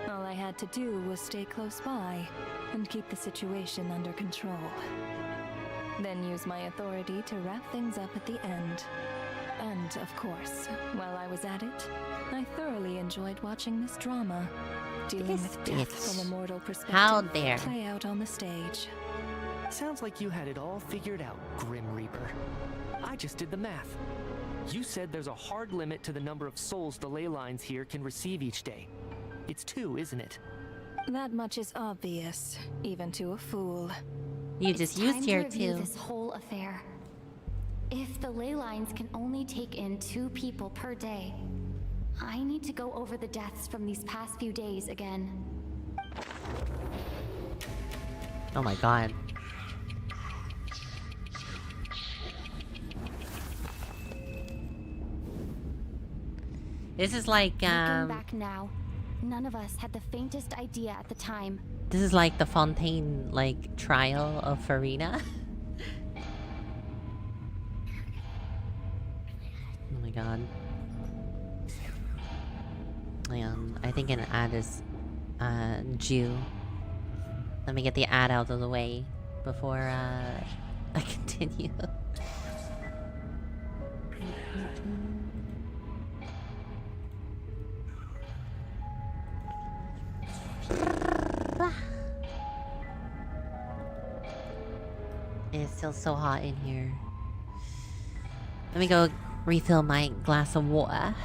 [SPEAKER 16] all I had to do was stay close by and keep the situation under control. Then use my authority to wrap things up at the end. And, of course, while I was at it, I thoroughly enjoyed watching this drama, dealing with death from a mortal perspective,
[SPEAKER 1] How dare.
[SPEAKER 16] play out on the stage.
[SPEAKER 7] Sounds like you had it all figured out, Grim Reaper. I just did the math. You said there's a hard limit to the number of souls the ley lines here can receive each day. It's 2, isn't it?
[SPEAKER 16] That much is obvious, even to a fool.
[SPEAKER 1] You just used your
[SPEAKER 3] Time to review
[SPEAKER 1] 2.
[SPEAKER 3] this whole affair. If the ley lines can only take in 2 people per day, I need to go over the deaths from these past few days again.
[SPEAKER 1] Oh my god. This is like,
[SPEAKER 3] Looking back now, none of us had the faintest idea at the time.
[SPEAKER 1] This is like the Fontaine, like, trial of Farina. Oh my god. I think an ad is, due. Let me get the ad out of the way before, I continue. It's still so hot in here. Let me go refill my glass of water.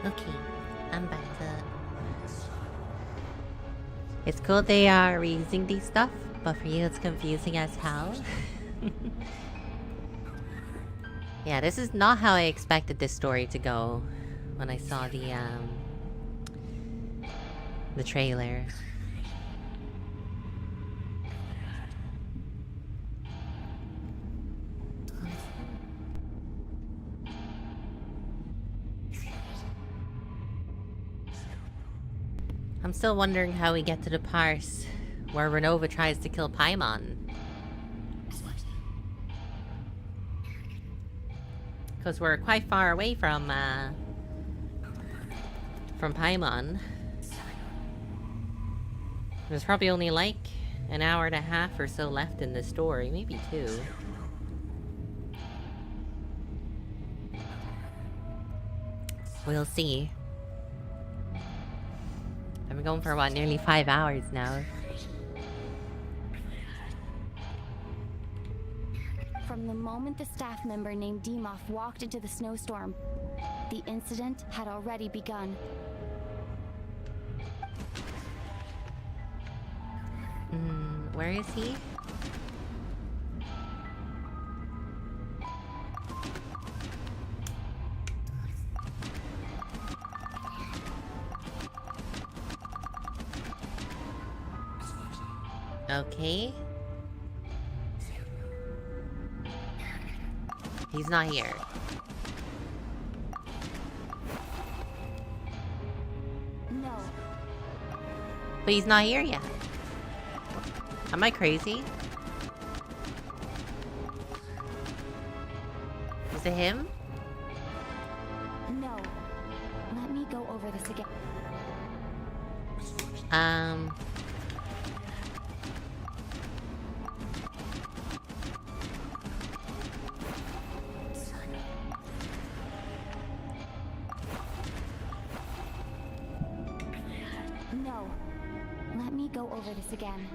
[SPEAKER 1] Okay, I'm back to... It's cool they are reusing these stuff, but for you it's confusing as hell. Yeah, this is not how I expected this story to go when I saw the trailer. I'm still wondering how we get to the parse where Renova tries to kill Paimon. Because we're quite far away from Paimon. There's probably only like an hour and a half or so left in this story, maybe 2. We'll see. I've been going for what, nearly 5 hours now.
[SPEAKER 3] From the moment the staff member named Demoff walked into the snowstorm, the incident had already begun.
[SPEAKER 1] Where is he? Okay. He's not here.
[SPEAKER 3] No.
[SPEAKER 1] But he's not here yet. Am I crazy? Is it him?
[SPEAKER 3] No. Let me go over this again. No. Let me go over this again.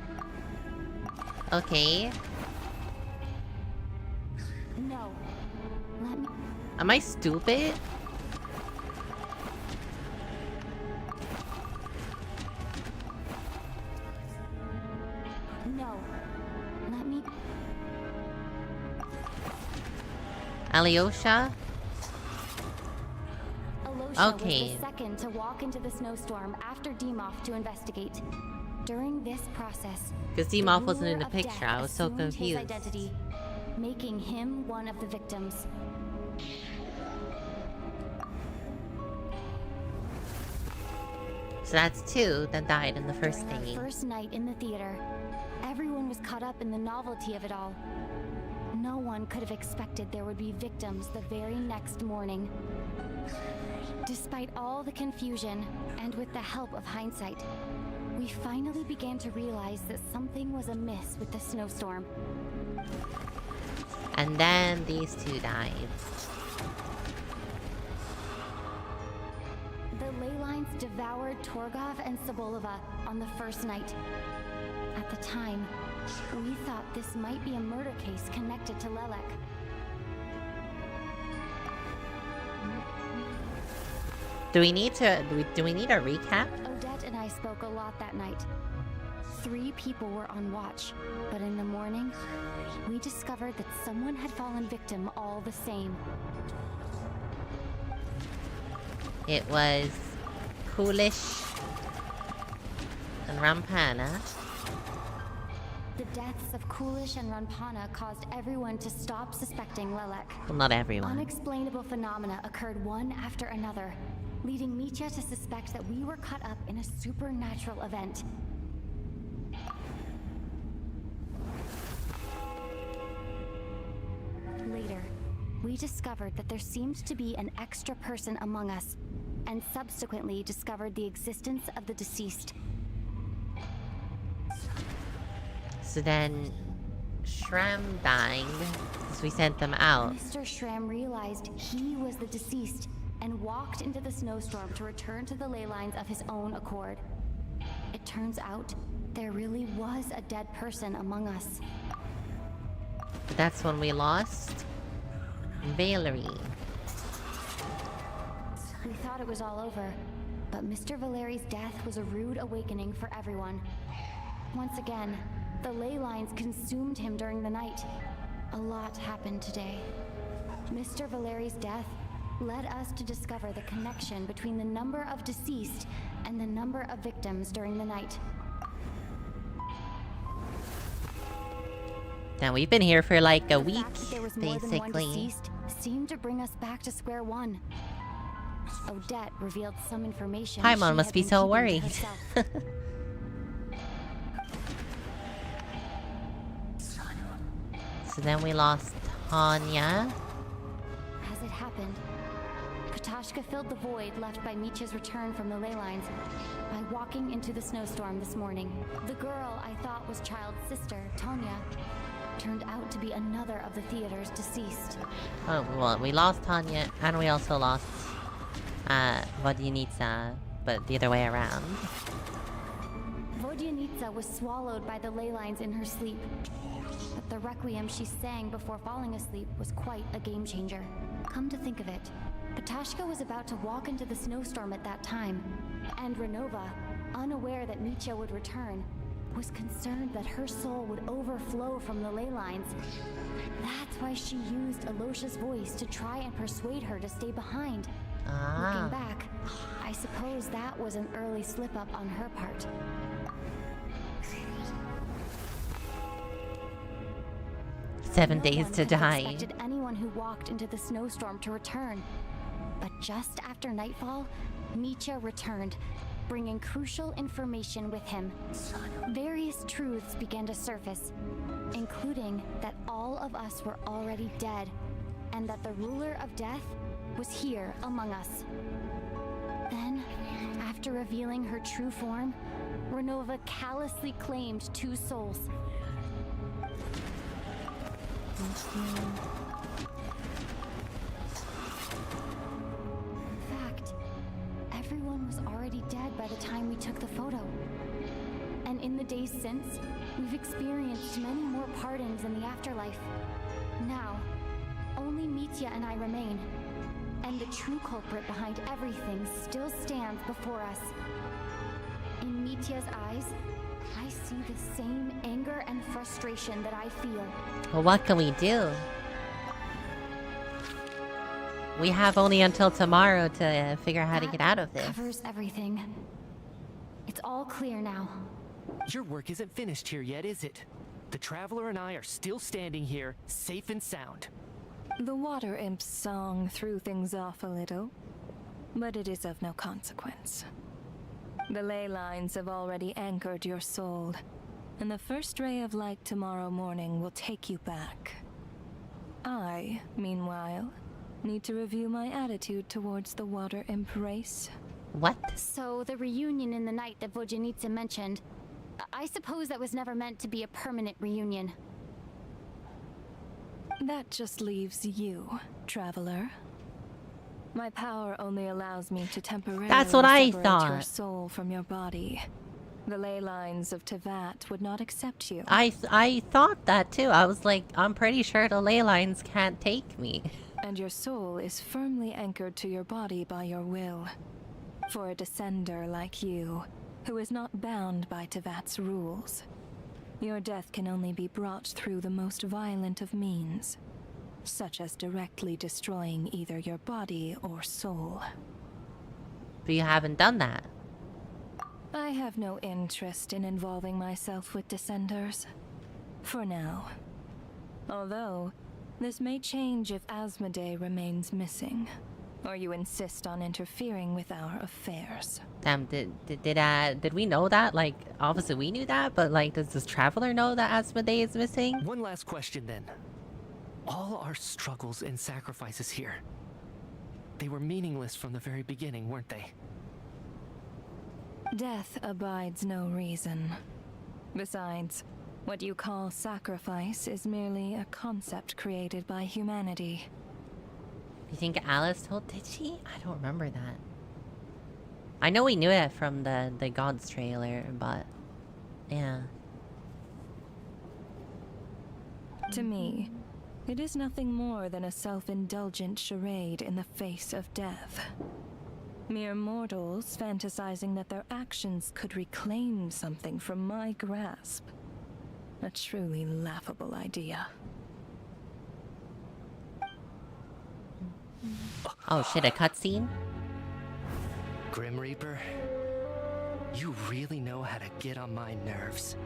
[SPEAKER 1] Okay.
[SPEAKER 3] No. Let me...
[SPEAKER 1] Am I stupid?
[SPEAKER 3] No. Let me...
[SPEAKER 1] Alyosha?
[SPEAKER 3] Alosha
[SPEAKER 1] Okay.
[SPEAKER 3] was the second to walk into the snowstorm after Demoff to investigate. During this process,
[SPEAKER 1] Because
[SPEAKER 3] the
[SPEAKER 1] Demoff wasn't
[SPEAKER 3] ruler
[SPEAKER 1] in the
[SPEAKER 3] of
[SPEAKER 1] picture,
[SPEAKER 3] death
[SPEAKER 1] I was so
[SPEAKER 3] assumed his
[SPEAKER 1] confused.
[SPEAKER 3] identity, making him one of the victims.
[SPEAKER 1] So that's 2 that died in the first
[SPEAKER 3] During
[SPEAKER 1] thingy.
[SPEAKER 3] our first night in the theater, everyone was caught up in the novelty of it all. No one could have expected there would be victims the very next morning. Despite all the confusion, and with the help of hindsight, we finally began to realize that something was amiss with the snowstorm.
[SPEAKER 1] And then these 2 died.
[SPEAKER 3] The ley lines devoured Torgov and Sobolova on the first night. At the time, we thought this might be a murder case connected to Lelek.
[SPEAKER 1] Do we need to do we need a recap?
[SPEAKER 3] Odette and I spoke a lot that night. 3 people were on watch, but in the morning, we discovered that someone had fallen victim all the same.
[SPEAKER 1] It was Coolish and Rampana.
[SPEAKER 3] The deaths of Coolish and Ranpana caused everyone to stop suspecting Lelek.
[SPEAKER 1] Well, not everyone.
[SPEAKER 3] Unexplainable phenomena occurred one after another, leading Mitya to suspect that we were caught up in a supernatural event. Later, we discovered that there seemed to be an extra person among us, and subsequently discovered the existence of the deceased.
[SPEAKER 1] So then Shram dying because we sent them out.
[SPEAKER 3] Mr. Shram realized he was the deceased and walked into the snowstorm to return to the ley lines of his own accord. It turns out there really was a dead person among us.
[SPEAKER 1] That's when we lost Valerie.
[SPEAKER 3] We thought it was all over, but Mr. Valeri's death was a rude awakening for everyone. Once again, the ley lines consumed him during the night. A lot happened today. Mr. Valeri's death led us to discover the connection between the number of deceased and the number of victims during the night.
[SPEAKER 1] Now we've been here for like a
[SPEAKER 3] The
[SPEAKER 1] week,
[SPEAKER 3] fact that there was more than one
[SPEAKER 1] basically.
[SPEAKER 3] deceased seemed to bring us back to square one. Odette revealed some information.
[SPEAKER 1] Paimon
[SPEAKER 3] she
[SPEAKER 1] must
[SPEAKER 3] had
[SPEAKER 1] be
[SPEAKER 3] been
[SPEAKER 1] so
[SPEAKER 3] keeping to
[SPEAKER 1] worried.
[SPEAKER 3] herself.
[SPEAKER 1] So then we lost Tanya.
[SPEAKER 3] As it happened, Katashka filled the void left by Micha's return from the ley lines by walking into the snowstorm this morning. The girl I thought was Child's sister, Tonya, turned out to be another of the theater's deceased.
[SPEAKER 1] Oh, well, we lost Tanya, and we also lost Vodyanitsa, but the other way around.
[SPEAKER 3] Vodyanitsa was swallowed by the ley lines in her sleep, but the requiem she sang before falling asleep was quite a game changer. Come to think of it, Petashka was about to walk into the snowstorm at that time, and Renova, unaware that Micha would return, was concerned that her soul would overflow from the ley lines. That's why she used Alosha's voice to try and persuade her to stay behind. Looking back, I suppose that was an early slip-up on her part.
[SPEAKER 1] Seven days
[SPEAKER 3] one
[SPEAKER 1] to
[SPEAKER 3] could have
[SPEAKER 1] die.
[SPEAKER 3] expected anyone who walked into the snowstorm to return. But just after nightfall, Micha returned, bringing crucial information with him. Various truths began to surface, including that all of us were already dead, and that the ruler of death was here among us. Then, after revealing her true form, Renova callously claimed 2 souls. In fact, everyone was already dead by the time we took the photo. And in the days since, we've experienced many more partings in the afterlife. Now, only Mitya and I remain. And the true culprit behind everything still stands before us. In Mitya's eyes, I see the same anger and frustration that I feel.
[SPEAKER 1] Well, what can we do? We have only until tomorrow to figure out how to get out of this.
[SPEAKER 3] Covers everything. It's all clear now.
[SPEAKER 7] Your work isn't finished here yet, is it? The Traveler and I are still standing here, safe and sound.
[SPEAKER 16] The Water Imp's song threw things off a little, but it is of no consequence. The ley lines have already anchored your soul, and the first ray of light tomorrow morning will take you back. I, meanwhile, need to review my attitude towards the Water Imp race.
[SPEAKER 1] What?
[SPEAKER 3] So the reunion in the night that Vodyanitsa mentioned, I suppose that was never meant to be a permanent reunion.
[SPEAKER 16] That just leaves you, Traveler. My power only allows me to temporarily
[SPEAKER 1] That's what I
[SPEAKER 16] separate
[SPEAKER 1] thought.
[SPEAKER 16] your soul from your body. The ley lines of Tevat would not accept you.
[SPEAKER 1] I thought that too. I was like, I'm pretty sure the ley lines can't take me.
[SPEAKER 16] And your soul is firmly anchored to your body by your will. For a descender like you, who is not bound by Tevat's rules, your death can only be brought through the most violent of means, such as directly destroying either your body or soul.
[SPEAKER 1] But you haven't done that.
[SPEAKER 16] I have no interest in involving myself with Descenders. For now. Although, this may change if Asmodee remains missing, or you insist on interfering with our affairs.
[SPEAKER 1] Damn, did we know that? Like, obviously we knew that, but like, does this Traveler know that Asmodee is missing?
[SPEAKER 7] One last question then. All our struggles and sacrifices here, they were meaningless from the very beginning, weren't they?
[SPEAKER 16] Death abides no reason. Besides, what you call sacrifice is merely a concept created by humanity.
[SPEAKER 1] You think Alice told? Did she? I don't remember that. I know we knew it from the Gods trailer, but yeah.
[SPEAKER 16] To me, it is nothing more than a self-indulgent charade in the face of death. Mere mortals fantasizing that their actions could reclaim something from my grasp. A truly laughable idea.
[SPEAKER 1] Oh shit, a cutscene?
[SPEAKER 7] Grim Reaper, you really know how to get on my nerves.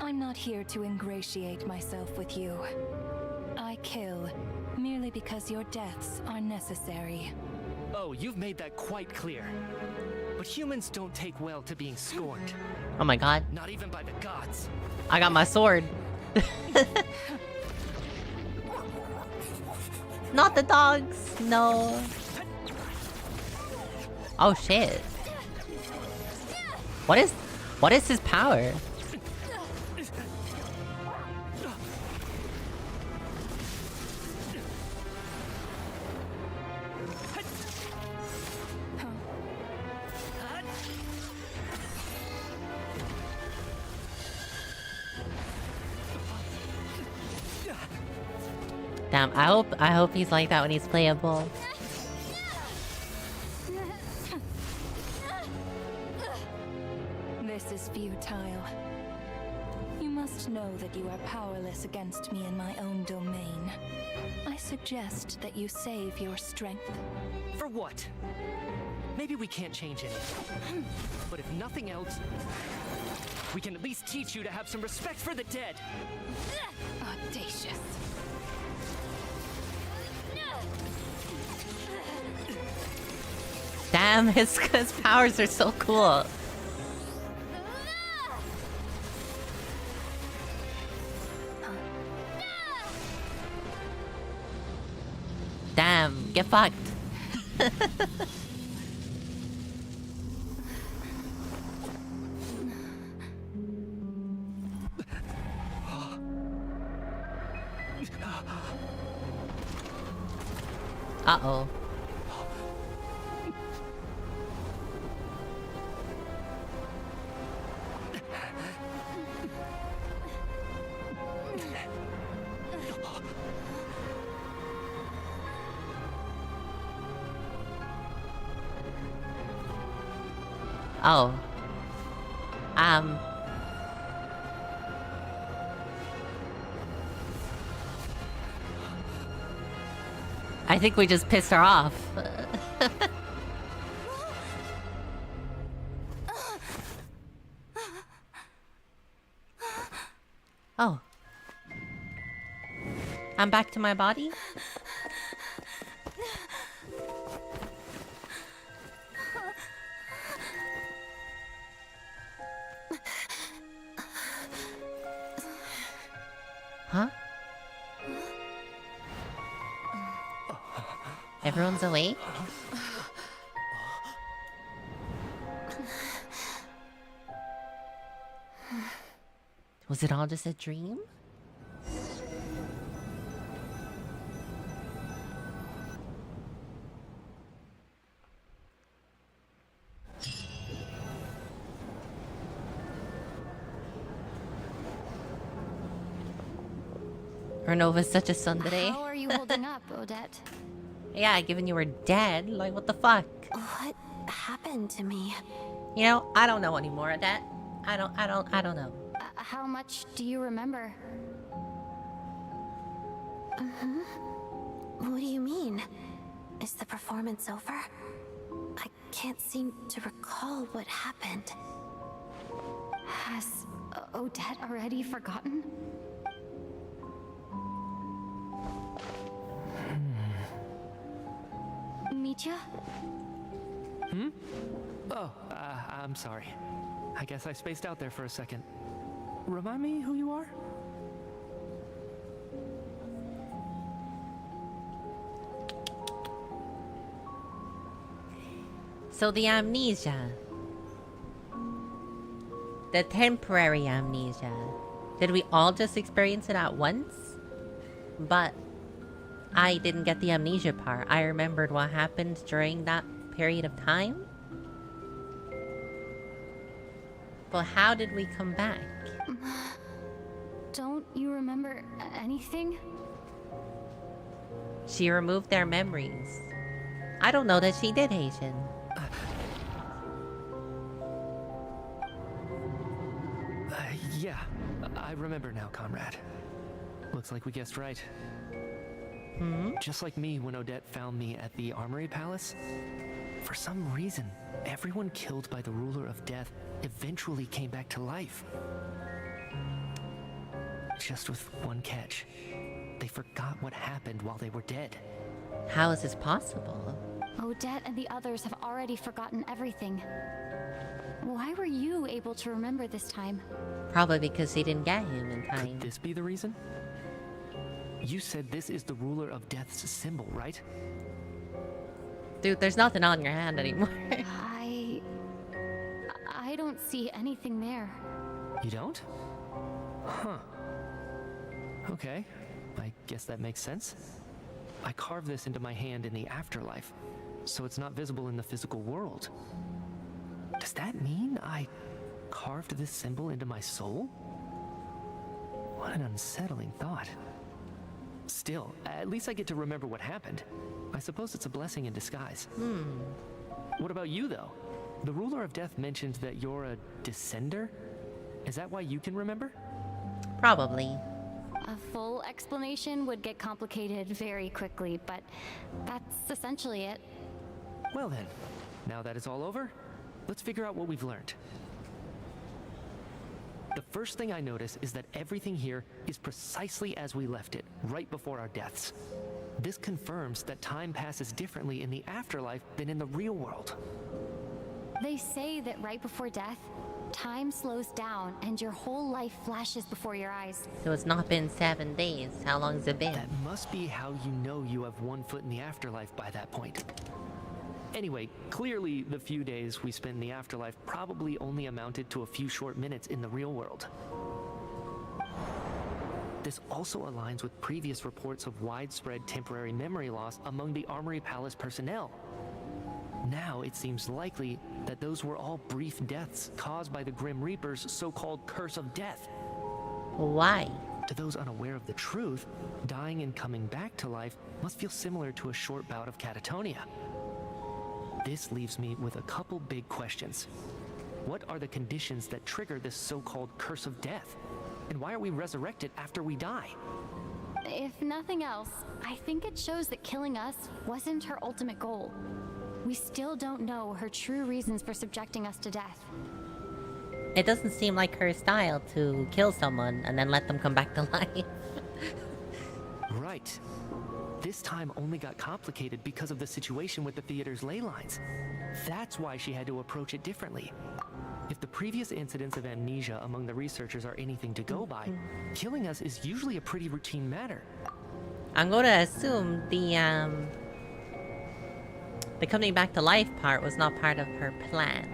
[SPEAKER 16] I'm not here to ingratiate myself with you. I kill merely because your deaths are necessary.
[SPEAKER 7] Oh, you've made that quite clear. But humans don't take well to being scorned.
[SPEAKER 1] Oh my god.
[SPEAKER 7] Not even by the gods.
[SPEAKER 1] I got my sword. Not the dogs! No. Oh shit. What is his power? Damn, I hope he's like that when he's playable.
[SPEAKER 16] This is futile. You must know that you are powerless against me in my own domain. I suggest that you save your strength.
[SPEAKER 7] For what? Maybe we can't change anything. But if nothing else, we can at least teach you to have some respect for the dead.
[SPEAKER 16] Audacious.
[SPEAKER 1] Damn, his powers are so cool. Damn, get fucked. Uh-oh. Oh. I think we just pissed her off. Oh. I'm back to my body? Huh? Everyone's awake? Was it all just a dream? Renova's such a tsundere.
[SPEAKER 3] How are you holding up, Odette?
[SPEAKER 1] Yeah, given you were dead, like what the fuck?
[SPEAKER 15] What happened to me?
[SPEAKER 1] You know, I don't know anymore, Odette. I don't know.
[SPEAKER 3] How much do you remember?
[SPEAKER 15] What do you mean? Is the performance over? I can't seem to recall what happened.
[SPEAKER 3] Has Odette already forgotten? Mitya?
[SPEAKER 7] Hmm? Oh, I'm sorry. I guess I spaced out there for a second. Remind me who you are?
[SPEAKER 1] So the amnesia. The temporary amnesia. Did we all just experience it at once? But I didn't get the amnesia part. I remembered what happened during that period of time. But how did we come back?
[SPEAKER 3] Don't you remember anything?
[SPEAKER 1] She removed their memories. I don't know that she did, Haitian.
[SPEAKER 7] Yeah, I remember now, comrade. Looks like we guessed right. Just like me when Odette found me at the Armory Palace, for some reason, everyone killed by the Ruler of Death eventually came back to life. Just with one catch. They forgot what happened while they were dead.
[SPEAKER 1] How is this possible?
[SPEAKER 3] Odette and the others have already forgotten everything. Why were you able to remember this time?
[SPEAKER 1] Probably because he didn't get him in time.
[SPEAKER 7] Could this be the reason? you said this is the ruler of death's symbol, right?
[SPEAKER 1] Dude, there's nothing on your hand anymore.
[SPEAKER 3] I don't see anything there.
[SPEAKER 7] You don't? Huh. Okay, I guess that makes sense. I carved this into my hand in the afterlife, so it's not visible in the physical world. Does that mean I carved this symbol into my soul? What an unsettling thought. Still, at least I get to remember what happened. I suppose it's a blessing in disguise. What about you, though? The ruler of death mentioned that you're a descender? Is that why you can remember?
[SPEAKER 1] Probably.
[SPEAKER 3] A full explanation would get complicated very quickly, but that's essentially it.
[SPEAKER 7] Well then, now that it's all over, let's figure out what we've learned. The first thing I notice is that everything here is precisely as we left it, right before our deaths. This confirms that time passes differently in the afterlife than in the real world.
[SPEAKER 3] They say that right before death, time slows down and your whole life flashes before your eyes.
[SPEAKER 1] So it's not been 7 days. How long's it been?
[SPEAKER 7] That must be how you know you have one foot in the afterlife by that point. Anyway, clearly the few days we spent in the afterlife probably only amounted to a few short minutes in the real world. This also aligns with previous reports of widespread temporary memory loss among the Armory Palace personnel. Now it seems likely that those were all brief deaths caused by the Grim Reaper's so-called curse of death.
[SPEAKER 1] Why?
[SPEAKER 7] To those unaware of the truth, dying and coming back to life must feel similar to a short bout of catatonia. This leaves me with a couple big questions. What are the conditions that trigger this so-called curse of death? And why are we resurrected after we die?
[SPEAKER 3] If nothing else, I think it shows that killing us wasn't her ultimate goal. We still don't know her true reasons for subjecting us to death.
[SPEAKER 1] It doesn't seem like her style to kill someone and then let them come back to life.
[SPEAKER 7] Right. This time only got complicated because of the situation with the theater's ley lines. That's why she had to approach it differently. If the previous incidents of amnesia among the researchers are anything to go by, killing us is usually a pretty routine matter.
[SPEAKER 1] I'm going to assume the coming back to life part was not part of her plan.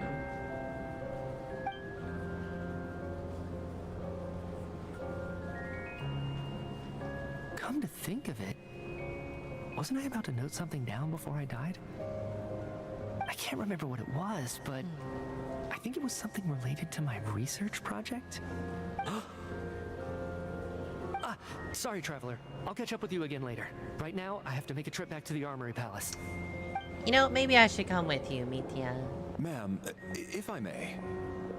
[SPEAKER 7] Come to think of it, wasn't I about to note something down before I died? I can't remember what it was, but I think it was something related to my research project. Sorry, Traveler. I'll catch up with you again later. Right now, I have to make a trip back to the Armory Palace.
[SPEAKER 1] You know, maybe I should come with you, Mitya.
[SPEAKER 6] Ma'am, if I may,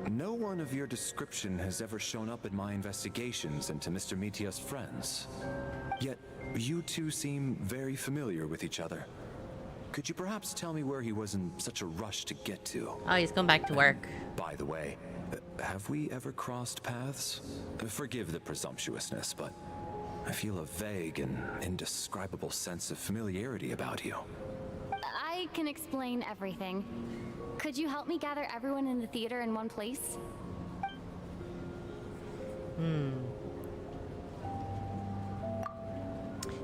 [SPEAKER 6] no one of your description has ever shown up in my investigations into Mr. Mitya's friends. Yet, you two seem very familiar with each other. Could you perhaps tell me where he was in such a rush to get to?
[SPEAKER 1] Oh, he's going back to work.
[SPEAKER 6] By the way, have we ever crossed paths? Forgive the presumptuousness, but I feel a vague and indescribable sense of familiarity about you.
[SPEAKER 3] I can explain everything. Could you help me gather everyone in the theater in one place?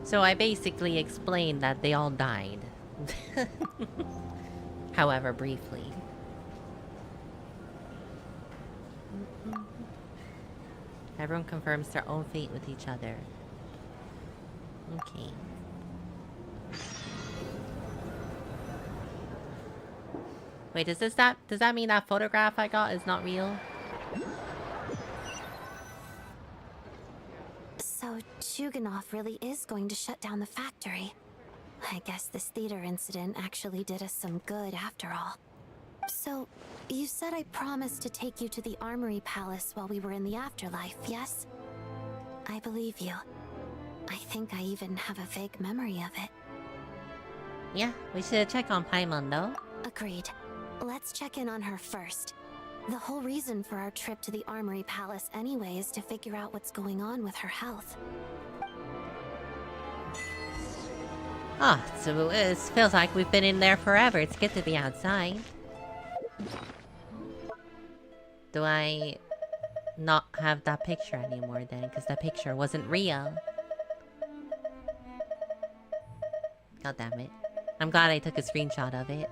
[SPEAKER 1] So I basically explained that they all died. However, briefly. Everyone confirms their own fate with each other. Okay. Wait, does that mean that photograph I got is not real?
[SPEAKER 15] So Chuganov really is going to shut down the factory. I guess this theater incident actually did us some good after all. So, you said I promised to take you to the Armory Palace while we were in the afterlife, yes? I believe you. I think I even have a vague memory of it.
[SPEAKER 1] Yeah, we should check on Paimon though.
[SPEAKER 15] Agreed. Let's check in on her first. The whole reason for our trip to the Armory Palace anyway is to figure out what's going on with her health.
[SPEAKER 1] Ah, so it feels like we've been in there forever. It's good to be outside. Do I not have that picture anymore then? Because that picture wasn't real. God damn it. I'm glad I took a screenshot of it.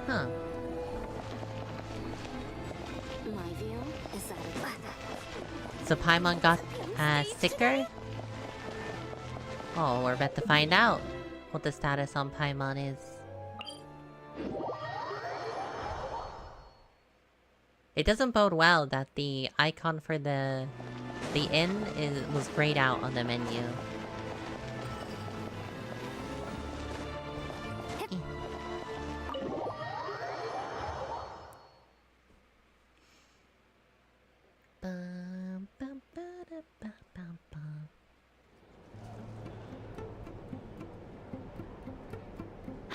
[SPEAKER 1] Huh.
[SPEAKER 15] My view is that
[SPEAKER 1] So Paimon got a sticker? Oh, we're about to find out what the status on Paimon is. It doesn't bode well that the icon for the inn was grayed out on the menu.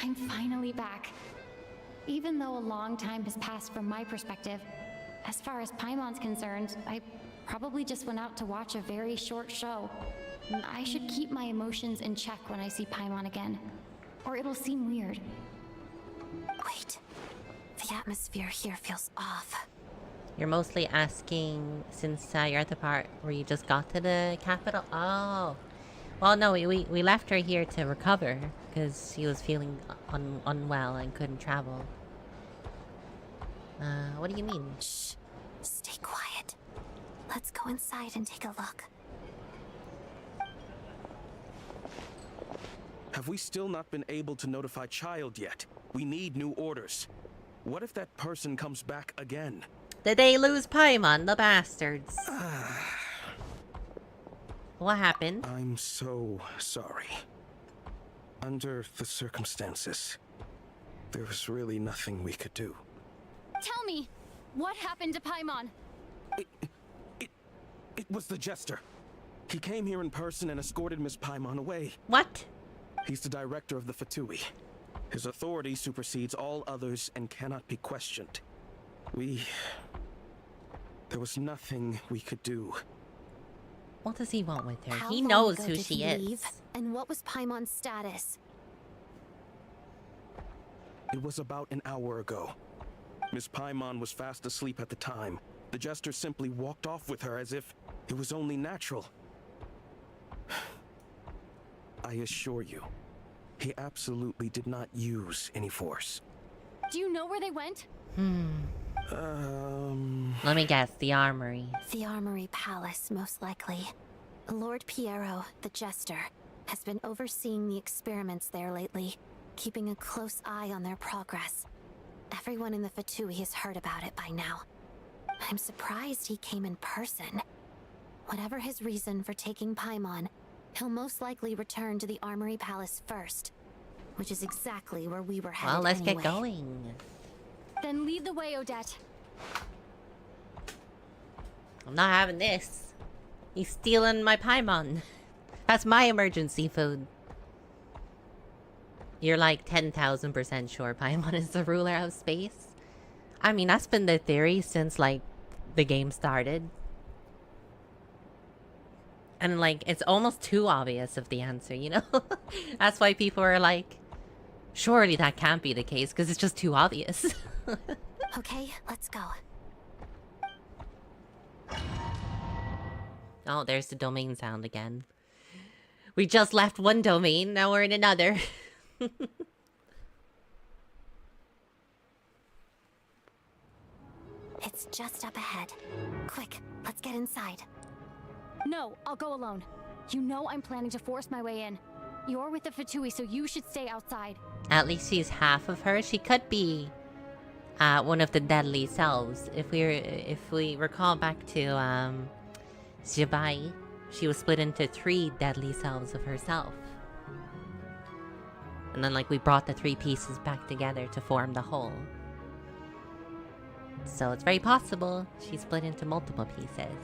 [SPEAKER 3] I'm finally back. Even though a long time has passed from my perspective, as far as Paimon's concerned, I probably just went out to watch a very short show. I should keep my emotions in check when I see Paimon again, or it'll seem weird.
[SPEAKER 15] Wait. The atmosphere here feels off.
[SPEAKER 1] You're mostly asking since you're at the part where you just got to the capital? Oh. Well, no, we left her here to recover because she was feeling unwell and couldn't travel. What do you mean?
[SPEAKER 15] Shh. Stay quiet. Let's go inside and take a look.
[SPEAKER 17] Have we still not been able to notify Child yet? We need new orders. What if that person comes back again?
[SPEAKER 1] Did they lose Paimon, the bastards? What happened?
[SPEAKER 17] I'm so sorry. Under the circumstances, there was really nothing we could do.
[SPEAKER 3] Tell me, what happened to Paimon?
[SPEAKER 17] It was the Jester. He came here in person and escorted Miss Paimon away.
[SPEAKER 1] What?
[SPEAKER 17] He's the director of the Fatui. His authority supersedes all others and cannot be questioned. There was nothing we could do.
[SPEAKER 1] What does he want with her?
[SPEAKER 15] How
[SPEAKER 1] He
[SPEAKER 15] long
[SPEAKER 1] knows
[SPEAKER 15] ago
[SPEAKER 1] who
[SPEAKER 15] did
[SPEAKER 1] she
[SPEAKER 15] he
[SPEAKER 1] is.
[SPEAKER 15] leave? And what was Paimon's status?
[SPEAKER 17] It was about an hour ago. Miss Paimon was fast asleep at the time. The Jester simply walked off with her as if it was only natural. I assure you, he absolutely did not use any force.
[SPEAKER 3] Do you know where they went?
[SPEAKER 1] Let me guess, the armory.
[SPEAKER 15] The Armory Palace, most likely. Lord Piero, the Jester, has been overseeing the experiments there lately, keeping a close eye on their progress. Everyone in the Fatui has heard about it by now. I'm surprised he came in person. Whatever his reason for taking Paimon, he'll most likely return to the Armory Palace first, which is exactly where we were headed.
[SPEAKER 1] Well, let's
[SPEAKER 15] anyway.
[SPEAKER 1] get going.
[SPEAKER 3] Then lead the way, Odette.
[SPEAKER 1] I'm not having this. He's stealing my Paimon. That's my emergency food. You're like 10,000% sure Paimon is the ruler of space? I mean, that's been the theory since, like, the game started. And, like, it's almost too obvious of the answer, you know? That's why people are like, surely that can't be the case, because it's just too obvious.
[SPEAKER 15] Okay, let's go.
[SPEAKER 1] Oh, there's the domain sound again. We just left one domain, now we're in another.
[SPEAKER 15] It's just up ahead. Quick, let's get inside.
[SPEAKER 3] No, I'll go alone. You know I'm planning to force my way in. You're with the Fatui, so you should stay outside.
[SPEAKER 1] At least she's half of her. She could be one of the deadly selves. If we recall back to Jibai, she was split into 3 deadly selves of herself. And then, like, we brought the 3 pieces back together to form the whole. So it's very possible she split into multiple pieces.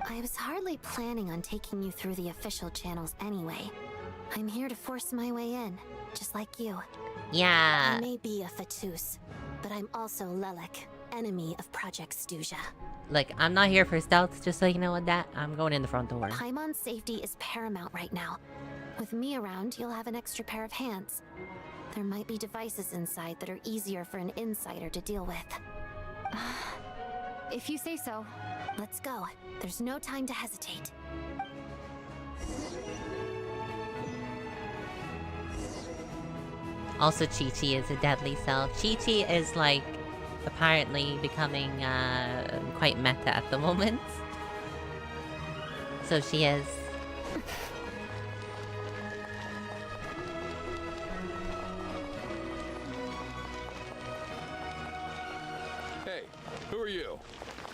[SPEAKER 15] I was hardly planning on taking you through the official channels anyway. I'm here to force my way in, just like you.
[SPEAKER 1] Yeah.
[SPEAKER 15] I may be a Fatus, but I'm also Lelek, enemy of Project Stuja.
[SPEAKER 1] Look, I'm not here for stealth, just so you know what that. I'm going in the front door.
[SPEAKER 15] Paimon's safety is paramount right now. With me around, you'll have an extra pair of hands. There might be devices inside that are easier for an insider to deal with.
[SPEAKER 3] If you say so.
[SPEAKER 15] Let's go. There's no time to hesitate.
[SPEAKER 1] Also, Chi-Chi is a deadly self. Chi-Chi is like apparently becoming quite meta at the moment. So she is.
[SPEAKER 8] Hey, who are you?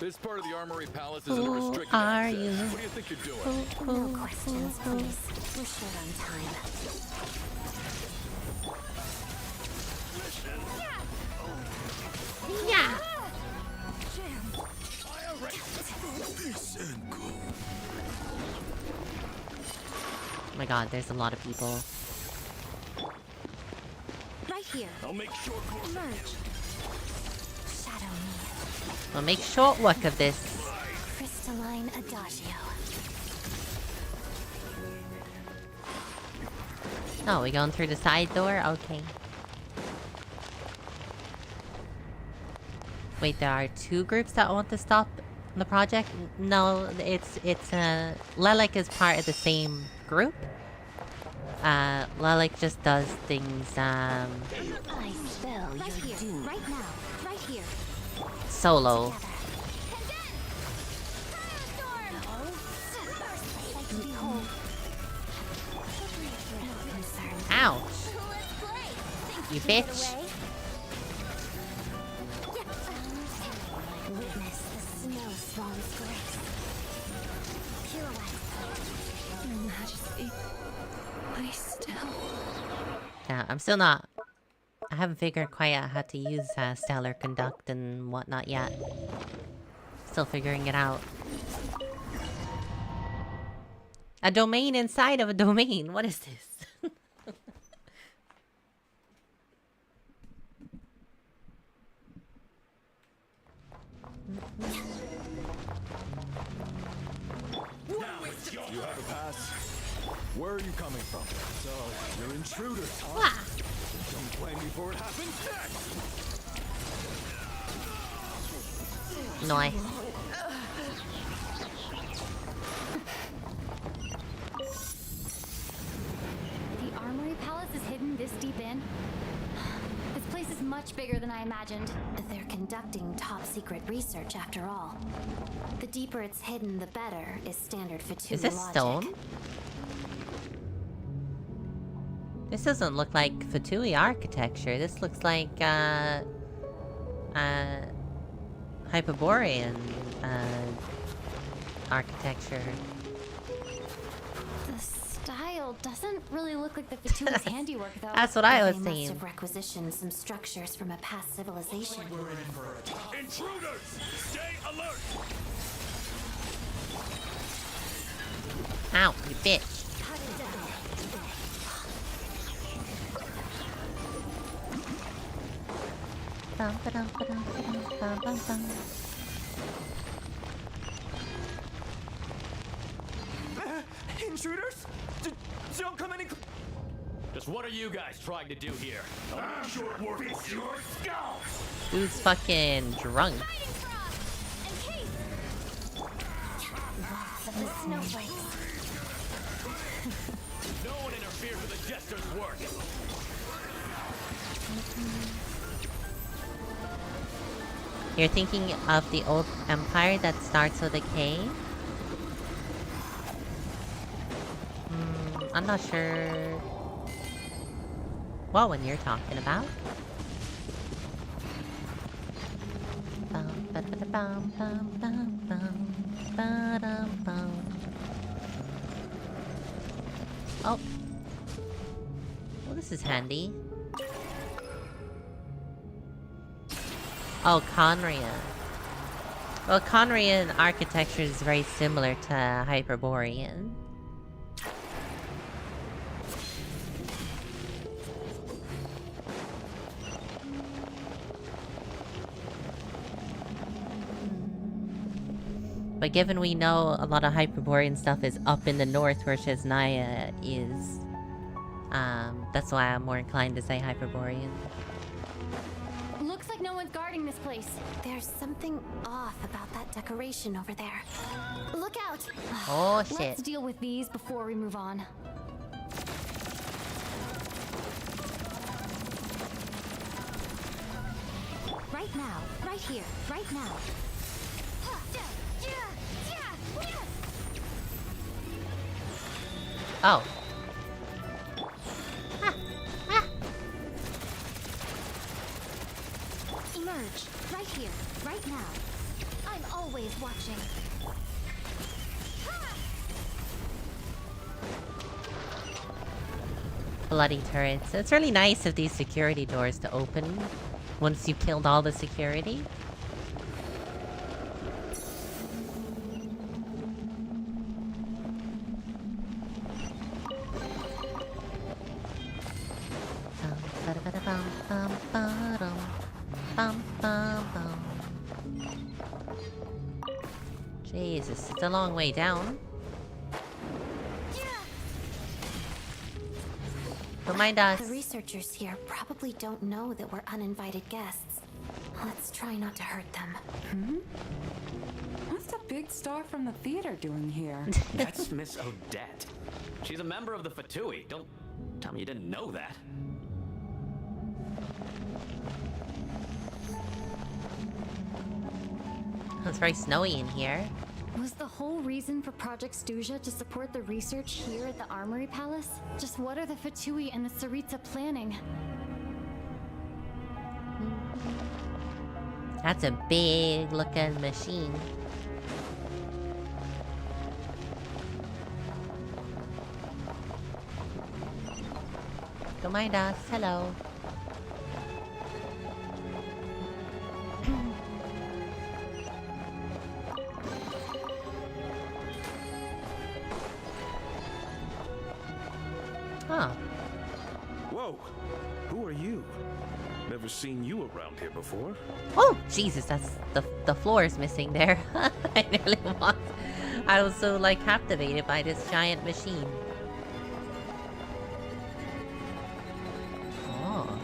[SPEAKER 8] This part of the Armory Palace isn't
[SPEAKER 1] Who
[SPEAKER 8] restricted
[SPEAKER 1] are
[SPEAKER 8] access.
[SPEAKER 1] you?
[SPEAKER 8] What do you think you're doing?
[SPEAKER 15] No questions, please. We're short on time.
[SPEAKER 1] Yeah. Oh my god, there's a lot of people.
[SPEAKER 15] Right here.
[SPEAKER 14] I'll make short work.
[SPEAKER 15] Emerge. Shadow me.
[SPEAKER 1] We'll make short work of this.
[SPEAKER 15] Crystalline Adagio.
[SPEAKER 1] Oh, we going through the side door? Okay. Wait, there are two groups that want to stop the project? No, it's Lelek is part of the same group. Lelek just does things
[SPEAKER 15] I spell right your doom. Right now. Right here.
[SPEAKER 1] solo. Ouch. You bitch.
[SPEAKER 15] Witness the snow swan's grace. Pirouette.
[SPEAKER 16] Your Majesty, I still...
[SPEAKER 1] Yeah, I'm still not... I haven't figured quite out how to use Stellar Conduct and whatnot yet. Still figuring it out. A domain inside of a domain. What is this?
[SPEAKER 6] You have a pass? Where are you coming from? So, you're intruders, huh?
[SPEAKER 1] Wah.
[SPEAKER 6] Don't blame me for what happened next!
[SPEAKER 1] Nice.
[SPEAKER 3] The Armory Palace is hidden this deep in? This place is much bigger than I imagined.
[SPEAKER 15] They're conducting top-secret research after all. The deeper it's hidden, the better, is standard Fatui
[SPEAKER 1] Is this
[SPEAKER 15] logic.
[SPEAKER 1] stone? This doesn't look like Fatui architecture. This looks like, Hyperborean, architecture.
[SPEAKER 3] The style doesn't really look like the Fatui's handiwork, though.
[SPEAKER 1] That's what I was
[SPEAKER 15] They
[SPEAKER 1] saying.
[SPEAKER 15] must have requisitioned some structures from a past civilization.
[SPEAKER 14] Intruders! Stay alert!
[SPEAKER 1] Ow, you bitch. Bum, ba-dum, ba-dum, ba-dum, bum, bum, bum.
[SPEAKER 9] Intruders? Don't come any...
[SPEAKER 14] Just what are you guys trying to do here? I'm short work. It's your skull!
[SPEAKER 1] Dude's fucking drunk.
[SPEAKER 15] Lots of the snowflakes.
[SPEAKER 14] No one interferes with the jester's work!
[SPEAKER 1] You're thinking of the old empire that starts with a K? I'm not sure what one you're talking about. Bum, ba-da-da-bum, bum, bum, bum, ba-dum, bum. Oh. Well, this is handy. Oh, Conrian. Well, Conrian architecture is very similar to Hyperborean. But given we know a lot of Hyperborean stuff is up in the north where SHEZNAYA is, That's why I'm more inclined to say Hyperborean.
[SPEAKER 3] Looks like no one's guarding this place.
[SPEAKER 15] There's something off about that decoration over there. Look out!
[SPEAKER 1] Oh shit.
[SPEAKER 3] Let's deal with these before we move on.
[SPEAKER 10] Right now, right here, right now.
[SPEAKER 1] Oh.
[SPEAKER 10] Emerge, right here, right now. I'm always watching.
[SPEAKER 1] Bloody turrets. It's really nice of these security doors to open once you've killed all the security. Jesus, it's a long way down. Don't mind us.
[SPEAKER 15] The researchers here probably don't know that we're uninvited guests. Let's try not to hurt them.
[SPEAKER 12] Hmm? What's the big star from the theater doing here?
[SPEAKER 14] That's Miss Odette. She's a member of the Fatui. Don't tell me you didn't know that.
[SPEAKER 1] It's very snowy in here.
[SPEAKER 3] Was the whole reason for Project Stuja to support the research here at the Armory Palace? Just what are the Fatui and the Tsaritsa planning?
[SPEAKER 1] That's a big looking machine. Don't mind us. Hello. Huh.
[SPEAKER 17] Whoa! Who are you? Never seen you around here before.
[SPEAKER 1] Oh, Jesus, that's the floor is missing there. I nearly was. I was so like captivated by this giant machine. Oh.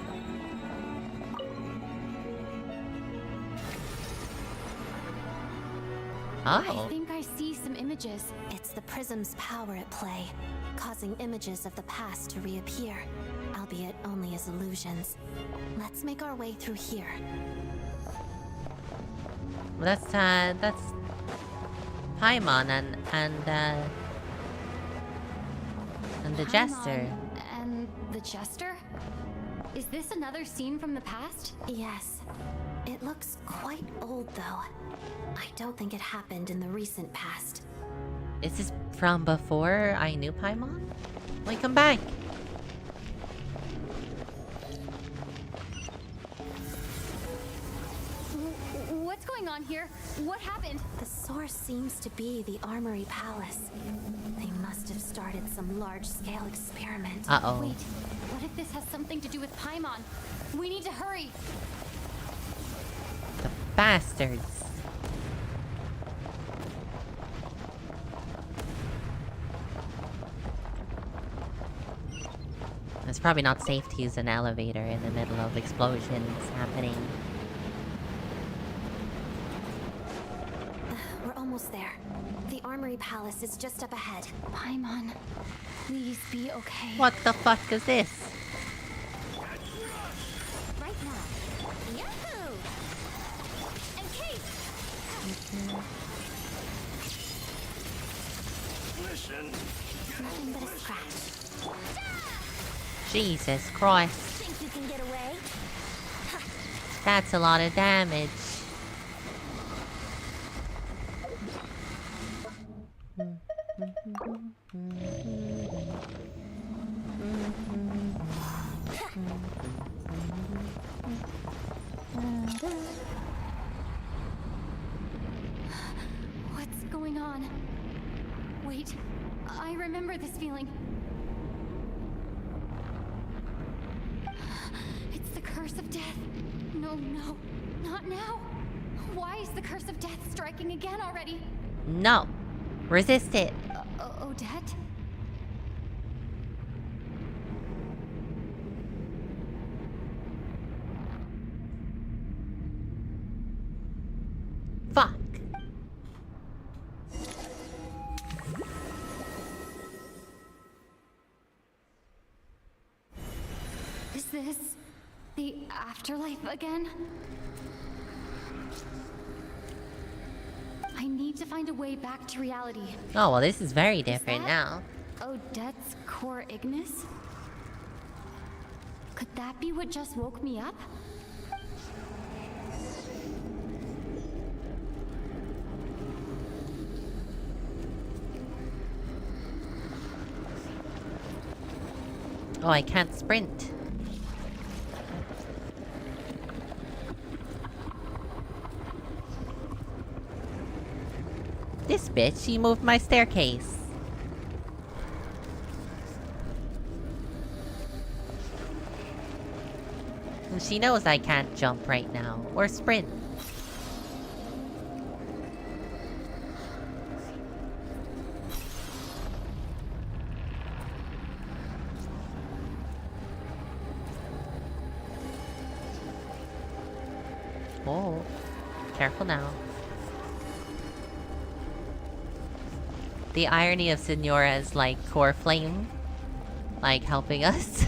[SPEAKER 3] I think I see some images.
[SPEAKER 15] It's the prism's power at play, causing images of the past to reappear, albeit only as illusions. Let's make our way through here.
[SPEAKER 1] Well, that's Paimon and the Jester.
[SPEAKER 3] And the Jester? Is this another scene from the past?
[SPEAKER 15] Yes. It looks quite old, though. I don't think it happened in the recent past.
[SPEAKER 1] Is this from before I knew Paimon? Like, come back.
[SPEAKER 3] What's going on here? What happened?
[SPEAKER 15] The source seems to be the Armory Palace. They must have started some large-scale experiment.
[SPEAKER 1] Uh-oh.
[SPEAKER 3] Wait, what if this has something to do with Paimon? We need to hurry!
[SPEAKER 1] The bastards. It's probably not safe to use an elevator in the middle of explosions happening.
[SPEAKER 15] We're almost there. The Armory Palace is just up ahead.
[SPEAKER 3] Paimon, please be okay.
[SPEAKER 1] What the fuck is this?
[SPEAKER 10] Right now. Yahoo! And Kate!
[SPEAKER 15] Nothing but a scratch.
[SPEAKER 1] Jesus Christ.
[SPEAKER 10] Think you can get away?
[SPEAKER 1] That's a lot of damage.
[SPEAKER 3] What's going on? Wait, I remember this feeling. It's the curse of death. No, not now. Why is the curse of death striking again already?
[SPEAKER 1] No. Resist it.
[SPEAKER 3] Odette? this the afterlife again? I need to find a way back to reality.
[SPEAKER 1] Oh, well, this is very different now.
[SPEAKER 3] Odette's core Ignis? Could that be what just woke me up?
[SPEAKER 1] Oh, I can't sprint. This bitch, she moved my staircase. And she knows I can't jump right now, or sprint. Oh, careful now. The irony of Senora's, like, core flame, like, helping us.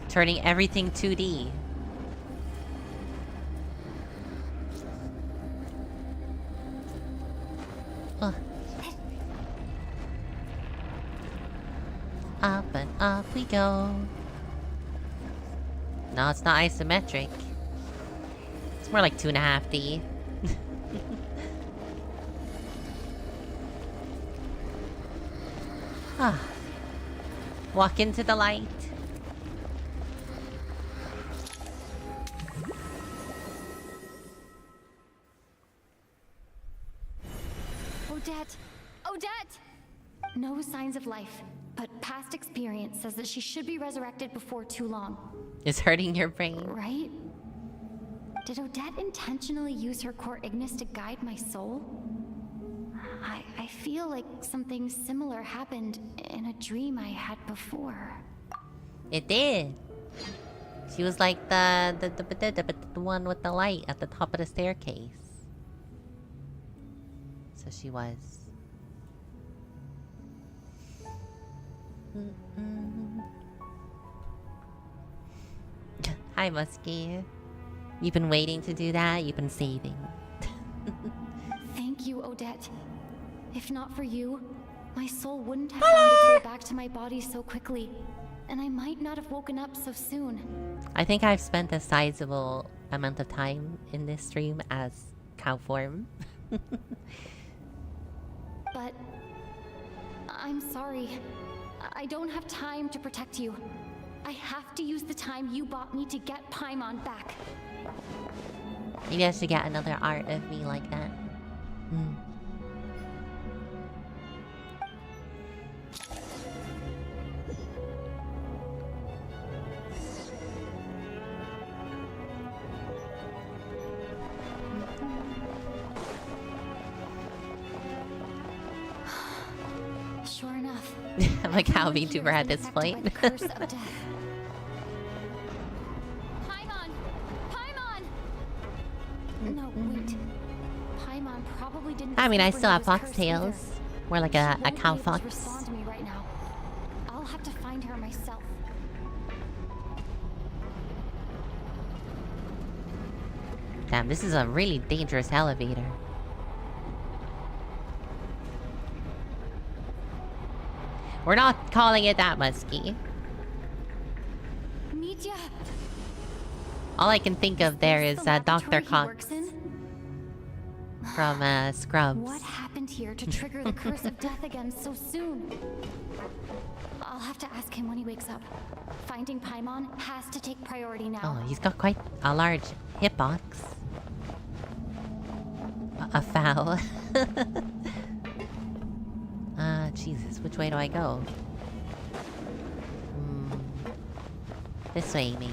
[SPEAKER 1] Turning everything 2D. Ugh. Up and up we go. No, it's not isometric. It's more like 2.5D. Ah. Walk into the light.
[SPEAKER 3] Odette! Odette! No signs of life, but past experience says that she should be resurrected before too long.
[SPEAKER 1] It's hurting your brain.
[SPEAKER 3] Right? Did Odette intentionally use her core Ignis to guide my soul? I feel like something similar happened in a dream I had before.
[SPEAKER 1] It did. She was like the one with the light at the top of the staircase. So she was. Hi, Muskie. You've been waiting to do that? You've been saving.
[SPEAKER 3] Thank you, Odette. If not for you, my soul wouldn't have found its way back to my body so quickly, and I might not have woken up so soon.
[SPEAKER 1] I think I've spent a sizable amount of time in this stream as cow form.
[SPEAKER 3] But I'm sorry. I don't have time to protect you. I have to use the time you bought me to get Paimon back.
[SPEAKER 1] Maybe I should get another art of me like that.
[SPEAKER 3] Sure enough.
[SPEAKER 1] I'm a cow VTuber at this point.
[SPEAKER 3] Paimon! Paimon! No, wait. Paimon probably didn't.
[SPEAKER 1] I mean, I
[SPEAKER 3] discover
[SPEAKER 1] still
[SPEAKER 3] he
[SPEAKER 1] have
[SPEAKER 3] was cursed
[SPEAKER 1] foxtails.
[SPEAKER 3] either.
[SPEAKER 1] More like
[SPEAKER 3] She
[SPEAKER 1] a
[SPEAKER 3] won't be
[SPEAKER 1] cow
[SPEAKER 3] able to
[SPEAKER 1] fox.
[SPEAKER 3] respond to me right now. I'll have to find her myself.
[SPEAKER 1] Damn, this is a really dangerous elevator. We're not calling it that, Muskie.
[SPEAKER 3] Mitya!
[SPEAKER 1] All I can think of there is Dr. Cox from Scrubs.
[SPEAKER 3] What happened here to trigger the curse of death again so soon? I'll have to ask him when he wakes up. Finding Paimon has to take priority now.
[SPEAKER 1] Oh, he's got quite a large hitbox. A foul. Jesus, which way do I go? This way, maybe.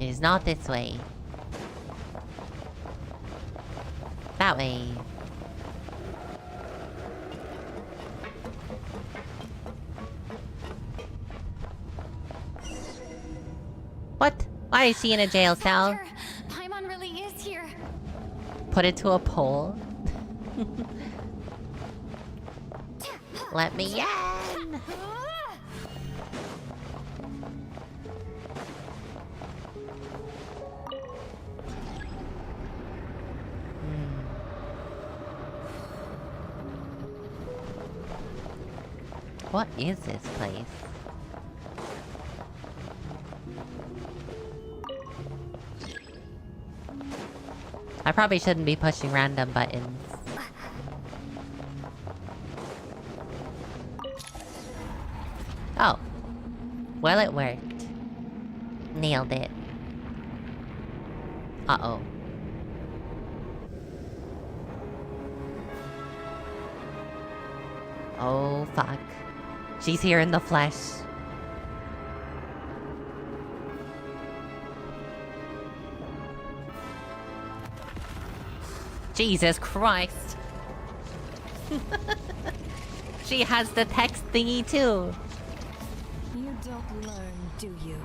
[SPEAKER 1] It is not this way. That way. What? Why is she in a jail cell?
[SPEAKER 3] Paimon really is here.
[SPEAKER 1] Put it to a poll. Let me in! What is this place? I probably shouldn't be pushing random buttons. Oh. Well, it worked. Nailed it. Uh-oh. Oh, fuck. She's here in the flesh. Jesus Christ. She has the text thingy too.
[SPEAKER 16] You don't learn, do you?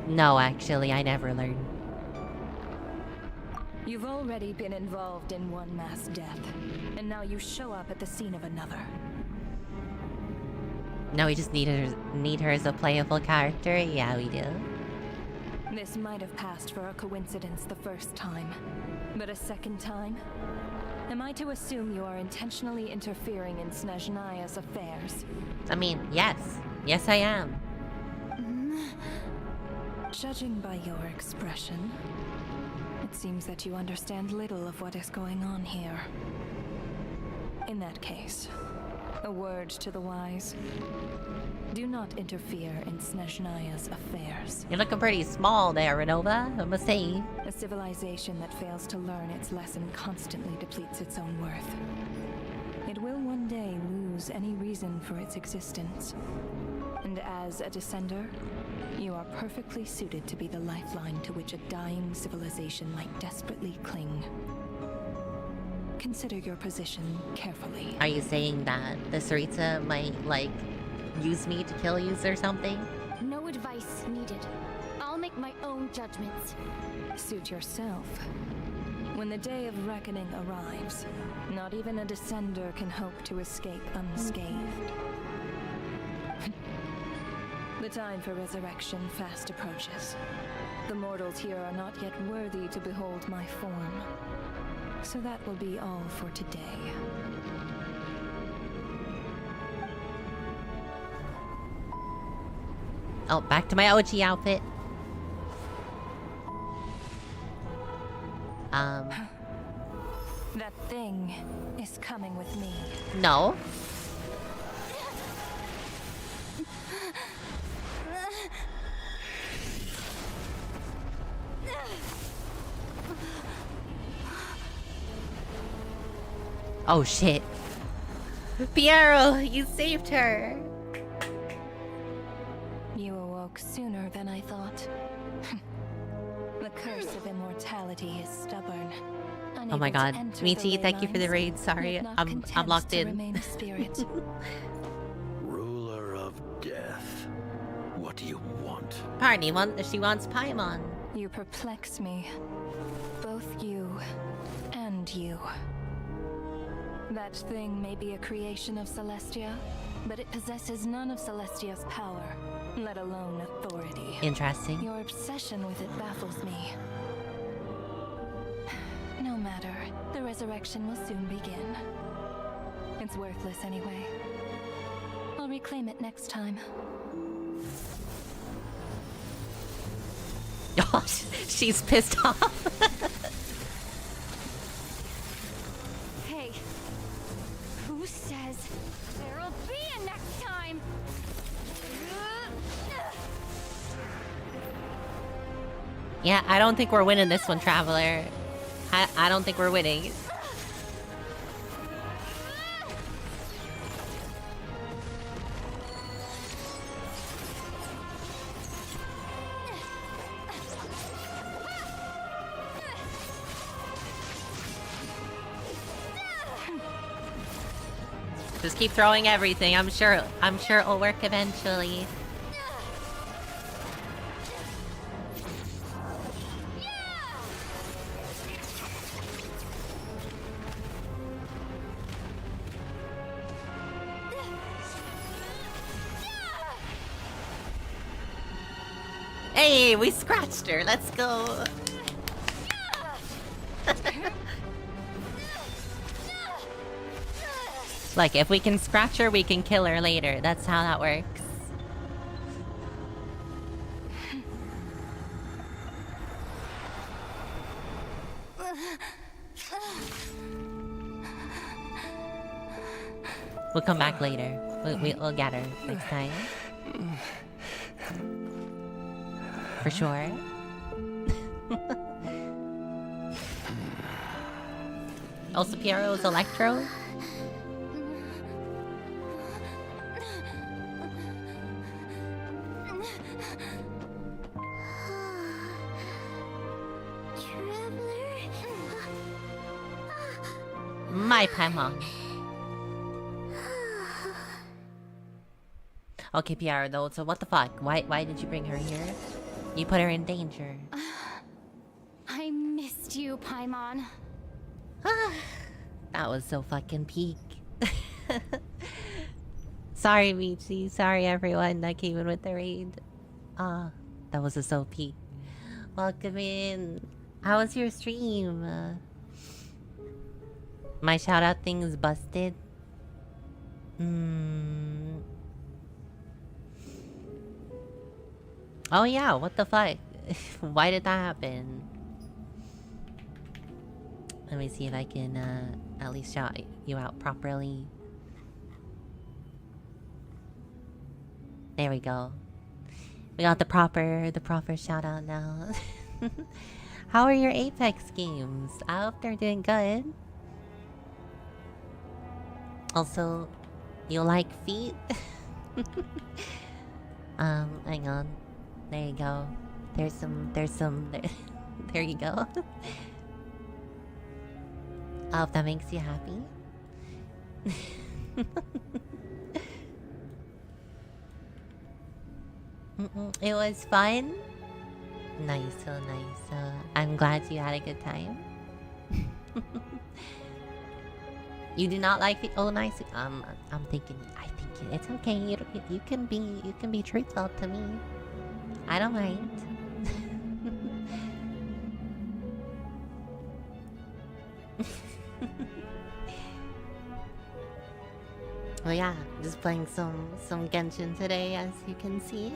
[SPEAKER 1] No, actually, I never learned.
[SPEAKER 16] You've already been involved in one mass death, and now you show up at the scene of another.
[SPEAKER 1] No, we just need her as a playable character? Yeah, we do.
[SPEAKER 16] This might have passed for a coincidence the first time, but a second time? Am I to assume you are intentionally interfering in SHEZNAYA's affairs?
[SPEAKER 1] I mean, yes. Yes, I am.
[SPEAKER 16] Judging by your expression, it seems that you understand little of what is going on here. In that case, a word to the wise. Do not interfere in SHEZNAYA's affairs.
[SPEAKER 1] You're looking pretty small there, Renova, I must say.
[SPEAKER 16] A civilization that fails to learn its lesson constantly depletes its own worth. It will one day lose any reason for its existence. And as a descender, you are perfectly suited to be the lifeline to which a dying civilization might desperately cling. Consider your position carefully.
[SPEAKER 1] Are you saying that the Sarita might, like, use me to kill you or something?
[SPEAKER 3] No advice needed. I'll make my own judgments.
[SPEAKER 16] Suit yourself. When the day of reckoning arrives, not even a descender can hope to escape unscathed. The time for resurrection fast approaches. The mortals here are not yet worthy to behold my form. So that will be all for today.
[SPEAKER 1] Oh, back to my OG outfit.
[SPEAKER 16] That thing is coming with me.
[SPEAKER 1] No. Oh shit. Piero, you saved her.
[SPEAKER 16] You awoke sooner than I thought. The curse of immortality is stubborn.
[SPEAKER 1] Oh my god. Michi, thank you for the raid. Sorry, I'm locked in.
[SPEAKER 18] Ruler of death. What do you want?
[SPEAKER 1] Pardon, she wants Paimon.
[SPEAKER 16] You perplex me. Both you and you. That thing may be a creation of Celestia, but it possesses none of Celestia's power, let alone authority.
[SPEAKER 1] Interesting.
[SPEAKER 16] Your obsession with it baffles me. No matter, the resurrection will soon begin. It's worthless anyway. I'll reclaim it next time.
[SPEAKER 1] Oh, she's pissed off.
[SPEAKER 3] Hey, who says there'll be a next time?
[SPEAKER 1] Yeah, I don't think we're winning this one, Traveler. I don't think we're winning. Just keep throwing everything. I'm sure it'll work eventually. Hey, we scratched her. Let's go. Like, if we can scratch her, we can kill her later. That's how that works. We'll come back later. We'll get her next time. For sure. Also, Piero's Electro. My Paimon. Okay, Piero, though, so what the fuck? Why did you bring her here? You put her in danger.
[SPEAKER 3] I missed you, Paimon.
[SPEAKER 1] That was so fucking peak. Sorry, Michi. Sorry, everyone that came in with the raid. That was so peak. Welcome in. How was your stream? My shout-out thing is busted. Oh yeah, what the fuck? Why did that happen? Let me see if I can at least shout you out properly. There we go. We got the proper shout out now. How are your Apex games? I hope they're doing good. Also, you like feet? Hang on. There you go. There's some there you go. I hope that makes you happy. It was fun. Nice, so nice. I'm glad you had a good time. You do not like it? Oh, nice. I'm thinking. I think it's okay. You can be truthful to me. I don't mind. Well, yeah, just playing some Genshin today, as you can see.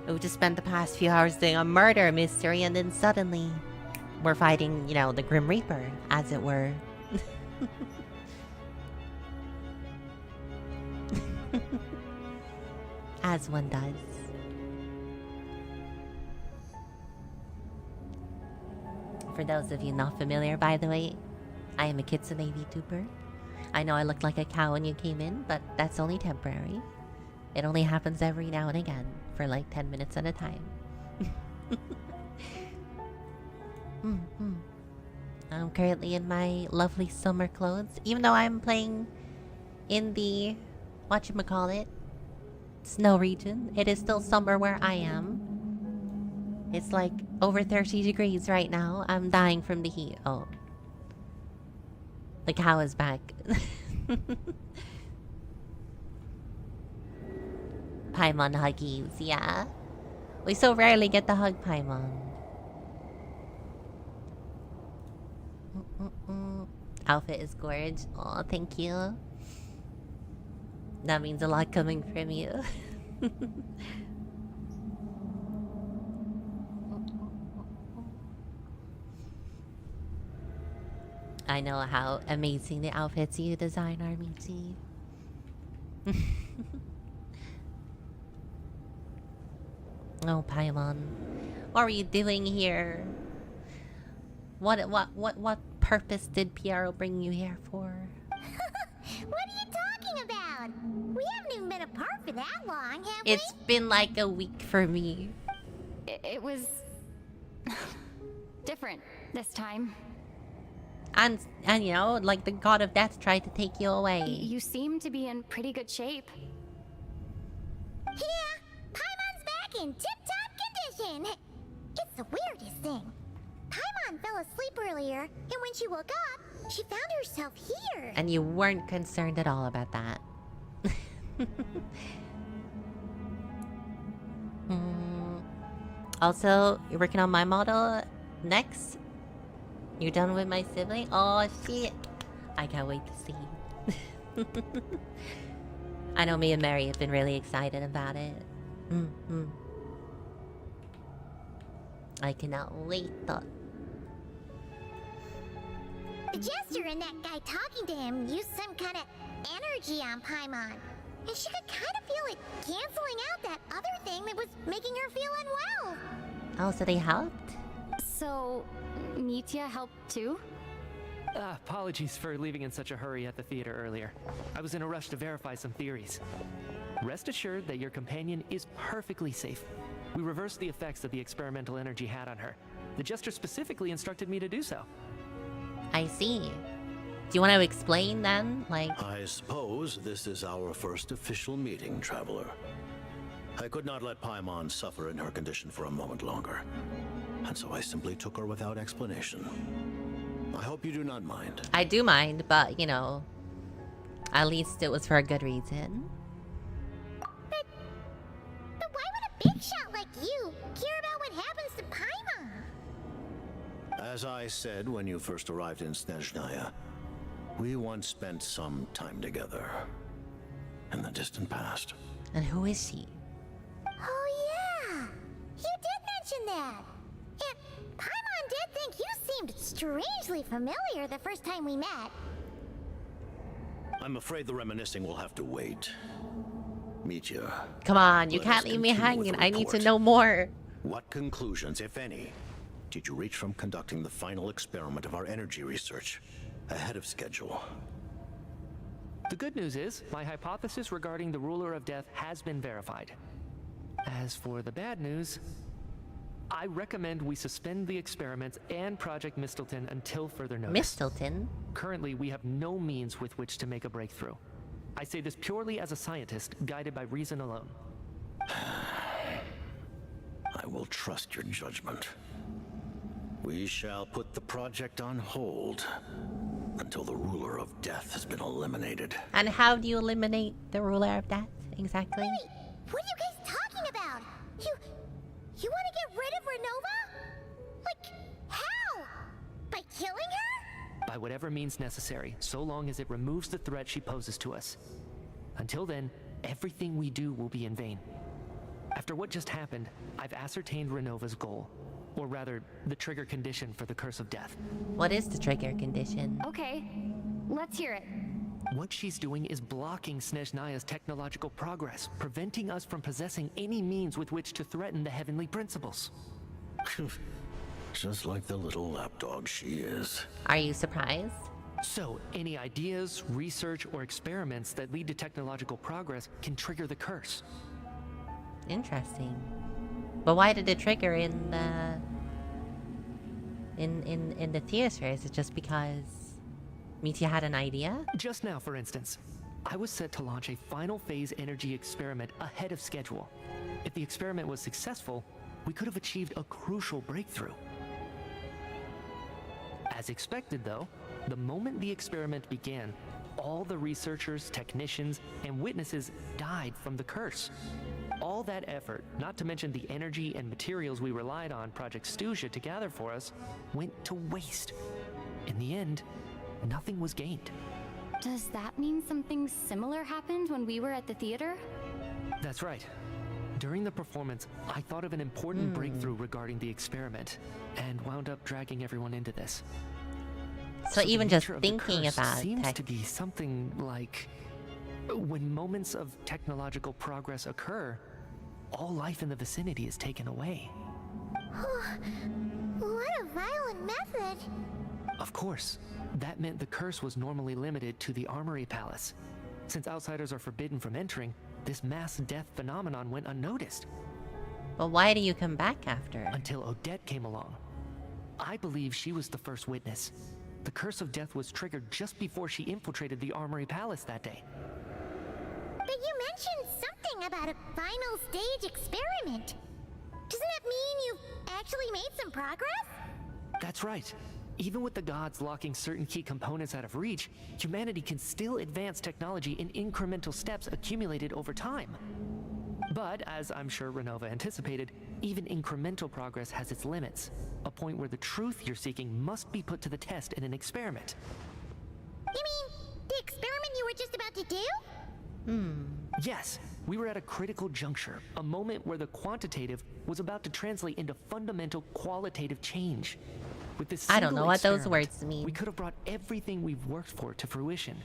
[SPEAKER 1] We just spent the past few hours doing a murder mystery, and then suddenly we're fighting, you know, the Grim Reaper, as it were. As one does. For those of you not familiar, by the way, I am a Kitsune VTuber. I know I looked like a cow when you came in, but that's only temporary. It only happens every now and again, for like 10 minutes at a time. I'm currently in my lovely summer clothes, even though I'm playing in the, whatchamacallit, snow region. It is still summer where I am. It's like over 30 degrees right now. I'm dying from the heat. Oh. The cow is back. Paimon huggies, yeah. We so rarely get the hug Paimon. Outfit is gorgeous. Oh, thank you. That means a lot coming from you. I know how amazing the outfits you design are, Michi. Oh, Paimon. What are you doing here? What purpose did Piero bring you here for?
[SPEAKER 10] What are you talking about? We haven't even been apart for that long, have we?
[SPEAKER 1] It's been like a week for me.
[SPEAKER 3] It was different this time.
[SPEAKER 1] And you know, like the god of death tried to take you away.
[SPEAKER 3] You seem to be in pretty good shape.
[SPEAKER 10] Yeah, Paimon's back in tip-top condition. It's the weirdest thing. Paimon fell asleep earlier, and when she woke up, she found herself here.
[SPEAKER 1] And you weren't concerned at all about that. Also, you're working on my model next? You're done with my sibling? Oh shit. I can't wait to see. I know me and Mary have been really excited about it. I cannot wait though.
[SPEAKER 10] The jester and that guy talking to him used some kind of energy on Paimon. And she could kind of feel it canceling out that other thing that was making her feel unwell.
[SPEAKER 1] Oh, so they helped?
[SPEAKER 3] So, Mitya helped too?
[SPEAKER 7] Apologies for leaving in such a hurry at the theater earlier. I was in a rush to verify some theories. Rest assured that your companion is perfectly safe. We reversed the effects that the experimental energy had on her. The jester specifically instructed me to do so.
[SPEAKER 1] I see. Do you want to explain then? Like,
[SPEAKER 18] I suppose this is our first official meeting, traveler. I could not let Paimon suffer in her condition for a moment longer, and so I simply took her without explanation. I hope you do not mind.
[SPEAKER 1] I do mind, but you know, at least it was for a good reason.
[SPEAKER 10] But why would a big shot like you care about what happens to Paimon?
[SPEAKER 18] As I said when you first arrived in SHEZNAYA, we once spent some time together in the distant past.
[SPEAKER 1] And who is she?
[SPEAKER 10] Oh yeah, you did mention that. And Paimon did think you seemed strangely familiar the first time we met.
[SPEAKER 18] I'm afraid the reminiscing will have to wait. Mitya.
[SPEAKER 1] Come on, you
[SPEAKER 18] let
[SPEAKER 1] can't
[SPEAKER 18] us
[SPEAKER 1] leave me
[SPEAKER 18] continue with
[SPEAKER 1] hanging.
[SPEAKER 18] the
[SPEAKER 1] I need to
[SPEAKER 18] report.
[SPEAKER 1] know more.
[SPEAKER 18] What conclusions, if any, did you reach from conducting the final experiment of our energy research ahead of schedule?
[SPEAKER 7] The good news is, my hypothesis regarding the ruler of death has been verified. As for the bad news, I recommend we suspend the experiments and Project Mistelton until further notice.
[SPEAKER 1] Mistelton?
[SPEAKER 7] Currently, we have no means with which to make a breakthrough. I say this purely as a scientist, guided by reason alone.
[SPEAKER 18] I will trust your judgment. We shall put the project on hold until the ruler of death has been eliminated.
[SPEAKER 1] And how do you eliminate the ruler of death exactly?
[SPEAKER 10] Wait, what are you guys talking about? You want to get rid of Renova? Like, how? By killing her?
[SPEAKER 7] By whatever means necessary, so long as it removes the threat she poses to us. Until then, everything we do will be in vain. After what just happened, I've ascertained Renova's goal. Or rather, the trigger condition for the Curse of Death.
[SPEAKER 1] What is the trigger condition?
[SPEAKER 3] Okay, let's hear it.
[SPEAKER 7] What she's doing is blocking SHEZNAYA's technological progress, preventing us from possessing any means with which to threaten the heavenly principles.
[SPEAKER 18] Just like the little lapdog she is.
[SPEAKER 1] Are you surprised?
[SPEAKER 7] So, any ideas, research, or experiments that lead to technological progress can trigger the curse.
[SPEAKER 1] Interesting. But why did it trigger in the in the theater? Is it just because Mitya had an idea?
[SPEAKER 7] Just now, for instance, I was set to launch a final phase energy experiment ahead of schedule. If the experiment was successful, we could have achieved a crucial breakthrough. As expected, though, the moment the experiment began, all the researchers, technicians, and witnesses died from the curse. All that effort, not to mention the energy and materials we relied on Project Stuzia to gather for us, went to waste. In the end, nothing was gained.
[SPEAKER 3] Does that mean something similar happened when we were at the theater?
[SPEAKER 7] That's right. During the performance, I thought of an important breakthrough regarding the experiment, and wound up dragging everyone into this.
[SPEAKER 1] So even
[SPEAKER 7] the
[SPEAKER 1] just
[SPEAKER 7] nature of the
[SPEAKER 1] thinking
[SPEAKER 7] curse
[SPEAKER 1] about
[SPEAKER 7] seems
[SPEAKER 1] tech-
[SPEAKER 7] to be something like when moments of technological progress occur, all life in the vicinity is taken away.
[SPEAKER 10] What a violent method.
[SPEAKER 7] Of course, that meant the curse was normally limited to the Armory Palace. Since outsiders are forbidden from entering, this mass death phenomenon went unnoticed.
[SPEAKER 1] But why do you come back after?
[SPEAKER 7] Until Odette came along. I believe she was the first witness. The curse of death was triggered just before she infiltrated the Armory Palace that day.
[SPEAKER 10] But you mentioned something about a final stage experiment. Doesn't that mean you've actually made some progress?
[SPEAKER 7] That's right. Even with the gods locking certain key components out of reach, humanity can still advance technology in incremental steps accumulated over time. But, as I'm sure Renova anticipated, even incremental progress has its limits. A point where the truth you're seeking must be put to the test in an experiment.
[SPEAKER 10] You mean the experiment you were just about to do?
[SPEAKER 7] Yes, we were at a critical juncture, a moment where the quantitative was about to translate into fundamental qualitative change. With this
[SPEAKER 1] I don't know what those
[SPEAKER 7] experiment,
[SPEAKER 1] words mean.
[SPEAKER 7] We could have brought everything we've worked for to fruition.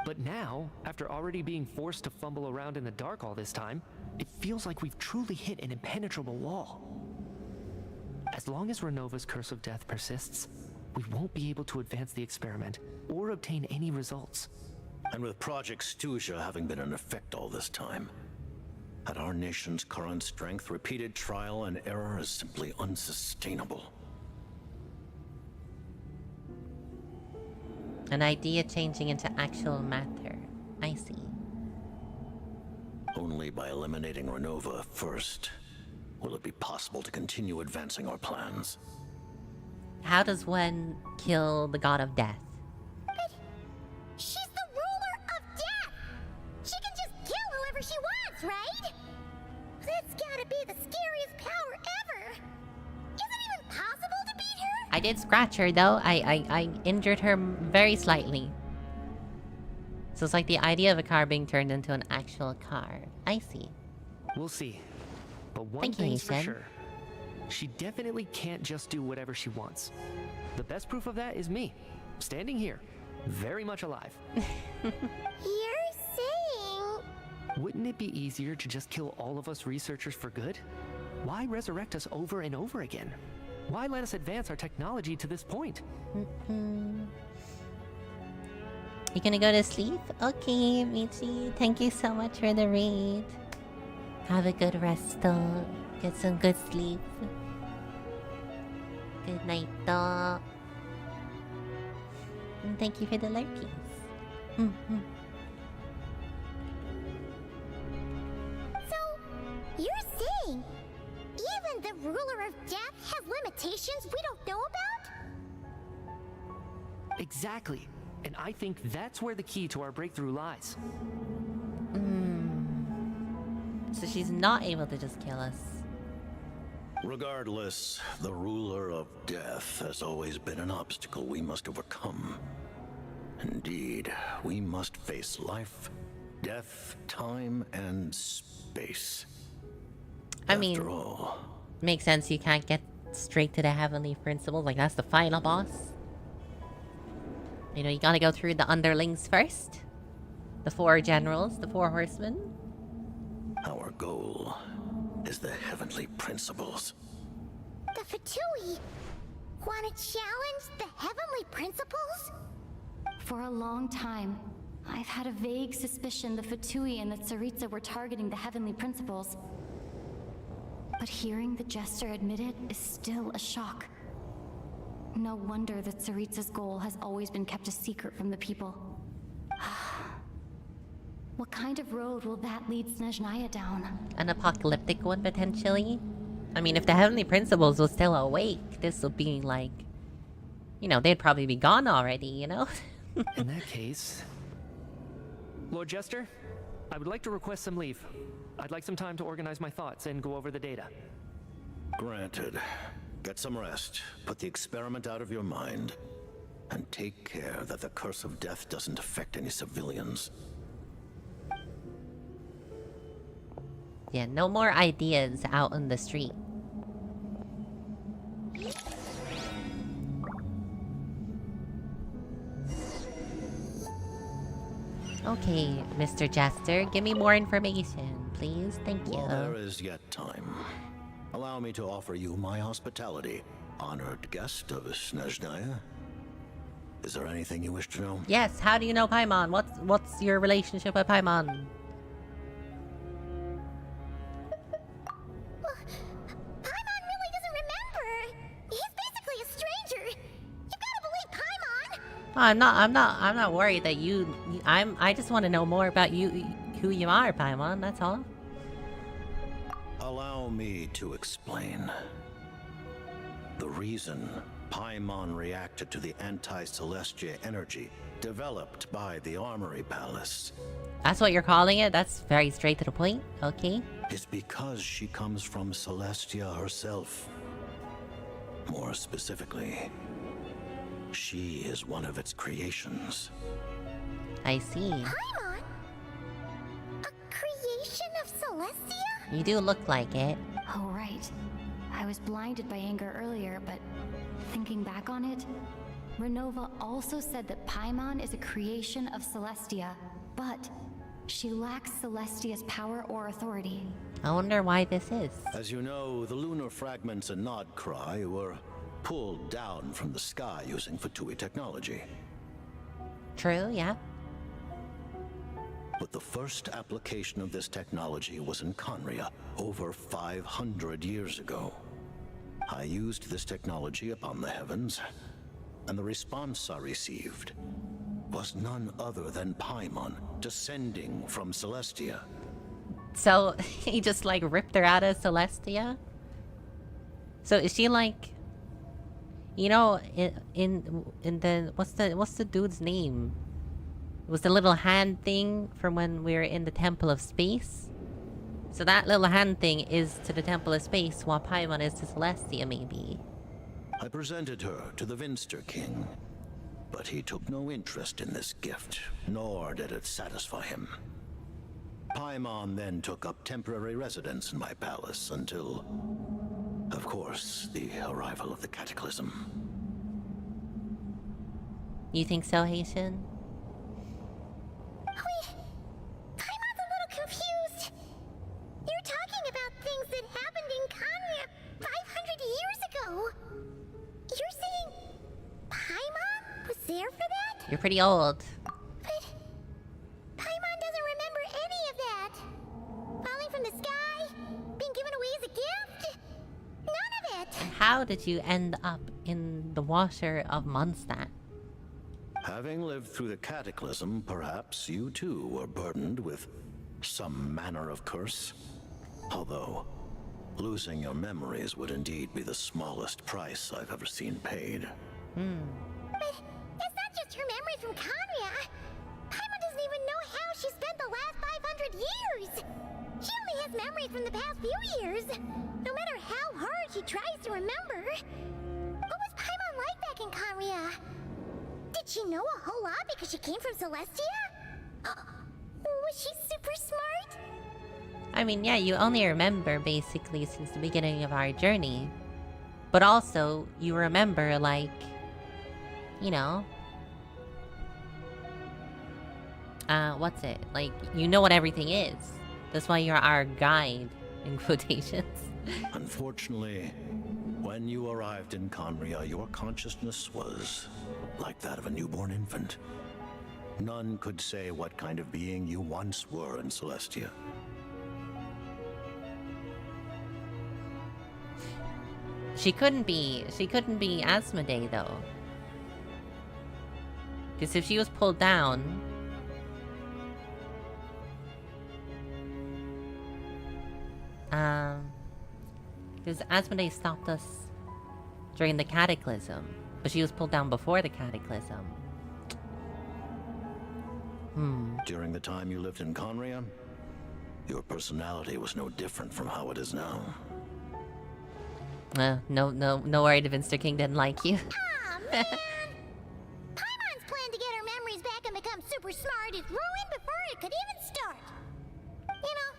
[SPEAKER 7] But now, after already being forced to fumble around in the dark all this time, it feels like we've truly hit an impenetrable wall. As long as Renova's curse of death persists, we won't be able to advance the experiment or obtain any results.
[SPEAKER 18] And with Project Stuja having been in effect all this time, at our nation's current strength, repeated trial and error is simply unsustainable.
[SPEAKER 1] An idea changing into actual matter. I see.
[SPEAKER 18] Only by eliminating Renova first will it be possible to continue advancing our plans.
[SPEAKER 1] How does one kill the god of death?
[SPEAKER 10] She's the ruler of death! She can just kill whoever she wants, right? That's gotta be the scariest power ever! Is it even possible to beat her?
[SPEAKER 1] I did scratch her though. I injured her very slightly. So it's like the idea of a car being turned into an actual car. I see.
[SPEAKER 7] We'll see. But one
[SPEAKER 1] Thank you,
[SPEAKER 7] thing's for
[SPEAKER 1] Ethan.
[SPEAKER 7] sure. She definitely can't just do whatever she wants. The best proof of that is me, standing here, very much alive.
[SPEAKER 10] You're saying...
[SPEAKER 7] Wouldn't it be easier to just kill all of us researchers for good? Why resurrect us over and over again? Why let us advance our technology to this point?
[SPEAKER 1] You gonna go to sleep? Okay, Michi. Thank you so much for the raid. Have a good rest though. Get some good sleep. Good night though. And thank you for the lurkies.
[SPEAKER 10] So, you're saying even the ruler of death has limitations we don't know about?
[SPEAKER 7] Exactly. And I think that's where the key to our breakthrough lies.
[SPEAKER 1] So she's not able to just kill us.
[SPEAKER 18] Regardless, the ruler of death has always been an obstacle we must overcome. Indeed, we must face life, death, time, and space.
[SPEAKER 1] I mean,
[SPEAKER 18] After all,
[SPEAKER 1] makes sense. You can't get straight to the heavenly principles. Like, that's the final boss. You know, you gotta go through the underlings first. The 4 generals, the 4 horsemen.
[SPEAKER 18] our goal is the heavenly principles.
[SPEAKER 10] The Fatui want to challenge the heavenly principles?
[SPEAKER 3] For a long time, I've had a vague suspicion the Fatui and the Tsaritsa were targeting the heavenly principles. But hearing the Jester admit it is still a shock. No wonder that Tsaritsa's goal has always been kept a secret from the people. What kind of road will that lead SHEZNAYA down?
[SPEAKER 1] An apocalyptic one, potentially? I mean, if the heavenly principles were still awake, this would be like... You know, they'd probably be gone already, you know?
[SPEAKER 7] In that case... Lord Jester, I would like to request some leave. I'd like some time to organize my thoughts and go over the data.
[SPEAKER 18] Granted. Get some rest, put the experiment out of your mind, and take care that the curse of death doesn't affect any civilians.
[SPEAKER 1] Yeah, no more ideas out on the street. Okay, Mr. Jester, give me more information, please. Thank you.
[SPEAKER 18] While there is yet time, allow me to offer you my hospitality, honored guest of SHEZNAYA. Is there anything you wish to know?
[SPEAKER 1] Yes, how do you know Paimon? What's your relationship with Paimon?
[SPEAKER 10] Paimon really doesn't remember. He's basically a stranger. You gotta believe Paimon.
[SPEAKER 1] I'm not worried that I just want to know more about you, who you are, Paimon, that's all.
[SPEAKER 18] Allow me to explain. The reason Paimon reacted to the anti-Celestia energy developed by the Armory Palace,
[SPEAKER 1] That's what you're calling it? That's very straight to the point. Okay.
[SPEAKER 18] is because she comes from Celestia herself. More specifically, she is one of its creations.
[SPEAKER 1] I see.
[SPEAKER 10] Paimon? A creation of Celestia?
[SPEAKER 1] You do look like it.
[SPEAKER 3] Oh, right. I was blinded by anger earlier, but thinking back on it, Renova also said that Paimon is a creation of Celestia, but she lacks Celestia's power or authority.
[SPEAKER 1] I wonder why this is.
[SPEAKER 18] As you know, the lunar fragments in Nodcry were pulled down from the sky using Fatui technology.
[SPEAKER 1] True, yeah.
[SPEAKER 18] But the first application of this technology was in Conria over 500 years ago. I used this technology upon the heavens, and the response I received was none other than Paimon descending from Celestia.
[SPEAKER 1] So he just like ripped her out of Celestia? So is she like, you know, in the what's the dude's name? It was the little hand thing from when we were in the Temple of Space. So that little hand thing is to the Temple of Space, while Paimon is to Celestia, maybe.
[SPEAKER 18] I presented her to the Vinster King, but he took no interest in this gift, nor did it satisfy him. Paimon then took up temporary residence in my palace until, of course, the arrival of the Cataclysm.
[SPEAKER 1] You think so, Haitian?
[SPEAKER 10] Wait, Paimon's a little confused. You're talking about things that happened in Conria 500 years ago. You're saying Paimon was there for that?
[SPEAKER 1] You're pretty old.
[SPEAKER 10] But Paimon doesn't remember any of that. Falling from the sky, being given away as a gift, none of it.
[SPEAKER 1] How did you end up in the washer of Mondstadt?
[SPEAKER 18] Having lived through the Cataclysm, perhaps you too were burdened with some manner of curse. Although, losing your memories would indeed be the smallest price I've ever seen paid.
[SPEAKER 10] But it's not just her memory from Conria. Paimon doesn't even know how she spent the last 500 years. She only has memories from the past few years. No matter how hard she tries to remember. What was Paimon like back in Conria? Did she know a whole lot because she came from Celestia? Was she super smart?
[SPEAKER 1] I mean, yeah, you only remember basically since the beginning of our journey. But also, you remember, like, you know, what's it? Like, you know what everything is. That's why you're our guide, in quotations.
[SPEAKER 18] Unfortunately, when you arrived in Conria, your consciousness was like that of a newborn infant. None could say what kind of being you once were in Celestia.
[SPEAKER 1] She couldn't be Asmodee, though. Because if she was pulled down... Because Asmodee stopped us during the Cataclysm. But she was pulled down before the Cataclysm.
[SPEAKER 18] During the time you lived in Conria, your personality was no different from how it is now.
[SPEAKER 1] No worry, the Vinster King didn't like you.
[SPEAKER 10] Aw, man! Paimon's plan to get her memories back and become super smart is ruined before it could even start. You know,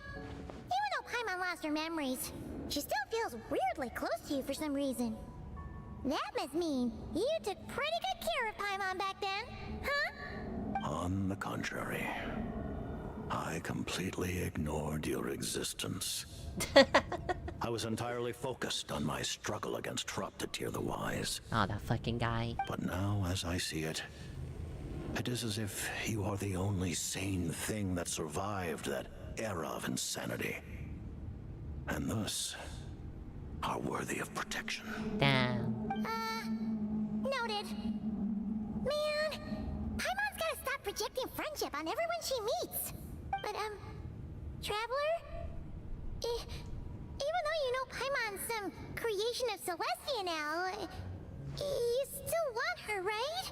[SPEAKER 10] even though Paimon lost her memories, she still feels weirdly close to you for some reason. That must mean you took pretty good care of Paimon back then, huh?
[SPEAKER 18] On the contrary, I completely ignored your existence. I was entirely focused on my struggle against Troptatir the Wise.
[SPEAKER 1] Oh, that fucking guy.
[SPEAKER 18] But now, as I see it, it is as if you are the only sane thing that survived that era of insanity. And thus, are worthy of protection.
[SPEAKER 1] Damn.
[SPEAKER 10] Noted. Man, Paimon's gotta stop projecting friendship on everyone she meets. But, Traveler? Even though you know Paimon's some creation of Celestia now, you still want her, right?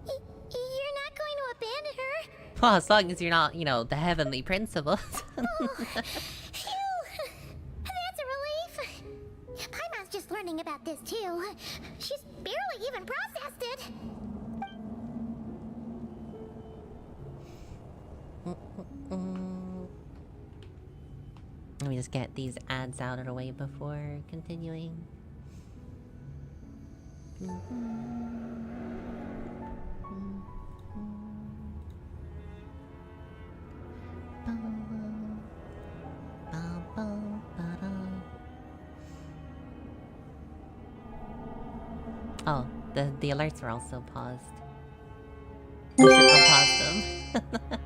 [SPEAKER 10] You're you're not going to abandon her.
[SPEAKER 1] Well, as long as you're not, you know, the heavenly principles.
[SPEAKER 10] Phew! That's a relief. Paimon's just learning about this too. She's barely even processed it.
[SPEAKER 1] Let me just get these ads out of the way before continuing. Oh, the alerts are also paused. I should unpause them.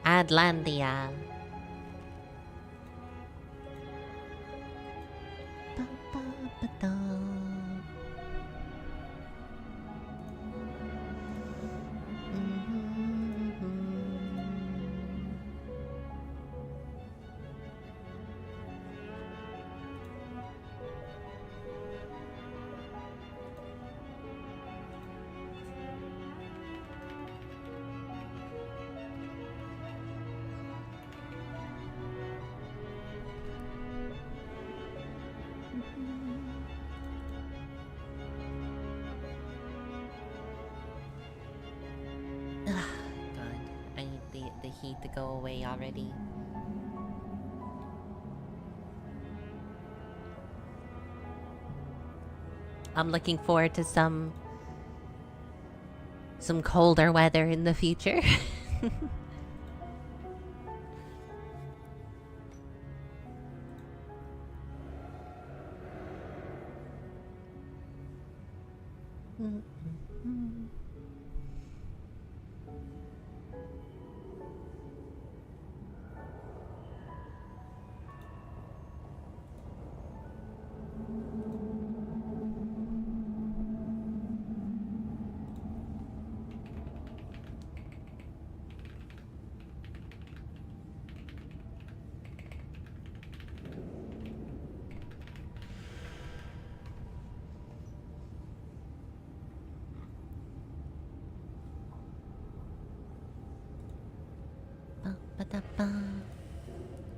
[SPEAKER 1] Adlandia. To go away already. I'm looking forward to some colder weather in the future.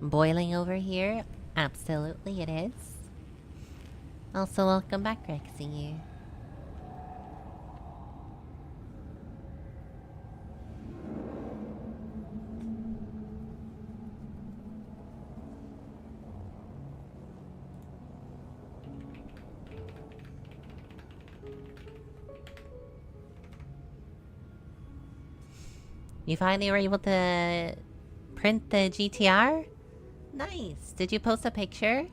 [SPEAKER 1] Boiling over here? Absolutely it is. Also, welcome back, Rexy. You finally were able to print the GTR? Nice. Did you post a picture?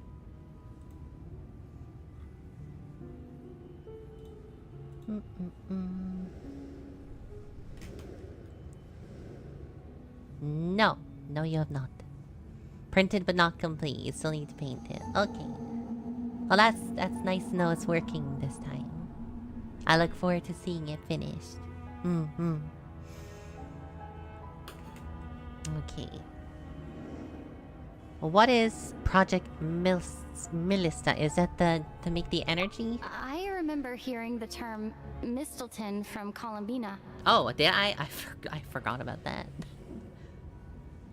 [SPEAKER 1] No. No, you have not. Printed but not complete. You still need to paint it. Okay. Well, that's nice to know it's working this time. I look forward to seeing it finished. Okay. What is Project Millista? Is that to make the energy?
[SPEAKER 3] I remember hearing the term Mistleton from Columbina.
[SPEAKER 1] Oh, did I? I forgot about that.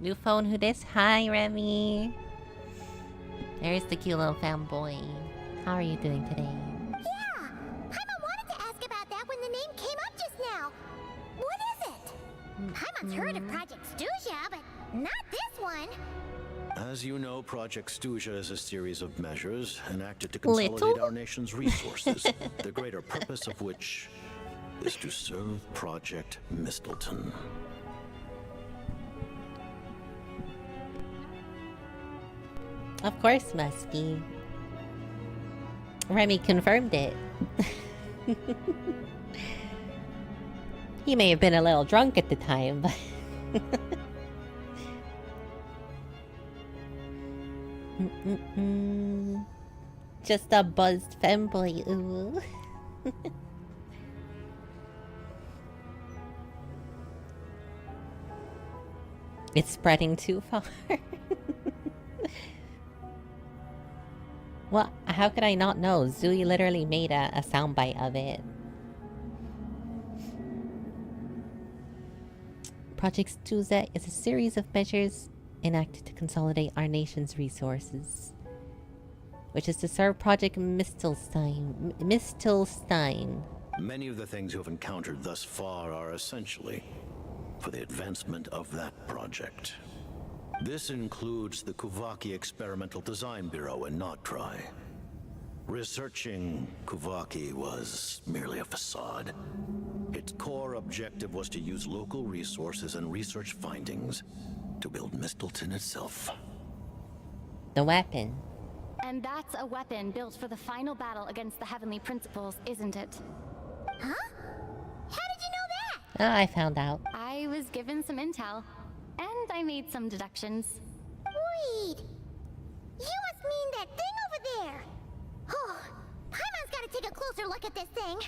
[SPEAKER 1] New phone, who this? Hi, Remy. There's the cute little fanboy. How are you doing today?
[SPEAKER 10] Yeah! Paimon wanted to ask about that when the name came up just now. What is it? Paimon's heard of Project Stuja, but not this one.
[SPEAKER 18] As you know, Project Stuja is a series of measures enacted to consolidate our nation's resources, the greater purpose of which is to serve Project Mistleton.
[SPEAKER 1] Of course, Muskie. Remy confirmed it. He may have been a little drunk at the time, but... Just a buzzed femboy, ooh. It's spreading too far. Well, how could I not know? Zooey literally made a soundbite of it. Project SHEZNAYA is a series of measures enacted to consolidate our nation's resources, which is to serve Project Mistelstein.
[SPEAKER 18] Many of the things you have encountered thus far are essentially for the advancement of that project. This includes the Kuvaki Experimental Design Bureau in Notri. Researching Kuvaki was merely a facade. Its core objective was to use local resources and research findings to build Mistelton itself.
[SPEAKER 1] The weapon.
[SPEAKER 3] And that's a weapon built for the final battle against the Heavenly Principles, isn't it?
[SPEAKER 10] Huh? How did you know that?
[SPEAKER 1] Ah, I found out.
[SPEAKER 3] I was given some intel, and I made some deductions.
[SPEAKER 10] Wait! You must mean that thing over there! Oh, Paimon's gotta take a closer look at this thing.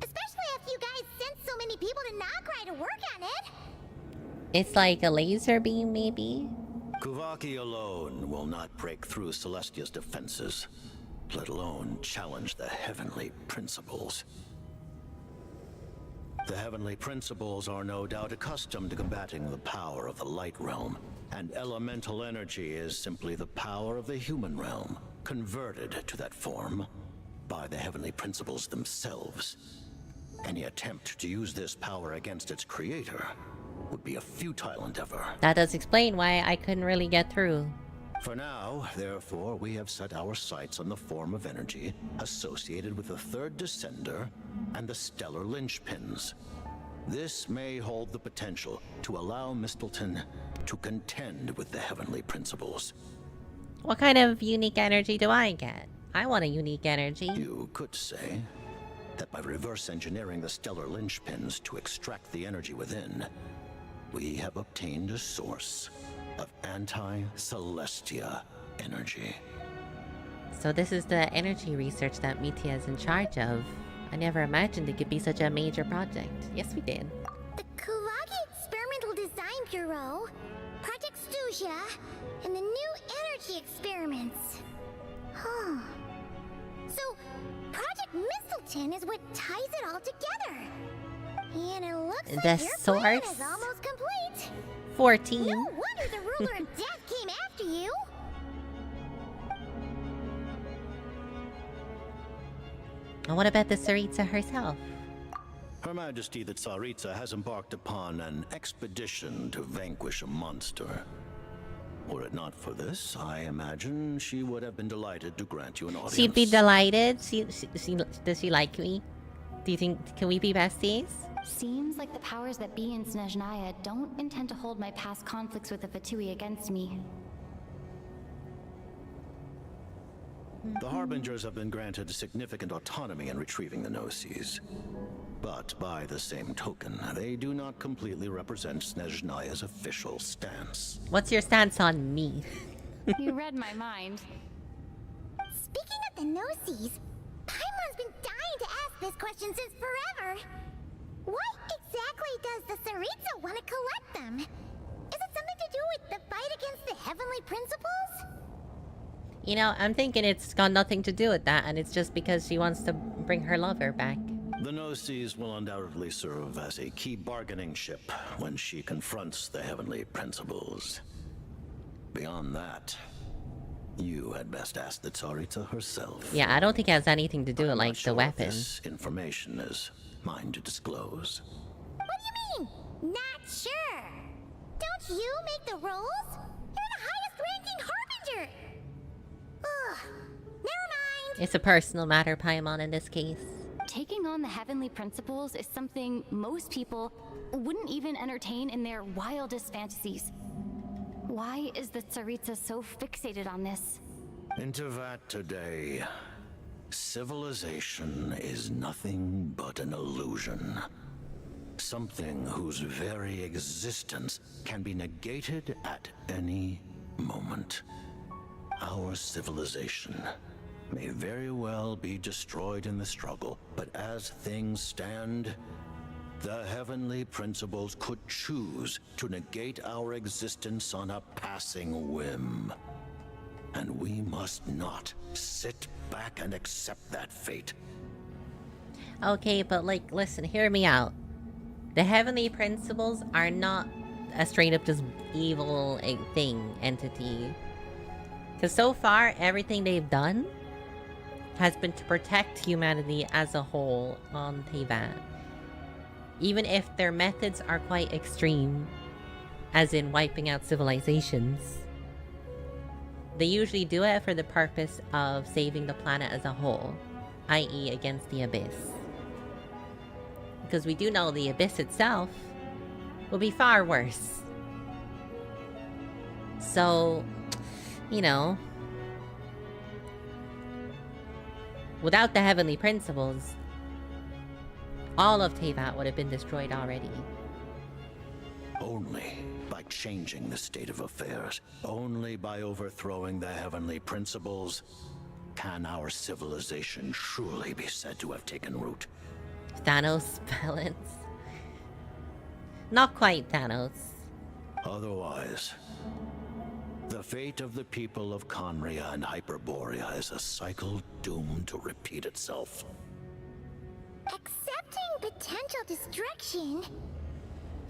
[SPEAKER 10] Especially after you guys sent so many people to Nagrai to work on it.
[SPEAKER 1] It's like a laser beam, maybe?
[SPEAKER 18] Kuvaki alone will not break through Celestia's defenses, let alone challenge the Heavenly Principles. The Heavenly Principles are no doubt accustomed to combating the power of the Light Realm, and elemental energy is simply the power of the human realm, converted to that form by the Heavenly Principles themselves. Any attempt to use this power against its creator would be a futile endeavor.
[SPEAKER 1] That does explain why I couldn't really get through.
[SPEAKER 18] For now, therefore, we have set our sights on the form of energy associated with the third descender and the stellar linchpins. This may hold the potential to allow Mistelton to contend with the Heavenly Principles.
[SPEAKER 1] What kind of unique energy do I get? I want a unique energy.
[SPEAKER 18] You could say that by reverse engineering the stellar linchpins to extract the energy within, we have obtained a source of anti-Celestia energy.
[SPEAKER 1] So this is the energy research that Mitya is in charge of. I never imagined it could be such a major project. Yes, we did.
[SPEAKER 10] The Kuvaki Experimental Design Bureau, Project SHEZNAYA, and the new energy experiments. Huh. So, Project Mistelton is what ties it all together. And it looks
[SPEAKER 1] The
[SPEAKER 10] like your plan
[SPEAKER 1] source?
[SPEAKER 10] is almost complete.
[SPEAKER 1] 14.
[SPEAKER 10] No wonder the ruler of death came after you.
[SPEAKER 1] And what about the Tsaritsa herself?
[SPEAKER 18] Her Majesty the Tsaritsa has embarked upon an expedition to vanquish a monster. Were it not for this, I imagine she would have been delighted to grant you an audience.
[SPEAKER 1] She'd be delighted. Does she like me? Do you think, can we be besties?
[SPEAKER 3] Seems like the powers that be in SHEZNAYA don't intend to hold my past conflicts with the Fatui against me.
[SPEAKER 18] The Harbingers have been granted significant autonomy in retrieving the Gnosis. But by the same token, they do not completely represent SHEZNAYA's official stance.
[SPEAKER 1] What's your stance on me?
[SPEAKER 3] You read my mind.
[SPEAKER 10] Speaking of the Gnosis, Paimon's been dying to ask this question since forever. Why exactly does the Tsaritsa want to collect them? Is it something to do with the fight against the Heavenly Principles?
[SPEAKER 1] You know, I'm thinking it's got nothing to do with that, and it's just because she wants to bring her lover back.
[SPEAKER 18] The Gnosis will undoubtedly serve as a key bargaining chip when she confronts the Heavenly Principles. Beyond that, you had best ask the Tsaritsa herself.
[SPEAKER 1] Yeah, I don't think it has anything to do with, like, the weapon.
[SPEAKER 18] This information is mine to disclose.
[SPEAKER 10] What do you mean? Not sure. Don't you make the rolls? You're the highest ranking Harbinger. Ugh. Never mind.
[SPEAKER 1] It's a personal matter, Paimon, in this case.
[SPEAKER 3] Taking on the Heavenly Principles is something most people wouldn't even entertain in their wildest fantasies. Why is the Tsaritsa so fixated on this?
[SPEAKER 18] Into that today, civilization is nothing but an illusion. Something whose very existence can be negated at any moment. Our civilization may very well be destroyed in the struggle, but as things stand, the Heavenly Principles could choose to negate our existence on a passing whim. And we must not sit back and accept that fate.
[SPEAKER 1] Okay, but like, listen, hear me out. The Heavenly Principles are not a straight up just evil entity. Because so far, everything they've done has been to protect humanity as a whole on Teyvat. Even if their methods are quite extreme, as in wiping out civilizations, they usually do it for the purpose of saving the planet as a whole, i.e. against the Abyss. Because we do know the Abyss itself will be far worse. So, you know, without the Heavenly Principles, all of Teyvat would have been destroyed already.
[SPEAKER 18] Only by changing the state of affairs, only by overthrowing the Heavenly Principles, can our civilization truly be said to have taken root.
[SPEAKER 1] Thanos balance. Not quite Thanos.
[SPEAKER 18] Otherwise, the fate of the people of Conria and Hyperborea is a cycle doomed to repeat itself.
[SPEAKER 10] Accepting potential destruction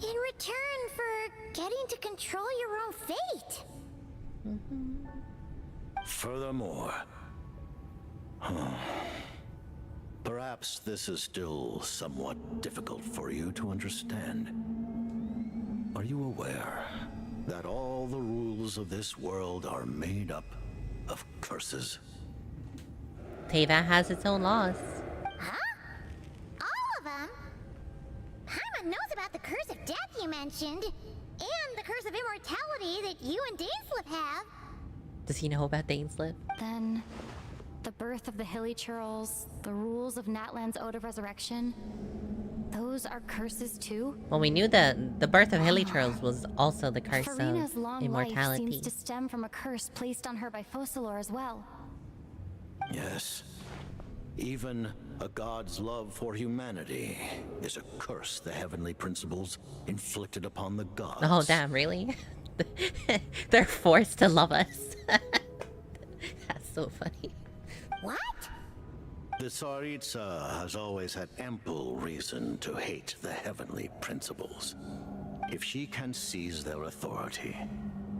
[SPEAKER 10] in return for getting to control your own fate.
[SPEAKER 18] Furthermore, perhaps this is still somewhat difficult for you to understand. Are you aware that all the rules of this world are made up of curses?
[SPEAKER 1] Teyvat has its own laws.
[SPEAKER 10] Huh? All of them? Paimon knows about the curse of death you mentioned, and the curse of immortality that you and Daneslip have.
[SPEAKER 1] Does he know about Daneslip?
[SPEAKER 3] Then, the birth of the Hilly Churls, the rules of Natlan's Ode of Resurrection, those are curses too?
[SPEAKER 1] Well, we knew that the birth of Hilly Churls was also the curse
[SPEAKER 3] Farina's
[SPEAKER 1] of
[SPEAKER 3] long
[SPEAKER 1] immortality.
[SPEAKER 3] life seems to stem from a curse placed on her by Focalor as well.
[SPEAKER 18] Yes. Even a god's love for humanity is a curse the Heavenly Principles inflicted upon the gods.
[SPEAKER 1] Oh, damn, really? They're forced to love us. That's so funny.
[SPEAKER 10] What?
[SPEAKER 18] The Tsaritsa has always had ample reason to hate the Heavenly Principles. If she can seize their authority,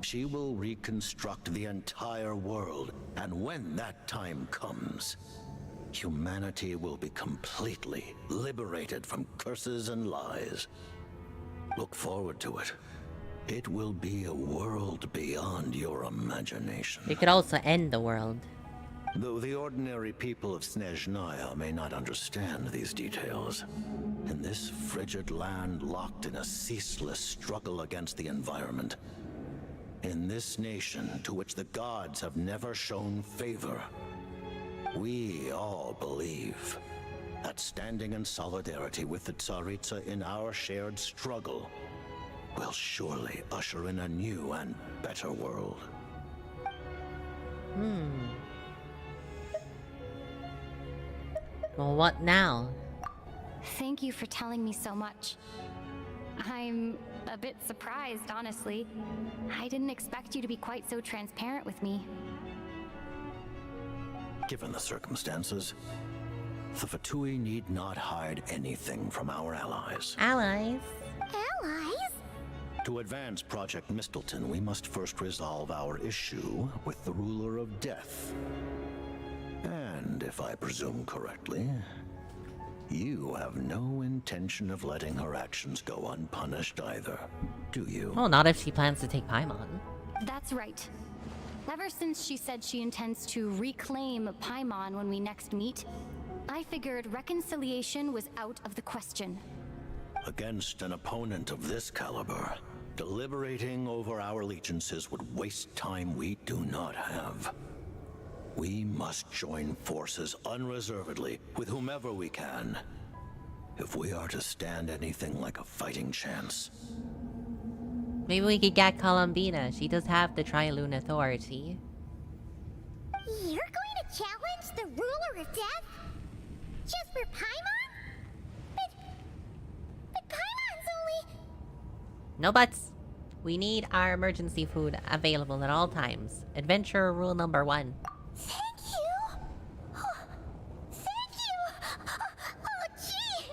[SPEAKER 18] she will reconstruct the entire world, and when that time comes, humanity will be completely liberated from curses and lies. Look forward to it. It will be a world beyond your imagination.
[SPEAKER 1] It could also end the world.
[SPEAKER 18] Though the ordinary people of SHEZNAYA may not understand these details, in this frigid land locked in a ceaseless struggle against the environment, in this nation to which the gods have never shown favor, we all believe that standing in solidarity with the Tsaritsa in our shared struggle will surely usher in a new and better world.
[SPEAKER 1] Well, what now?
[SPEAKER 3] Thank you for telling me so much. I'm a bit surprised, honestly. I didn't expect you to be quite so transparent with me.
[SPEAKER 18] Given the circumstances, the Fatui need not hide anything from our allies.
[SPEAKER 1] Allies?
[SPEAKER 10] Allies?
[SPEAKER 18] To advance Project Mistleton, we must first resolve our issue with the Ruler of Death. And if I presume correctly, you have no intention of letting her actions go unpunished either, do you?
[SPEAKER 1] Well, not if she plans to take Paimon.
[SPEAKER 3] That's right. Ever since she said she intends to reclaim Paimon when we next meet, I figured reconciliation was out of the question.
[SPEAKER 18] Against an opponent of this caliber, deliberating over our allegiances would waste time we do not have. We must join forces unreservedly with whomever we can, if we are to stand anything like a fighting chance.
[SPEAKER 1] Maybe we could get Columbina. She does have the Trilune authority.
[SPEAKER 10] You're going to challenge the Ruler of Death? Just for Paimon? But Paimon's only...
[SPEAKER 1] No buts. We need our emergency food available at all times. Adventure rule number 1.
[SPEAKER 10] Thank you! Thank you! Oh, gee!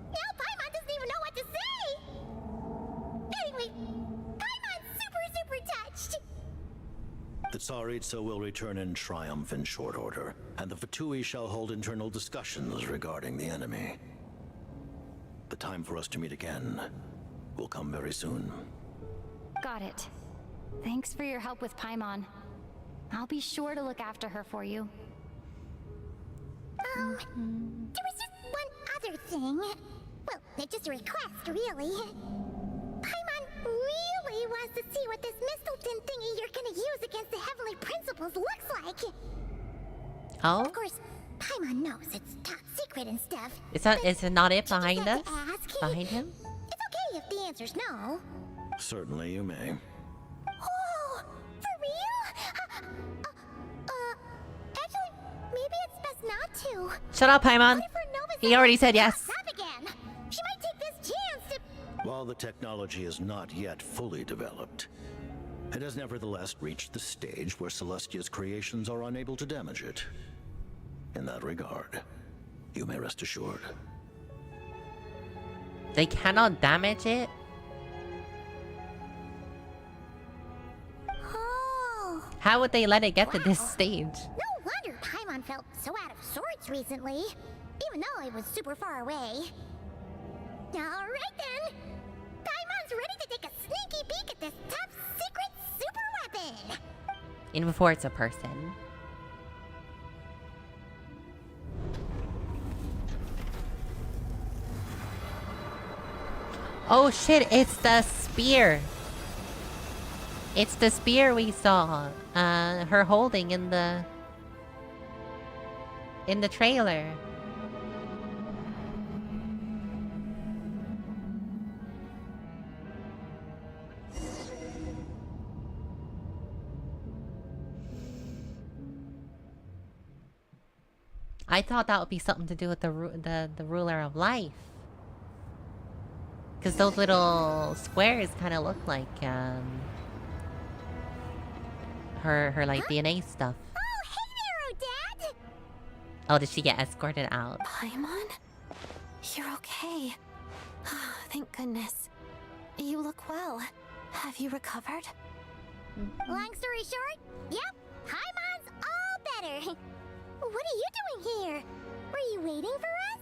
[SPEAKER 10] Now Paimon doesn't even know what to say! Anyway, Paimon's super touched!
[SPEAKER 18] The Tsaritsa will return in triumph in short order, and the Fatui shall hold internal discussions regarding the enemy. The time for us to meet again will come very soon.
[SPEAKER 3] Got it. Thanks for your help with Paimon. I'll be sure to look after her for you.
[SPEAKER 10] There was just one other thing. Well, it's just a request, really. Paimon really wants to see what this Mistelton thingy you're gonna use against the Heavenly Principles looks like.
[SPEAKER 1] Oh?
[SPEAKER 10] Of course, Paimon knows it's top secret and stuff.
[SPEAKER 1] Is it not it behind us?
[SPEAKER 10] Ask.
[SPEAKER 1] Behind him?
[SPEAKER 10] It's okay if the answer's no.
[SPEAKER 18] Certainly you may.
[SPEAKER 10] Oh, for real? Actually, maybe it's best not to.
[SPEAKER 1] Shut up, Paimon. He already said yes.
[SPEAKER 10] Up again. She might take this chance to.
[SPEAKER 18] While the technology is not yet fully developed, it has nevertheless reached the stage where Celestia's creations are unable to damage it. In that regard, you may rest assured.
[SPEAKER 1] They cannot damage it?
[SPEAKER 10] Oh.
[SPEAKER 1] How would they let it get to this stage?
[SPEAKER 10] No wonder Paimon felt so out of sorts recently, even though it was super far away. Alright then! Paimon's ready to take a sneaky peek at this top secret super weapon!
[SPEAKER 1] Even before it's a person. Oh shit, it's the spear. It's the spear we saw her holding in the trailer. I thought that would be something to do with the ruler of life. Because those little squares kind of look like her like DNA stuff.
[SPEAKER 10] Oh, hey there, Odette!
[SPEAKER 1] Oh, did she get escorted out?
[SPEAKER 15] Paimon? You're okay. Thank goodness. You look well. Have you recovered?
[SPEAKER 10] Long story short, yep, Paimon's all better. What are you doing here? Were you waiting for us?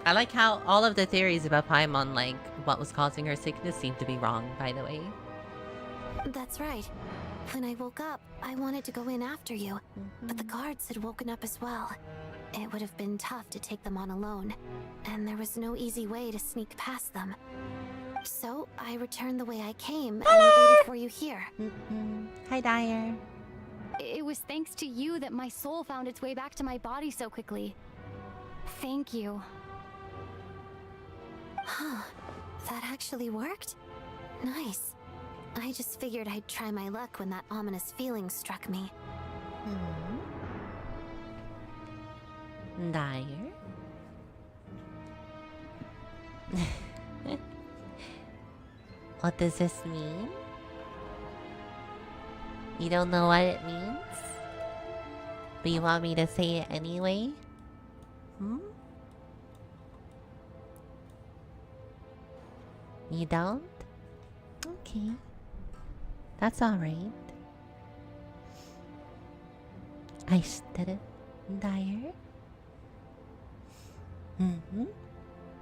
[SPEAKER 1] I like how all of the theories about Paimon, like what was causing her sickness, seem to be wrong, by the way.
[SPEAKER 15] That's right. When I woke up, I wanted to go in after you, but the guards had woken up as well. It would have been tough to take them on alone, and there was no easy way to sneak past them. So I returned the way I came and waited for you here.
[SPEAKER 1] Hi, Dyer.
[SPEAKER 3] It was thanks to you that my soul found its way back to my body so quickly. Thank you.
[SPEAKER 15] Huh. That actually worked? Nice. I just figured I'd try my luck when that ominous feeling struck me.
[SPEAKER 1] Dyer? What does this mean? You don't know what it means? But you want me to say it anyway? You don't? Okay. That's alright. I did it, Dyer.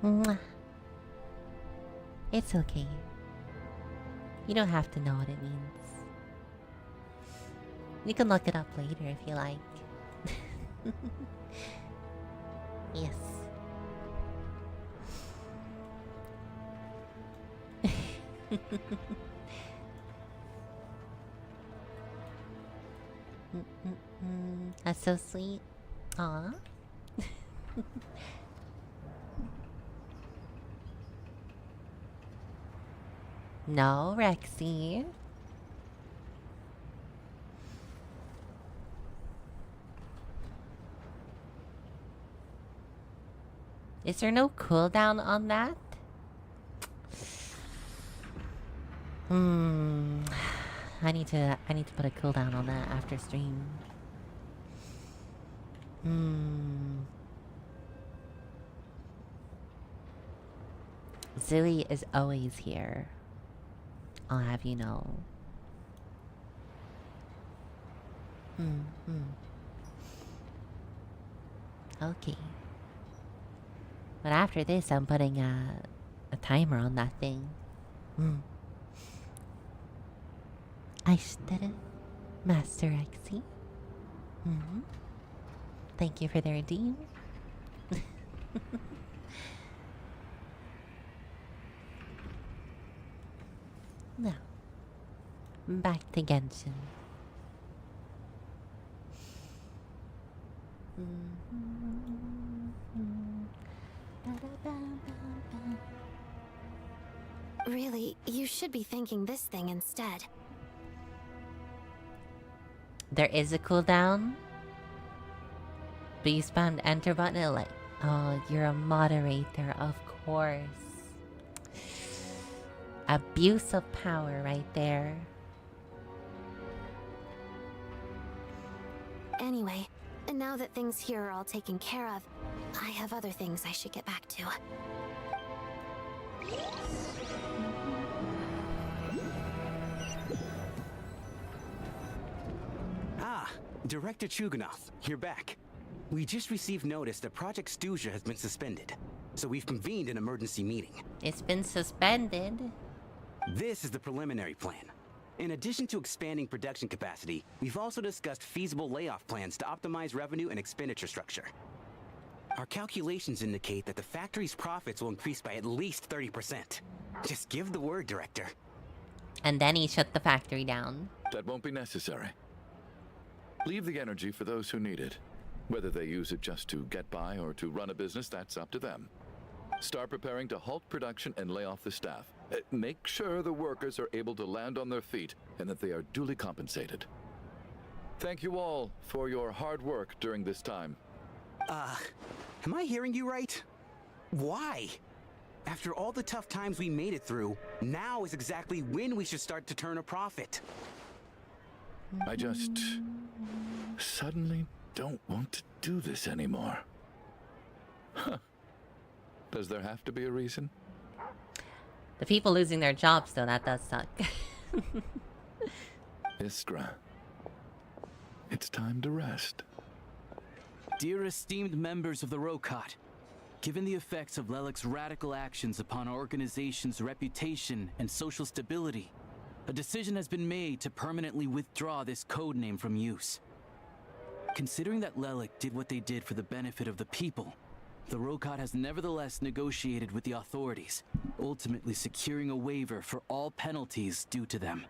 [SPEAKER 1] Mwah. It's okay. You don't have to know what it means. You can look it up later if you like. Yes. That's so sweet. Aw. No, Rexy. Is there no cooldown on that? I need to put a cooldown on that after stream. Zooey is always here. I'll have you know. Okay. But after this, I'm putting a timer on that thing. I did it, Master Xy. Thank you for the redeem. Now, back to Genshin.
[SPEAKER 15] Really, you should be thanking this thing instead.
[SPEAKER 1] There is a cooldown, but you spammed enter button and like, oh, you're a moderator, of course. Abuse of power right there.
[SPEAKER 15] Anyway, now that things here are all taken care of, I have other things I should get back to.
[SPEAKER 9] Director Chuganov, you're back. We just received notice that Project Stuzia has been suspended, so we've convened an emergency meeting.
[SPEAKER 1] It's been suspended?
[SPEAKER 9] This is the preliminary plan. In addition to expanding production capacity, we've also discussed feasible layoff plans to optimize revenue and expenditure structure. Our calculations indicate that the factory's profits will increase by at least 30%. Just give the word, Director.
[SPEAKER 1] And then he shut the factory down.
[SPEAKER 8] That won't be necessary. Leave the energy for those who need it. Whether they use it just to get by or to run a business, that's up to them. Start preparing to halt production and lay off the staff. Make sure the workers are able to land on their feet and that they are duly compensated. Thank you all for your hard work during this time.
[SPEAKER 9] Am I hearing you right? Why? After all the tough times we made it through, now is exactly when we should start to turn a profit.
[SPEAKER 8] I just suddenly don't want to do this anymore. Huh. Does there have to be a reason?
[SPEAKER 1] The people losing their jobs, though, that does suck.
[SPEAKER 8] Iskra, it's time to rest.
[SPEAKER 13] Dear esteemed members of the Rokot, given the effects of Lelik's radical actions upon our organization's reputation and social stability, a decision has been made to permanently withdraw this codename from use. Considering that Lelik did what they did for the benefit of the people, the Rokot has nevertheless negotiated with the authorities, ultimately securing a waiver for all penalties due to them.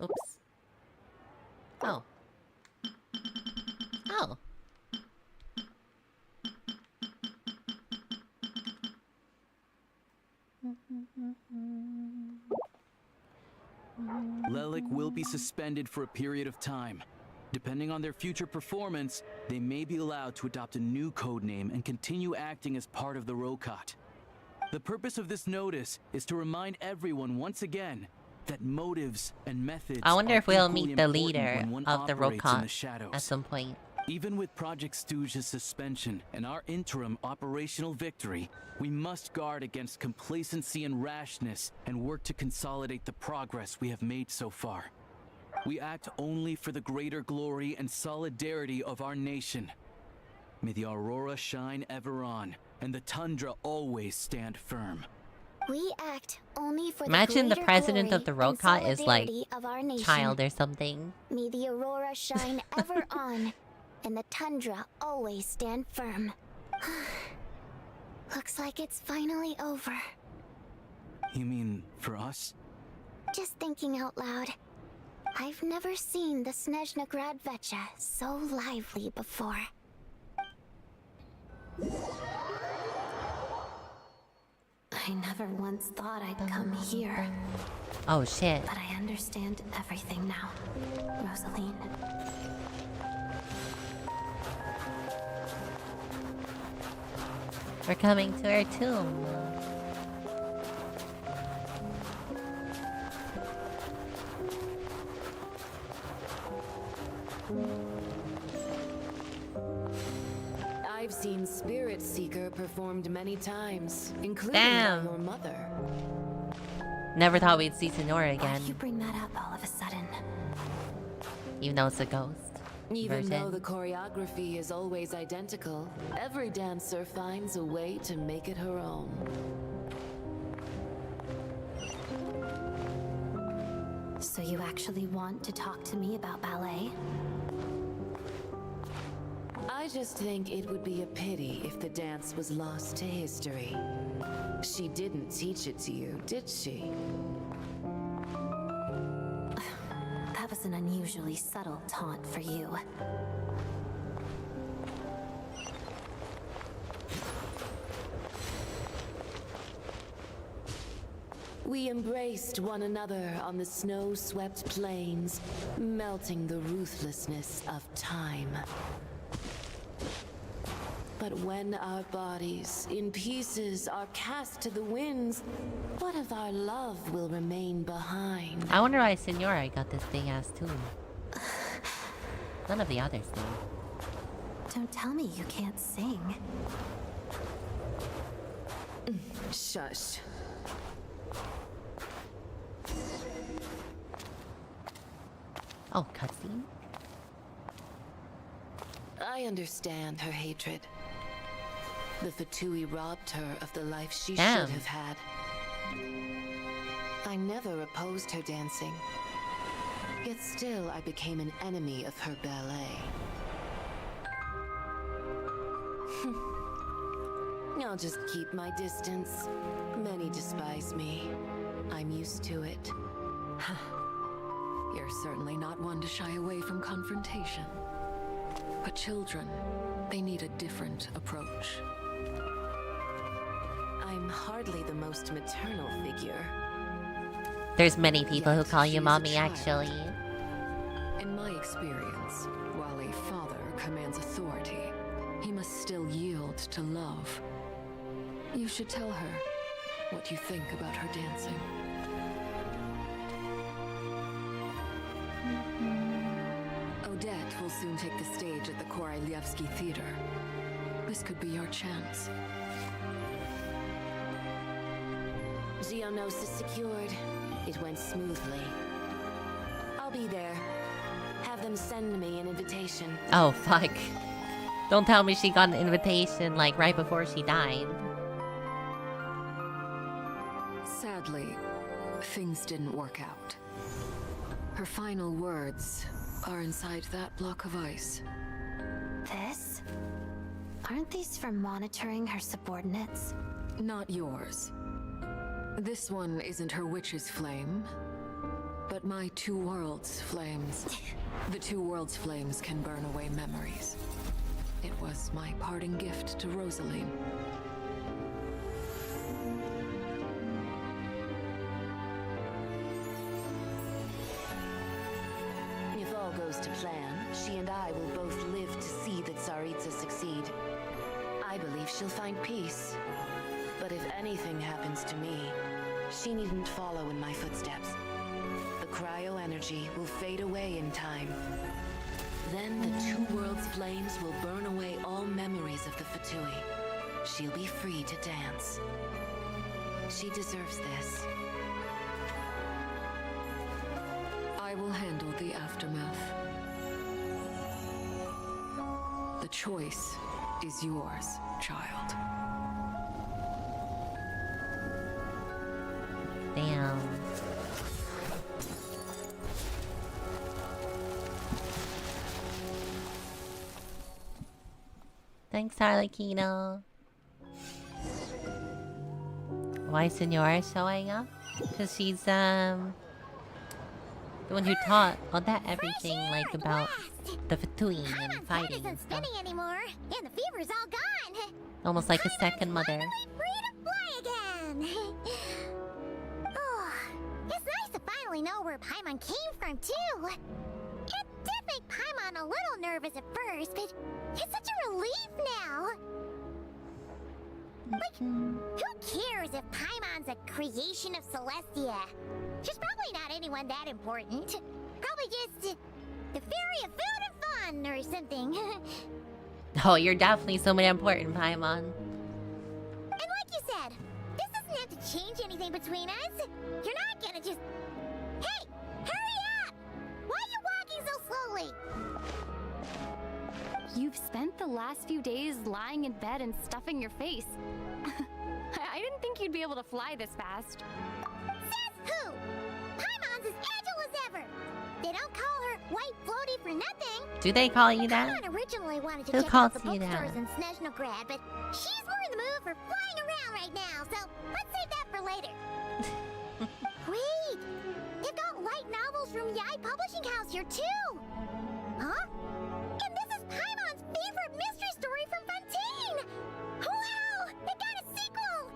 [SPEAKER 1] Oops. Oh. Oh.
[SPEAKER 13] Lelik will be suspended for a period of time. Depending on their future performance, they may be allowed to adopt a new codename and continue acting as part of the Rokot. The purpose of this notice is to remind everyone once again that motives and methods.
[SPEAKER 1] I wonder if we'll meet the
[SPEAKER 13] important
[SPEAKER 1] leader
[SPEAKER 13] when one
[SPEAKER 1] of the
[SPEAKER 13] operates in the
[SPEAKER 1] Rokot
[SPEAKER 13] shadows.
[SPEAKER 1] at some point.
[SPEAKER 13] Even with Project Stuzia's suspension and our interim operational victory, we must guard against complacency and rashness and work to consolidate the progress we have made so far. We act only for the greater glory and solidarity of our nation. May the aurora shine ever on, and the tundra always stand firm.
[SPEAKER 10] We act only for
[SPEAKER 1] Imagine the
[SPEAKER 10] greater
[SPEAKER 1] president
[SPEAKER 10] glory
[SPEAKER 1] of the
[SPEAKER 10] and
[SPEAKER 1] Rokot is like
[SPEAKER 10] solidarity of our nation.
[SPEAKER 1] child or something.
[SPEAKER 10] May the aurora shine ever on, and the tundra always stand firm. Looks like it's finally over.
[SPEAKER 13] You mean for us?
[SPEAKER 10] Just thinking out loud. I've never seen the SHEZNAYA Vecha so lively before.
[SPEAKER 15] I never once thought I'd come here.
[SPEAKER 1] Oh shit.
[SPEAKER 15] But I understand everything now, Rosaline.
[SPEAKER 1] We're coming to her tomb.
[SPEAKER 19] Seeker performed many times, including
[SPEAKER 1] Damn.
[SPEAKER 19] by your mother.
[SPEAKER 1] Never thought we'd see Senora
[SPEAKER 15] Why
[SPEAKER 1] again.
[SPEAKER 15] do you bring that up all of a sudden?
[SPEAKER 1] Even though it's a ghost
[SPEAKER 19] Even
[SPEAKER 1] version.
[SPEAKER 19] though the choreography is always identical, every dancer finds a way to make it her own.
[SPEAKER 15] So you actually want to talk to me about ballet?
[SPEAKER 19] I just think it would be a pity if the dance was lost to history. She didn't teach it to you, did she?
[SPEAKER 15] That was an unusually subtle taunt for you.
[SPEAKER 19] We embraced one another on the snow-swept plains, melting the ruthlessness of time. But when our bodies, in pieces, are cast to the winds, what of our love will remain behind?
[SPEAKER 1] I wonder why Senora got this big ass tune. None of the others do.
[SPEAKER 15] Don't tell me you can't sing.
[SPEAKER 19] Shush.
[SPEAKER 1] Oh, cutscene?
[SPEAKER 19] I understand her hatred. The Fatui robbed her of the life she
[SPEAKER 1] Damn.
[SPEAKER 19] should have had. I never opposed her dancing. Yet still I became an enemy of her ballet. I'll just keep my distance. Many despise me. I'm used to it.
[SPEAKER 20] You're certainly not one to shy away from confrontation. But children, they need a different approach.
[SPEAKER 19] I'm hardly the most maternal figure.
[SPEAKER 1] There's many people who call you
[SPEAKER 20] she is a
[SPEAKER 1] mommy,
[SPEAKER 20] child.
[SPEAKER 1] actually.
[SPEAKER 20] In my experience, while a father commands authority, he must still yield to love. You should tell her what you think about her dancing. Odette will soon take the stage at the Koralyevsky Theater. This could be your chance.
[SPEAKER 19] Geonosis secured. It went smoothly. I'll be there. Have them send me an invitation.
[SPEAKER 1] Oh, fuck. Don't tell me she got an invitation, like, right before she died.
[SPEAKER 20] Sadly, things didn't work out. Her final words are inside that block of ice.
[SPEAKER 15] This? Aren't these for monitoring her subordinates?
[SPEAKER 20] Not yours. This one isn't her witch's flame, but my two worlds' flames. The two worlds' flames can burn away memories. It was my parting gift to Rosaline.
[SPEAKER 19] If all goes to plan, she and I will both live to see the Tsaritsa succeed. I believe she'll find peace. But if anything happens to me, she needn't follow in my footsteps. The cryo energy will fade away in time. Then the two worlds' flames will burn away all memories of the Fatui. She'll be free to dance. She deserves this.
[SPEAKER 20] I will handle the aftermath. The choice is yours, child.
[SPEAKER 1] Damn. Thanks, Harlequino. Why is Senora showing up? Because she's, the one who taught Odette everything, like, about the Fatui and fighting and stuff.
[SPEAKER 10] Spinning anymore, and the fever's all gone.
[SPEAKER 1] Almost like a second mother.
[SPEAKER 10] Free to fly again. Oh, it's nice to finally know where Paimon came from too. It did make Paimon a little nervous at first, but it's such a relief now. Like, who cares if Paimon's a creation of Celestia? She's probably not anyone that important. Probably just the fairy of food and fun or something.
[SPEAKER 1] Oh, you're definitely somebody important, Paimon.
[SPEAKER 10] And like you said, this doesn't have to change anything between us. You're not gonna just... Hey! Hurry up! Why are you walking so slowly?
[SPEAKER 3] You've spent the last few days lying in bed and stuffing your face. I didn't think you'd be able to fly this fast.
[SPEAKER 10] Says who? Paimon's as agile as ever. They don't call her White Floaty for nothing.
[SPEAKER 1] Do they call you that?
[SPEAKER 10] Paimon originally wanted to
[SPEAKER 1] Who
[SPEAKER 10] check out
[SPEAKER 1] calls
[SPEAKER 10] the
[SPEAKER 1] you that?
[SPEAKER 10] bookstores in Snezhnograd, but she's more in the mood for flying around right now, so let's save that for later. Wait! They've got light novels from Yai Publishing House here, too! Huh? And this is Paimon's favorite mystery story from Fontaine! Wow! They got a sequel!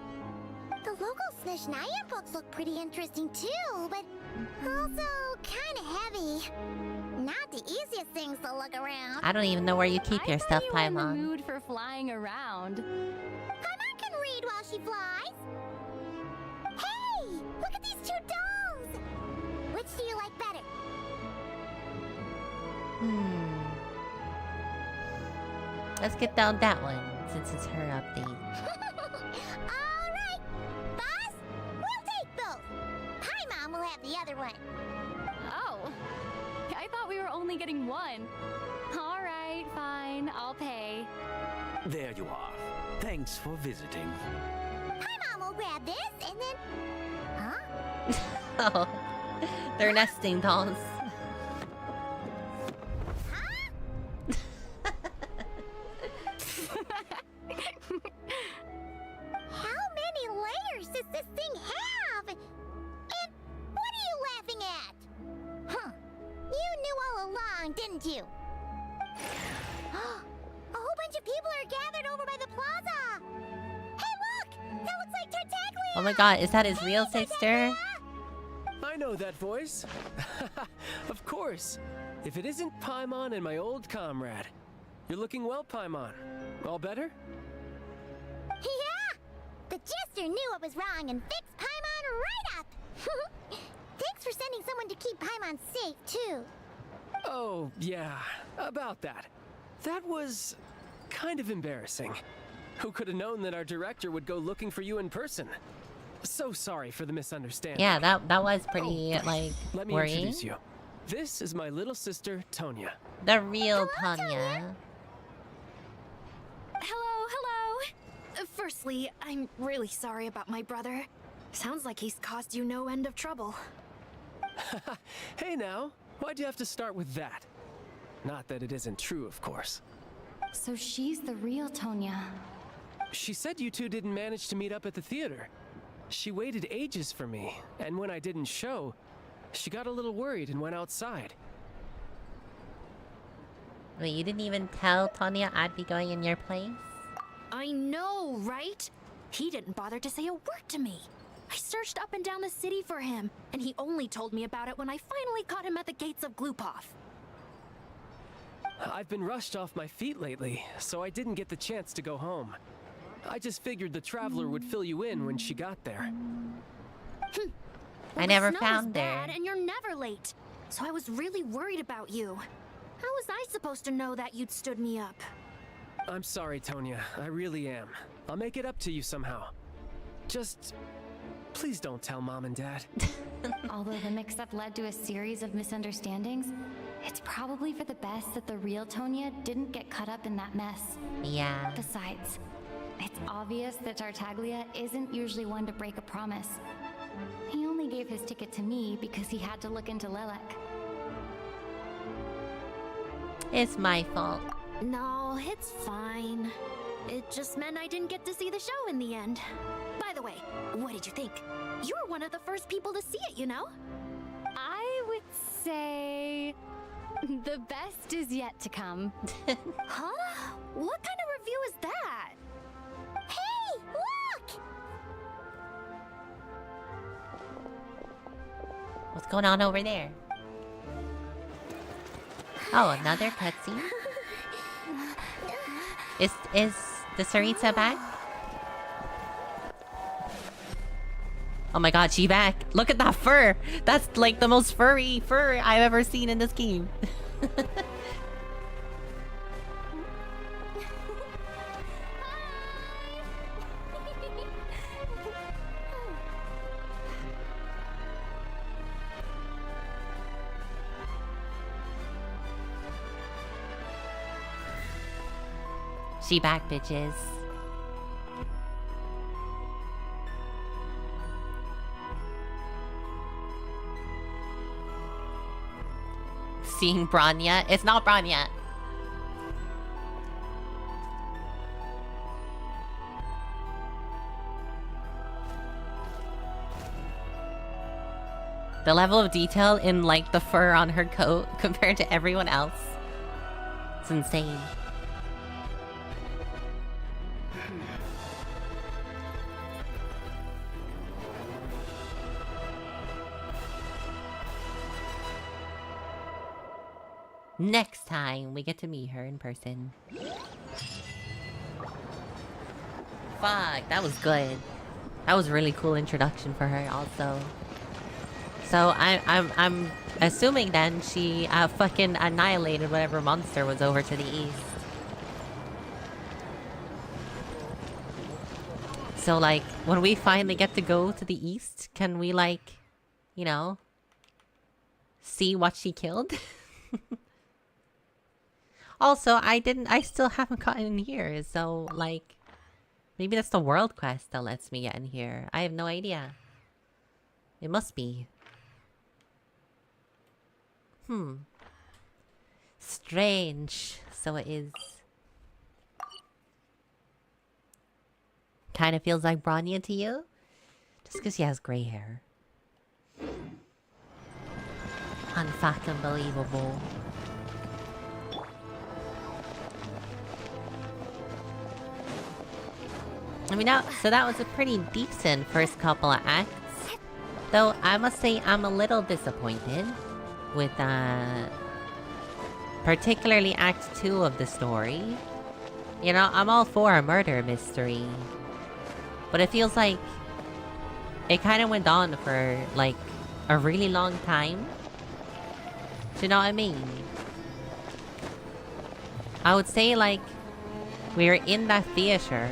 [SPEAKER 10] The local Snezhnaya books look pretty interesting, too, but also kinda heavy. Not the easiest things to look around.
[SPEAKER 1] I don't even know where you keep your stuff,
[SPEAKER 3] You were in the
[SPEAKER 1] Paimon.
[SPEAKER 3] mood for flying around.
[SPEAKER 10] Paimon can read while she flies. Hey! Look at these two domes! Which do you like better?
[SPEAKER 1] Let's get down that one, since it's her update.
[SPEAKER 10] Alright! Boss, we'll take both. Paimon will have the other one.
[SPEAKER 3] Oh. I thought we were only getting one. Alright, fine. I'll pay.
[SPEAKER 21] There you are. Thanks for visiting.
[SPEAKER 10] Paimon will grab this and then... Huh?
[SPEAKER 1] Oh, they're nesting dolls.
[SPEAKER 10] How many layers does this thing have? And what are you laughing at? Huh. You knew all along, didn't you? A whole bunch of people are gathered over by the plaza. Hey, look! That looks like Tartaglia!
[SPEAKER 1] Oh my god, is that his real sister?
[SPEAKER 11] I know that voice. Of course. If it isn't Paimon and my old comrade. You're looking well, Paimon. All better?
[SPEAKER 10] Yeah! The jester knew what was wrong and fixed Paimon right up! Thanks for sending someone to keep Paimon safe, too.
[SPEAKER 11] Oh, yeah. About that. That was kind of embarrassing. Who could have known that our director would go looking for you in person? So sorry for the misunderstanding.
[SPEAKER 1] Yeah, that was pretty, like,
[SPEAKER 11] Let me
[SPEAKER 1] worrying.
[SPEAKER 11] introduce you. This is my little sister, Tonya.
[SPEAKER 1] The real Tanya.
[SPEAKER 22] Hello, hello. Firstly, I'm really sorry about my brother. Sounds like he's caused you no end of trouble.
[SPEAKER 11] Hey now, why'd you have to start with that? Not that it isn't true, of course.
[SPEAKER 3] So she's the real Tonya.
[SPEAKER 11] She said you two didn't manage to meet up at the theater. She waited ages for me, and when I didn't show, she got a little worried and went outside.
[SPEAKER 1] Wait, you didn't even tell Tanya I'd be going in your place?
[SPEAKER 22] I know, right? He didn't bother to say a word to me. I searched up and down the city for him, and he only told me about it when I finally caught him at the gates of Glupov.
[SPEAKER 11] I've been rushed off my feet lately, so I didn't get the chance to go home. I just figured the Traveler would fill you in when she got there.
[SPEAKER 22] Well,
[SPEAKER 1] I never
[SPEAKER 22] the snow
[SPEAKER 1] found
[SPEAKER 22] is
[SPEAKER 1] her.
[SPEAKER 22] bad, and you're never late. So I was really worried about you. How was I supposed to know that you'd stood me up?
[SPEAKER 11] I'm sorry, Tonya. I really am. I'll make it up to you somehow. Just... please don't tell Mom and Dad.
[SPEAKER 3] Although the mix-up led to a series of misunderstandings, it's probably for the best that the real Tonya didn't get caught up in that mess.
[SPEAKER 1] Yeah.
[SPEAKER 3] Besides, it's obvious that Tartaglia isn't usually one to break a promise. He only gave his ticket to me because he had to look into Lilac.
[SPEAKER 1] It's my fault.
[SPEAKER 22] No, it's fine. It just meant I didn't get to see the show in the end. By the way, what did you think? You were one of the first people to see it, you know?
[SPEAKER 3] I would say... the best is yet to come.
[SPEAKER 22] Huh? What kind of review is that?
[SPEAKER 10] Hey, look!
[SPEAKER 1] What's going on over there? Oh, another cutscene? Is the Tsaritsa back? Oh my god, she back. Look at that fur. That's like the most furry fur I've ever seen in this game. She back, bitches. Seeing Branya? It's not Branya. The level of detail in, like, the fur on her coat compared to everyone else. It's insane. Next time, we get to meet her in person. Fuck, that was good. That was a really cool introduction for her, also. So I'm assuming then she fucking annihilated whatever monster was over to the east. So like, when we finally get to go to the east, can we like, you know, see what she killed? Also, I still haven't gotten in here, so like, maybe that's the world quest that lets me get in here. I have no idea. It must be. Strange. So it is. Kind of feels like Branya to you? Just because she has grey hair. Unfucking believable. I mean, so that was a pretty decent first couple of acts. Though, I must say I'm a little disappointed with, particularly Act 2 of the story. You know, I'm all for a murder mystery. But it feels like it kind of went on for, like, a really long time. Do you know what I mean? I would say, like, we were in that theater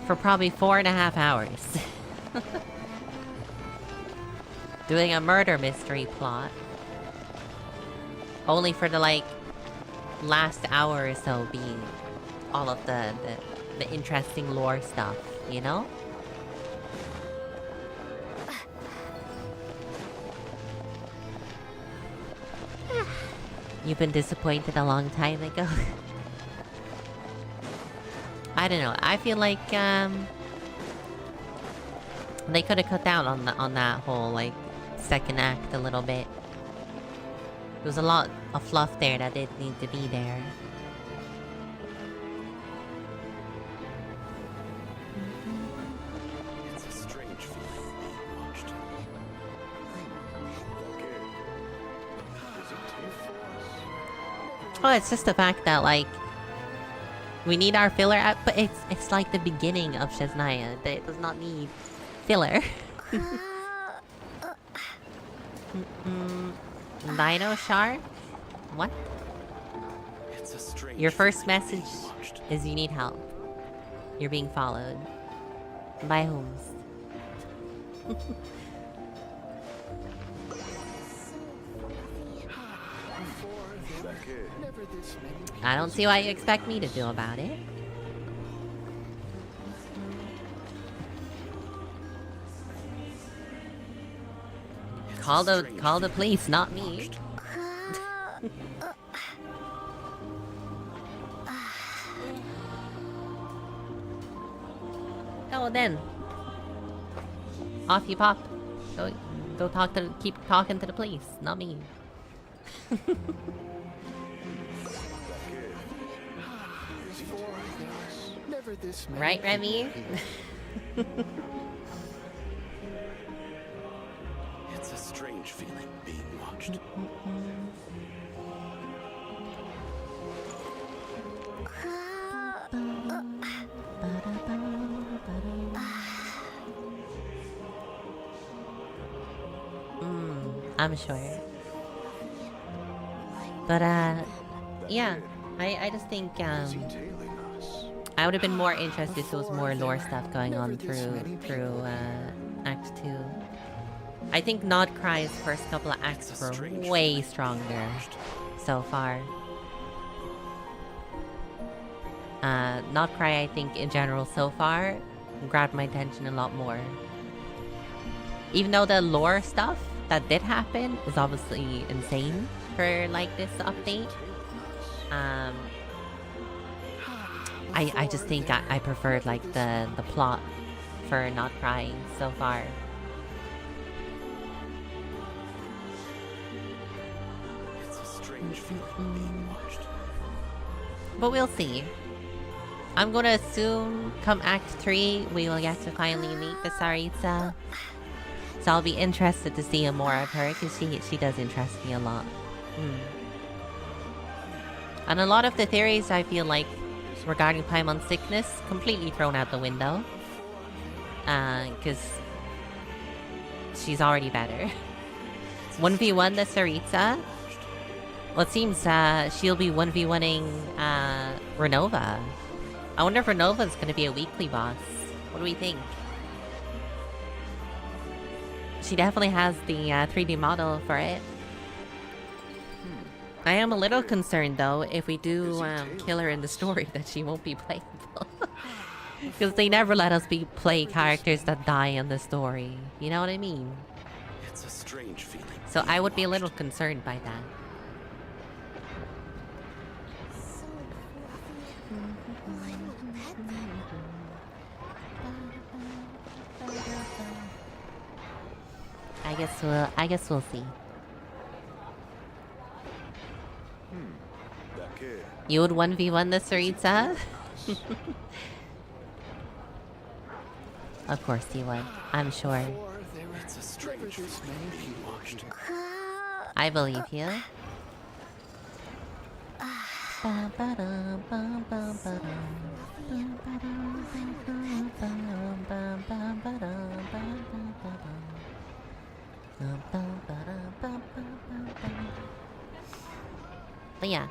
[SPEAKER 1] for probably 4.5 hours. Doing a murder mystery plot. Only for the, like, last hour or so being all of the interesting lore stuff, you know? You've been disappointed a long time ago. I don't know. I feel like they could have cut down on that whole like second act a little bit. There was a lot of fluff there that didn't need to be there.
[SPEAKER 18] It's a strange feeling being watched.
[SPEAKER 1] Oh, it's just the fact that like we need our filler app, but it's like the beginning of SHEZNAYA. That it does not need filler. Dino Shark? What?
[SPEAKER 18] It's a strange
[SPEAKER 1] Your first
[SPEAKER 18] feeling
[SPEAKER 1] message
[SPEAKER 18] being watched.
[SPEAKER 1] is you need help. You're being followed. By whom? I don't see what you expect me to do about it. Call the police, not me. Oh, then. Off you pop. Go talk to. Keep talking to the police, not me. Right, Remy?
[SPEAKER 18] It's a strange feeling being watched.
[SPEAKER 1] I'm sure. But yeah, I just think I would have been more interested if there was more lore stuff going on through Act 2. I think Nod Cry's first couple of acts were way stronger so far. Not Cry, I think, in general so far, grabbed my attention a lot more. Even though the lore stuff that did happen is obviously insane for, like, this update. I just think I preferred, like, the plot for Not Crying so far.
[SPEAKER 2] It's a strange feeling being watched.
[SPEAKER 1] But we'll see. I'm gonna assume come Act 3 we will get to finally meet the Tsaritsa. So I'll be interested to see more of her because she does interest me a lot. And a lot of the theories I feel like regarding Paimon's sickness completely thrown out the window. Because she's already better. 1v1 the Tsaritsa. Well, it seems she'll be 1v1ing Renova. I wonder if Renova's gonna be a weekly boss. What do we think? She definitely has the 3D model for it. I am a little concerned though if we do kill her in the story that she won't be playable. Because they never let us play characters that die in the story. You know what I mean?
[SPEAKER 2] It's a strange feeling.
[SPEAKER 1] So I would be a little concerned by that. I guess we'll see. You would 1v1 the Tsaritsa? Of course you would. I'm sure.
[SPEAKER 2] It's a strange feeling being watched.
[SPEAKER 1] I believe you. But yeah,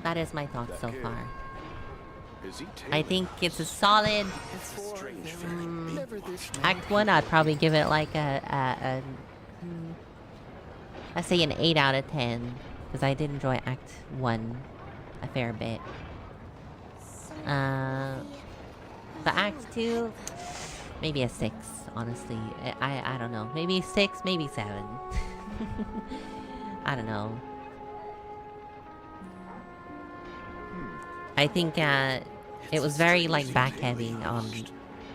[SPEAKER 1] that is my thoughts so far. I think it's a solid Act 1. I'd probably give it like I say an 8 out of 10 because I did enjoy Act 1 a fair bit. But Act 2, maybe a 6. Honestly, I don't know. Maybe 6, maybe 7. I don't know. I think it was very like back heavy on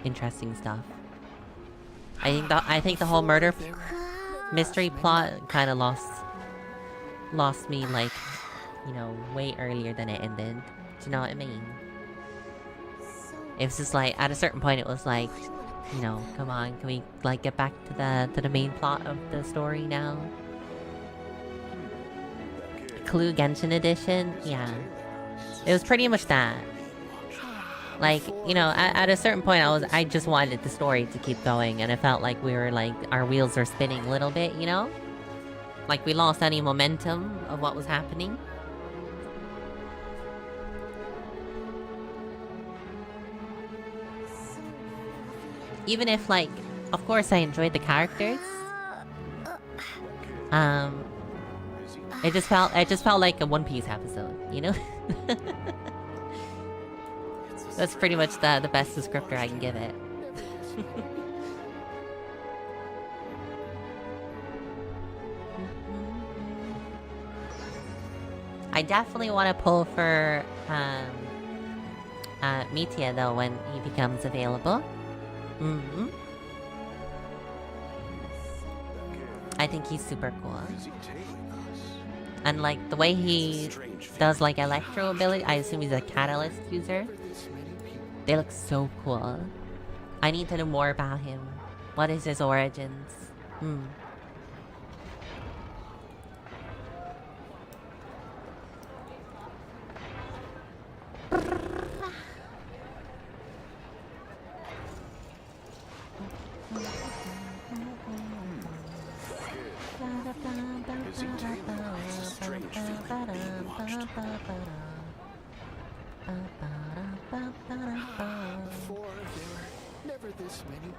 [SPEAKER 1] interesting stuff. I think the whole murder mystery plot kind of lost me, like, you know, way earlier than it ended. Do you know what I mean? It was just like at a certain point it was like, you know, come on, can we like get back to the main plot of the story now? Clue Genshin edition, yeah. It was pretty much that. Like, you know, at a certain point I just wanted the story to keep going, and it felt like we were like, our wheels are spinning a little bit, you know? Like we lost any momentum of what was happening. Even if, like, of course I enjoyed the characters. It just felt like a One Piece episode, you know? That's pretty much the best descriptor I can give it. I definitely want to pull for Mitya though when he becomes available. I think he's super cool. And like the way he does like electro ability, I assume he's a catalyst user. They look so cool. I need to know more about him. What is his origins?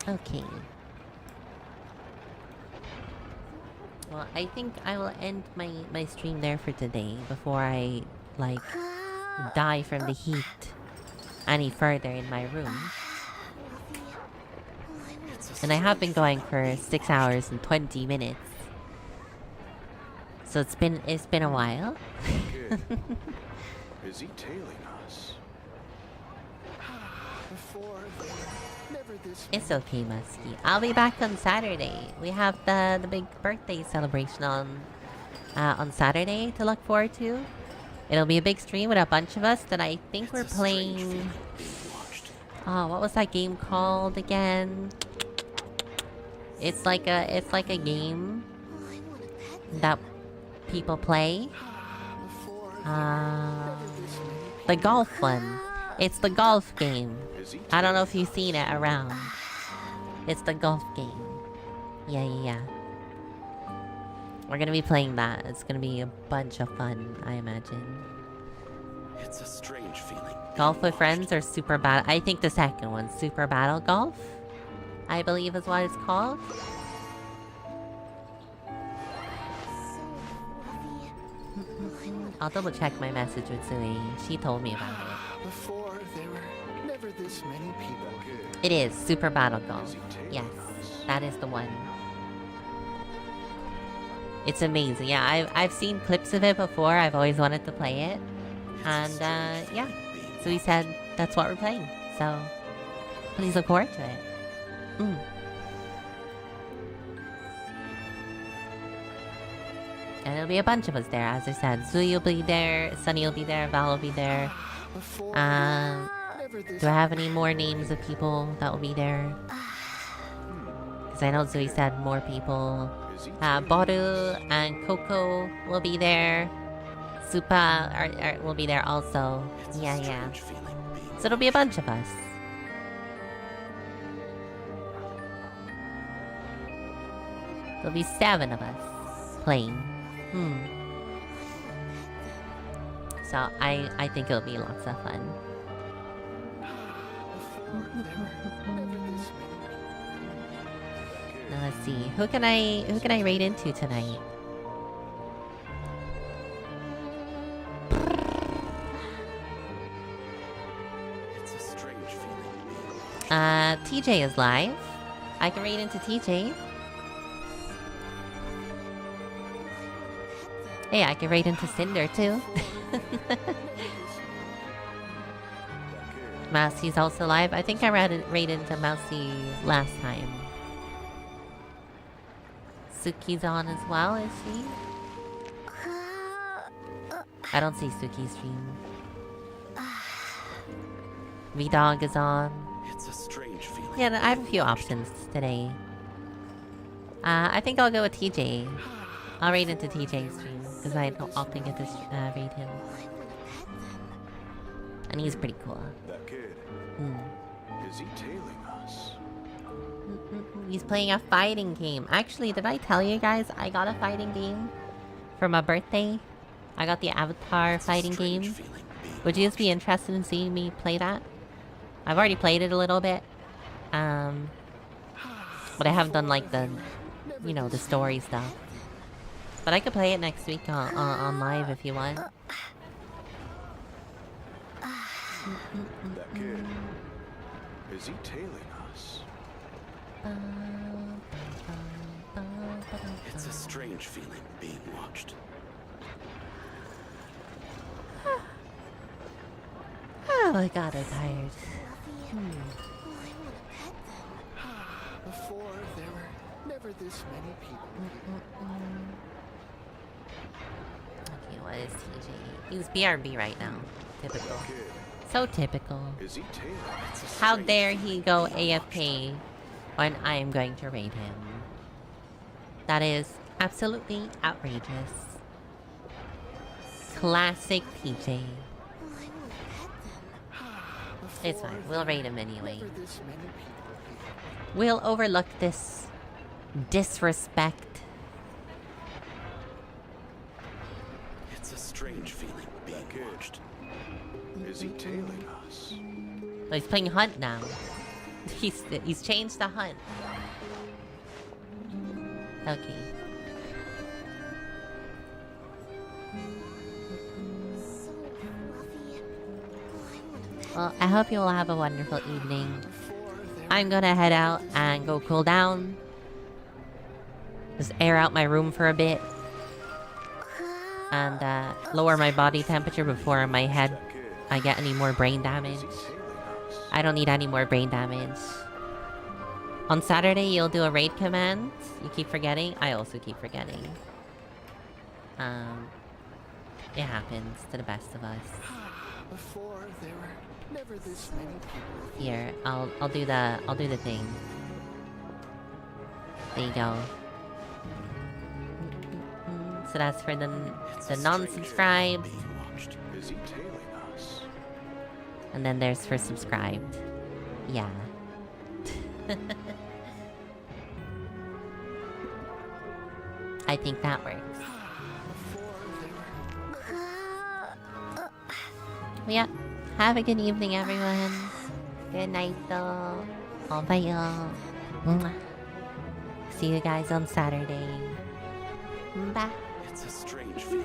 [SPEAKER 1] Okay. Well, I think I will end my stream there for today before I, like, die from the heat. any further in my room. And I have been going for 6 hours and 20 minutes. So it's been a while.
[SPEAKER 17] Is he tailing us?
[SPEAKER 1] It's okay, Musky. I'll be back on Saturday. We have the big birthday celebration on Saturday to look forward to. It'll be a big stream with a bunch of us that I think we're playing. Oh, what was that game called again? It's like a game that people play. The golf one. It's the golf game. I don't know if you've seen it around. It's the golf game. Yeah. We're gonna be playing that. It's gonna be a bunch of fun, I imagine.
[SPEAKER 17] It's a strange feeling.
[SPEAKER 1] Golf with friends or super battle? I think the second one, super battle golf, I believe is what it's called. I'll double check my message with Sui. She told me about it.
[SPEAKER 17] Before there were never this many people.
[SPEAKER 1] It is super battle golf. Yes, that is the one. It's amazing. Yeah, I've seen clips of it before. I've always wanted to play it, and yeah. So he said that's what we're playing. So please look forward to it. And there'll be a bunch of us there, as I said. Zui will be there, Sunny will be there, Val will be there. Do I have any more names of people that will be there? Because I know Zui said more people. Boru and Coco will be there. Supa will be there also. Yeah. So it'll be a bunch of us. There'll be 7 of us playing. So I think it'll be lots of fun. Now let's see. Who can I raid into tonight?
[SPEAKER 17] It's a strange feeling.
[SPEAKER 1] TJ is live. I can raid into TJ. Hey, I can raid into Cinder too. Mousie's also live. I think I raid into Mousy last time. Suki's on as well, is she? I don't see Suki's stream. V-Dog is on.
[SPEAKER 17] It's a strange feeling.
[SPEAKER 1] Yeah, I have a few options today. I think I'll go with TJ. I'll raid into TJ's stream, because I don't often get to raid him. And he's pretty cool.
[SPEAKER 17] That kid. Is he tailing us?
[SPEAKER 1] He's playing a fighting game. Actually, did I tell you guys I got a fighting game for my birthday? I got the Avatar fighting game. Would you guys be interested in seeing me play that? I've already played it a little bit. But I haven't done like the, the story stuff. But I could play it next week on live if you want.
[SPEAKER 17] That kid. Is he tailing us? It's a strange feeling being watched.
[SPEAKER 1] Oh my god, I'm tired.
[SPEAKER 17] Before there were never this many people.
[SPEAKER 1] Okay, what is TJ? He's BRB right now. Typical. So typical.
[SPEAKER 17] Is he tailing?
[SPEAKER 1] How dare he go AFK when I am going to raid him? That is absolutely outrageous. Classic TJ. It's fine. We'll raid him anyway. We'll overlook this disrespect.
[SPEAKER 17] It's a strange feeling being watched. Is he tailing us?
[SPEAKER 1] Oh, he's playing Hunt now. He's changed to Hunt. Okay. Well, I hope you all have a wonderful evening. I'm gonna head out and go cool down. Just air out my room for a bit. And lower my body temperature before I get any more brain damage. I don't need any more brain damage. On Saturday, you'll do a raid command. You keep forgetting. I also keep forgetting. It happens to the best of us.
[SPEAKER 4] Before there were never this many people.
[SPEAKER 1] Here, I'll do the thing. There you go. So that's for the non-subscribed. And then there's for subscribed. Yeah. I think that works. Well, yeah. Have a good evening, everyone. Good night, though. Bye, y'all. See you guys on Saturday. Bye.
[SPEAKER 9] It's a strange feeling.